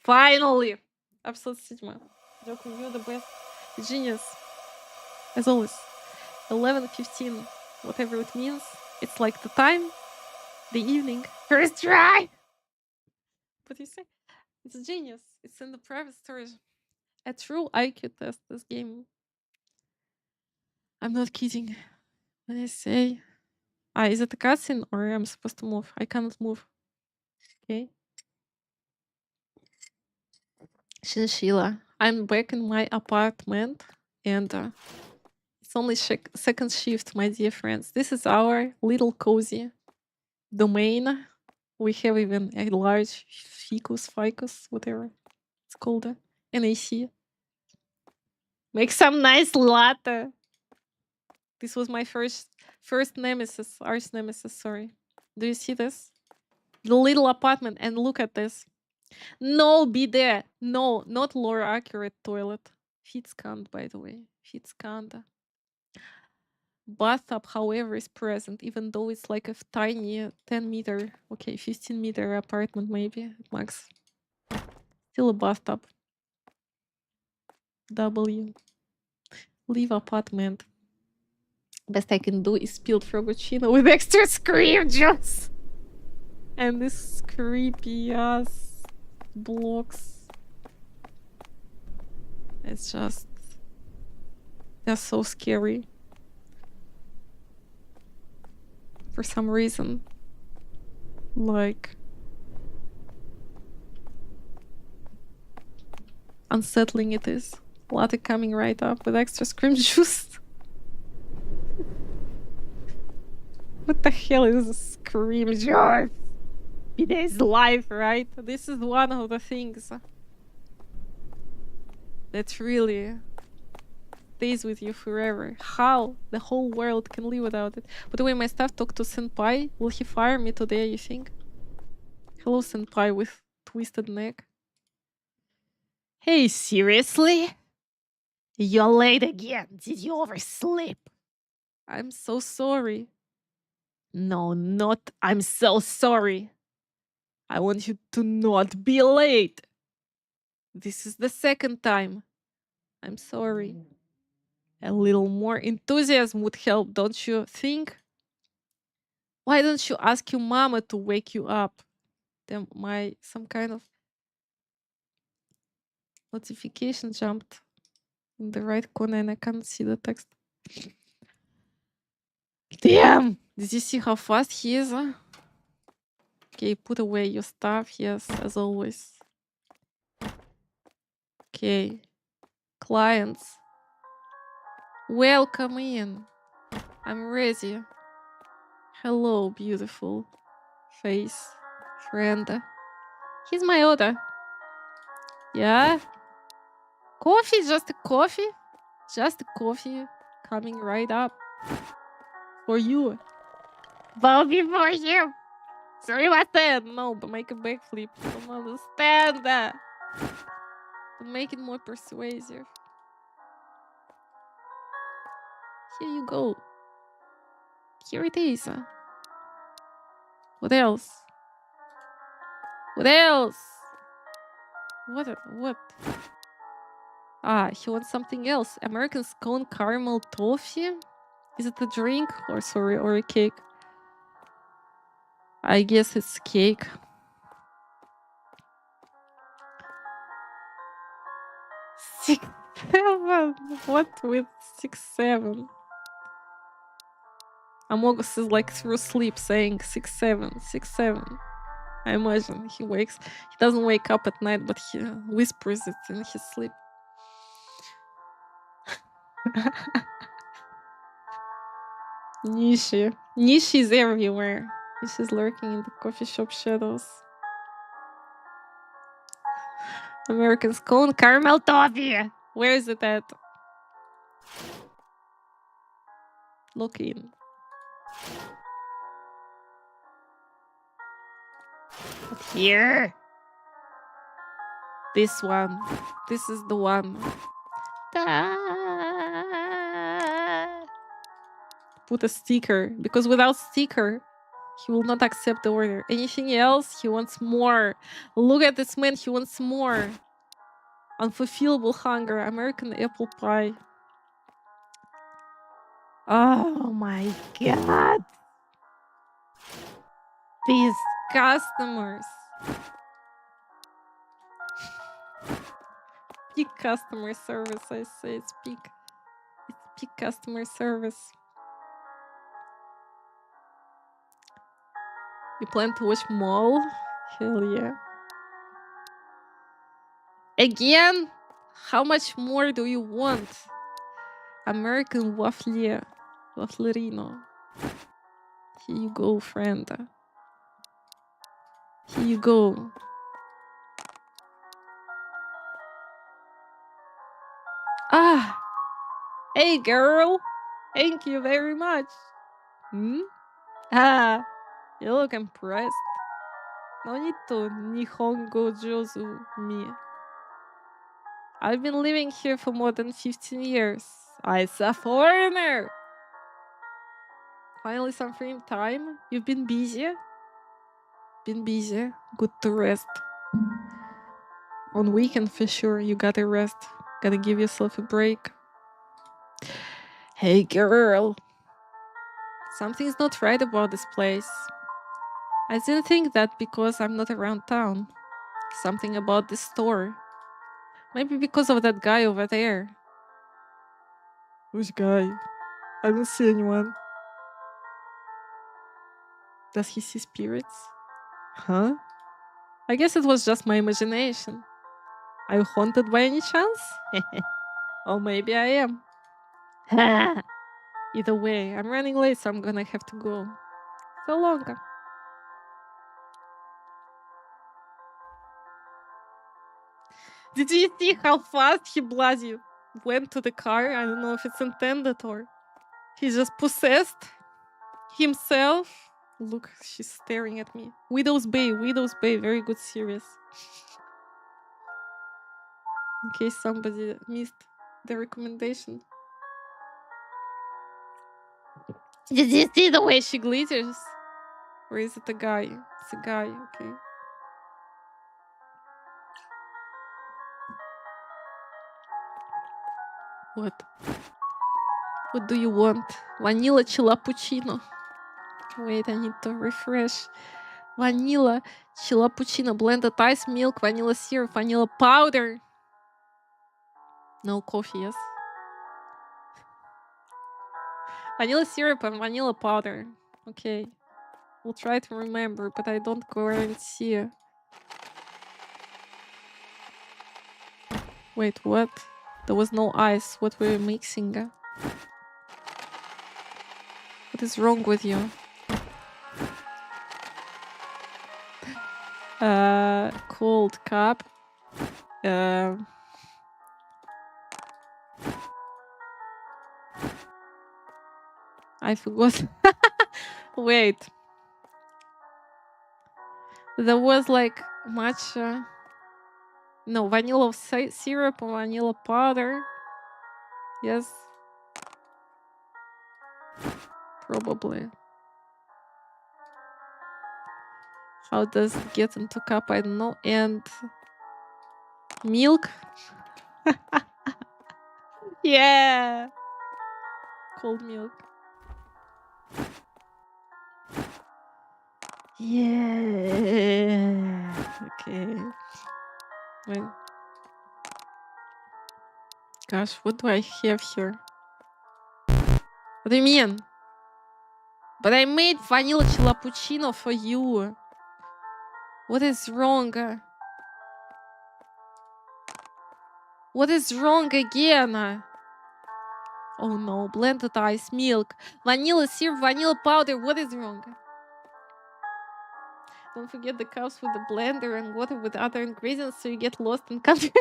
Finally! Absolute Sigma. Joku, you're the best. Genius. As always. 11:15. Whatever it means. It's like the time. The evening. First try! What do you say? It's genius. It's in the private storage. A true IQ test, this game. I'm not kidding. When I say... is it a cutscene or I'm supposed to move? I cannot move. Okay. Chinchilla. I'm back in my apartment and it's only second shift, my dear friends. This is our little cozy domain. We have even a large ficus, whatever it's called, NAC. Make some nice latte. This was my first nemesis, arch nemesis, sorry. Do you see this? The little apartment, and look at this. No bidet. No, not lore accurate toilet. Feet scanned, by the way. Feet scanned. Bathtub, however, is present, even though it's like a tiny 10-meter, okay, 15-meter apartment maybe at max. Still a bathtub. W. Leave apartment. Best I can do is spilled frappuccino with extra scream juice. And this creepy ass blocks. It's just... they're so scary. For some reason. Like... unsettling it is. Latte coming right up with extra scream juice. What the hell is a scream juice? Today's life, right? This is one of the things that really stays with you forever. How the whole world can live without it. By the way, my staff talked to Senpai. Will he fire me today, you think? Hello, Senpai with twisted neck. Hey, seriously? You're late again. Did you oversleep? I'm so sorry. No, not I'm so sorry. I want you to not be late. This is the second time. I'm sorry. A little more enthusiasm would help, don't you think? Why don't you ask your mama to wake you up? Then some kind of notification jumped in the right corner and I can't see the text. Damn! Did you see how fast he is? Okay, put away your stuff, yes, as always. Okay. Clients. Welcome in. I'm ready. Hello, beautiful face friend. Here's my order. Yeah? Coffee? Just a coffee? Just a coffee coming right up. For you. Bobby for you. Sorry about that. No, but make a backflip. Don't understand that. But make it more persuasive. Here you go. Here it is. What else? What else? What? Ah, he wants something else. American scone caramel toffee? Is it a drink or a cake? I guess it's cake. 6-7. What with 6-7? Amogus is like through sleep saying 6-7, 6-7. I imagine he doesn't wake up at night, but he whispers it in his sleep. Nishi. Nishi is everywhere. Nishi's lurking in the coffee shop shadows. American scone caramel toffee. Where is it at? Look in. Here. This one. This is the one. Put a sticker, because without sticker, he will not accept the order. Anything else? He wants more. Look at this man. He wants more. Unfulfillable hunger. American apple pie. Oh my god. These customers. Peak customer service, I say. It's peak customer service. You plan to watch Mall? Hell yeah. Again? How much more do you want? American Wafflerino. Here you go, friend. Here you go. Ah! Hey, girl! Thank you very much. Ah! You look impressed. No need to Nihongo Jozu me. I've been living here for more than 15 years. I'm a foreigner. Finally some free time. You've been busy? Been busy. Good to rest. On weekend for sure, you gotta rest. Gotta give yourself a break. Hey girl. Something's not right about this place. I didn't think that because I'm not around town. Something about this store. Maybe because of that guy over there. Which guy? I don't see anyone. Does he see spirits? Huh? I guess it was just my imagination. Are you haunted by any chance? Or maybe I am. Either way, I'm running late, so I'm gonna have to go. So long. Did you see how fast he bloody went to the car? I don't know if it's intended or he just possessed himself. Look, she's staring at me. Widow's Bay, very good series. In case somebody missed the recommendation. Did you see the way she glitters? Or is it a guy? It's a guy, okay. What? What do you want? Vanilla Chilla. Wait, I need to refresh. Vanilla Chilla, blended ice milk, vanilla syrup, vanilla powder. No coffee, yes. Vanilla syrup and vanilla powder. Okay. We'll try to remember, but I don't guarantee. Wait, what? There was no ice. What were you mixing? What is wrong with you? Cold cup. I forgot. Wait. There was like matcha. No, vanilla syrup, vanilla powder. Yes. Probably. How does it get into cup? I don't know. And milk. Yeah. Cold milk. Yeah. Okay. Wait. Gosh, what do I have here? What do you mean? But I made vanilla chilappuccino for you. What is wrong? What is wrong again? Oh no, blended ice, milk, vanilla syrup, vanilla powder. What is wrong? Don't forget the cups with the blender and water with other ingredients so you get lost and can't remember.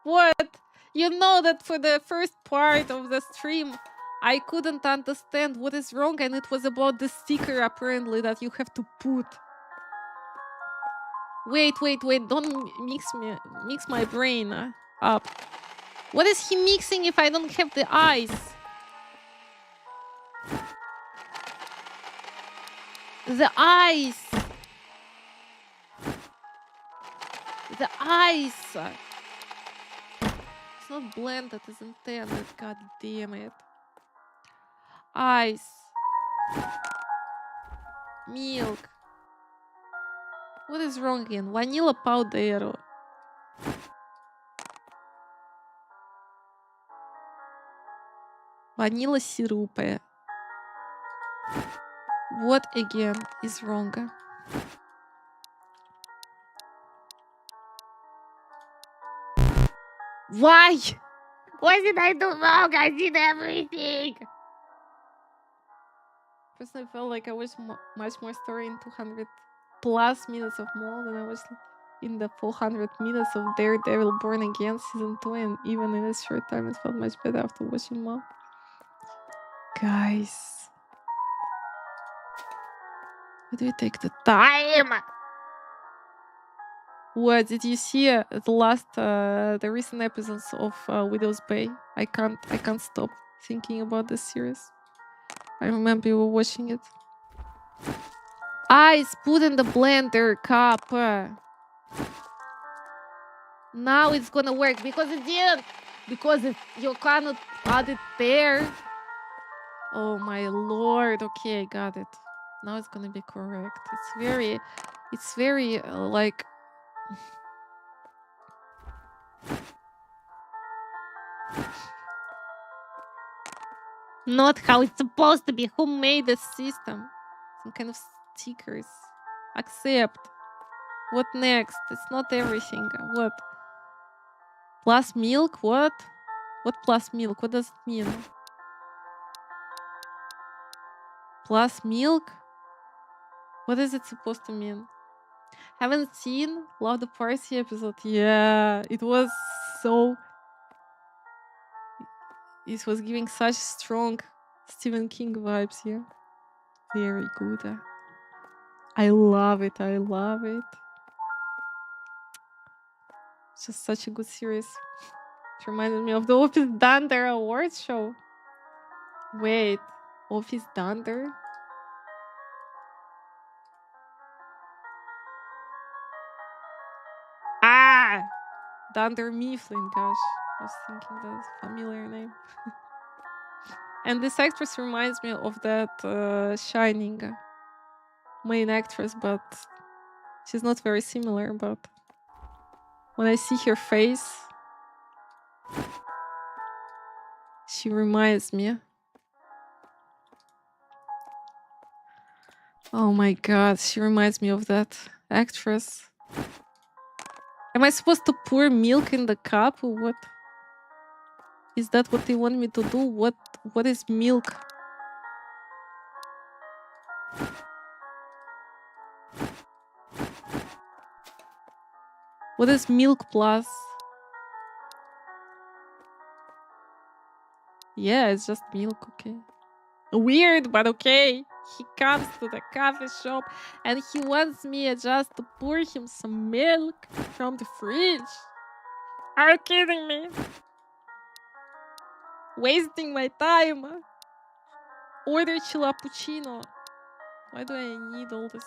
What? You know that for the first part of the stream, I couldn't understand what is wrong, and it was about the sticker apparently that you have to put. Wait, don't mix my brain up. What is he mixing if I don't have the ice? The ice! The ice! It's not blended, it's intended. God damn it. Ice. Milk. What is wrong again? Vanilla powder. Vanilla syrup. What again is wrong? Why? What did I do wrong? I did everything. Personally, I felt like I was much more story in 200 plus minutes of more than I was in the 400 minutes of Daredevil Born Again season 2, and even in a short time it felt much better after watching more. Guys, why do you take the time? What did you see the recent episodes of Widow's Bay? I can't stop thinking about this series. I remember you were watching it. Ice put in the blender cup. Now it's gonna work because it didn't. Because you cannot add it there. Oh my lord. Okay, I got it. Now it's gonna be correct. It's very like. Not how it's supposed to be. Who made the system? Some kind of stickers. Accept. What next? It's not everything. What? Plus milk? What? What plus milk? What does it mean? Plus milk? What is it supposed to mean? Haven't seen Love the Party episode. Yeah, it was so. It was giving such strong Stephen King vibes. Yeah, very good. I love it. I love it. It's just such a good series. It reminded me of the Office Dunder Awards show. Wait, Office Dunder? Ah! Dunder Mifflin, gosh. I was thinking that's a familiar name. And this actress reminds me of that Shining main actress, but she's not very similar. But when I see her face, she reminds me. Oh my god, she reminds me of that actress. Am I supposed to pour milk in the cup or what? Is that what they want me to do? What is milk? What is milk plus? Yeah, it's just milk, okay. Weird, but okay. He comes to the coffee shop and he wants me just to pour him some milk from the fridge. Are you kidding me? Wasting my time. Order Chilla Puccino. Why do I need all this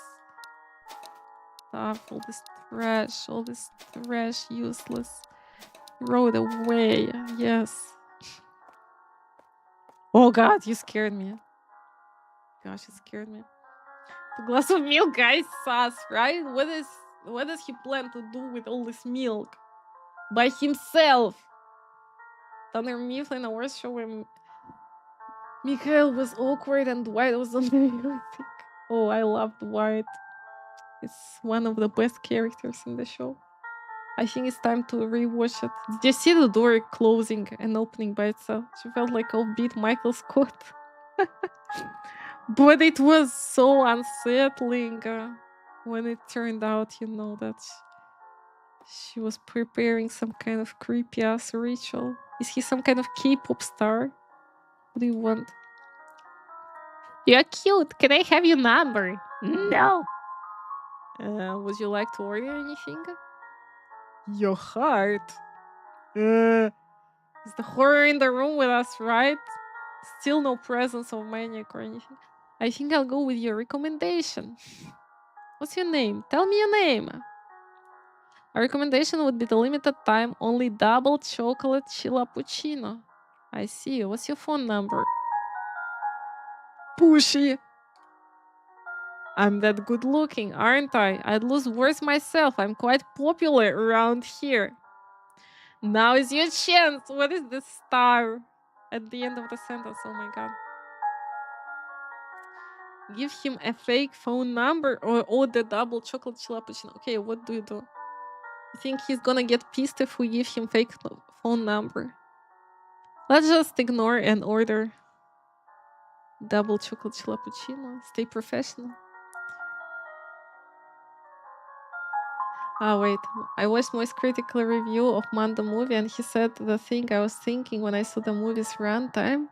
stuff, all this trash, useless? Throw it away. Yes. Oh god, you scared me. Gosh, you scared me. The glass of milk, guys, sus, right? What does he plan to do with all this milk? By himself. Thunder Mifflin Awards show where Mikhail was awkward and Dwight was on the music. Oh, I love Dwight. It's one of the best characters in the show. I think it's time to rewatch it. Did you see the door closing and opening by itself? She felt like offbeat Michael Scott. But it was so unsettling when it turned out, that she was preparing some kind of creepy ass ritual. Is he some kind of K-pop star? What do you want? You're cute. Can I have your number? No. Would you like to order anything? Your heart. Is the horror in the room with us, right? Still no presence of maniac or anything. I think I'll go with your recommendation. What's your name? Tell me your name. A recommendation would be the limited time, only double chocolate Chilla Puccino. I see. What's your phone number? Pushy. I'm that good looking, aren't I? I'd lose words myself. I'm quite popular around here. Now is your chance. What is this star at the end of the sentence? Oh my god. Give him a fake phone number or order double chocolate Chilla Puccino. Okay, what do? You think he's gonna get pissed if we give him fake phone number? Let's just ignore and order double chocolate Chilla Puccino. Stay professional. Ah, wait. I watched Moist critical review of Mando movie and he said the thing I was thinking when I saw the movie's runtime.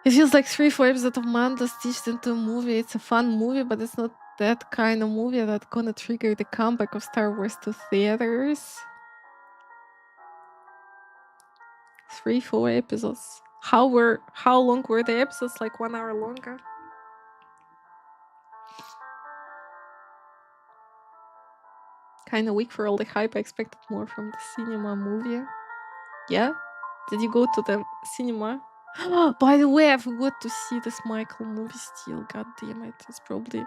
It feels like 3-4 episodes of Mando stitched into a movie. It's a fun movie, but it's not that kind of movie that's gonna trigger the comeback of Star Wars to theaters. 3-4 episodes. How long were the episodes? Like 1 hour longer? Kind of weak for all the hype. I expected more from the cinema movie. Yeah? Did you go to the cinema? By the way, I forgot to see this Michael movie still. God damn it. It's probably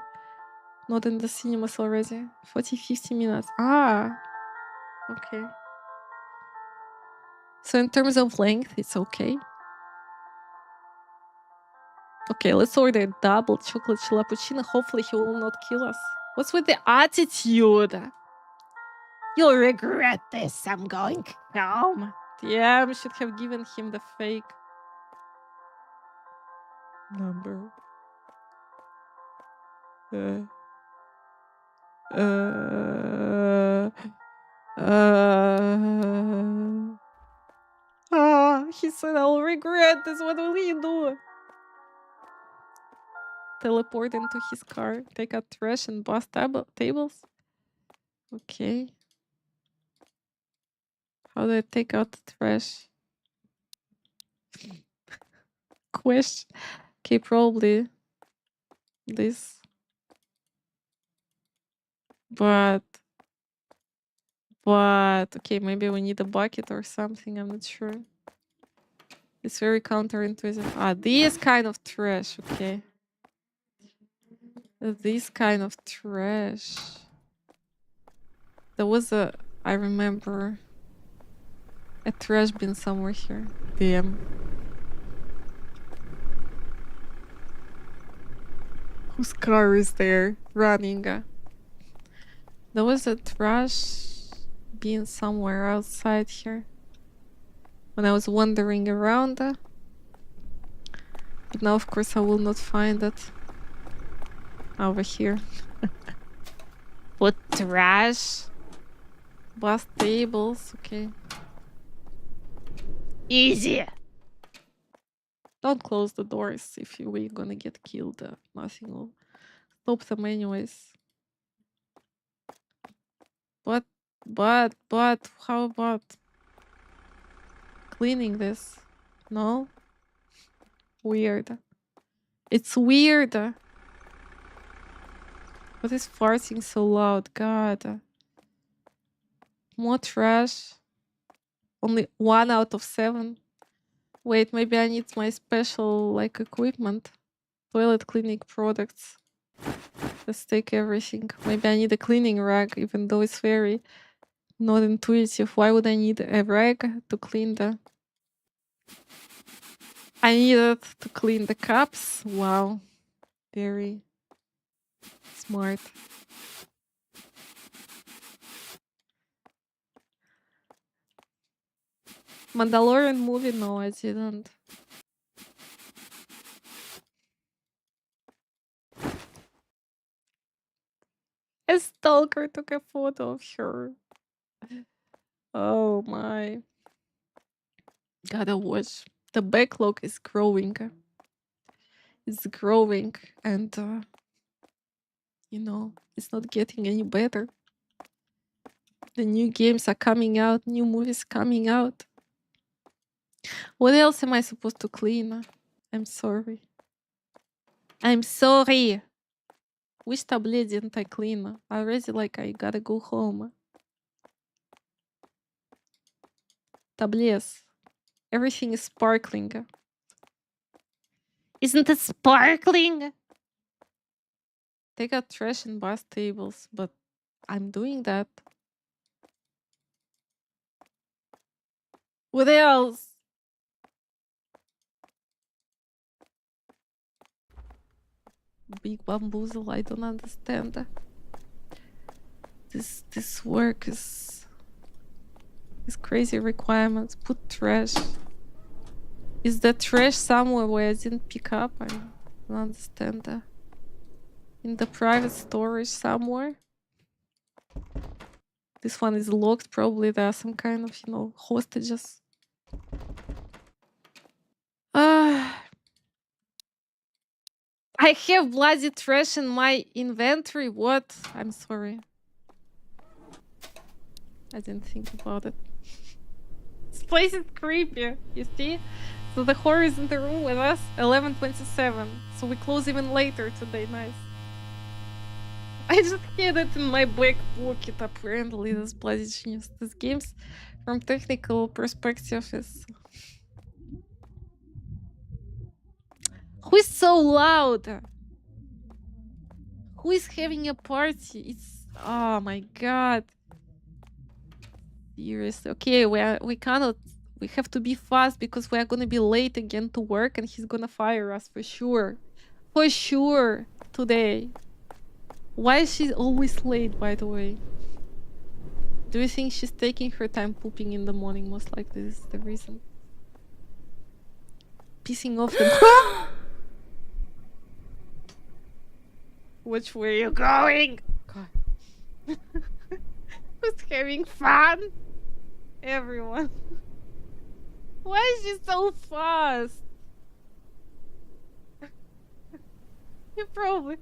not in the cinemas already. 40-50 minutes. Ah. Okay. So in terms of length, it's okay. Okay, let's order double chocolate Chilla Puccino. Hopefully he will not kill us. What's with the attitude? You'll regret this. I'm going home. Damn, should have given him the fake number. He said I'll regret this. What will he do? Teleport into his car, take out trash and bust tables. Okay. How do I take out the trash? Question. Okay, probably this. But okay, maybe we need a bucket or something. I'm not sure. It's very counterintuitive. Ah, this kind of trash. Okay. This kind of trash. There was I remember a trash bin somewhere here. Damn. Whose car is there running? There was a trash bin somewhere outside here when I was wandering around. But now, of course, I will not find it over here. What trash? Bust tables, okay. Easy! Don't close the doors if we're gonna get killed. Nothing will stop them anyways. But, how about cleaning this? No? Weird. It's weird. What is farting so loud? God. More trash. Only 1 out of 7. Wait, maybe I need my special, like, equipment. Toilet cleaning products. Let's take everything. Maybe I need a cleaning rag, even though it's very not intuitive. Why would I need a rag to clean the... I need it to clean the cups. Wow. Very smart. Mandalorian movie? No, I didn't. A stalker took a photo of her. Oh my. Gotta watch. The backlog is growing. It's growing and, you know, it's not getting any better. The new games are coming out, new movies coming out. What else am I supposed to clean? I'm sorry. I'm sorry. Which tablet didn't I clean? I already I gotta go home. Tablets. Everything is sparkling. Isn't it sparkling? Take out trash and bust tables, but I'm doing that. What else? Big bamboozle, I don't understand. This work is crazy requirements. Put trash. Is the trash somewhere where I didn't pick up? I don't understand. In the private storage somewhere. This one is locked. Probably there are some kind of, you know, hostages. I have bloody trash in my inventory. What? I'm sorry. I didn't think about it. This place is creepy. You see? So the horror is in the room with us. 11:27. So we close even later today. Nice. I just had it in my back pocket. Apparently, this bloody genius. This games, from technical perspective, is... Who is so loud? Who is having a party? It's... Oh my god. Seriously. Okay, we cannot... We have to be fast because we are gonna be late again to work and he's gonna fire us for sure. For sure. Today. Why is she always late, by the way? Do you think she's taking her time pooping in the morning? Most likely this is the reason. Pissing off the... Which way are you going? God. Who's having fun? Everyone. Why is she so fast? You probably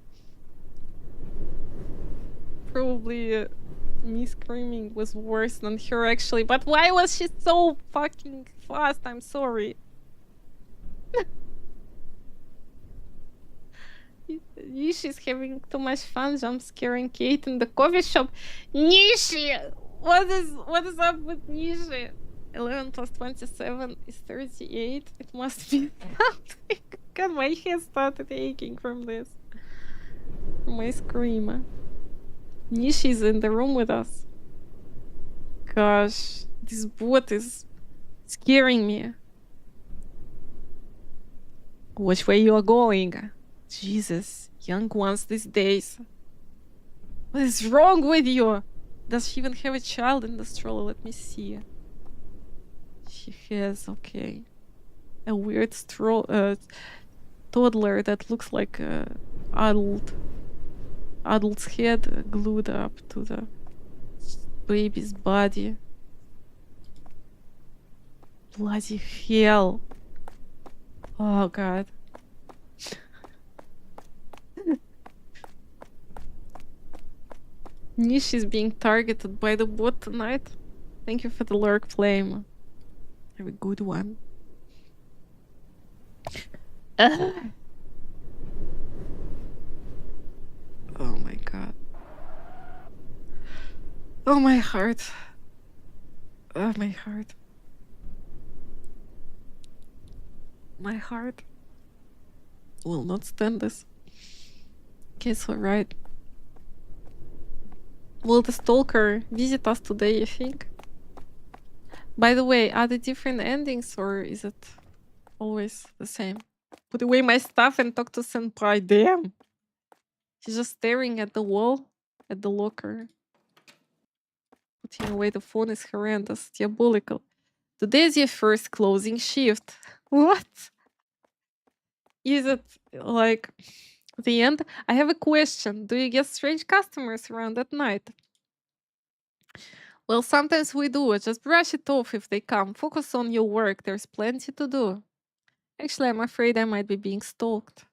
me screaming was worse than her actually. But why was she so fucking fast? I'm sorry. Nishi's having too much fun jump scaring Kate in the coffee shop. Nishi! What is up with Nishi? 11 plus 27 is 38. It must be something. God, my head started aching from this. From my scream. Nishi's in the room with us. Gosh, this bot is scaring me. Which way you are going? Jesus, young ones these days. What is wrong with you? Does she even have a child in the stroller? Let me see. She has, okay. A weird toddler that looks like a adult's head glued up to the baby's body. Bloody hell. Oh god. Niche is being targeted by the bot tonight. Thank you for the lurk flame. Have a good one. Oh my god. Oh my heart. Oh my heart. My heart will not stand this. Okay, so right. Will the stalker visit us today, you think? By the way, are there different endings or is it always the same? Put away my stuff and talk to Senpai. Damn! He's just staring at the wall, at the locker. Putting away the phone is horrendous, diabolical. Today is your first closing shift. What? Is it like the end? I have a question. Do you get strange customers around at night? Well, sometimes we do. Just brush it off if they come. Focus on your work. There's plenty to do. Actually, I'm afraid I might be being stalked.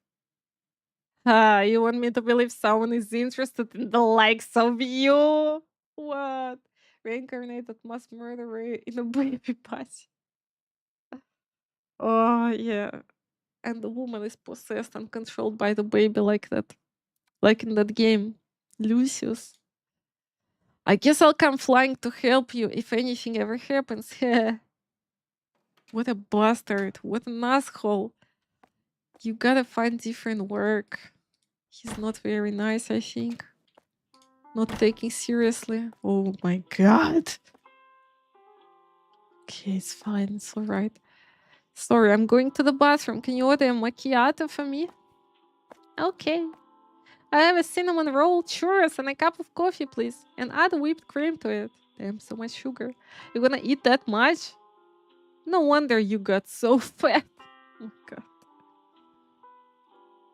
Ah, you want me to believe someone is interested in the likes of you? What? Reincarnated mass murderer in a baby party. Oh, yeah. And the woman is possessed and controlled by the baby like that. Like in that game. Lucius. I guess I'll come flying to help you if anything ever happens. What a bastard. What an asshole. You gotta find different work. He's not very nice, I think. Not taking seriously. Oh my god. Okay, it's fine. It's alright. Sorry, I'm going to the bathroom. Can you order a macchiato for me? Okay. I have a cinnamon roll, churros, and a cup of coffee, please. And add whipped cream to it. Damn, so much sugar. You're gonna eat that much? No wonder you got so fat. Oh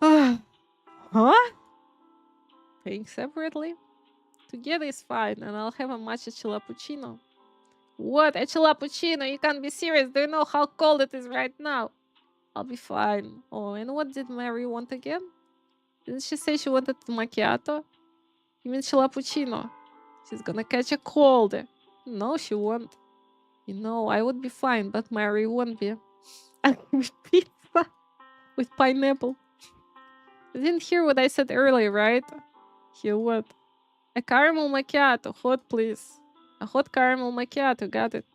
god. Huh? Paying separately? Together is fine, and I'll have a matcha chilappuccino. What? A chilappuccino? You can't be serious. Do you know how cold it is right now? I'll be fine. Oh, and what did Mary want again? Didn't she say she wanted macchiato? You mean chilappuccino? She's gonna catch a cold. No, she won't. You know, I would be fine, but Mary won't be. With pizza. With pineapple. You didn't hear what I said earlier, right? Hear what? A caramel macchiato. Hot, please. A hot caramel macchiato. Got it.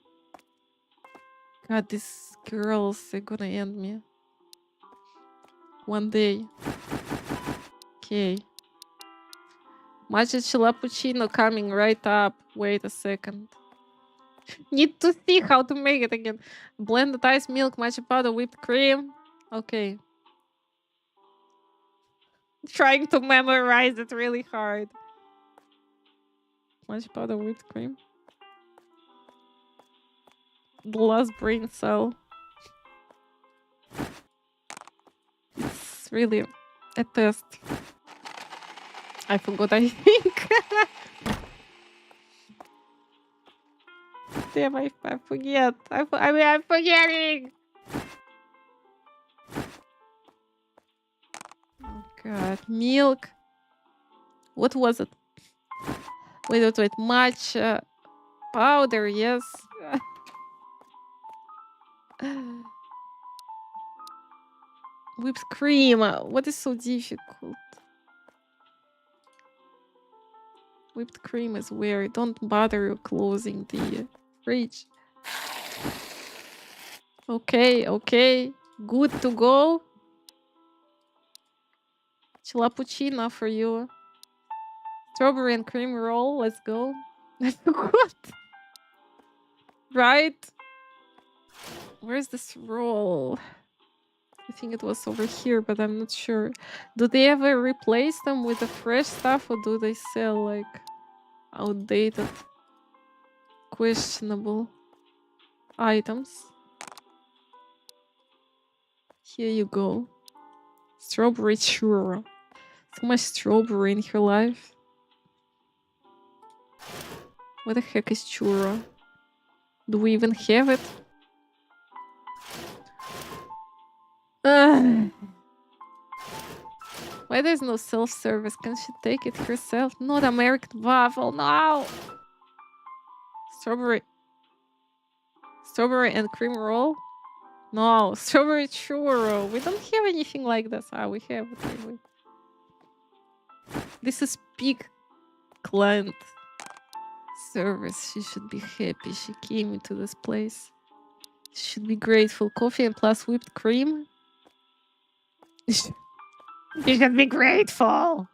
God, these girls are gonna end me. One day. Okay. Matcha chilappuccino coming right up. Wait a second. Need to see how to make it again. Blended ice milk, matcha powder, whipped cream. Okay. Trying to memorize it really hard. Matcha powder, whipped cream. The last brain cell. It's really a test. I forgot, I think. Damn, I forget. I'm forgetting. Oh god, milk. What was it? Wait. Matcha powder, yes. Whipped cream. What is so difficult? Whipped cream is weird. Don't bother closing the fridge. Okay. Good to go. Chilla for you. Strawberry and cream roll. Let's go. I forgot. Right? Where's this roll? I think it was over here, but I'm not sure. Do they ever replace them with the fresh stuff, or do they sell like outdated, questionable items? Here you go. Strawberry churro. So much strawberry in her life. What the heck is churro? Do we even have it? Ugh. Why there's no self-service? Can she take it herself? Not American waffle, no! Strawberry and cream roll? No, strawberry churro. We don't have anything like this. Ah, we have. Okay, wait. This is peak client service. She should be happy she came into this place. She should be grateful. Coffee and plus whipped cream. You should be grateful.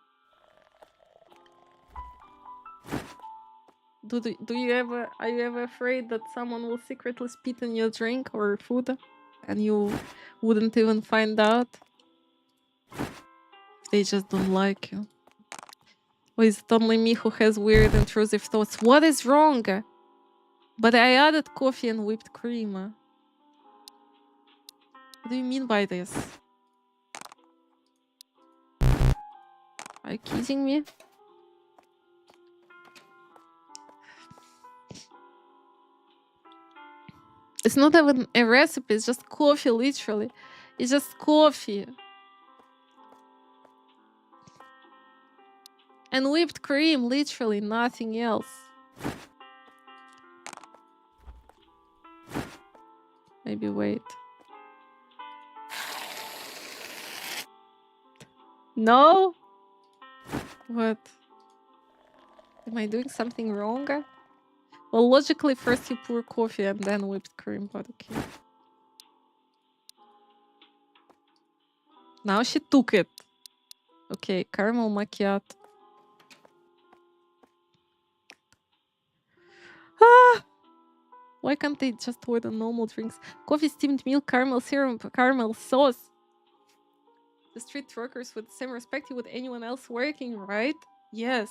Are you ever afraid that someone will secretly spit in your drink or food and you wouldn't even find out? They just don't like you. Or is it only me who has weird intrusive thoughts? What is wrong? But I added coffee and whipped cream. What do you mean by this? Are you kidding me? It's not even a recipe, it's just coffee, literally. It's just coffee. And whipped cream, literally, nothing else. Maybe wait. No? What? Am I doing something wrong? Well, logically, first you pour coffee and then whipped cream, but okay. Now she took it. Okay, caramel macchiato. Ah! Why can't they just order normal drinks? Coffee, steamed milk, caramel syrup, caramel sauce. The street workers with the same respect you would anyone else working, right? Yes.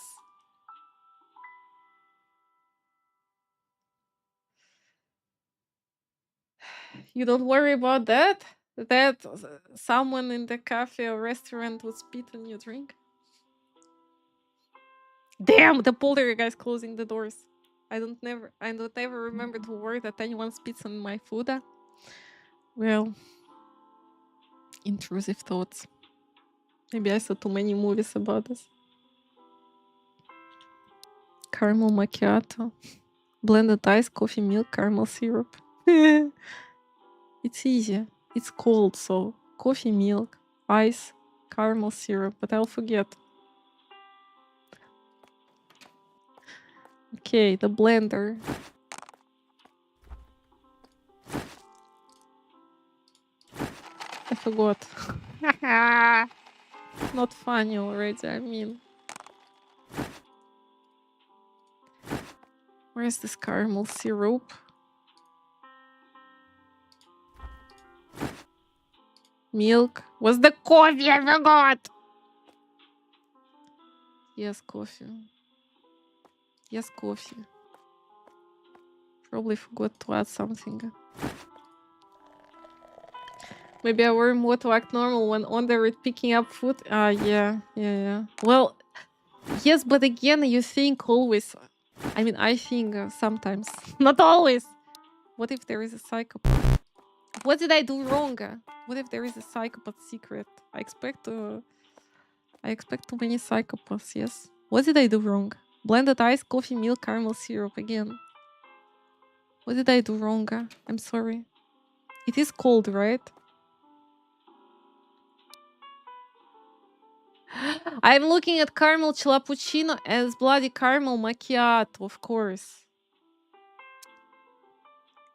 You don't worry about that? That someone in the cafe or restaurant would spit in your drink? Damn, the poltergeist closing the doors. I don't ever remember to worry that anyone spits on my food. Well, intrusive thoughts. Maybe I saw too many movies about this. Caramel macchiato. Blended ice, coffee, milk, caramel syrup. It's easy. It's cold, so coffee, milk, ice, caramel syrup, but I'll forget. Okay, the blender. I forgot. Not funny already, I mean. Where's this caramel syrup? Milk. What's the coffee? I forgot! Yes, coffee. Yes, coffee. Probably forgot to add something. Maybe I were more to act normal when on there with picking up food. Yeah. Well, yes, but again, you think always I mean, I think sometimes, not always. What if there is a psychopath? What did I do wrong? What if there is a psychopath secret? I expect too many psychopaths. Yes. What did I do wrong? Blended ice, coffee, milk, caramel syrup again. What did I do wrong? I'm sorry. It is cold, right? I'm looking at caramel chilappuccino as bloody caramel macchiato, of course.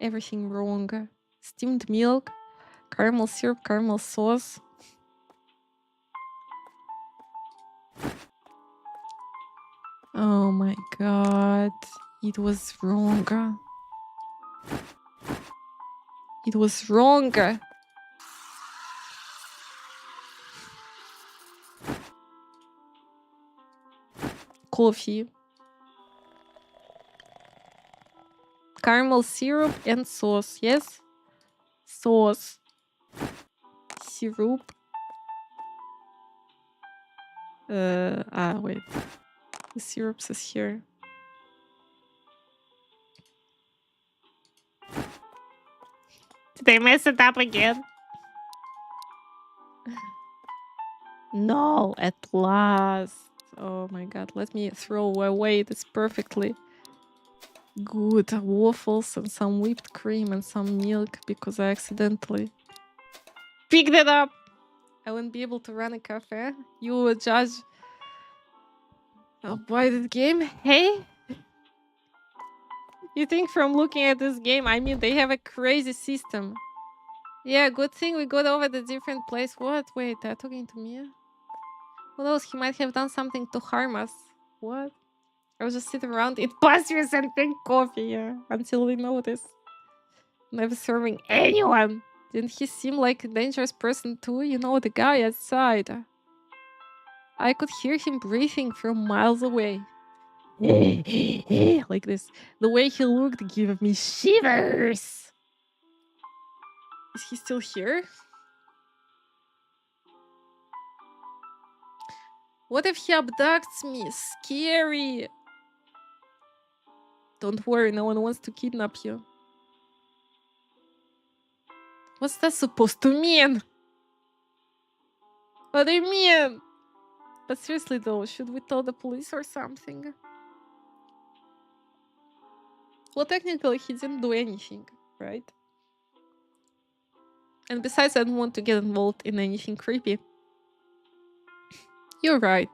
Everything wrong. Steamed milk, caramel syrup, caramel sauce. Oh my god. It was wrong. It was wrong. Coffee. Caramel syrup and sauce. Yes? Sauce. Syrup. Wait. The syrups is here. Did I mess it up again? No, at last. Oh my god, let me throw away this perfectly good waffles and some whipped cream and some milk because I accidentally picked it up. I wouldn't be able to run a cafe. You will judge by this game. Hey? You think from looking at this game, I mean, they have a crazy system. Yeah, good thing we got over the different place. What? Wait, they're talking to me? Who knows? He might have done something to harm us. What? I was just sitting around, eat pastries and drink coffee, yeah, until we noticed. Never serving anyone. Didn't he seem like a dangerous person too? You know, the guy outside. I could hear him breathing from miles away. Like this. The way he looked gave me shivers. Is he still here? What if he abducts me? Scary. Don't worry, no one wants to kidnap you. What's that supposed to mean? What do you mean? But seriously though, should we tell the police or something? Well, technically he didn't do anything, right? And besides, I don't want to get involved in anything creepy. You're right.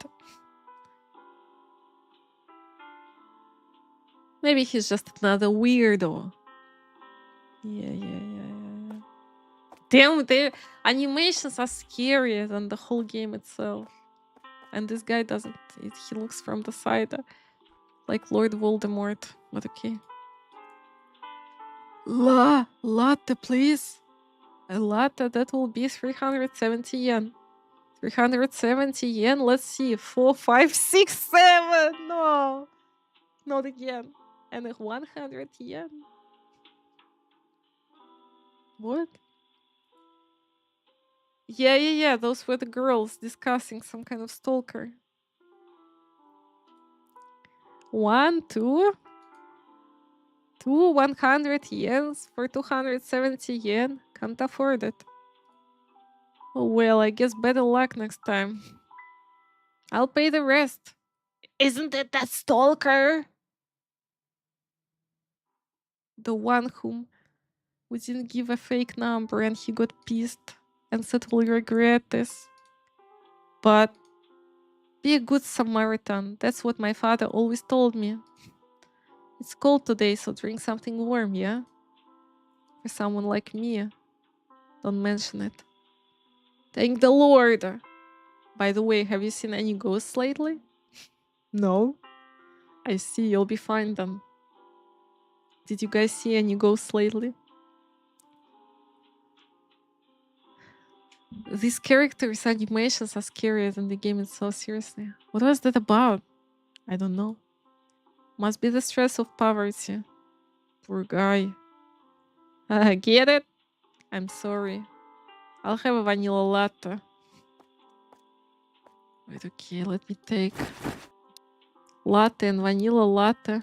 Maybe he's just another weirdo. Yeah. Damn, their animations are scarier than the whole game itself. And this guy doesn't. He looks from the side like Lord Voldemort. But okay. Latte, please. A latte, that will be 370 yen. 370 yen. Let's see. 4, 5, 6, 7. No. Not again. And 100 yen. What? Yeah. Those were the girls discussing some kind of stalker. 1, 2. 100 yens for 270 yen. Can't afford it. Oh well, I guess better luck next time. I'll pay the rest. Isn't it that stalker? The one whom we didn't give a fake number and he got pissed and said we'll regret this. But be a good Samaritan. That's what my father always told me. It's cold today, so drink something warm, yeah? For someone like me. Don't mention it. Thank the Lord. By the way, have you seen any ghosts lately? No? I see, you'll be fine then. Did you guys see any ghosts lately? These characters' animations are scarier than the game itself, seriously. What was that about? I don't know. Must be the stress of poverty. Poor guy. Get it? I'm sorry. I'll have a vanilla latte. Wait, okay, let me take latte and vanilla latte.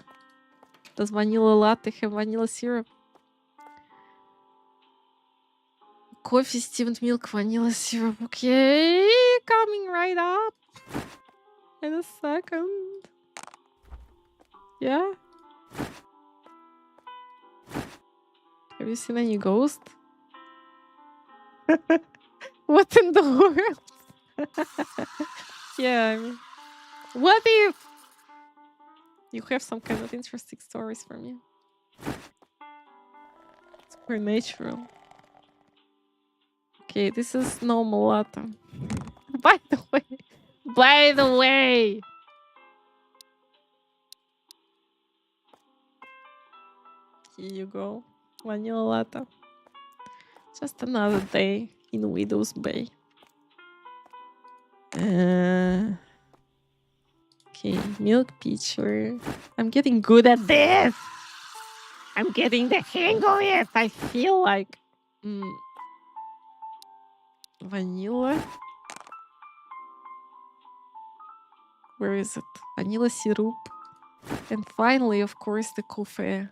Does vanilla latte have vanilla syrup? Coffee, steamed milk, vanilla syrup. Okay, coming right up in a second. Yeah. Have you seen any ghost? What in the world? Yeah, I mean, what if you have some kind of interesting stories for me? Supernatural. Okay, this is normal latte. By the way, here you go, vanilla latte. Just another day in Widow's Bay. Okay, milk pitcher. I'm getting good at this. I'm getting the hang of it. I feel like vanilla. Where is it? Vanilla syrup. And finally, of course, the coffee.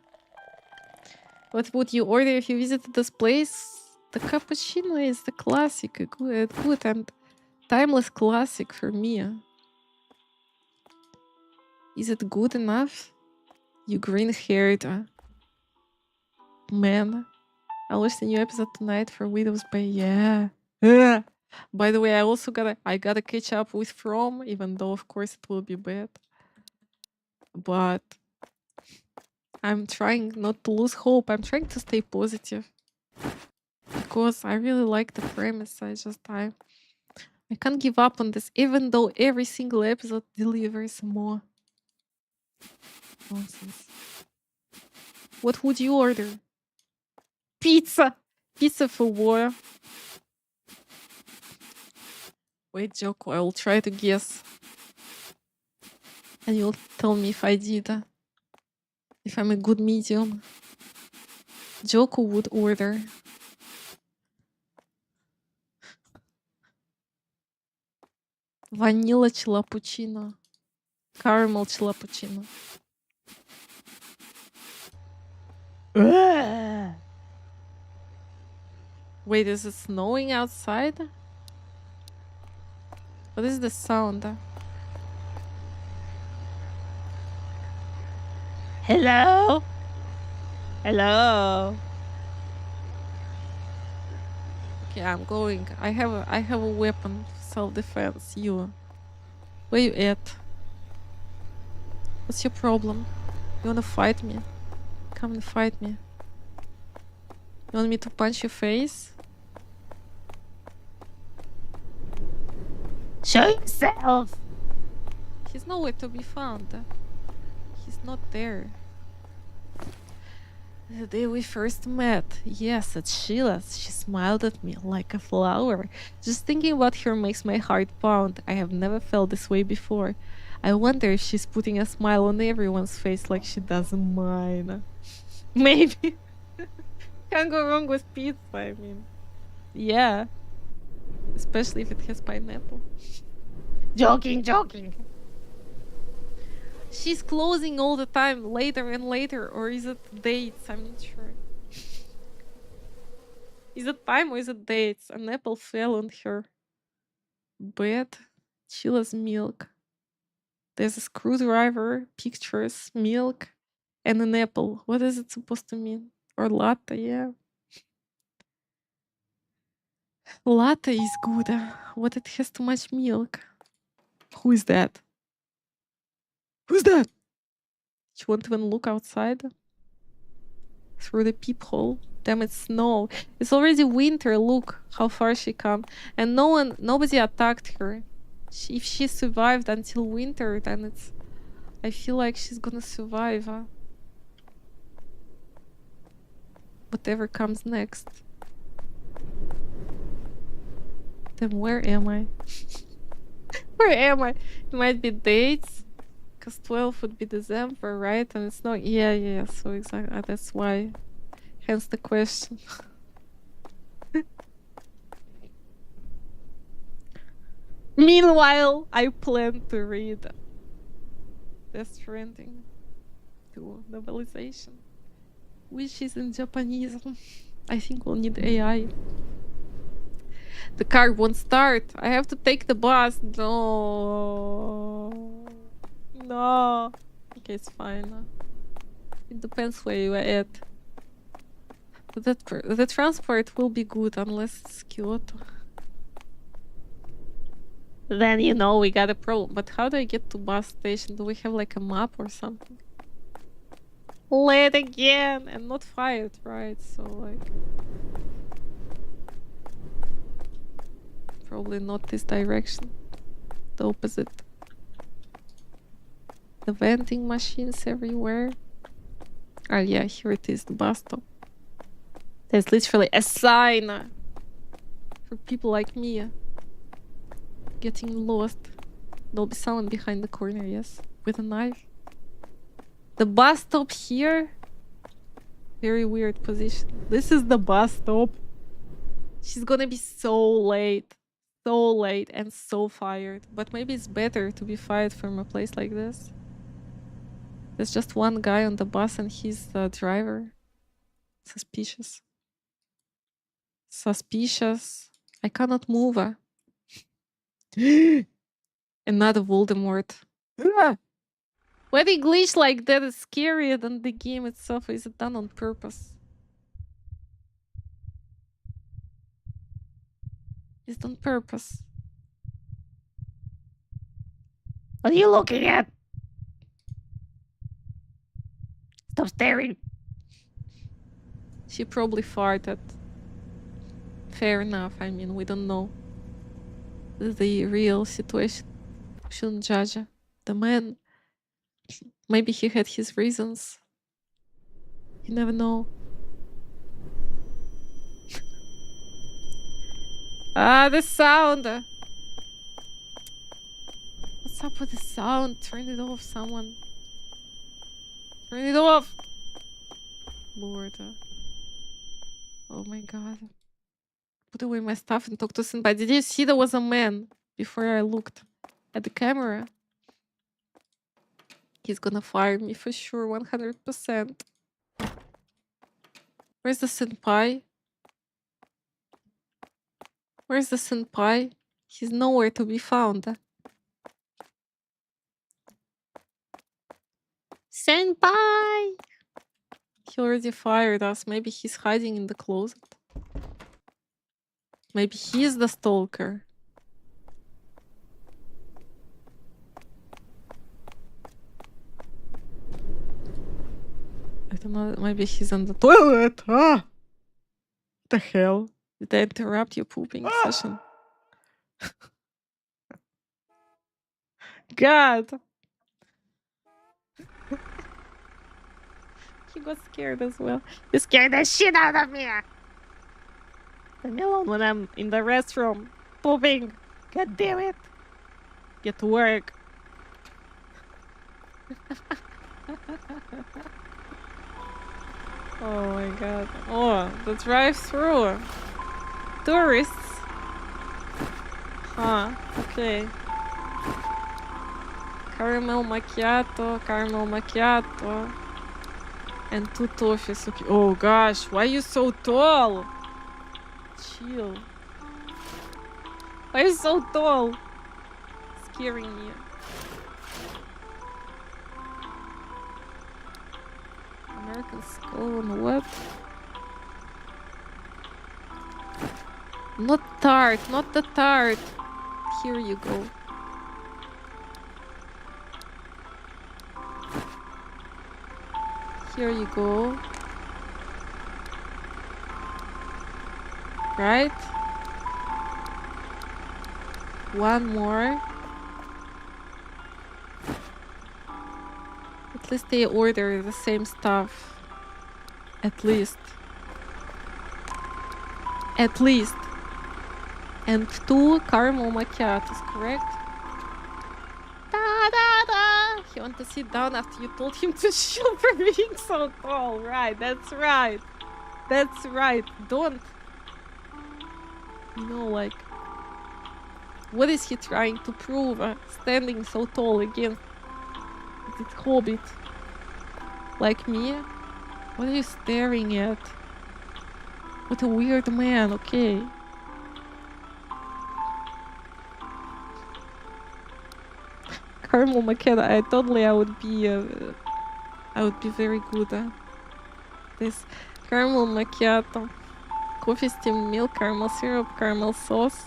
What would you order if you visited this place? The cappuccino is the classic, a good and timeless classic for me. Is it good enough? You green-haired man. I'll watch the new episode tonight for Widow's Bay. Yeah. By the way, I gotta catch up with From, even though of course it will be bad. But I'm trying not to lose hope. I'm trying to stay positive. Because I really like the premise. I can't give up on this, even though every single episode delivers more nonsense. What would you order? Pizza! Pizza for war. Wait, Joko, I will try to guess. And you'll tell me if I did. If I'm a good medium. Joko would order vanilla chilappuccino. Caramel chilappuccino. Wait, is it snowing outside? What is the sound? Hello? Hello? Okay, I'm going. I have a weapon. Self-defense. You. Where you at? What's your problem? You wanna fight me? Come and fight me. You want me to punch your face? Show yourself! He's nowhere to be found. He's not there. The day we first met, yes, at Chilla's, she smiled at me like a flower. Just thinking about her makes my heart pound. I have never felt this way before. I wonder if she's putting a smile on everyone's face like she doesn't mind. Maybe. Can't go wrong with pizza, I mean. Yeah. Especially if it has pineapple. Joking. She's closing all the time, later and later, or is it dates? I'm not sure. Is it time or is it dates? An apple fell on her bed. Chilla's milk. There's a screwdriver, pictures, milk, and an apple. What is it supposed to mean? Or latte, yeah. Latte is good. What, it has too much milk? Who is that? Who's that? She won't even look outside. Through the peephole. Damn, it's snow. It's already winter. Look how far she come. And nobody attacked her. If she survived until winter, then it's... I feel like she's gonna survive. Whatever comes next. Then where am I? Where am I? It might be dates. Because 12 would be December, right? And it's not... Yeah. So exactly. That's why. Hence the question. Meanwhile, I plan to read Death Stranding. through novelization. Which is in Japanese. I think we'll need AI. The car won't start. I have to take the bus. No. No. Okay, it's fine. It depends where you are at. The transport will be good unless it's Kyoto. Then you know we got a problem. But how do I get to bus station? Do we have like a map or something? Late again and not fired, right? So like probably not this direction. The opposite. The vending machines everywhere. Oh yeah, here it is, the bus stop. There's literally a sign for people like me getting lost. There'll be someone behind the corner, yes, with a knife. The bus stop here. Very weird position. This is the bus stop. She's gonna be so late and so fired. But maybe it's better to be fired from a place like this. There's just one guy on the bus and he's the driver. Suspicious. Suspicious. I cannot move. Another Voldemort. Why they glitch like that is scarier than the game itself. Is it done on purpose? It's on purpose. What are you looking at? Stop staring. She probably farted. Fair enough. I mean, we don't know the real situation. Shouldn't judge the man. Maybe he had his reasons. You never know. The sound. What's up with the sound? Turn it off, someone. Turn it off. Lord. Oh my god. Put away my stuff and talk to somebody. Did you see there was a man before I looked at the camera? He's gonna fire me for sure, 100%. Where's the senpai? Where's the senpai? He's nowhere to be found. Senpai! He already fired us. Maybe he's hiding in the closet. Maybe he's the stalker. I don't know. Maybe he's on the toilet. Ah! What the hell? Did I interrupt your pooping session? God! He got scared as well. You scared the shit out of me! Leave me alone when I'm in the restroom pooping. God damn it! Get to work. Oh my god. Oh, the drive-through. Tourists. Huh, okay. Caramel macchiato. And 2 toffees. Okay. Oh gosh, why are you so tall? Chill. Why are you so tall? Scaring me. American scone, what? Not tart, not the tart. Here you go. Here you go. Right? One more. At least they order the same stuff. At least. At least. And 2 caramel macchiatos, correct? Da-da-da! He wanted to sit down after you told him to chill for being so tall. Right, that's right. That's right. Don't. You know, like... What is he trying to prove? Standing so tall against the Hobbit. Like me? What are you staring at? What a weird man, okay. Caramel macchiato, I would be very good at this. Caramel macchiato. Coffee, steamed milk, caramel syrup, caramel sauce.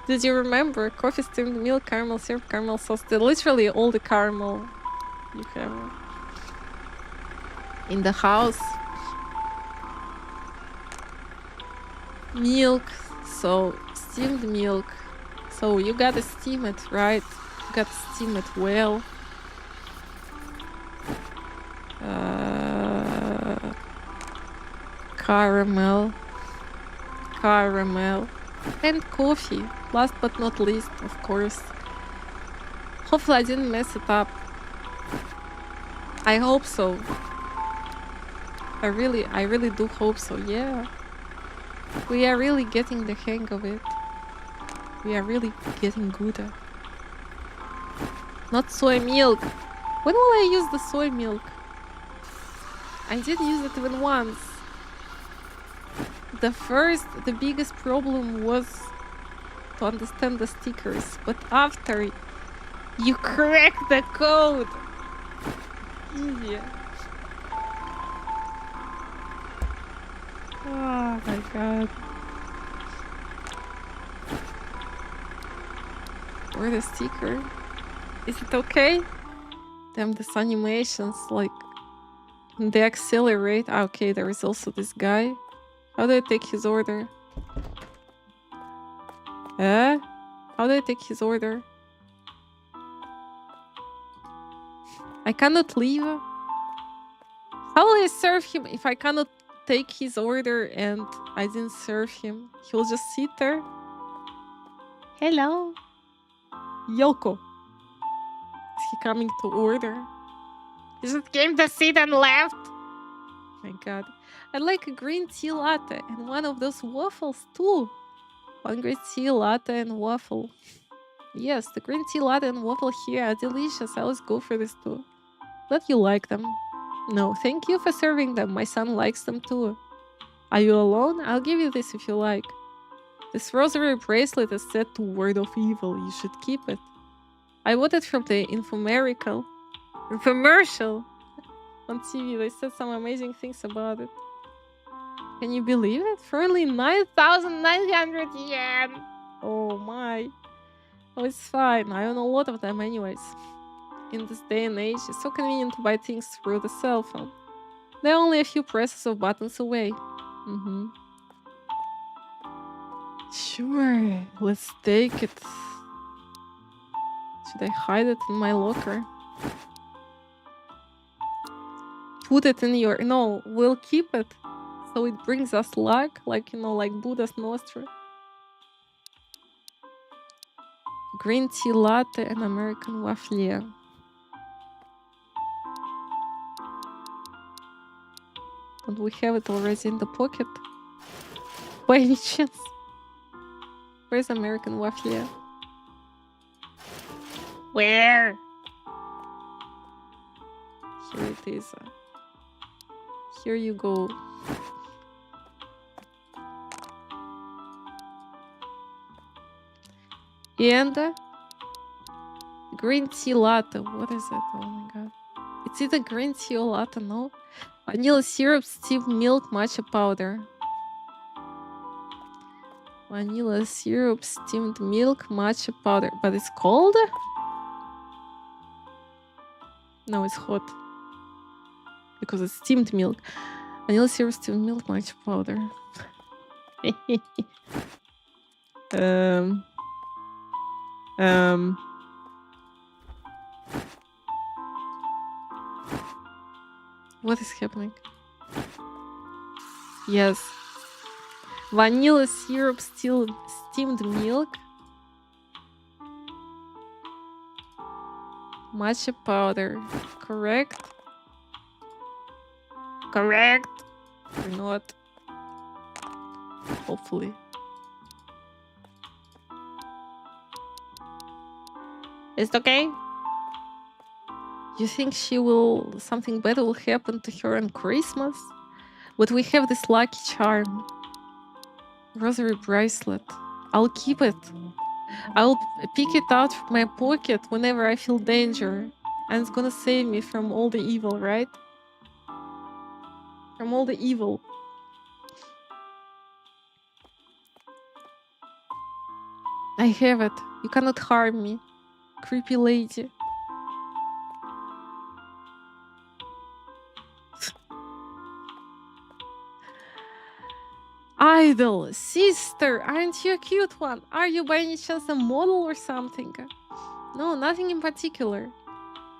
Did you remember? Coffee, steamed milk, caramel syrup, caramel sauce. They're literally all the caramel you have in the house. Milk. So, steamed milk. So, you gotta steam it, right? You gotta steam it well. Caramel. And coffee. Last but not least, of course. Hopefully I didn't mess it up. I hope so. I really do hope so, yeah. We are really getting the hang of it. We are really getting good at. Not soy milk. When will I use the soy milk? I did use it even once. The biggest problem was to understand the stickers, but after you crack the code, easy. Oh my god. Or the sticker. Is it okay? Damn, this animations, like, they accelerate. Ah, okay, there is also this guy. How do I take his order? How do I take his order? I cannot leave. How will I serve him if I cannot take his order and I didn't serve him? He'll just sit there. Hello. Yoko. Is he coming to order? He just came to sit and left. My god. I'd like a green tea latte and one of those waffles too. One green tea latte and waffle. Yes, the green tea latte and waffle here are delicious. I always go for this too. But you like them. No, thank you for serving them. My son likes them too. Are you alone? I'll give you this if you like. This rosary bracelet is set to ward off evil. You should keep it. I bought it from the infomercial on TV. They said some amazing things about it. Can you believe it? For only 9,900 yen. Oh my. Oh, it's fine. I own a lot of them anyways. In this day and age, it's so convenient to buy things through the cell phone. They're only a few presses of buttons away. Sure, let's take it. Should I hide it in my locker? Put it in your... No, we'll keep it. So it brings us luck, like, you know, like Buddha's Nostra. Green tea latte and American waffle. And we have it already in the pocket. By any chance? Where's American waffle? Where? Here it is. Here you go. And green tea latte. What is it? Oh my god. It's either green tea or latte, no? Vanilla syrup, steamed milk, matcha powder. Vanilla syrup, steamed milk, matcha powder. But it's cold? No, it's hot. Because it's steamed milk. Vanilla syrup, steamed milk, matcha powder. What is happening? Yes. Vanilla syrup, steamed milk. Matcha powder. Correct? Correct. Or not. Hopefully. Is it okay? You think something bad will happen to her on Christmas? But we have this lucky charm. Rosary bracelet. I'll keep it. I'll pick it out from my pocket whenever I feel danger. And it's gonna save me from all the evil, right? From all the evil. I have it. You cannot harm me. Creepy lady. Idol, sister, aren't you a cute one? Are you by any chance a model or something? No, nothing in particular.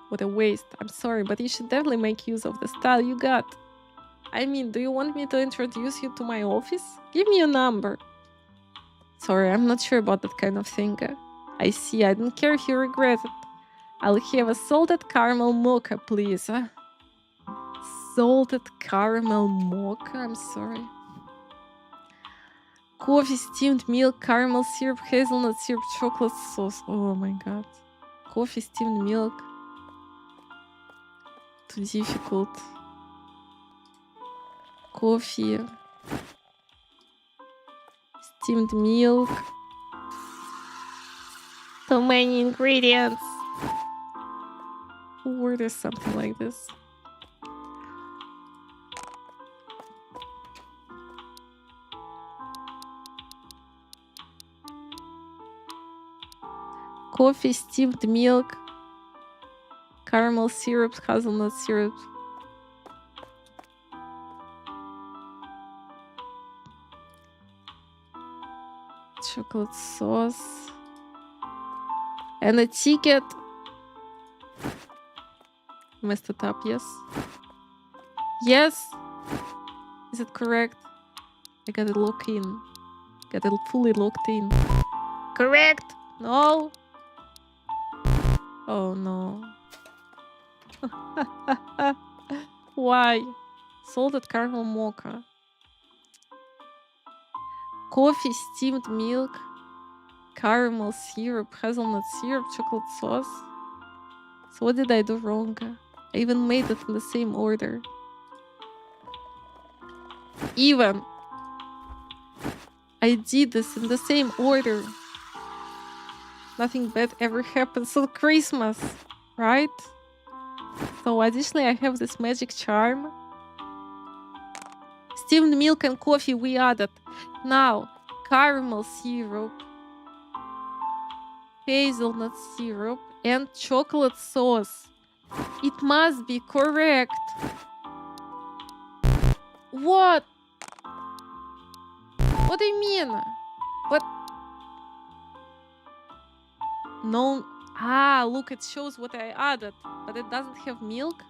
What a waste. I'm sorry, but you should definitely make use of the style you got. I mean, do you want me to introduce you to my office? Give me your number. Sorry, I'm not sure about that kind of thing. I see, I don't care if you regret it. I'll have a salted caramel mocha, please. Salted caramel mocha? I'm sorry. Coffee, steamed milk, caramel syrup, hazelnut syrup, chocolate sauce. Oh my god. Coffee, steamed milk. Too difficult. Coffee. Steamed milk. Too many ingredients. Who orders something like this? Coffee, steamed milk, caramel syrup, hazelnut syrup. Chocolate sauce. And a ticket. Messed it up, yes. Yes. Is it correct? I got it locked in. Got it fully locked in. Correct. No. Oh no. Why? Salted caramel mocha. Coffee, steamed milk, caramel syrup, hazelnut syrup, chocolate sauce. So what did I do wrong? I even made it in the same order. Even. I did this in the same order. Nothing bad ever happens on Christmas, right? So additionally, I have this magic charm. Steamed milk and coffee we added. Now, caramel syrup, hazelnut syrup, and chocolate sauce. It must be correct. What? What do you mean? But no. Ah, look, it shows what I added, but it doesn't have milk.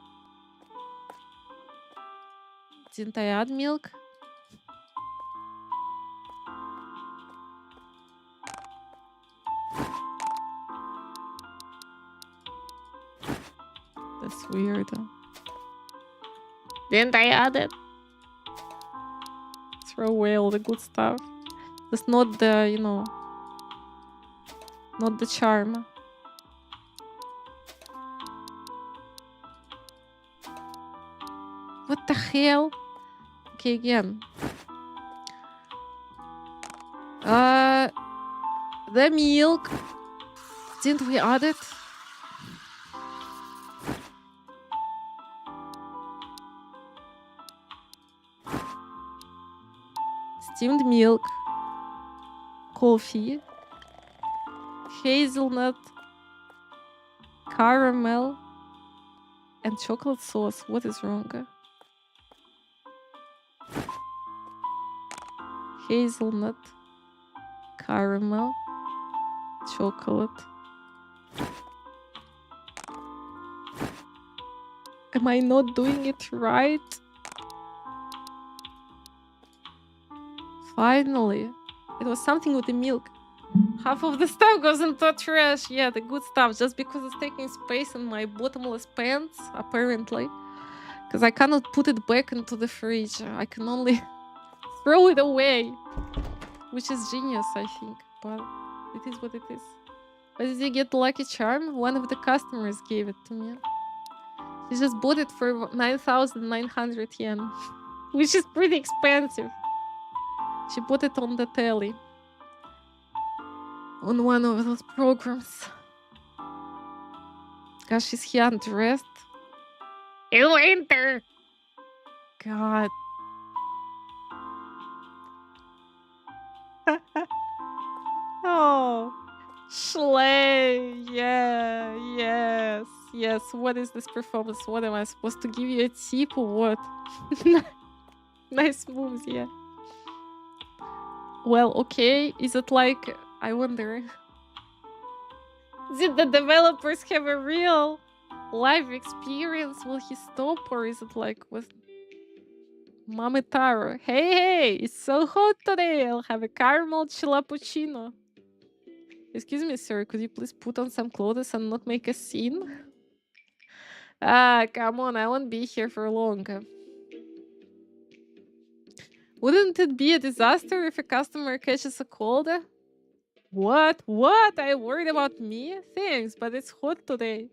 Didn't I add milk? That's weird. Didn't I add it? Throw away all the good stuff. That's not the, you know, not the charm. What the hell? Okay, again. The milk. Didn't we add it? Steamed milk, coffee, hazelnut, caramel, and chocolate sauce. What is wrong? Hazelnut, caramel, chocolate. Am I not doing it right? Finally. It was something with the milk. Half of the stuff goes into trash. Yeah, the good stuff. Just because it's taking space in my bottomless pants, apparently. Because I cannot put it back into the fridge. I can only throw it away. Which is genius, I think. But it is what it is. Why did you get the lucky charm? One of the customers gave it to me. She just bought it for 9,900 yen, which is pretty expensive. She bought it on the telly. On one of those programs. Gosh, is he undressed? You enter! God. Oh. Schley! Yeah, yes, yes. What is this performance? What am I supposed to give you a tip or what? Nice moves, yeah. Well, okay. Is it like... I wonder... Did the developers have a real live experience? Will he stop, or is it like with Mametaro? Hey, it's so hot today. I'll have a caramel chilappuccino. Excuse me, sir. Could you please put on some clothes and not make a scene? Ah, come on. I won't be here for long. Wouldn't it be a disaster if a customer catches a cold? What? What? Are you worried about me? Thanks, but it's hot today.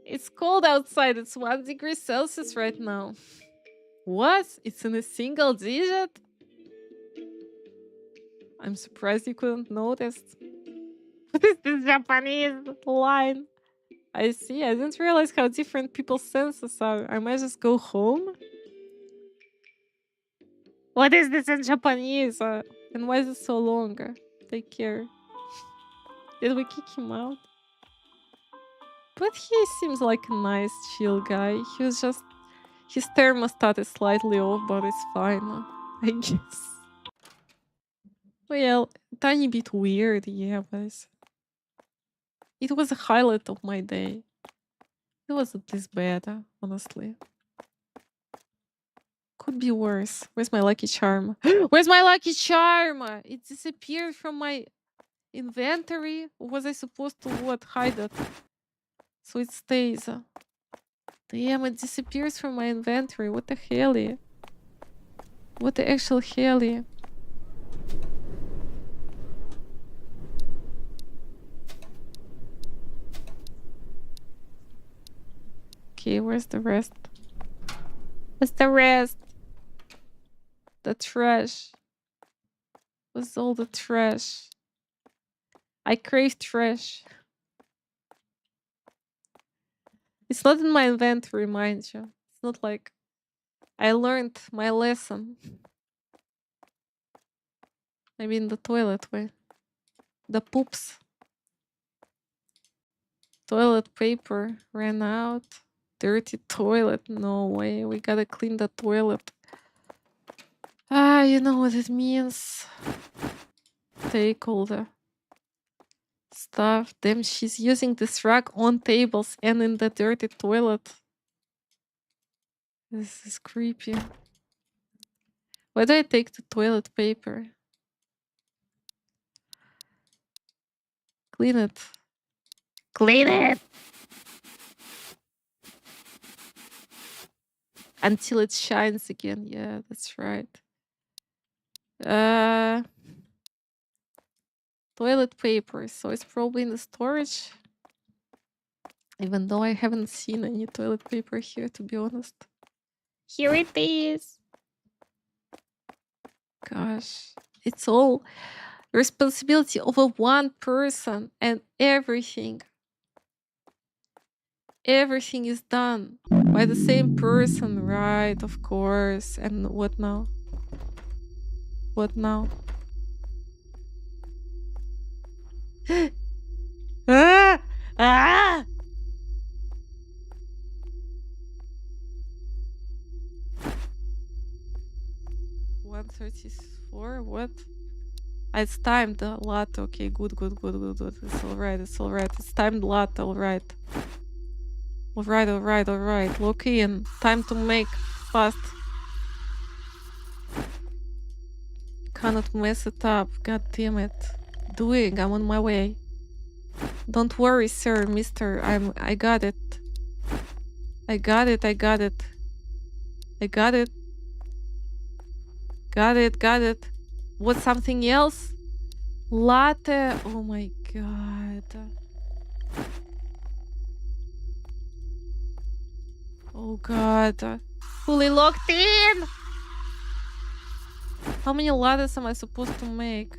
It's cold outside. It's 1 degree Celsius right now. What? It's in a single digit? I'm surprised you couldn't notice. What is this Japanese line? I see. I didn't realize how different people's senses are. I might just go home. What is this in Japanese? And why is it so long? Take care. Did we kick him out? But he seems like a nice, chill guy. He was just... His thermostat is slightly off, but it's fine, I guess. Well, tiny bit weird, yeah, but it was a highlight of my day. It wasn't this bad, honestly. Could be worse. Where's my lucky charm? Where's my lucky charm? It disappeared from my inventory. Or was I supposed to what? Hide it? So it stays. Damn, it disappears from my inventory. What the hell? What the actual hell? Okay, where's the rest? Where's the rest? The trash. Where's all the trash? I crave trash. It's not in my inventory, mind you. It's not like I learned my lesson. Maybe in the toilet way. The poops. Toilet paper ran out. Dirty toilet. No way. We gotta clean the toilet. Ah, you know what it means. Take all the stuff. Damn, she's using this rag on tables and in the dirty toilet. This is creepy. Why do I take the toilet paper? Clean it. Clean it! Until it shines again. Yeah, that's right. Toilet paper. So it's probably in the storage. Even though I haven't seen any toilet paper here, to be honest. Here it is. Gosh. It's all responsibility of a one person, and everything is done by the same person, right? Of course. And what now? What now? Ah! Ah! $134? What? It's timed a lot. Okay, good. It's alright. It's timed a lot. Alright. Look in. Time to make fast. Cannot mess it up. God damn it. I'm on my way. Don't worry, sir, mister. I got it. I got it. Got it, got it. What's something else? Latte. Oh my god. Oh god. Fully locked in! How many lattes am I supposed to make?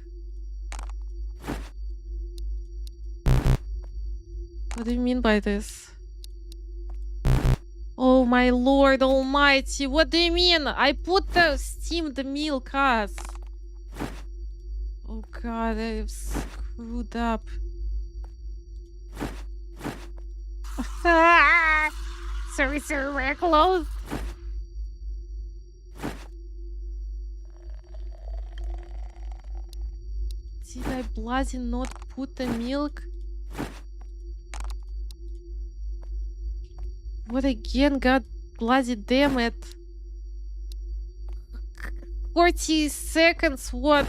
What do you mean by this? Oh my lord almighty, what do you mean? I put the steamed milk as. Oh god, I've screwed up. Sorry, sir, we're closed. Did I bloody not put the milk? What again? God bloody damn it. 40 seconds, what?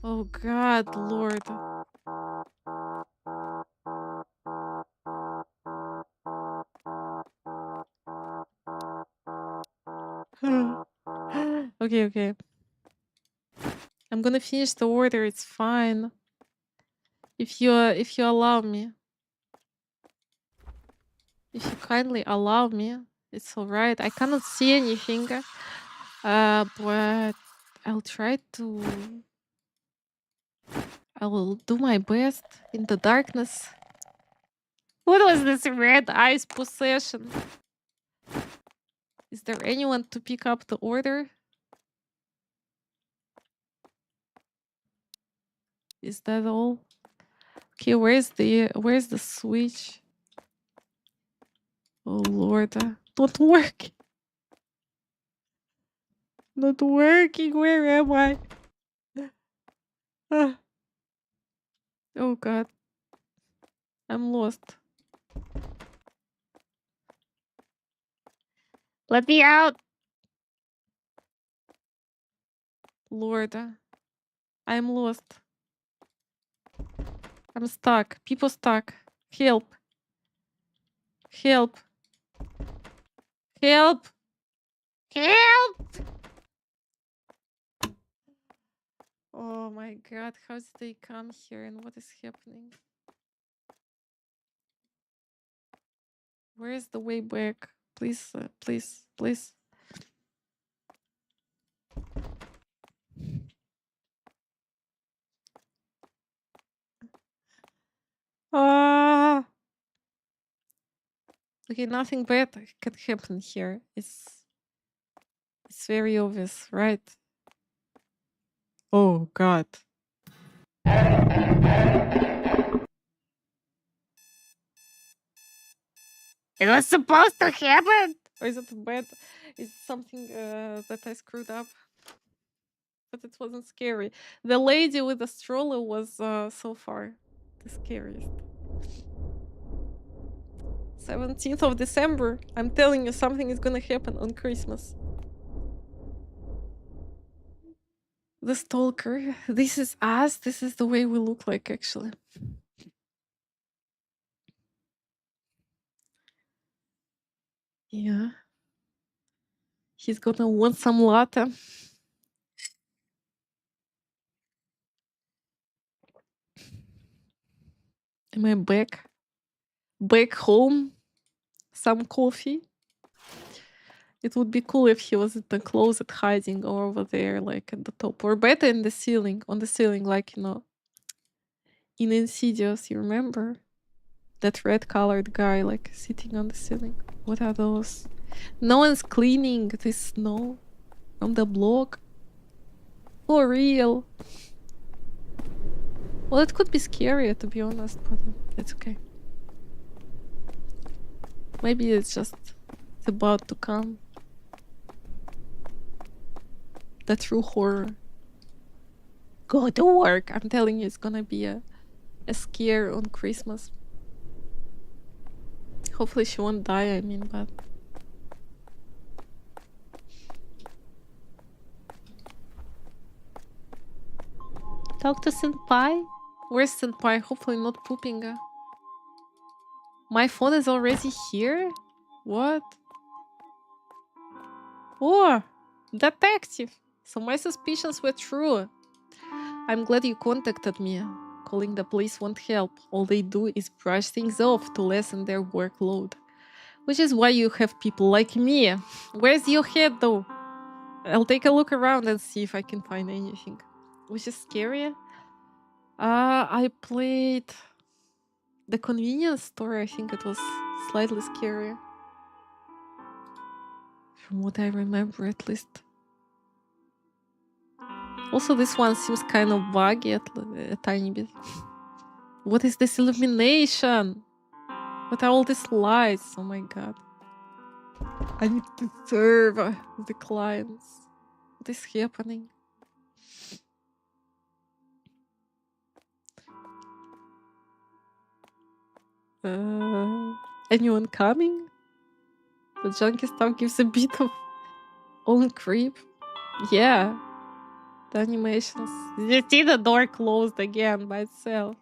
Oh god, lord. Okay, okay. I'm gonna finish the order, it's fine. If you allow me. If you kindly allow me, it's alright. I cannot see anything. But I'll try to. I will do my best in the darkness. What was this red eyes possession? Is there anyone to pick up the order? Is that all? Okay, where's the switch? Oh lord, not working. Not working. Where am I? Ah. Oh god, I'm lost. Let me out, Lord. I'm lost. I'm stuck. People stuck. Help. Help. Help. Help. Oh my god, how did they come here and what is happening? Where is the way back? Please, please, please. Ah. Okay, nothing bad can happen here. It's very obvious, right? Oh god. It was supposed to happen. Or is it bad? Is it something that I screwed up? But it wasn't scary. The lady with the stroller was so far the scariest. 17th of December. I'm telling you, something is gonna happen on Christmas. The stalker. This is us. This is the way we look like, actually. Yeah. He's gonna want some latte. Am I back? Back home? Some coffee? It would be cool if he was in the closet hiding or over there, like at the top. Or better in the ceiling, on the ceiling, like, you know, in Insidious, you remember? That red colored guy, like, sitting on the ceiling. What are those? No one's cleaning this snow from the block. For real. Well, it could be scarier, to be honest, but it's okay. Maybe it's about to come. The true horror. Go to work. I'm telling you, it's gonna be a scare on Christmas. Hopefully she won't die, I mean, but... Talk to Senpai? Where's Senpai? Hopefully not pooping. My phone is already here? What? Oh! Detective. So my suspicions were true. I'm glad you contacted me. Calling the police won't help. All they do is brush things off to lessen their workload. Which is why you have people like me. Where's your head though? I'll take a look around and see if I can find anything. Which is scary. I played the convenience store. I think it was slightly scary. From what I remember, at least. Also, this one seems kind of buggy a tiny bit. What is this illumination? What are all these lights? Oh my god. I need to serve the clients. What is happening? Anyone coming? The junkie stuff gives a bit of own creep. Yeah. The animations. You see the door closed again by itself.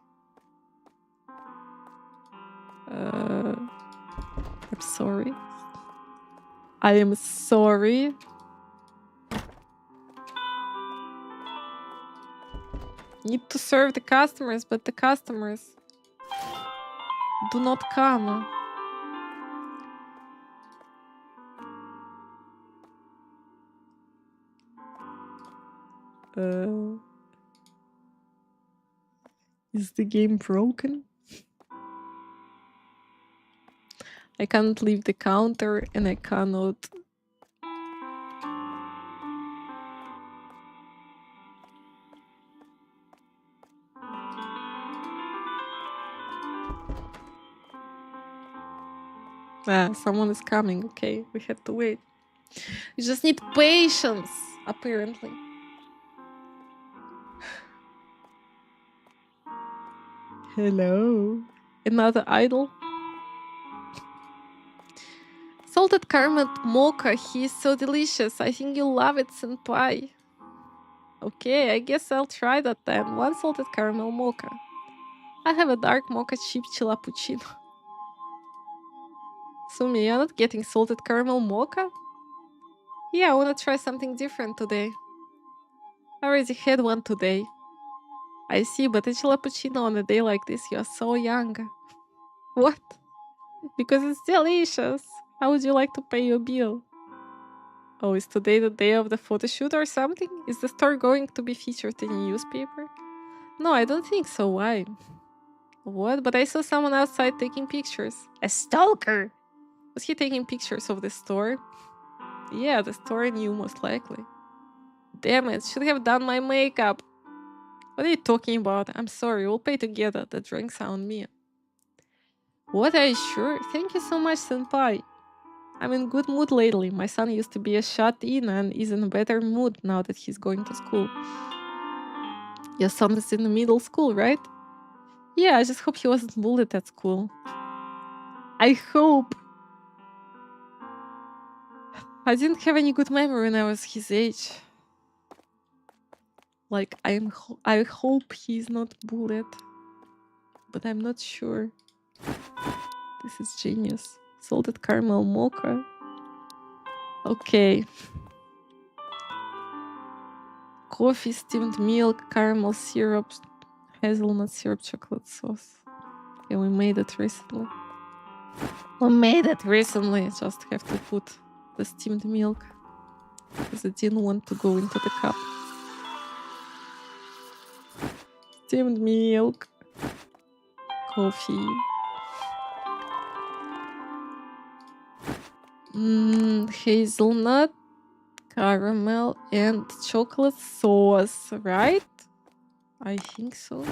I'm sorry. I am sorry. Need to serve the customers, but the customers do not come. Is the game broken? I can't leave the counter and I cannot... someone is coming. Okay, we have to wait. You just need patience, apparently. Hello. Another idol? Salted caramel mocha. He is so delicious. I think you'll love it, senpai. Okay, I guess I'll try that then. One salted caramel mocha. I have a dark mocha chip chilappuccino. Sumi, you're not getting salted caramel mocha? Yeah, I wanna try something different today. I already had one today. I see, but a chilappuccino on a day like this, you're so young. What? Because it's delicious. How would you like to pay your bill? Oh, is today the day of the photo shoot or something? Is the store going to be featured in a newspaper? No, I don't think so. Why? What? But I saw someone outside taking pictures. A stalker! Was he taking pictures of the store? Yeah, the store knew most likely. Damn it, should have done my makeup. What are you talking about? I'm sorry, we'll pay together. The drinks are on me. What, are you sure? Thank you so much, senpai. I'm in good mood lately. My son used to be a shut-in and is in a better mood now that he's going to school. Your son is in the middle school, right? Yeah, I just hope he wasn't bullied at school. I hope. I didn't have any good memory when I was his age. Like, I hope he's not bullied. But I'm not sure. This is genius. Salted caramel mocha. Okay. Coffee, steamed milk, caramel syrup, hazelnut syrup, chocolate sauce. Okay, we made it recently. Just have to put the steamed milk. Because I didn't want to go into the cup. Steamed milk. Coffee. Hazelnut, caramel, and chocolate sauce, right? I think so.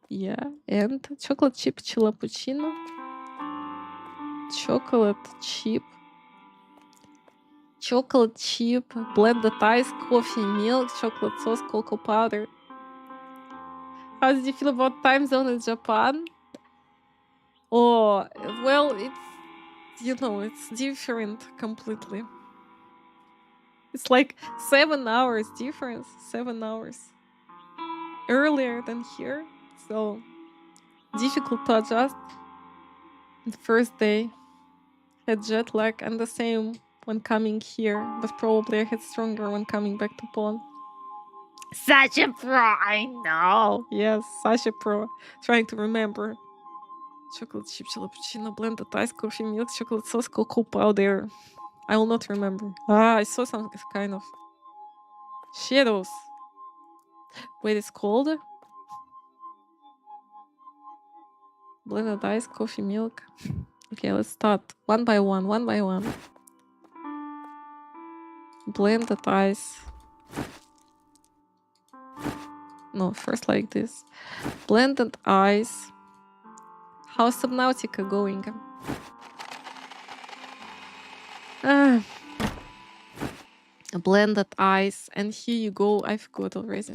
Yeah, and chocolate chip chilappuccino. Chocolate chip, blended ice, coffee, milk, chocolate sauce, cocoa powder. How did you feel about time zone in Japan? Oh, well, it's different completely. It's like 7 hours difference, 7 hours earlier than here. So difficult to adjust the first day. had jet lag and the same when coming here, but probably I had stronger when coming back to Poland. Such a pro, I know. Yes, such a pro. Trying to remember. Chocolate chip cappuccino, blended ice, coffee, milk, chocolate sauce, cocoa powder. I will not remember. Ah, I saw some kind of shadows. Wait, it's cold? Blended ice, coffee, milk. Okay, let's start one by one, one by one. Blended ice. No, first like this. Blended ice. How's Subnautica going? Ah. Blended ice. And here you go. I forgot already.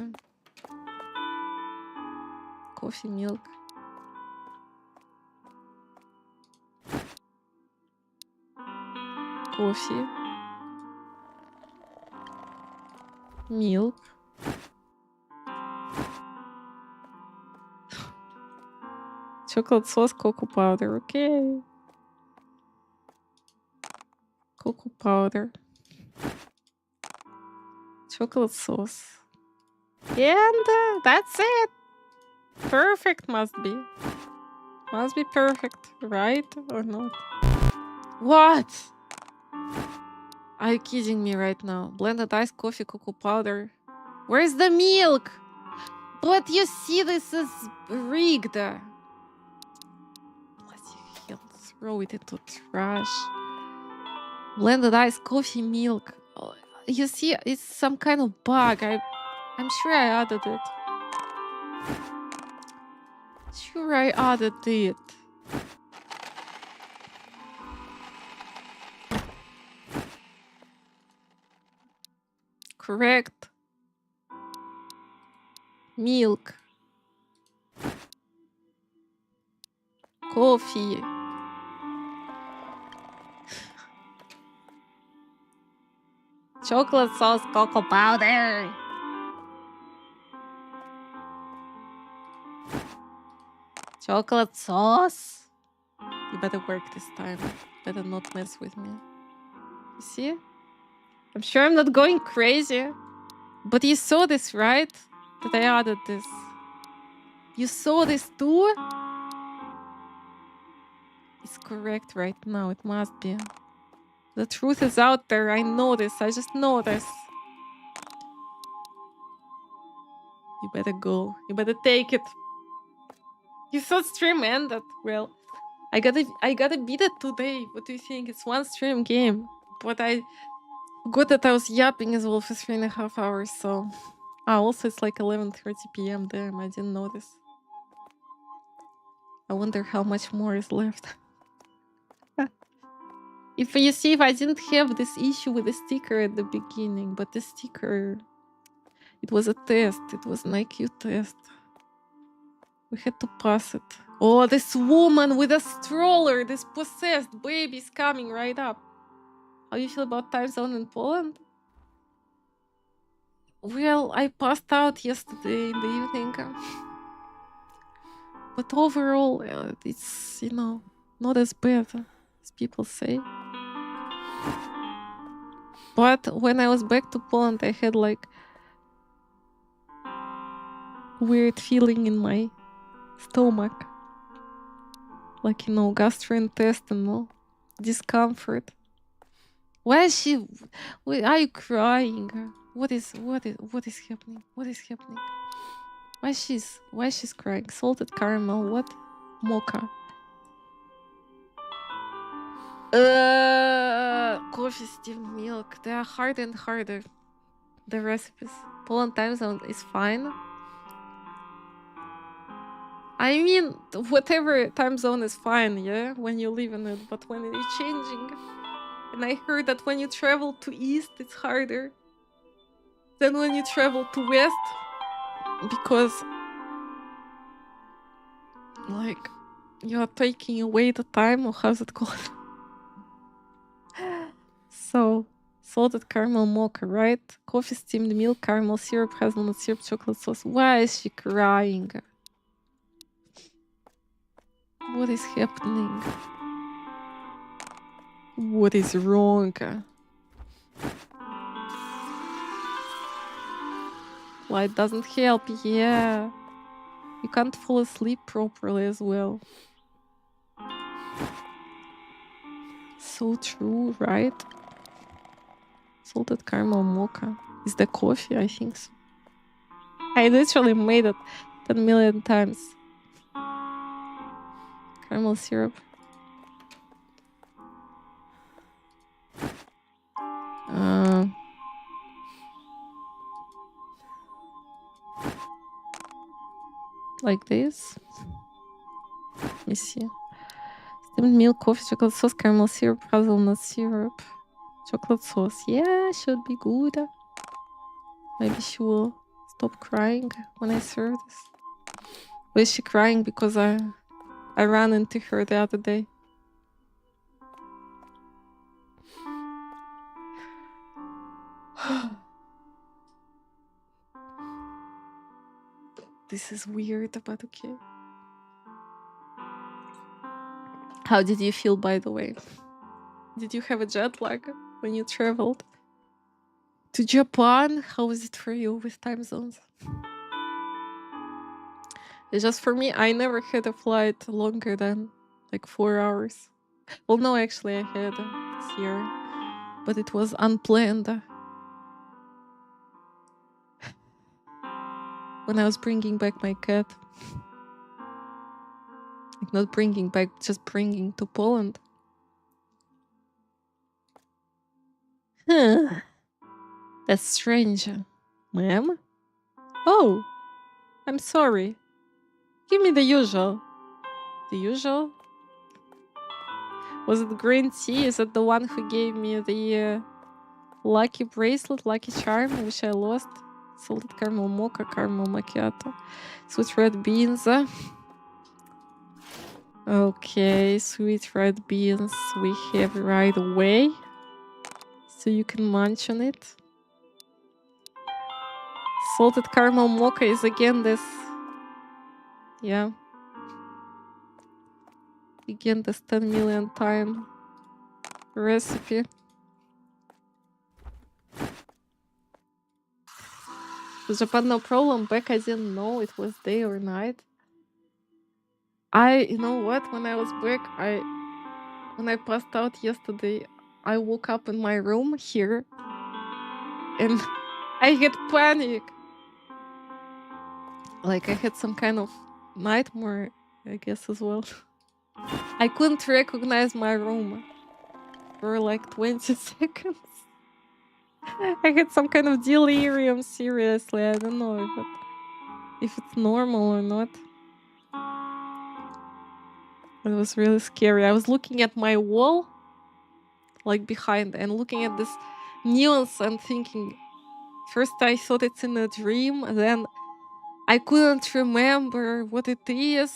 Coffee, milk. Coffee. Milk. Chocolate sauce, cocoa powder. Okay. Cocoa powder. Chocolate sauce. And that's it. Perfect must be. Must be perfect, right? Or not? What? Are you kidding me right now? Blended ice, coffee, cocoa powder. Where's the milk? But you see, this is rigged. Bloody hell, throw it into trash. Blended ice, coffee, milk. Oh, you see, it's some kind of bug. I'm sure I added it. Sure I added it. Correct. Milk. Coffee. Chocolate sauce, cocoa powder. Chocolate sauce. You better work this time. Better not mess with me. You see? I'm sure I'm not going crazy. But you saw this, right? That I added this. You saw this too? It's correct right now. It must be. The truth is out there. I know this. I just know this. You better go. You better take it. You saw stream ended. Well, I gotta beat it today. What do you think? It's one stream game. But I forgot that I was yapping as well for 3.5 hours, so... Ah, also it's like 11:30 p.m. Damn, I didn't notice. I wonder how much more is left. If you see, if I didn't have this issue with the sticker at the beginning, but the sticker... It was a test. It was an IQ test. We had to pass it. Oh, this woman with a stroller, this possessed baby is coming right up. How do you feel about time zone in Poland? Well, I passed out yesterday in the evening. But overall, it's, you know, not as bad as people say. But when I was back to Poland, I had like weird feeling in my stomach. Like, you know, gastrointestinal discomfort. Why is she... Why are you crying? What is happening? What is happening? Why she's crying? Salted caramel, what? Mocha. Coffee, steamed milk. They are harder and harder. The recipes. Poland time zone is fine. I mean, whatever time zone is fine, yeah? When you live in it. But when it's changing... And I heard that when you travel to east, it's harder than when you travel to west. Because, like, you are taking away the time, or how's it called? So, salted caramel mocha, right? Coffee, steamed milk, caramel syrup, hazelnut syrup, chocolate sauce. Why is she crying? What is happening? What is wrong? Light doesn't help, yeah. You can't fall asleep properly as well. So true, right? Salted caramel mocha. Is the coffee? I think so. I literally made it 10 million times. Caramel syrup. Like this. Let me see. Steamed milk, coffee, chocolate sauce, caramel syrup, hazelnut syrup, chocolate sauce. Yeah, should be good. Maybe she will stop crying when I serve this. Or is she crying because I ran into her the other day? This is weird, but okay. How did you feel, by the way? Did you have a jet lag when you traveled to Japan? How was it for you with time zones? It's just for me, I never had a flight longer than like 4 hours. Well, no, actually, I had this year, but it was unplanned. When I was bringing back my cat. Like not bringing back, just bringing to Poland. Huh. That's strange. Ma'am? Oh, I'm sorry. Give me the usual. The usual? Was it green tea? Is it the one who gave me the lucky bracelet, lucky charm, which I lost? Salted caramel mocha, caramel macchiato, sweet red beans. Okay, sweet red beans we have right away. So you can munch on it. Salted caramel mocha is again this. Yeah. Again, this 10 million time recipe. With Japan, no problem. Back, I didn't know it was day or night. You know what? When I was back, when I passed out yesterday, I woke up in my room here, and I had panic. Like I had some kind of nightmare, I guess, as well. I couldn't recognize my room for like 20 seconds. I had some kind of delirium, seriously. I don't know if it's normal or not. It was really scary. I was looking at my wall, like behind, and looking at this nuance and thinking, first I thought it's in a dream, then I couldn't remember what it is,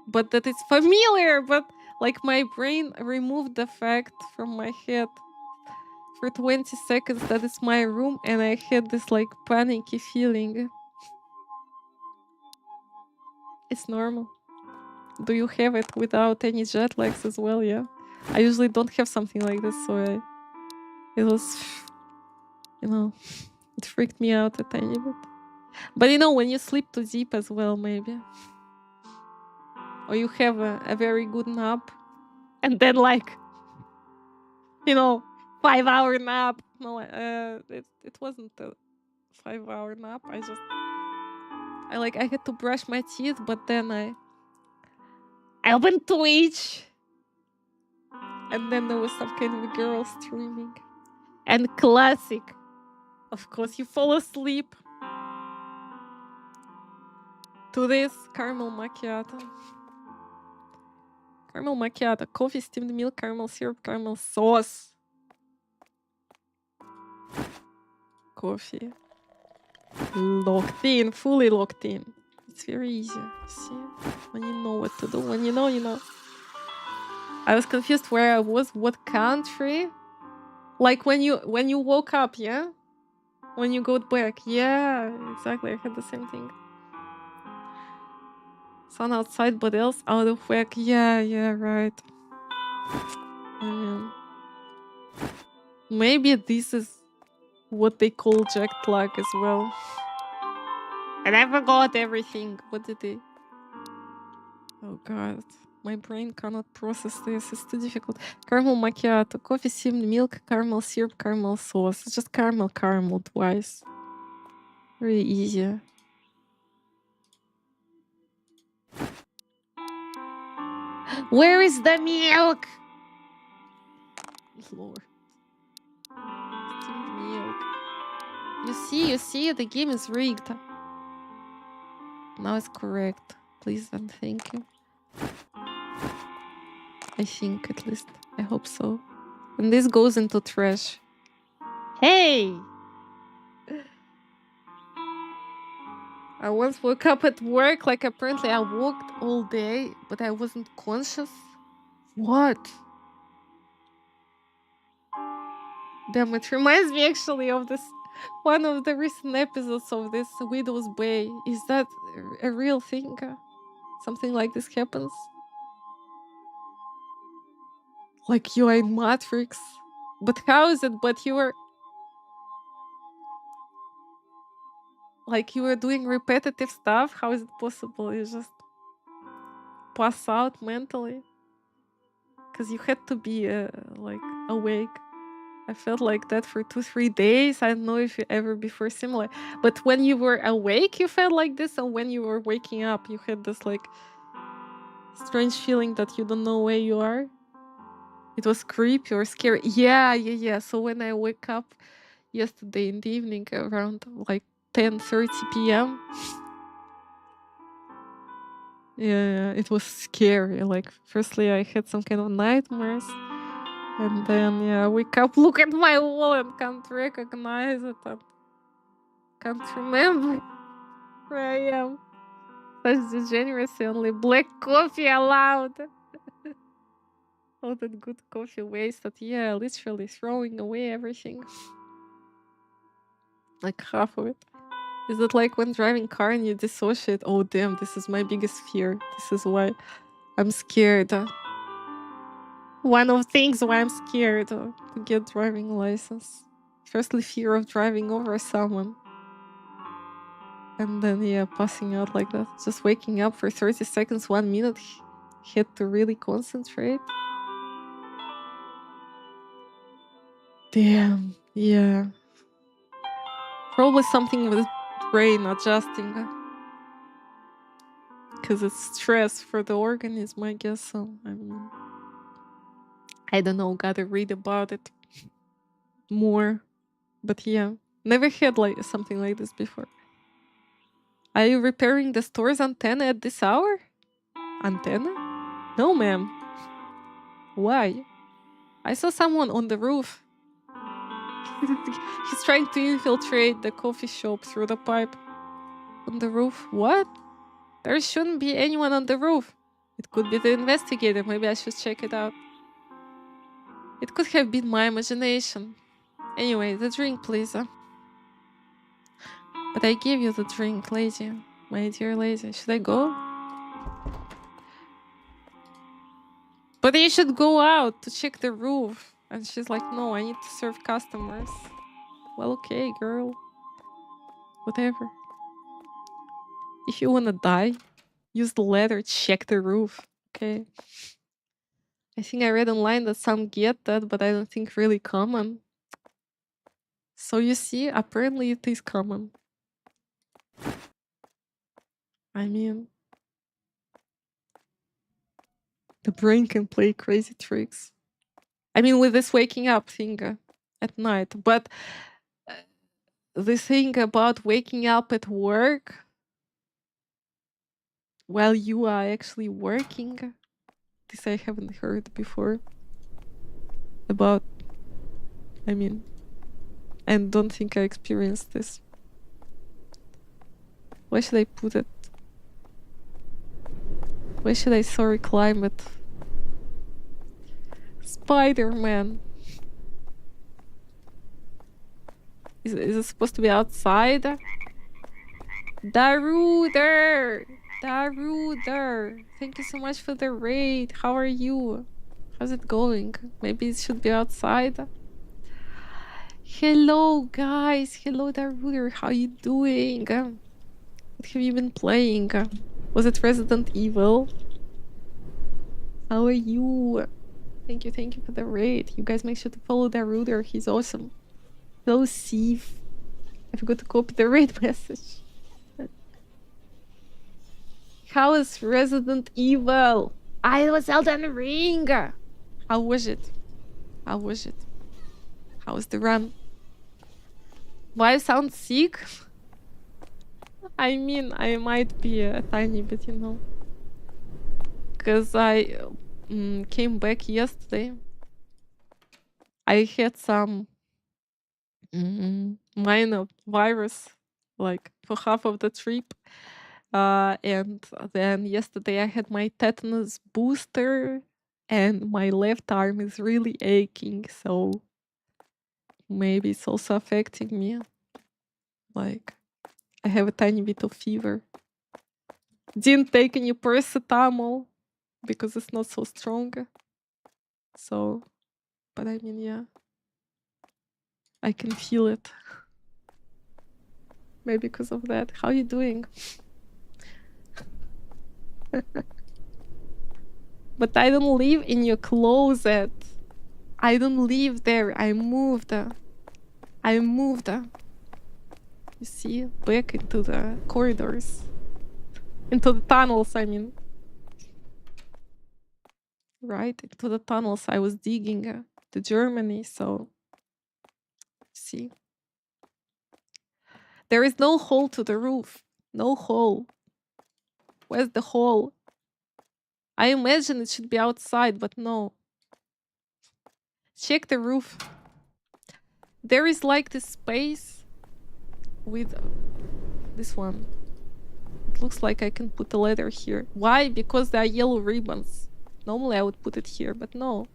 but that it's familiar, but like my brain removed the fact from my head for 20 seconds that it's my room, and I had this like panicky feeling. It's normal. Do you have it without any jet lags as well? Yeah. I usually don't have something like this, so it was, it freaked me out a tiny bit. But when you sleep too deep as well, maybe. Or you have a very good nap, and then 5-hour nap. No, it wasn't a 5-hour nap. I had to brush my teeth, but then I opened Twitch, and then there was some kind of a girl streaming. And classic, of course, you fall asleep to this caramel macchiato. Caramel macchiato, coffee, steamed milk, caramel syrup, caramel sauce. Coffee. Locked in, fully locked in. It's very easy, see? When you know what to do, when you know, you know. I was confused where I was, what country. Like when you woke up, yeah? When you got back, yeah, exactly. I had the same thing. Sun outside, but else out of whack. Yeah, right. I mean, maybe this is what they call jacked luck as well. And I forgot everything. What did they? Oh god, my brain cannot process this. It's too difficult. Caramel macchiato, coffee, steamed milk, caramel syrup, caramel sauce. It's just caramel twice. Very easy. Where is the milk? Lord. Steamed milk. You see, the game is rigged. Now it's correct. Please and thank you. I think, at least. I hope so. And this goes into trash. Hey! I once woke up at work, like apparently I walked all day, but I wasn't conscious. What? Damn, it reminds me actually of this one of the recent episodes of this Widow's Bay. Is that a real thing? Something like this happens? Like you are in Matrix. But how is it? But you are... Like you were doing repetitive stuff? How is it possible? You just pass out mentally? Because you had to be like awake. I felt like that for 2-3 days. I don't know if you ever before similar. But when you were awake, you felt like this, and when you were waking up, you had this like strange feeling that you don't know where you are. It was creepy or scary. Yeah. So when I wake up yesterday in the evening around like 10:30 p.m. Yeah, it was scary. Like, firstly, I had some kind of nightmares. And then, I wake up, look at my wall and can't recognize it. And can't remember where I am. Such degeneracy, only black coffee allowed. All that good coffee wasted. Yeah, literally throwing away everything. Like half of it. Is it like when driving car and you dissociate? Oh damn, this is my biggest fear. This is why I'm scared. One of things why I'm scared to get driving license. Firstly, fear of driving over someone. And then, passing out like that. Just waking up for 30 seconds, 1 minute. Had to really concentrate. Damn, yeah. Probably something with brain adjusting. Because it's stress for the organism, I guess. So, I mean, I don't know, gotta read about it more. But never had like something like this before. Are you repairing the store's antenna at this hour? Antenna? No, ma'am. Why? I saw someone on the roof. He's trying to infiltrate the coffee shop through the pipe. On the roof? What? There shouldn't be anyone on the roof. It could be the investigator. Maybe I should check it out. It could have been my imagination. Anyway, the drink, please. But I gave you the drink, lady. My dear lady. Should I go? But you should go out to check the roof. And she's like, no, I need to serve customers. Well, okay, girl. Whatever. If you wanna die, use the ladder, check the roof. Okay. I think I read online that some get that, but I don't think really common. So you see, apparently it is common. I mean, the brain can play crazy tricks. I mean, with this waking up thing at night. But the thing about waking up at work while you are actually working, this I haven't heard before. About, I mean, and don't think I experienced this. Why should I put it? Why should I climb it? Spider-Man. Is it supposed to be outside? Daruder! Daruder! Thank you so much for the raid. How are you? How's it going? Maybe it should be outside. Hello, guys. Hello, Daruder. How you doing? What have you been playing? Was it Resident Evil? How are you? Thank you for the raid. You guys make sure to follow Daruder. He's awesome. Hello, Steve. I forgot to copy the raid message. How is Resident Evil? I was Elden Ring. How was it? How was it? How was the run? Why I sound sick? I mean, I might be a tiny bit, you know. Because I came back yesterday. I had some minor virus, like, for half of the trip. And then yesterday I had my tetanus booster, and my left arm is really aching, so maybe it's also affecting me. Like, I have a tiny bit of fever. Didn't take any paracetamol because it's not so strong. So, but I mean, yeah, I can feel it. Maybe because of that. How you doing? But I don't live in your closet. I don't live there. I moved. I moved. You see, back into the corridors. Into the tunnels, I mean. Right, into the tunnels I was digging to Germany, so... See. There is no hole to the roof. No hole. Where's the hole? I imagine it should be outside, but no. Check the roof. There is like this space with this one. It looks like I can put a ladder here. Why? Because there are yellow ribbons. Normally I would put it here, but no.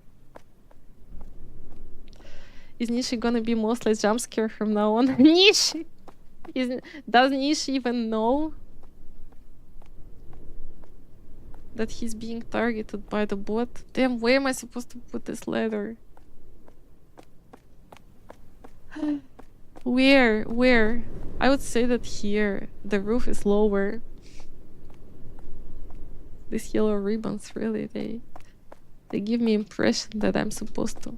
Is Nishi gonna be mostly jump scare from now on? Nishi! Does Nishi even know that he's being targeted by the bot? Damn, where am I supposed to put this ladder? Where? Where? I would say that here. The roof is lower. These yellow ribbons, really, they give me impression that I'm supposed to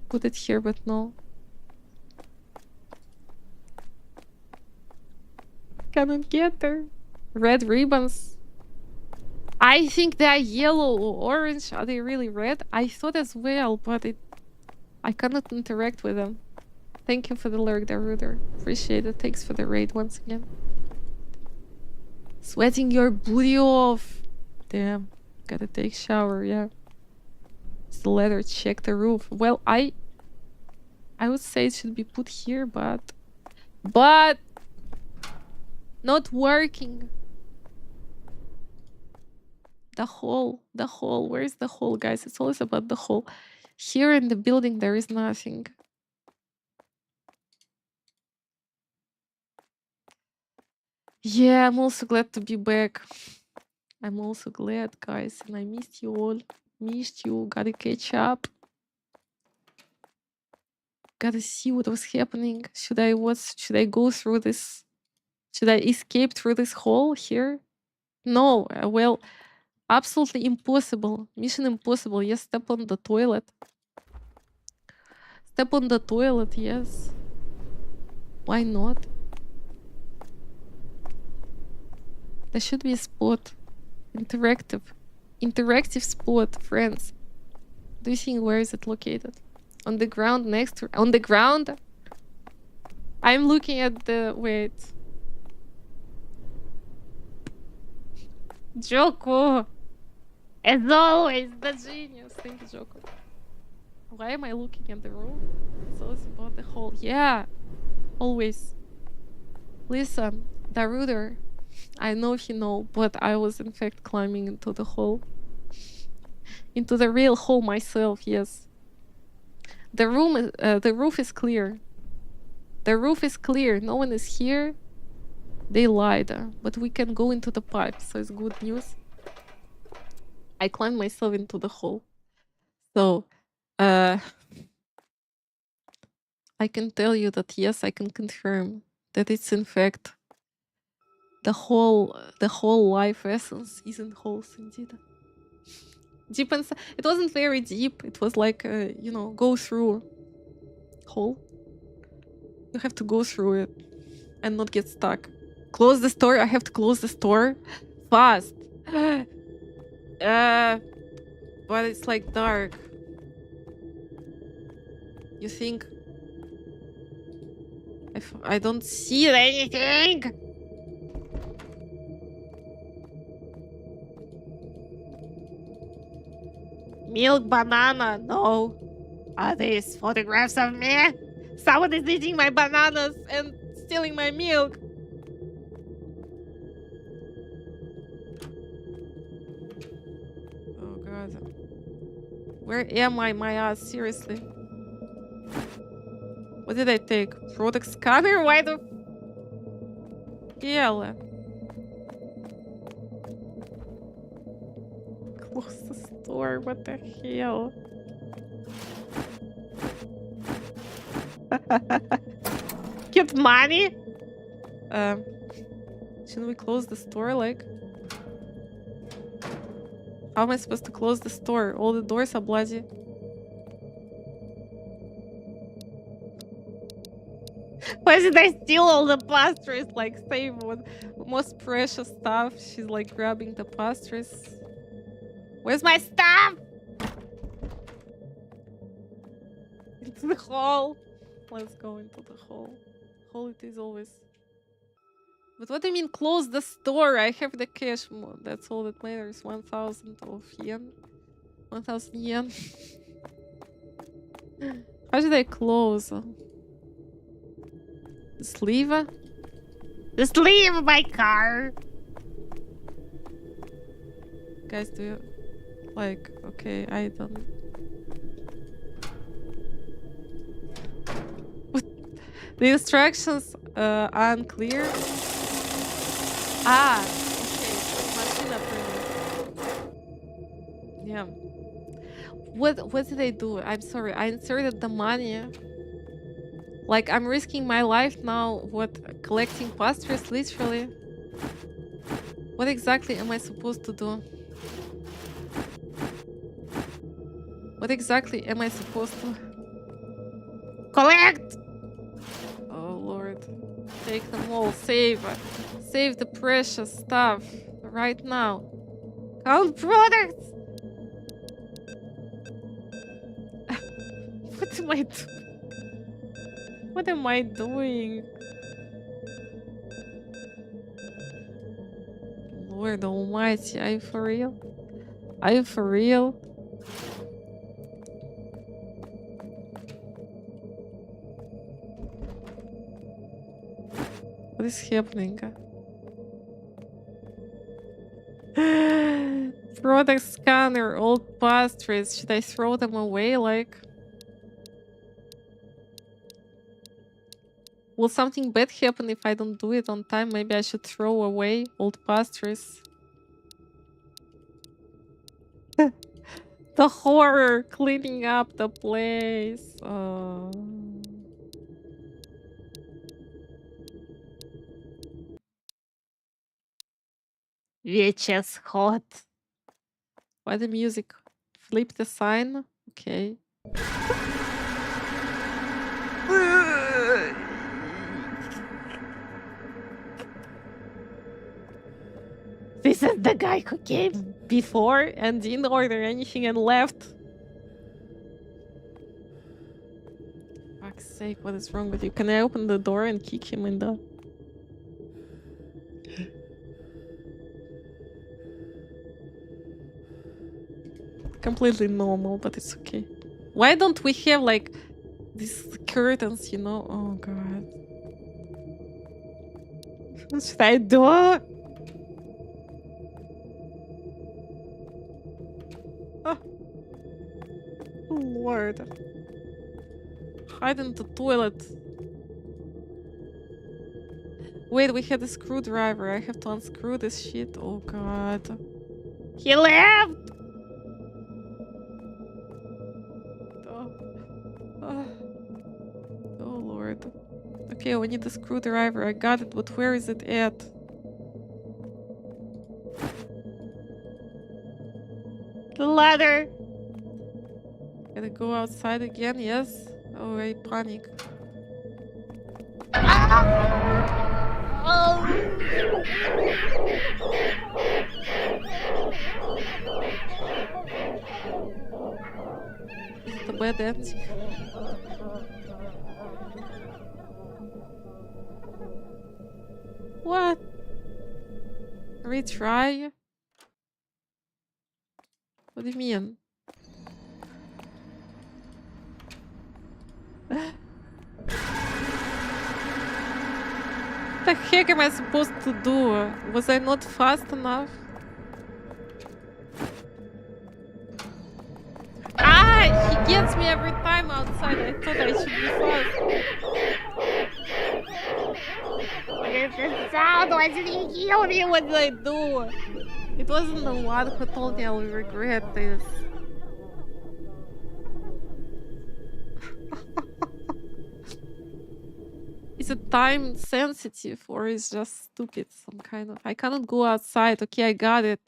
put it here, but no. Cannot get there. Red ribbons. I think they are yellow or orange. Are they really red? I thought as well, but I cannot interact with them. Thank you for the lurk, Daruder. Appreciate it. Thanks for the raid once again. Sweating your booty off. Damn. Gotta take shower, yeah. It's the ladder. Check the roof. Well, I would say it should be put here, but not working. The hole. Where's the hole, guys? It's always about the hole. Here in the building, there is nothing. Yeah, I'm also glad to be back. I'm also glad, guys, and I missed you all. Missed you. Gotta catch up. Gotta see what was happening. Should I go through this? Should I escape through this hole here? No. Well, absolutely impossible. Mission impossible. Yes, step on the toilet. Step on the toilet, yes. Why not? There should be a spot. Interactive spot, friends. Do you think where is it located? On the ground next to... On the ground? I'm looking at the... Wait. Joko! As always, the genius. Thank you, Joko. Why am I looking at the room? It's always about the hole. Yeah! Always. Listen, Daruder. I know he know, but I was in fact climbing into the hole. Into the real hole myself, yes. The roof is clear. The roof is clear. No one is here. They lied, but we can go into the pipe, so it's good news. I climbed myself into the hole. So, I can tell you that yes, I can confirm that it's in fact the whole life essence is in holes indeed. Deep inside. It wasn't very deep. It was like you know, go through hole. You have to go through it and not get stuck. Close the store. I have to close the store fast. But it's like dark. You think if I don't see anything? Milk banana, no. Are these photographs of me? Someone is eating my bananas and stealing my milk. Oh god. Where am I, my ass? Seriously. What did I take? Product scanner? Why the hell? Close the store. What the hell? Get money? Shouldn't we close the store? Like, how am I supposed to close the store? All the doors are bloody. Why did I steal all the pastries? Like, save what most precious stuff. She's like grabbing the pastries. Where's my stuff? Into the hall. Let's go into the hall. Hall it is always. But what do you mean close the store? I have the cash. That's all that matters. 1,000 of yen. 1,000 yen. How did I close? Just leave? Just leave my car! Guys, do you... Like, okay, I don't... The instructions are unclear. Ah, okay. Machina permit. Yeah. What did I do? I'm sorry. I inserted the money. Like, I'm risking my life now. What? Collecting pastries, literally. What exactly am I supposed to do? What exactly am I supposed to collect? Oh Lord. Take them all. Save the precious stuff right now. Count products. What am I doing? What am I doing? Lord almighty, are you for real? Are you for real? What is happening? Product scanner, old pastries. Should I throw them away? Like, will something bad happen if I don't do it on time? Maybe I should throw away old pastries. The horror cleaning up the place. VHS hot. Why the music? Flip the sign? Okay. This is the guy who came before and didn't order anything and left. Fuck's sake, what is wrong with you? Can I open the door and kick him in the... Completely normal, but it's okay. Why don't we have like these curtains, you know? Oh god. What should I do? Oh. Lord. Hide in the toilet. Wait, we had a screwdriver. I have to unscrew this shit. Oh god. He left! Okay, we need a screwdriver. I got it, but where is it at? The ladder! Gotta go outside again, yes? Oh, I panic. Is it a bad ending? What? Retry? What do you mean? What the heck am I supposed to do? Was I not fast enough? Ah! He gets me every time outside. I thought I should be fast. What is the sound? Why did he kill me? What did I do? It wasn't the one who told me I will regret this. Is it time sensitive or is just stupid? Some kind of. I cannot go outside. Okay, I got it.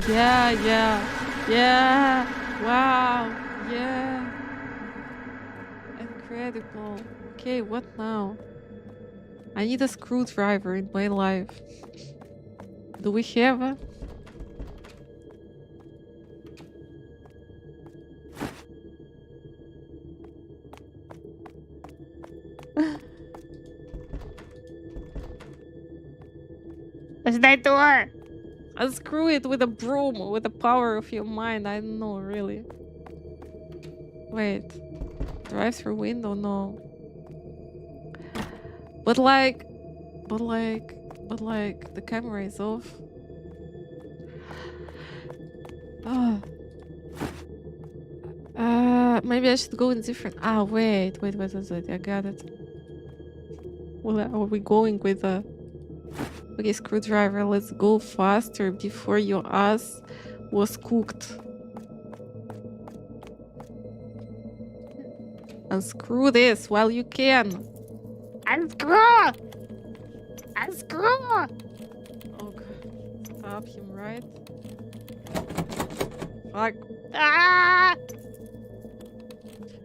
Yeah, yeah, yeah. Wow, yeah. Incredible. Okay, what now? I need a screwdriver in my life. Do we have a? What's that door? Unscrew it with a broom, with the power of your mind. I don't know, really. Wait. Drive through window? No. But like, the camera is off. Oh. Maybe I should go in different. Ah, wait. I got it. Well, are we going with a? Okay, screwdriver. Let's go faster before your ass was cooked. Unscrew this while you can. Unscrew! Unscrew! Oh god. Stop him, right? Fuck. Ah!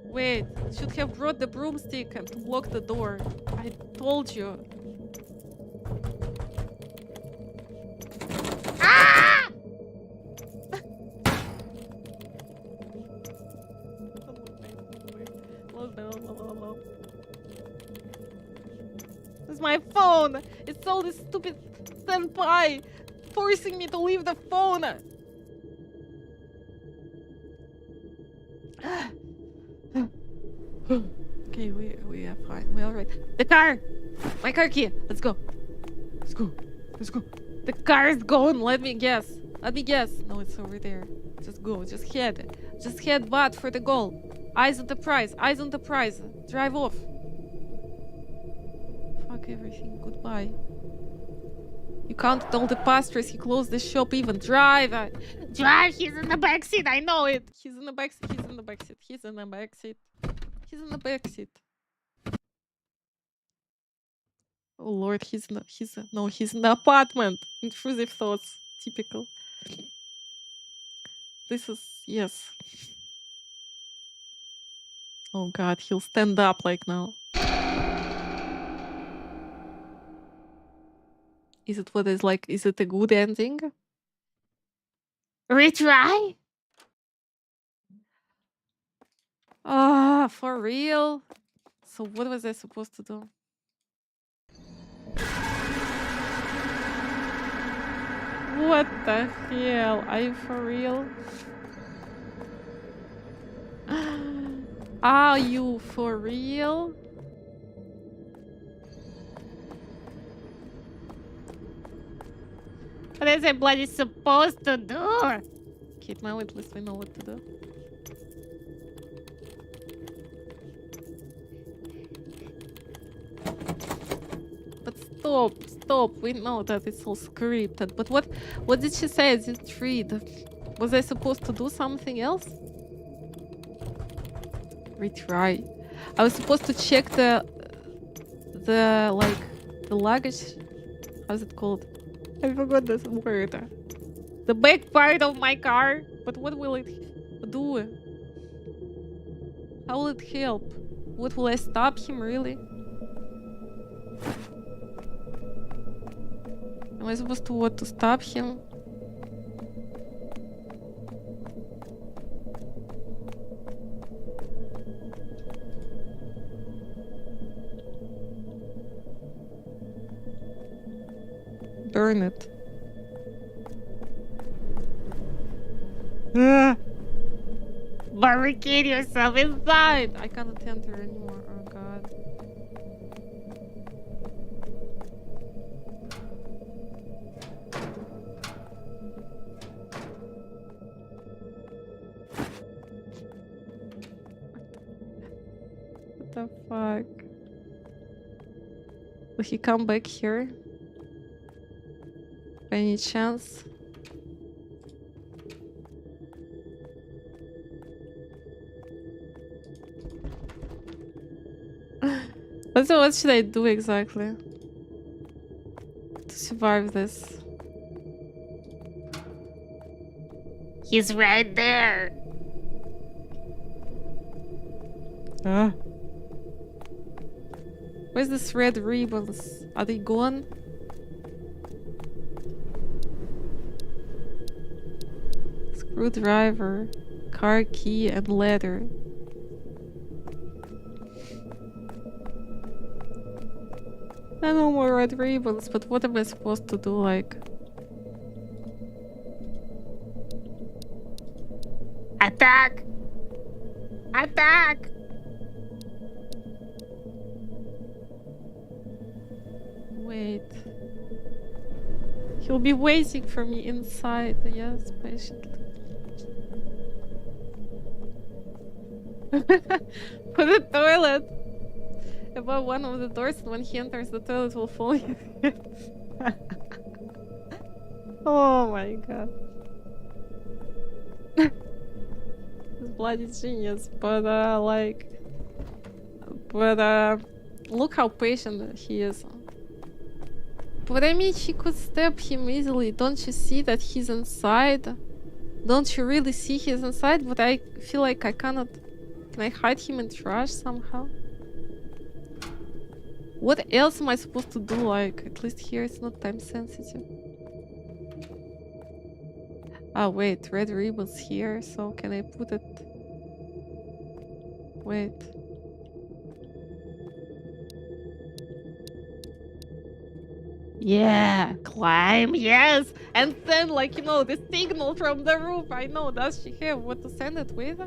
Wait, should have brought the broomstick and to block the door. I told you. Ah! This is my phone. It's all this stupid senpai forcing me to leave the phone. Okay, we are fine. We're all right. The car! My car key! Let's go. Let's go. Let's go. The car is gone. Let me guess. Let me guess. No, it's over there. Just go. Just head. Just head but for the goal. Eyes on the prize. Eyes on the prize. Drive off. Fuck everything. Goodbye. You counted all the pastries. He closed the shop even. Drive. Drive. He's in the back seat. I know it. He's in the back seat. He's in the back seat. He's in the back seat. He's in the back seat. Oh lord, he's in the apartment. Intrusive thoughts. Typical. This is, yes. Oh god, he'll stand up like now. Is it what is like, is it a good ending? Retry? Ah, for real? So what was I supposed to do? What the hell? Are you for real? Are you for real? What is it bloody supposed to do? Kid, now at least we know what to do. But stop. We know that it's all scripted. But what did she say? I didn't read. Was I supposed to do something else? Retry. I was supposed to check the luggage. How's it called? I forgot this word. The back part of my car. But what will it do? How will it help? What will I stop him really? Am I supposed to what, to stop him? Burn it. Barricade yourself inside! I cannot enter anymore. Oh god. What the fuck? Will he come back here? By any chance? So what should I do exactly to survive this? He's right there. Where's this red ribbons? Are they gone? Screwdriver, car key, and letter. No more red ribbons, but what am I supposed to do, like? Attack! Attack! Wait. He'll be waiting for me inside, yes, patiently. For the toilet! Above one of the doors, and when he enters, the toilet will fall in. Oh my god. It's bloody genius, but look how patient he is. But I mean, he could stab him easily. Don't you see that he's inside? Don't you really see he's inside? But I feel like I cannot. Can I hide him in trash somehow? What else am I supposed to do? Like, at least here it's not time sensitive. Ah, wait, red ribbons here, so can I put it? Wait. Yeah, climb, yes! And send, like, you know, the signal from the roof. I know, does she have what to send it with?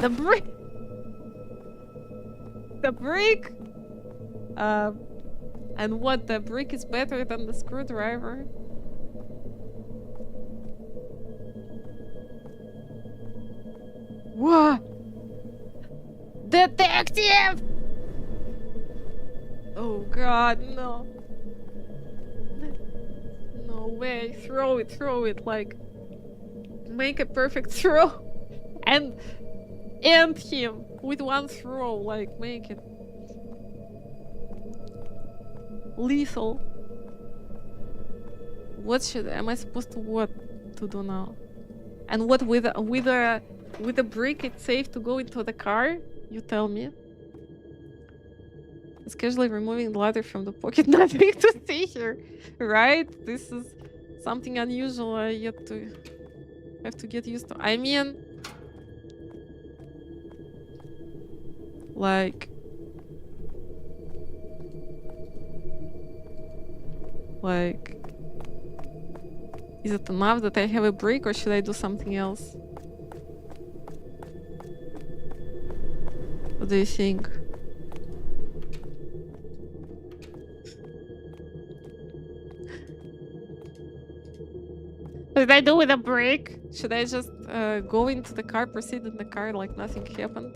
The brick! The brick? And what, the brick is better than the screwdriver? What? Detective! Oh god, no. No way, throw it, like... Make a perfect throw. And end him with one throw, like, make it lethal. What am I supposed to do now? And what with a brick it's safe to go into the car? You tell me. It's casually removing the ladder from the pocket. Nothing to see here, right? This is something unusual. I have to get used to. I mean, like, is it enough that I have a brick, or should I do something else? What do you think? What did I do with a brick? Should I just go into the car, proceed in the car like nothing happened?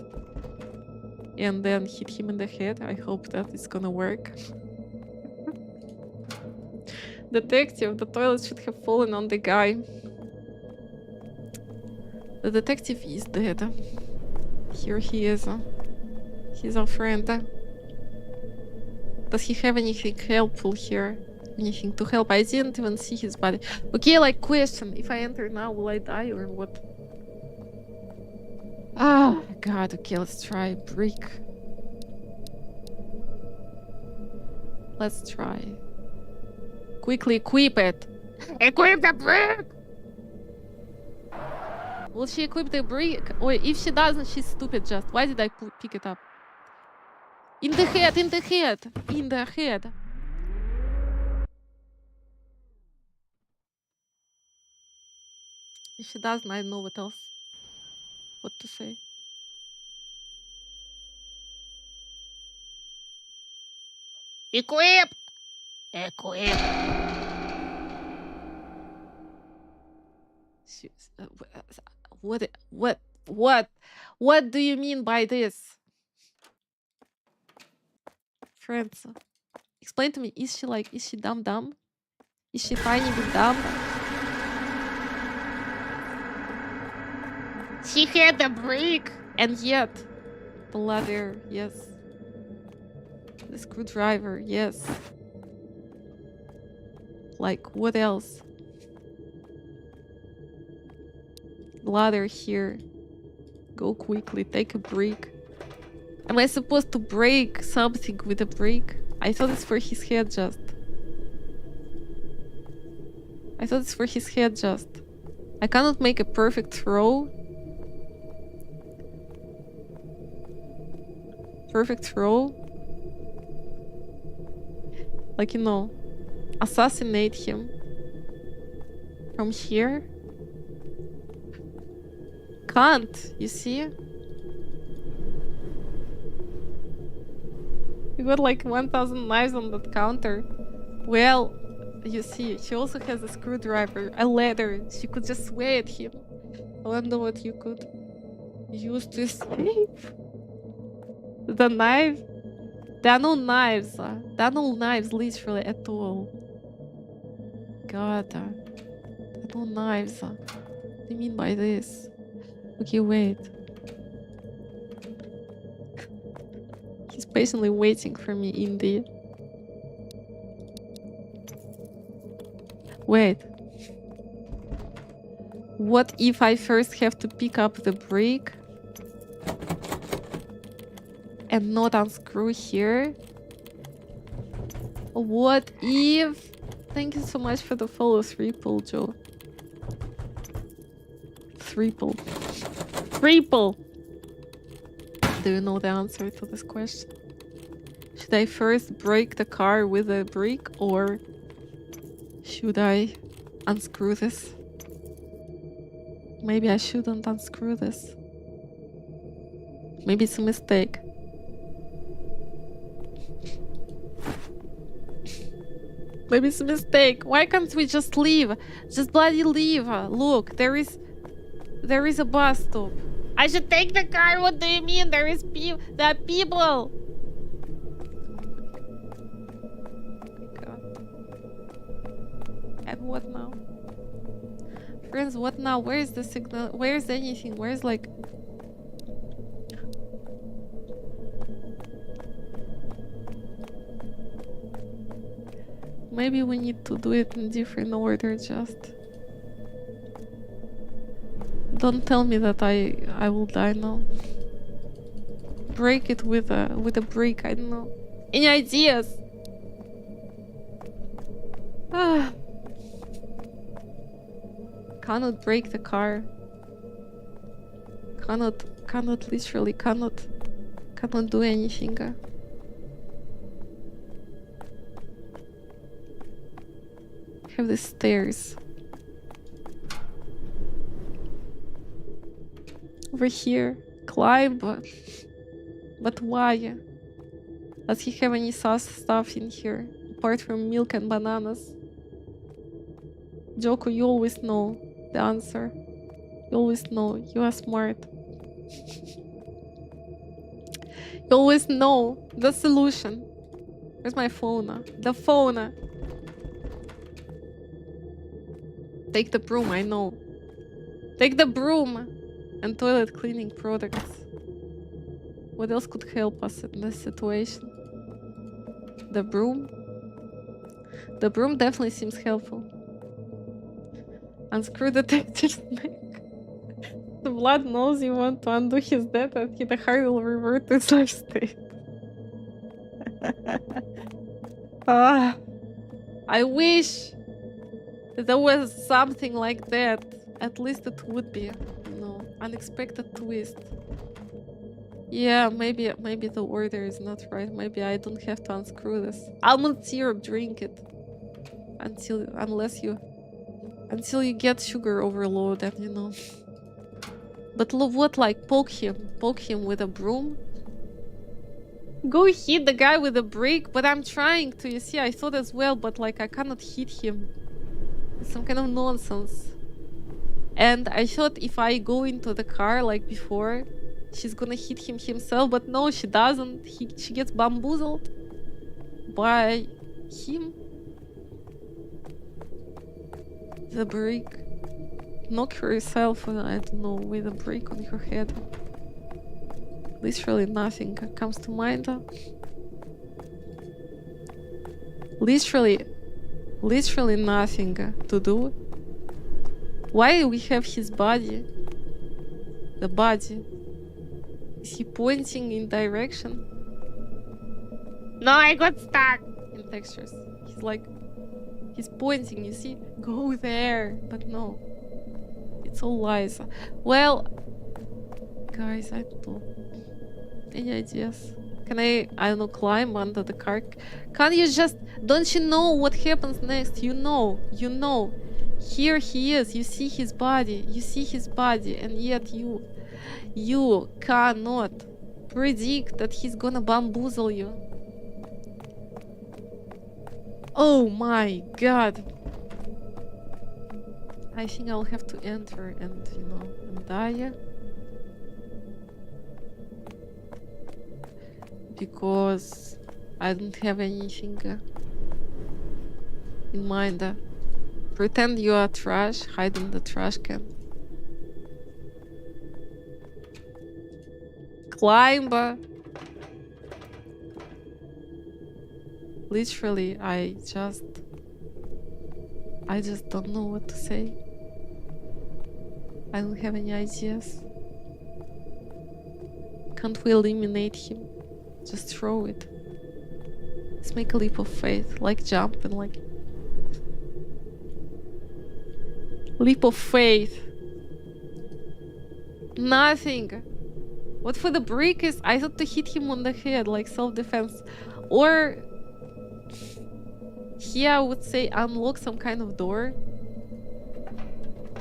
And then hit him in the head? I hope that it's gonna work. Detective, the toilet should have fallen on the guy. The detective is dead. Here he is. He's our friend. Does he have anything helpful here? Anything to help? I didn't even see his body. Okay, like question. If I enter now, will I die or what? Ah, God. Okay, let's try brick. Let's try. Quickly equip it. Equip the brick! Will she equip the brick? Or if she doesn't, she's stupid just. Why did I pick it up? In the head, in the head, in the head. If she doesn't, I don't know what else. What to say. Equip! Equip! What do you mean by this? Friends, explain to me, is she dumb? Is she tiny bit dumb? She had the brick! And yet, the ladder, yes. The screwdriver, yes. Like, what else? Ladder here. Go quickly, take a brick. Am I supposed to break something with a brick? I thought it's for his head just. I cannot make a perfect throw. Like, you know, assassinate him. From here. Can't, you see? You got like 1,000 knives on that counter. Well, you see, she also has a screwdriver, a ladder. She could just sway at him. I wonder what you could use to escape. The knife? There are no knives. There are no knives, literally, at all. God. There are no knives. What do you mean by this? Okay, wait. He's patiently waiting for me in the... Wait. What if I first have to pick up the brick? And not unscrew here? What if... Thank you so much for the follow, Threeple, Joe. Threeple. Do you know the answer to this question? Should I first break the car with a brick, or should I unscrew this? Maybe I shouldn't unscrew this. Maybe it's a mistake. Maybe it's a mistake. Why can't we just leave? Just bloody leave. Look, there is a bus stop. I should take the car. What do you mean? There are people. God. And what now? Friends, what now? Where is the signal? Where is anything? Where is like... Maybe we need to do it in different order, just. Don't tell me that I will die now. Break it with a brick, I don't know. Any ideas? Ah. Cannot break the car. Cannot literally cannot do anything. Have the stairs. Over here. Climb. But why? Does he have any sus stuff in here? Apart from milk and bananas? Joko, you always know the answer. You always know. You are smart. You always know the solution. Where's my phone? The phone. Take the broom, I know. Take the broom. and toilet cleaning products. What else could help us in this situation? The broom? The broom definitely seems helpful. Unscrew detector's neck. The blood knows you want to undo his death and the heart will revert to its life state. I wish there was something like that. At least it would be, unexpected twist. Yeah, maybe the order is not right. Maybe I don't have to unscrew this. Almond syrup, drink it. Until you get sugar overload and But look, what, like, poke him with a broom? Go hit the guy with a brick, but I'm trying to, you see, I thought as well, but like I cannot hit him. It's some kind of nonsense. And I thought if I go into the car like before, she's gonna hit him himself, but no, she doesn't. She gets bamboozled by him. The brick. Knock herself, I don't know, with a brick on her head. Literally nothing comes to mind. Literally nothing to do. Why we have his body? The body. Is he pointing in direction? No, I got stuck in textures. He's pointing, you see? Go there. But no. It's all lies. Well, guys, I don't know. Any ideas? Can I don't know, climb under the car? Can't you just... Don't you know what happens next? You know. Here he is. You see his body. And yet you cannot predict that he's gonna bamboozle you. Oh my god. I think I'll have to enter and die. Because I don't have anything in mind. Pretend you are trash, hide in the trash can. Climb. Literally, I just don't know what to say. I don't have any ideas. Can't we eliminate him? Just throw it. Let's make a leap of faith. Like jump and like... Leap of faith. Nothing. What for the brick is... I thought to hit him on the head, like self-defense. Or... Here I would say unlock some kind of door.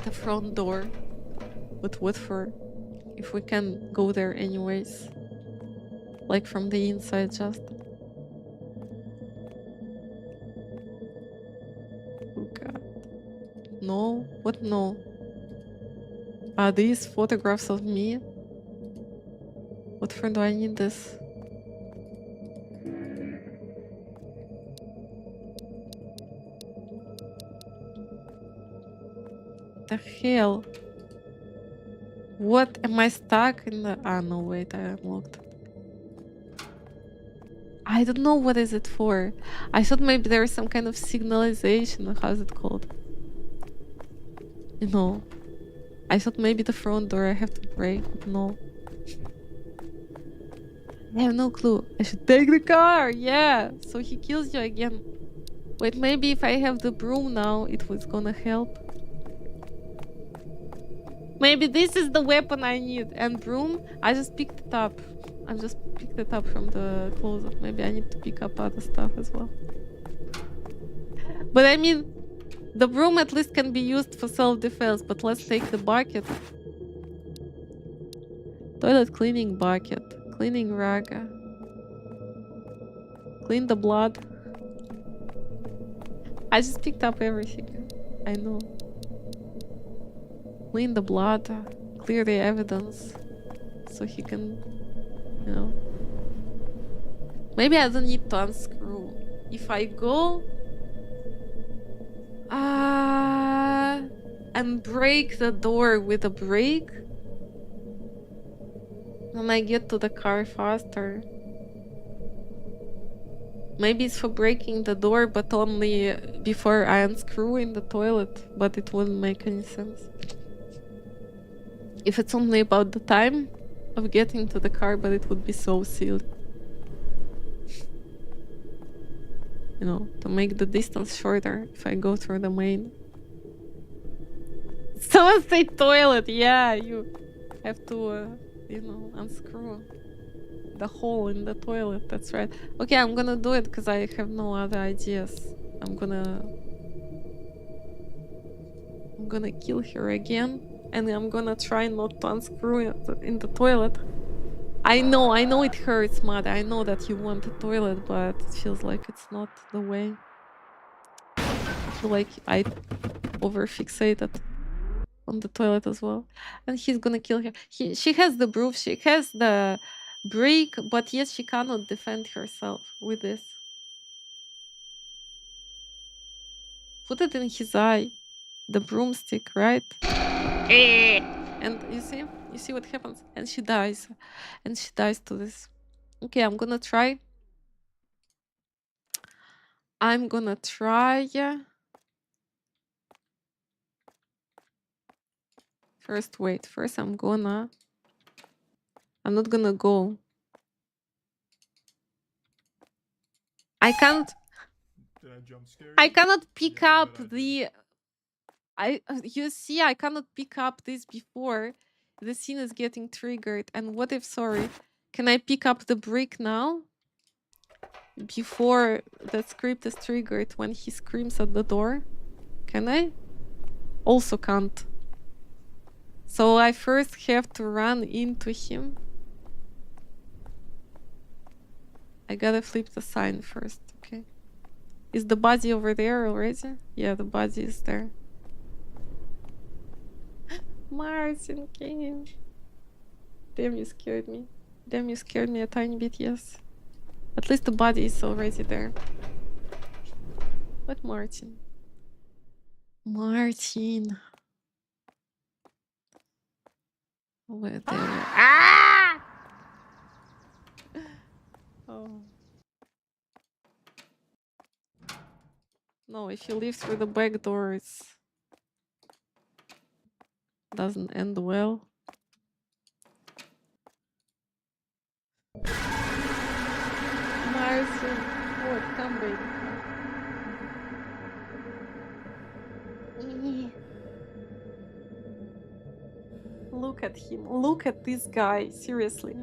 The front door. But what for? If we can go there anyways. Like from the inside just. Oh god. No? What no? Are these photographs of me? What for do I need this? The hell? What? Am I stuck in the... Ah, no, wait, I unlocked. I don't know what is it for. I thought maybe there is some kind of signalization, or how's it called? I thought maybe the front door I have to break, but no. I have no clue. I should take the car, yeah! So he kills you again. Wait, maybe if I have the broom now, it was gonna help. Maybe this is the weapon I need. And broom, I just picked it up. I just picked it up from the closet. Maybe I need to pick up other stuff as well. But I mean, the broom at least can be used for self-defense. But let's take the bucket. Toilet cleaning bucket. Cleaning rag. Clean the blood. I just picked up everything. I know. Clean the blood, clear the evidence, so he can, Maybe I don't need to unscrew. If I go and break the door with a break, Then I get to the car faster. Maybe it's for breaking the door, but only before I unscrew in the toilet. But it wouldn't make any sense. If it's only about the time of getting to the car, but it would be so silly. You know, to make the distance shorter if I go through the main. Someone say toilet. Yeah, you have to, you know, unscrew the hole in the toilet. That's right. Okay, I'm gonna do it because I have no other ideas. I'm gonna kill her again, and I'm gonna try not to unscrew it in the toilet. I know it hurts, Mother. I know that you want a toilet, but it feels like it's not the way. I feel like I over-fixated on the toilet as well. And he's gonna kill her. She has the proof, she has the break, but yet she cannot defend herself with this. Put it in his eye. The broomstick, right? And you see what happens? And she dies. And she dies to this. Okay, I'm gonna try. First, wait. First, I'm not gonna go. I cannot pick up the... you see, I cannot pick up this before the scene is getting triggered. And what if, sorry, can I pick up the brick now? Before the script is triggered when he screams at the door? Can I? Also can't. So I first have to run into him. I gotta flip the sign first, okay. Is the body over there already? Yeah, the body is there. Martin came. Damn, you scared me. Damn, you scared me a tiny bit, yes. At least the body is already there. What Martin? Martin. Where there? Ah! Oh. No, if you leave through the back door, it doesn't end well. Martin, what? Come, baby. Look at him. Look at this guy. Seriously.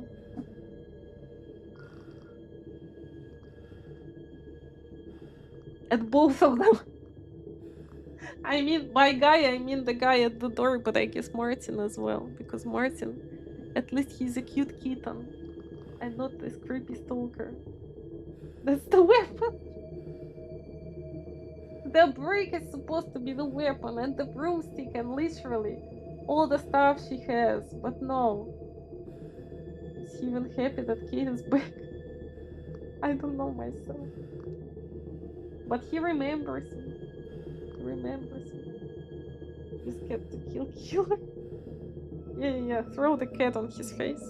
At both of them. I mean, by guy, I mean the guy at the door, but I guess Martin as well. Because Martin, at least he's a cute kitten. And not this creepy stalker. That's the weapon. The brick is supposed to be the weapon, and the broomstick, and literally all the stuff she has. But no. Is he even happy that Kate is back? I don't know myself. But he remembers me. He remembers me. This cat to kill killer. Yeah. Throw the cat on his face.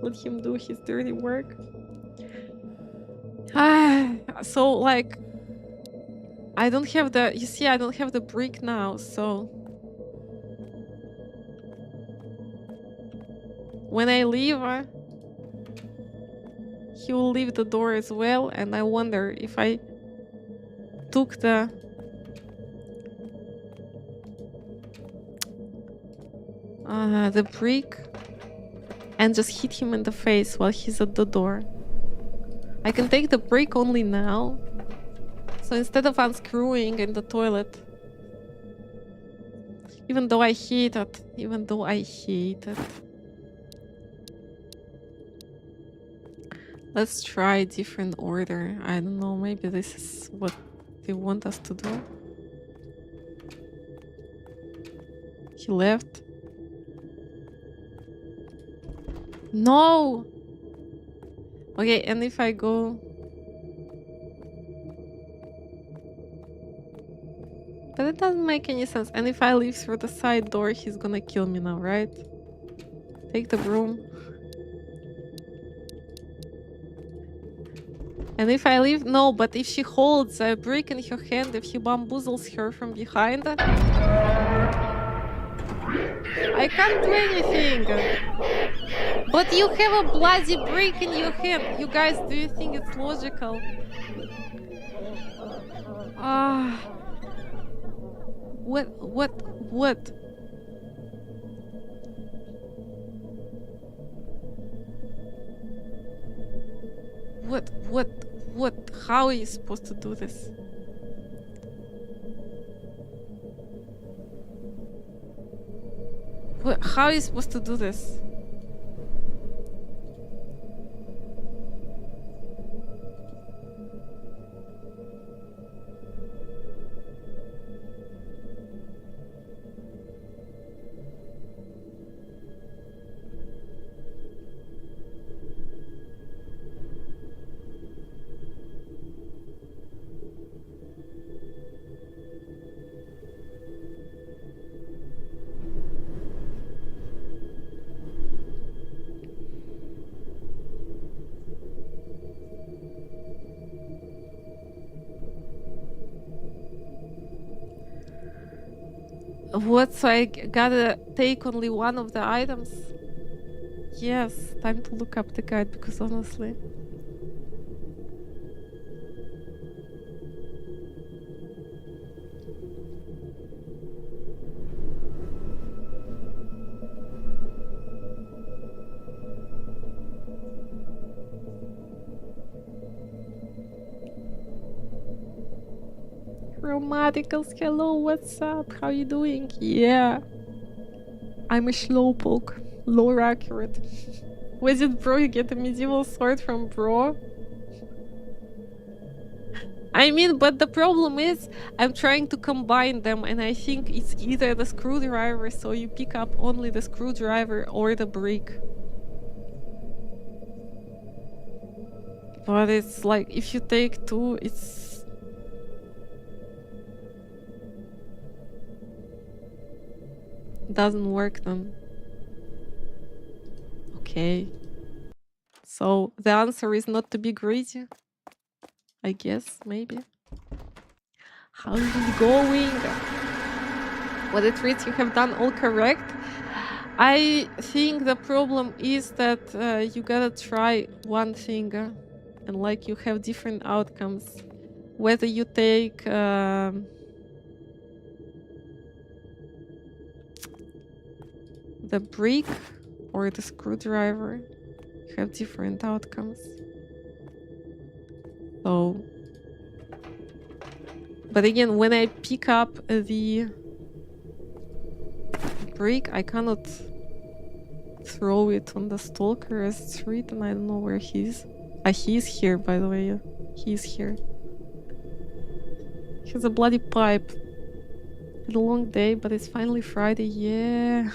Let him do his dirty work. So, like... I don't have the... You see, I don't have the brick now, so... When I leave... he will leave the door as well, and I wonder if I took the brick and just hit him in the face while he's at the door. I can take the brick only now. So instead of unscrewing in the toilet, even though I hate it, let's try a different order. I don't know, maybe this is what they want us to do. He left. No! Okay, and if I go... But it doesn't make any sense. And if I leave through the side door, he's gonna kill me now, right? Take the broom. And if I leave, no, but if she holds a brick in her hand, if he bamboozles her from behind, I can't do anything. But you have a bloody brick in your hand. You guys, do you think it's logical? Ah. What? How are you supposed to do this? How are you supposed to do this? What, so I gotta take only one of the items? Yes, time to look up the guide because honestly... Chromaticals, hello, what's up? How you doing? Yeah. I'm a slowpoke. Lore accurate. Where did bro you get a medieval sword from, bro? I mean, but the problem is I'm trying to combine them and I think it's either the screwdriver, so you pick up only the screwdriver, or the brick. But it's like, if you take two, it's... doesn't work then. Okay. So the answer is not to be greedy. I guess, maybe. How is it going? What it reads, you have done all correct. I think the problem is that you gotta try one thing and like you have different outcomes. Whether you take the brick or the screwdriver, you have different outcomes. So, but again, when I pick up the brick, I cannot throw it on the stalker as it's written. I don't know where he is. He is here, by the way. He is here. He has a bloody pipe. It's a long day, but it's finally Friday. Yeah.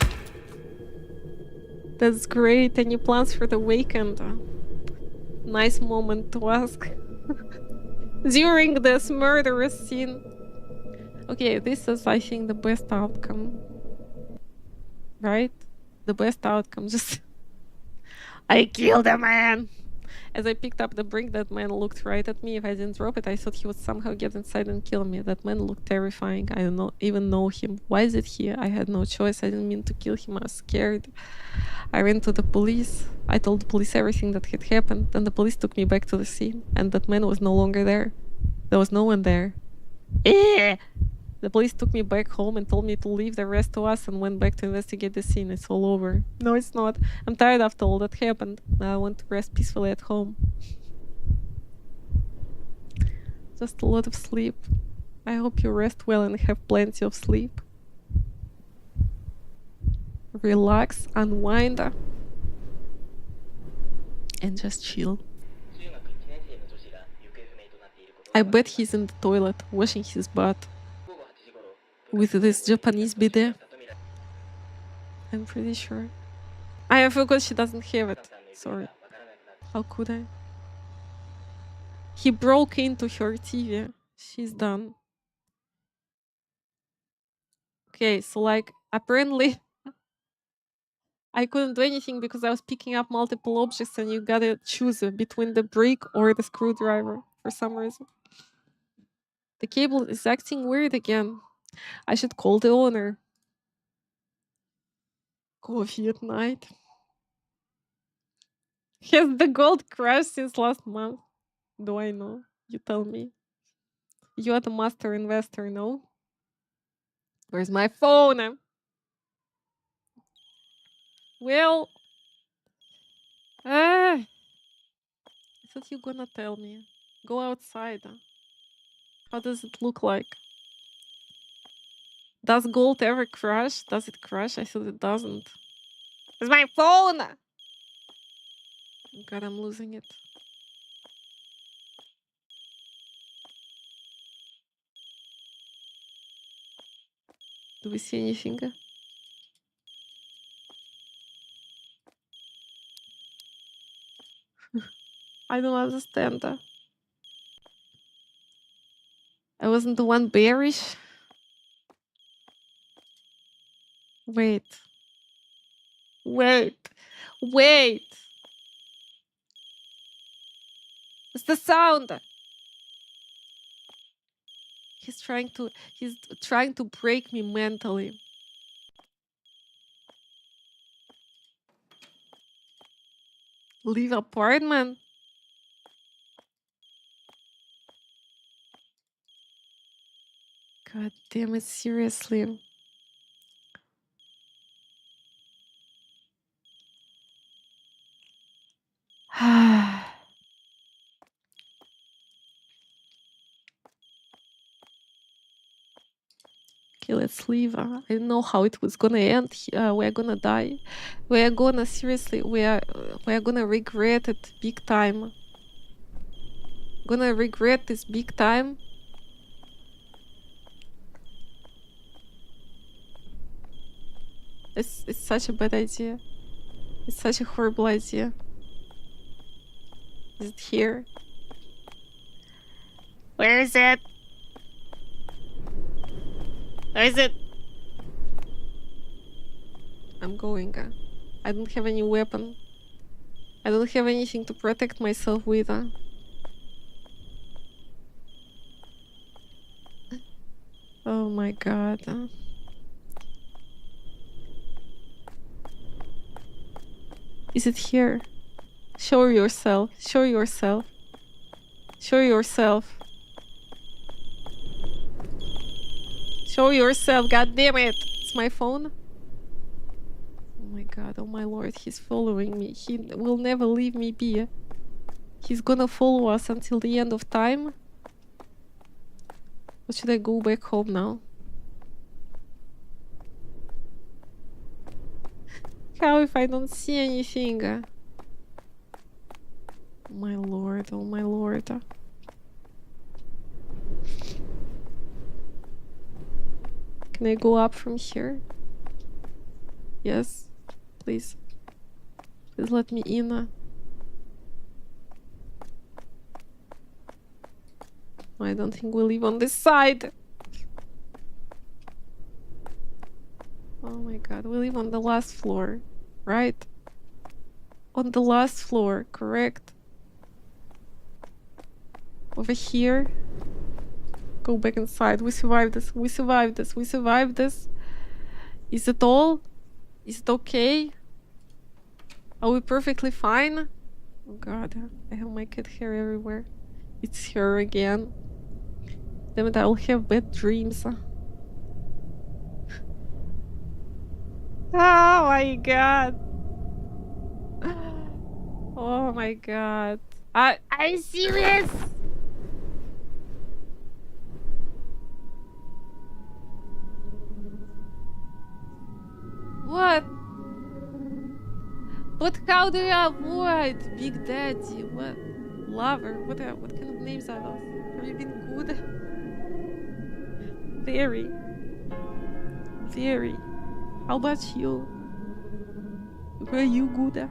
That's great. Any plans for the weekend? Nice moment to ask. During this murderous scene. Okay, this is, I think, the best outcome. Right? The best outcome. Just... I killed a man! As I picked up the brick, that man looked right at me. If I didn't drop it, I thought he would somehow get inside and kill me. That man looked terrifying. I don't even know him. Why is it here? I had no choice. I didn't mean to kill him. I was scared. I ran to the police. I told the police everything that had happened. Then the police took me back to the scene. And that man was no longer there. There was no one there. The police took me back home and told me to leave the rest to us and went back to investigate the scene. It's all over. No, it's not. I'm tired after all that happened. Now I want to rest peacefully at home. Just a lot of sleep. I hope you rest well and have plenty of sleep. Relax, unwind, and just chill. I bet he's in the toilet, washing his butt. With this Japanese bidet. I'm pretty sure. I forgot she doesn't have it. Sorry. How could I? He broke into her TV. She's done. Okay, so like, apparently... I couldn't do anything because I was picking up multiple objects and you gotta choose between the brick or the screwdriver for some reason. The cable is acting weird again. I should call the owner. Coffee at night. Has the gold crashed since last month? Do I know? You tell me. You are the master investor, no? Where's my phone? Well, I thought you gonna tell me. Go outside. How does it look like? Does gold ever crash? Does it crash? I thought it doesn't. Where's my phone? God, I'm losing it. Do we see anything? I don't understand. I wasn't the one bearish. Wait. Wait. Wait. What's the sound? He's trying to break me mentally. Leave apartment? God damn it, seriously. Okay, let's leave. I didn't know how it was gonna end. We're gonna die. We're gonna seriously. We're gonna regret it big time. Gonna regret this big time. It's such a bad idea. It's such a horrible idea. Is it here? Where is it? Where is it? I'm going. I don't have any weapon. I don't have anything to protect myself with. Oh my god. Is it here? Show yourself. Show yourself. Show yourself. Show yourself, god damn it! It's my phone. Oh my god, oh my lord, he's following me. He will never leave me be. He's gonna follow us until the end of time. Or should I go back home now? How if I don't see anything? Oh my lord, oh my lord. Can I go up from here? Yes, please. Please let me in. I don't think we live on this side. Oh my god, we live on the last floor, right? On the last floor, correct? Over here. Go back inside. We survived this. We survived this. We survived this. Is it all? Is it okay? Are we perfectly fine? Oh god, I have my cat hair everywhere. It's her again. Damn it, I'll have bad dreams. Oh my god. Oh my god. Are you serious? What? But how do you avoid Big Daddy? What? Lover? What kind of names are those? Have you been good? Very. Very. How about you? Were you good?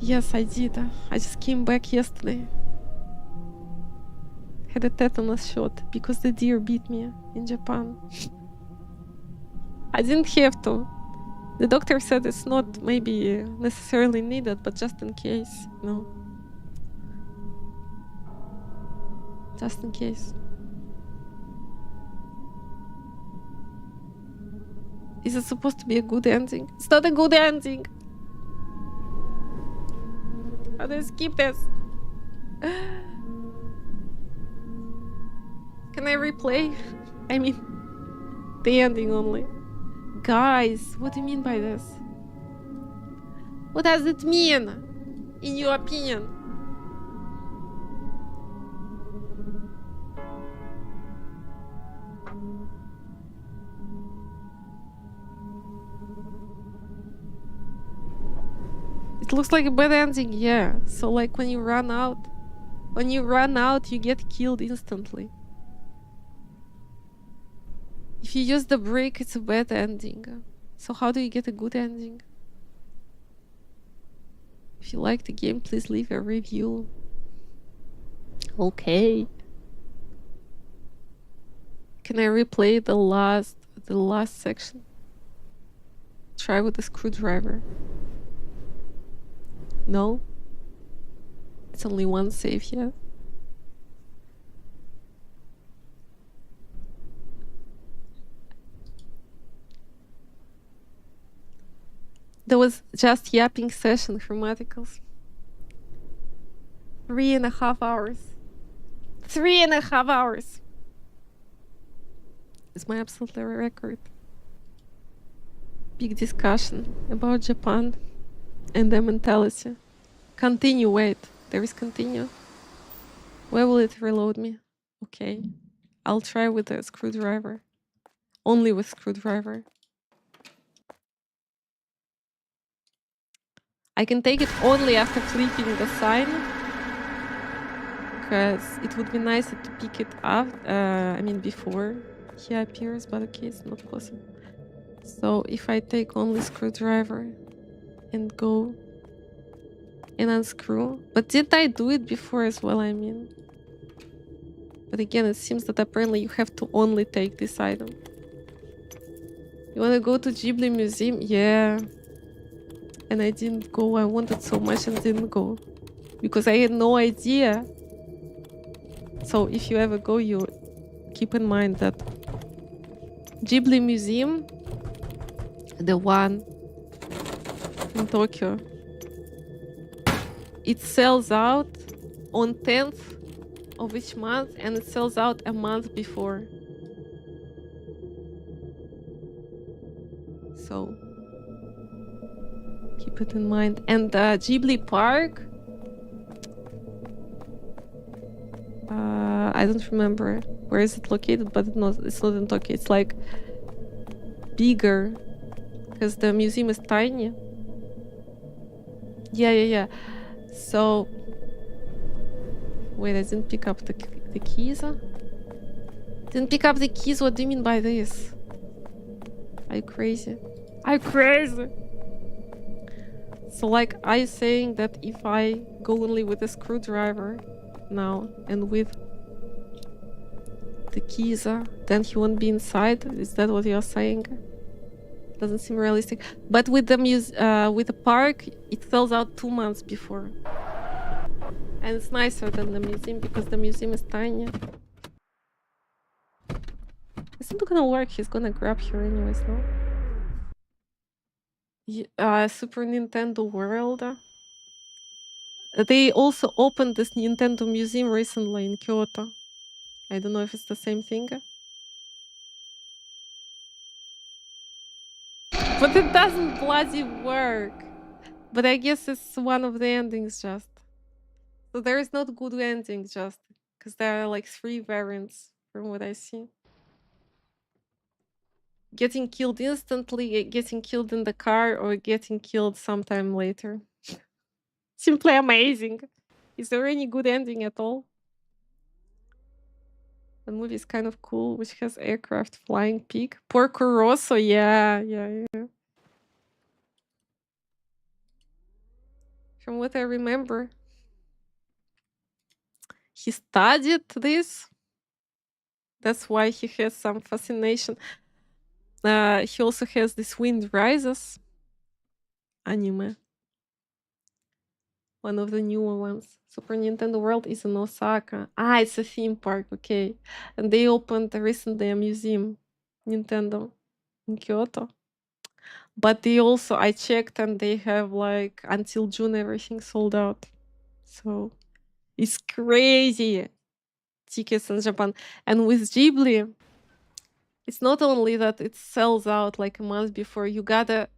Yes, I did. I just came back yesterday. Had a tetanus shot because the deer beat me in Japan. I didn't have to. The doctor said it's not maybe necessarily needed, but just in case, you know. Just in case. Is it supposed to be a good ending? It's not a good ending. How do I skip this? Can I replay? I mean, the ending only. Guys, what do you mean by this? What does it mean, in your opinion? It looks like a bad ending, yeah. So like when you run out, you get killed instantly. If you use the brick, it's a bad ending. So how do you get a good ending? If you like the game, please leave a review. Okay. Can I replay the last section? Try with the screwdriver. No? It's only one save here. There was just yapping session Chromaticals. 3.5 hours. 3.5 hours. It's my absolute record. Big discussion about Japan and their mentality. Continue, wait. There is continue. Where will it reload me? Okay. I'll try with a screwdriver. Only with screwdriver. I can take it only after flipping the sign. Because it would be nicer to pick it up, before he appears, but okay, it's not possible. So if I take only screwdriver and go and unscrew. But did I do it before as well, I mean? But again, it seems that apparently you have to only take this item. You wanna go to Ghibli Museum? Yeah. And I didn't go. I wanted so much and didn't go. Because I had no idea. So if you ever go, you keep in mind that Ghibli Museum, the one in Tokyo, it sells out on 10th of each month and it sells out a month before. So keep it in mind. And Ghibli Park, I don't remember where is it located, but it's not in Tokyo. It's like bigger because the museum is tiny. Yeah. So wait, I didn't pick up the keys. Didn't pick up the keys. What do you mean by this? Are you crazy? Are you crazy? So like, are you saying that if I go only with a screwdriver now and with the keys, then he won't be inside? Is that what you're saying? Doesn't seem realistic. But with the with the park, it sells out 2 months before, and it's nicer than the museum because the museum is tiny. It's not gonna work. He's gonna grab here anyways, no? Super Nintendo World. They also opened this Nintendo museum recently in Kyoto. I don't know if it's the same thing. But it doesn't bloody work. But I guess it's one of the endings just. So there is not good ending just. Because there are like 3 variants from what I see. Getting killed instantly, getting killed in the car, or getting killed sometime later. Simply amazing. Is there any good ending at all? The movie is kind of cool, which has aircraft flying pig. Porco Rosso, yeah. From what I remember, he studied this. That's why he has some fascination. He also has this Wind Rises anime. One of the newer ones. Super Nintendo World is in Osaka. Ah, it's a theme park, okay. And they opened recently a museum, Nintendo, in Kyoto. But they also, I checked and they have like until June everything sold out. So it's crazy tickets in Japan. And with Ghibli, it's not only that it sells out like a month before, you gotta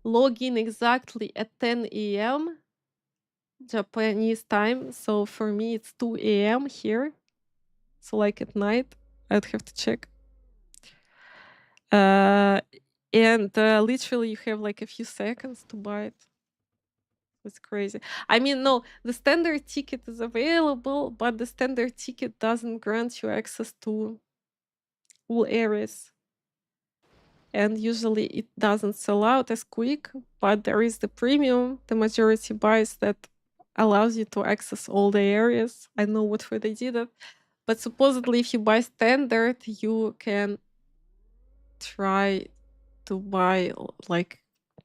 log in exactly at 10 a.m. Japanese time. So for me, it's 2 a.m. here. So like at night, I'd have to check. And literally, you have like a few seconds to buy it. It's crazy. I mean, no, the standard ticket is available, but the standard ticket doesn't grant you access to all areas. And usually it doesn't sell out as quick, but there is the premium, the majority buys that allows you to access all the areas. I know what for they did it. But supposedly if you buy standard, you can try to buy like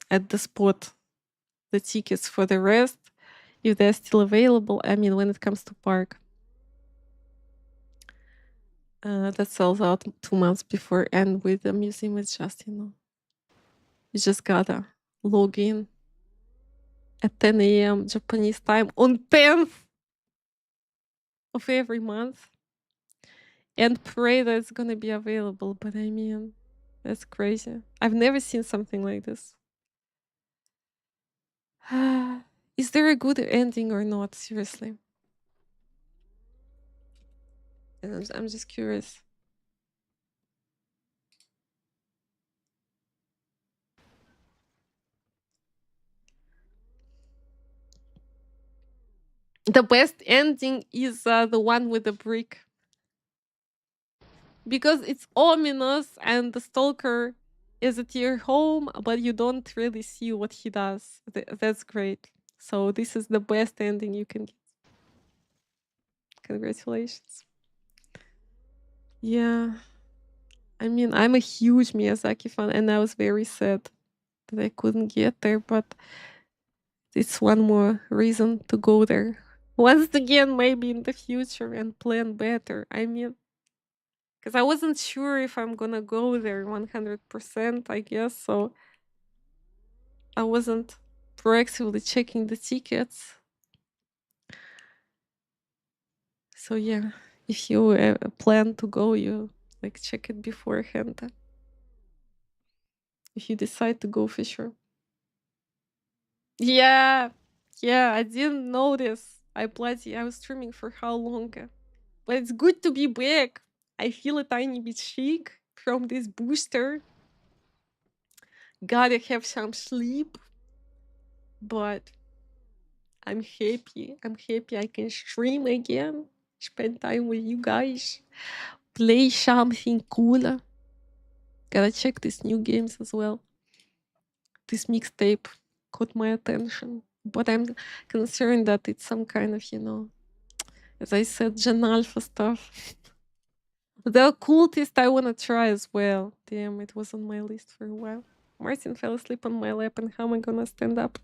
at the spot the tickets for the rest if they're still available. I mean, when it comes to park, that sells out 2 months before. And with the museum, it's just, you just gotta log in at 10 a.m. Japanese time on 10th of every month and pray that it's gonna be available. But I mean, that's crazy. I've never seen something like this. Is there a good ending or not? Seriously. I'm just curious. The best ending is the one with the brick. Because it's ominous and the stalker is at your home, but you don't really see what he does. That's great. So this is the best ending you can get. Congratulations. Yeah. I mean, I'm a huge Miyazaki fan and I was very sad that I couldn't get there, but it's one more reason to go there. Once again, maybe in the future and plan better. I mean, because I wasn't sure if I'm gonna go there 100%, I guess, so I wasn't proactively checking the tickets. So yeah, if you plan to go, you like check it beforehand. If you decide to go for sure. Yeah, yeah, I didn't notice. I was streaming for how long? But it's good to be back. I feel a tiny bit sick from this booster. Gotta have some sleep. But I'm happy. I'm happy I can stream again. Spend time with you guys. Play something cooler. Gotta check these new games as well. This mixtape caught my attention. But I'm concerned that it's some kind of, as I said, Gen Alpha stuff. The occultist I wanna try as well. Damn, it was on my list for a while. Martin fell asleep on my lap, and how am I gonna stand up?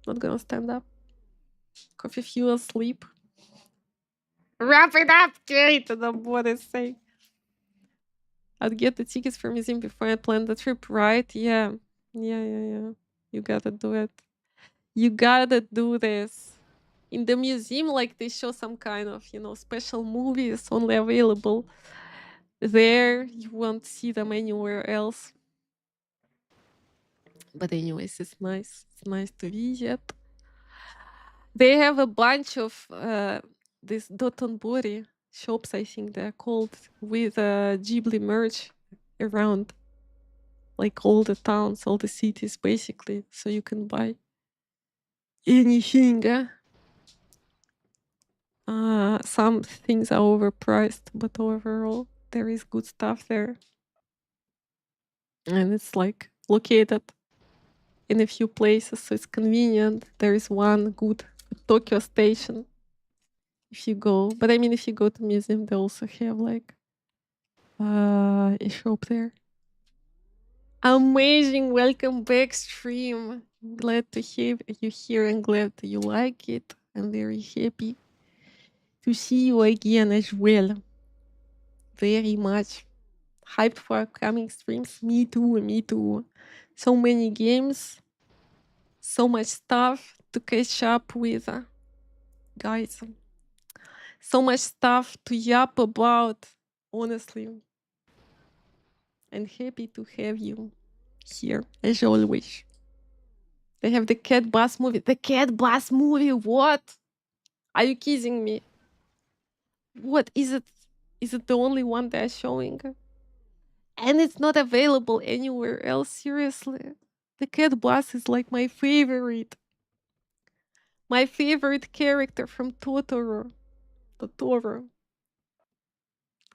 Not gonna stand up. Coffee fuel sleep. Wrap it up, Kate! The bot is saying. I'd get the tickets for museum before I plan the trip, right? Yeah. Yeah. You gotta do it. You gotta do this. In the museum, like they show some kind of, special movies only available there. You won't see them anywhere else. But anyways, it's nice. It's nice to visit. They have a bunch of these Dotonbori shops, I think they're called, with Ghibli merch around like all the towns, all the cities, basically. So you can buy anything. Some things are overpriced, but overall, there is good stuff there. And it's like located in a few places, so it's convenient. There is one good Tokyo station if you go. But I mean, if you go to museum, they also have like a shop there. Amazing. Welcome back, stream. Glad to have you here and glad you like it. I'm very happy to see you again as well. Very much. Hyped for upcoming streams. Me too, me too. So many games. So much stuff to catch up with. Guys. So much stuff to yap about. Honestly. And happy to have you here, as always. They have the Cat Bus movie. The Cat Bus movie? What? Are you kidding me? What is it? Is it the only one they're showing? And it's not available anywhere else, seriously. The Cat Bus is like my favorite. My favorite character from Totoro. Totoro.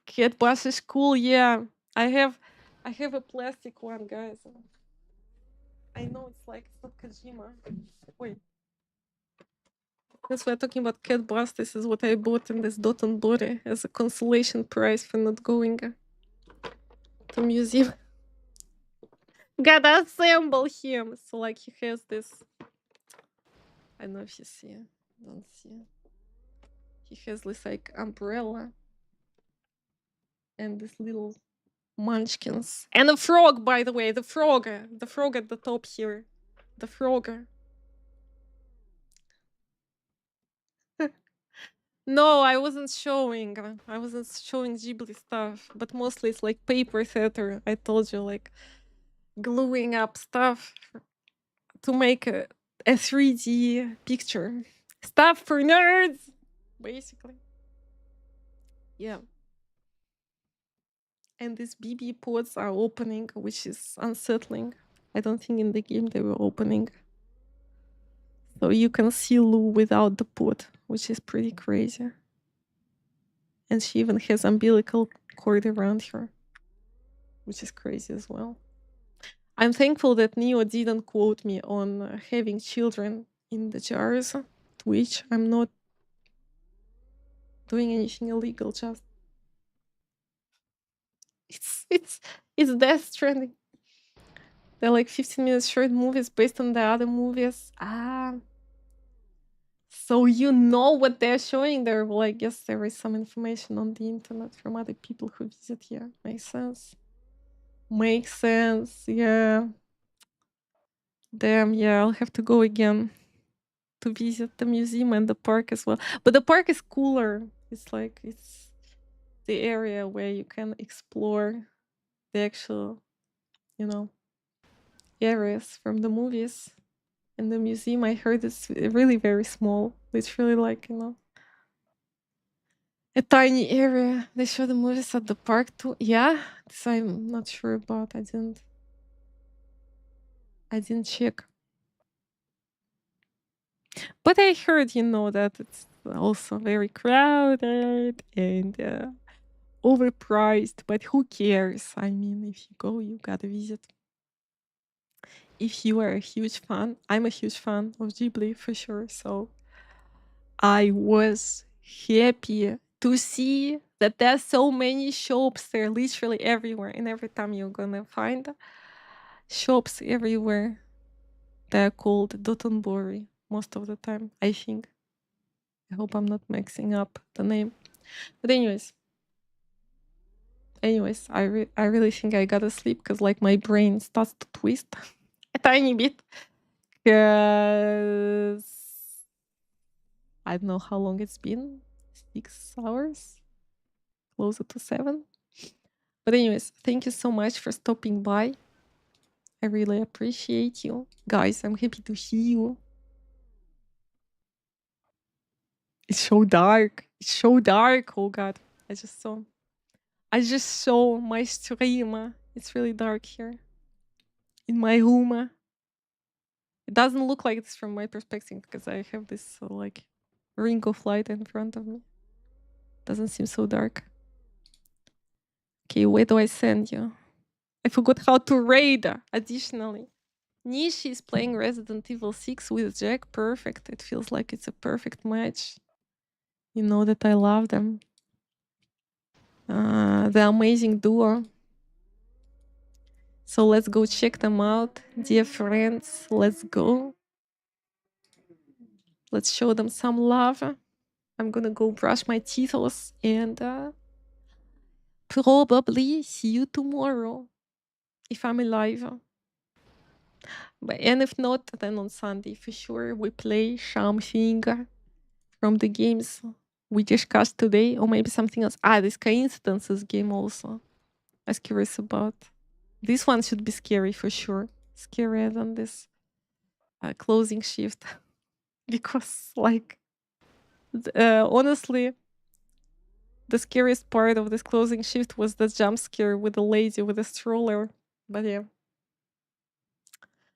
Cat Bus is cool, yeah. I have a plastic one, guys. I know it's not Kojima. Wait. That's why I'm talking about Cat Bus. This is what I bought in this Dot and Body as a consolation prize for not going to museum. Gotta assemble him. So like he has this. I don't know if you see. Don't see. He has this like umbrella and this little munchkins and a frog. By the way, the frog at the top here, the frog. No, I wasn't showing. I wasn't showing Ghibli stuff, but mostly it's like paper theater. I told you, like gluing up stuff to make a 3D picture. Stuff for nerds, basically. Yeah. And these BB pods are opening, which is unsettling. I don't think in the game they were opening. So you can see Lou without the pod, which is pretty crazy. And she even has umbilical cord around her, which is crazy as well. I'm thankful that Neo didn't quote me on having children in the jars, to which I'm not doing anything illegal, just it's Death Stranding. They're like 15-minute short movies based on the other movies. So you know what they're showing there. Well, I guess there is some information on the internet from other people who visit here. Makes sense. Makes sense, yeah. Damn, yeah, I'll have to go again to visit the museum and the park as well. But the park is cooler. It's like, it's the area where you can explore the actual, areas from the movies. And the museum, I heard, is really very small. It's really like, a tiny area. They show the movies at the park too. Yeah, this I'm not sure about. I didn't check. But I heard, that it's also very crowded and overpriced. But who cares? I mean, if you go, you gotta visit. If you are a huge fan, I'm a huge fan of Ghibli for sure. So I was happy to see that there's so many shops. They're literally everywhere. And every time you're gonna find shops everywhere. They're called Dotonbori most of the time, I think. I hope I'm not mixing up the name. But anyways, I really think I gotta sleep because like my brain starts to twist a tiny bit. Because I don't know how long it's been. 6 hours? Closer to 7. But anyways, thank you so much for stopping by. I really appreciate you. Guys, I'm happy to see you. It's so dark. It's so dark. Oh god. I just saw my stream. It's really dark here. In my room. It doesn't look like it's from my perspective because I have this like ring of light in front of me. Doesn't seem so dark. Okay, where do I send you? I forgot how to raid additionally. Nishi is playing Resident Evil 6 with Jack. Perfect. It feels like it's a perfect match. You know that I love them. The amazing duo. So let's go check them out, dear friends. Let's go. Let's show them some love. I'm gonna go brush my teeth and probably see you tomorrow if I'm alive. And if not, then on Sunday for sure we play something from the games we discussed today, or maybe something else. This coincidences game also. I was curious about. This one should be scary for sure. Scarier than this closing shift. Because, like, honestly, the scariest part of this closing shift was the jump scare with the lady with the stroller. But yeah.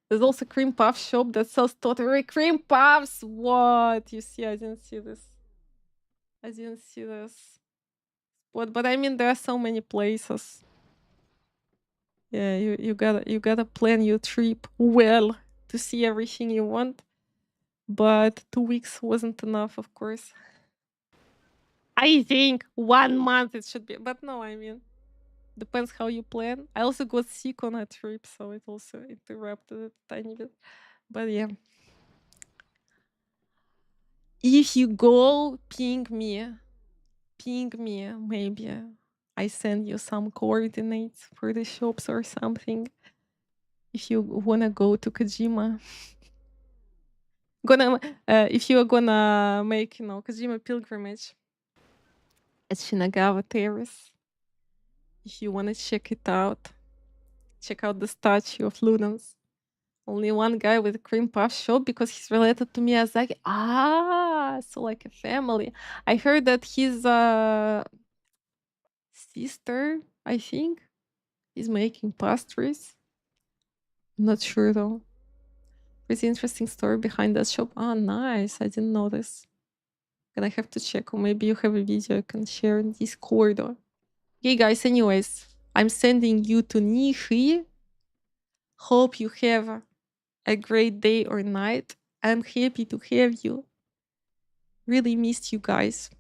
There's also cream puff shop that sells totally cream puffs. What? You see, I didn't see this. I didn't see this. What? But I mean, there are so many places. Yeah, you gotta plan your trip well to see everything you want. But 2 weeks wasn't enough, of course. I think 1 month it should be, but no, I mean, depends how you plan. I also got sick on a trip, so it also interrupted it a tiny bit. But yeah. If you go, ping me. Ping me, maybe. I send you some coordinates for the shops or something. If you wanna go to Kojima. If you are gonna make, Kojima pilgrimage at Shinagawa Terrace. If you wanna check it out, check out the statue of Lunans. Only one guy with a cream puff shop because he's related to Miyazaki. So like a family. I heard that his sister, I think, is making pastries. I'm not sure though. Pretty interesting story behind that shop. Nice. I didn't know this. Gonna have to check, or maybe you have a video you can share in Discord. Okay, guys, anyways, I'm sending you to Nishi. Hope you have a great day or night. I'm happy to have you. Really missed you guys.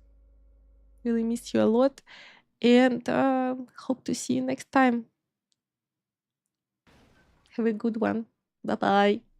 Really missed you a lot. And hope to see you next time. Have a good one. Bye-bye.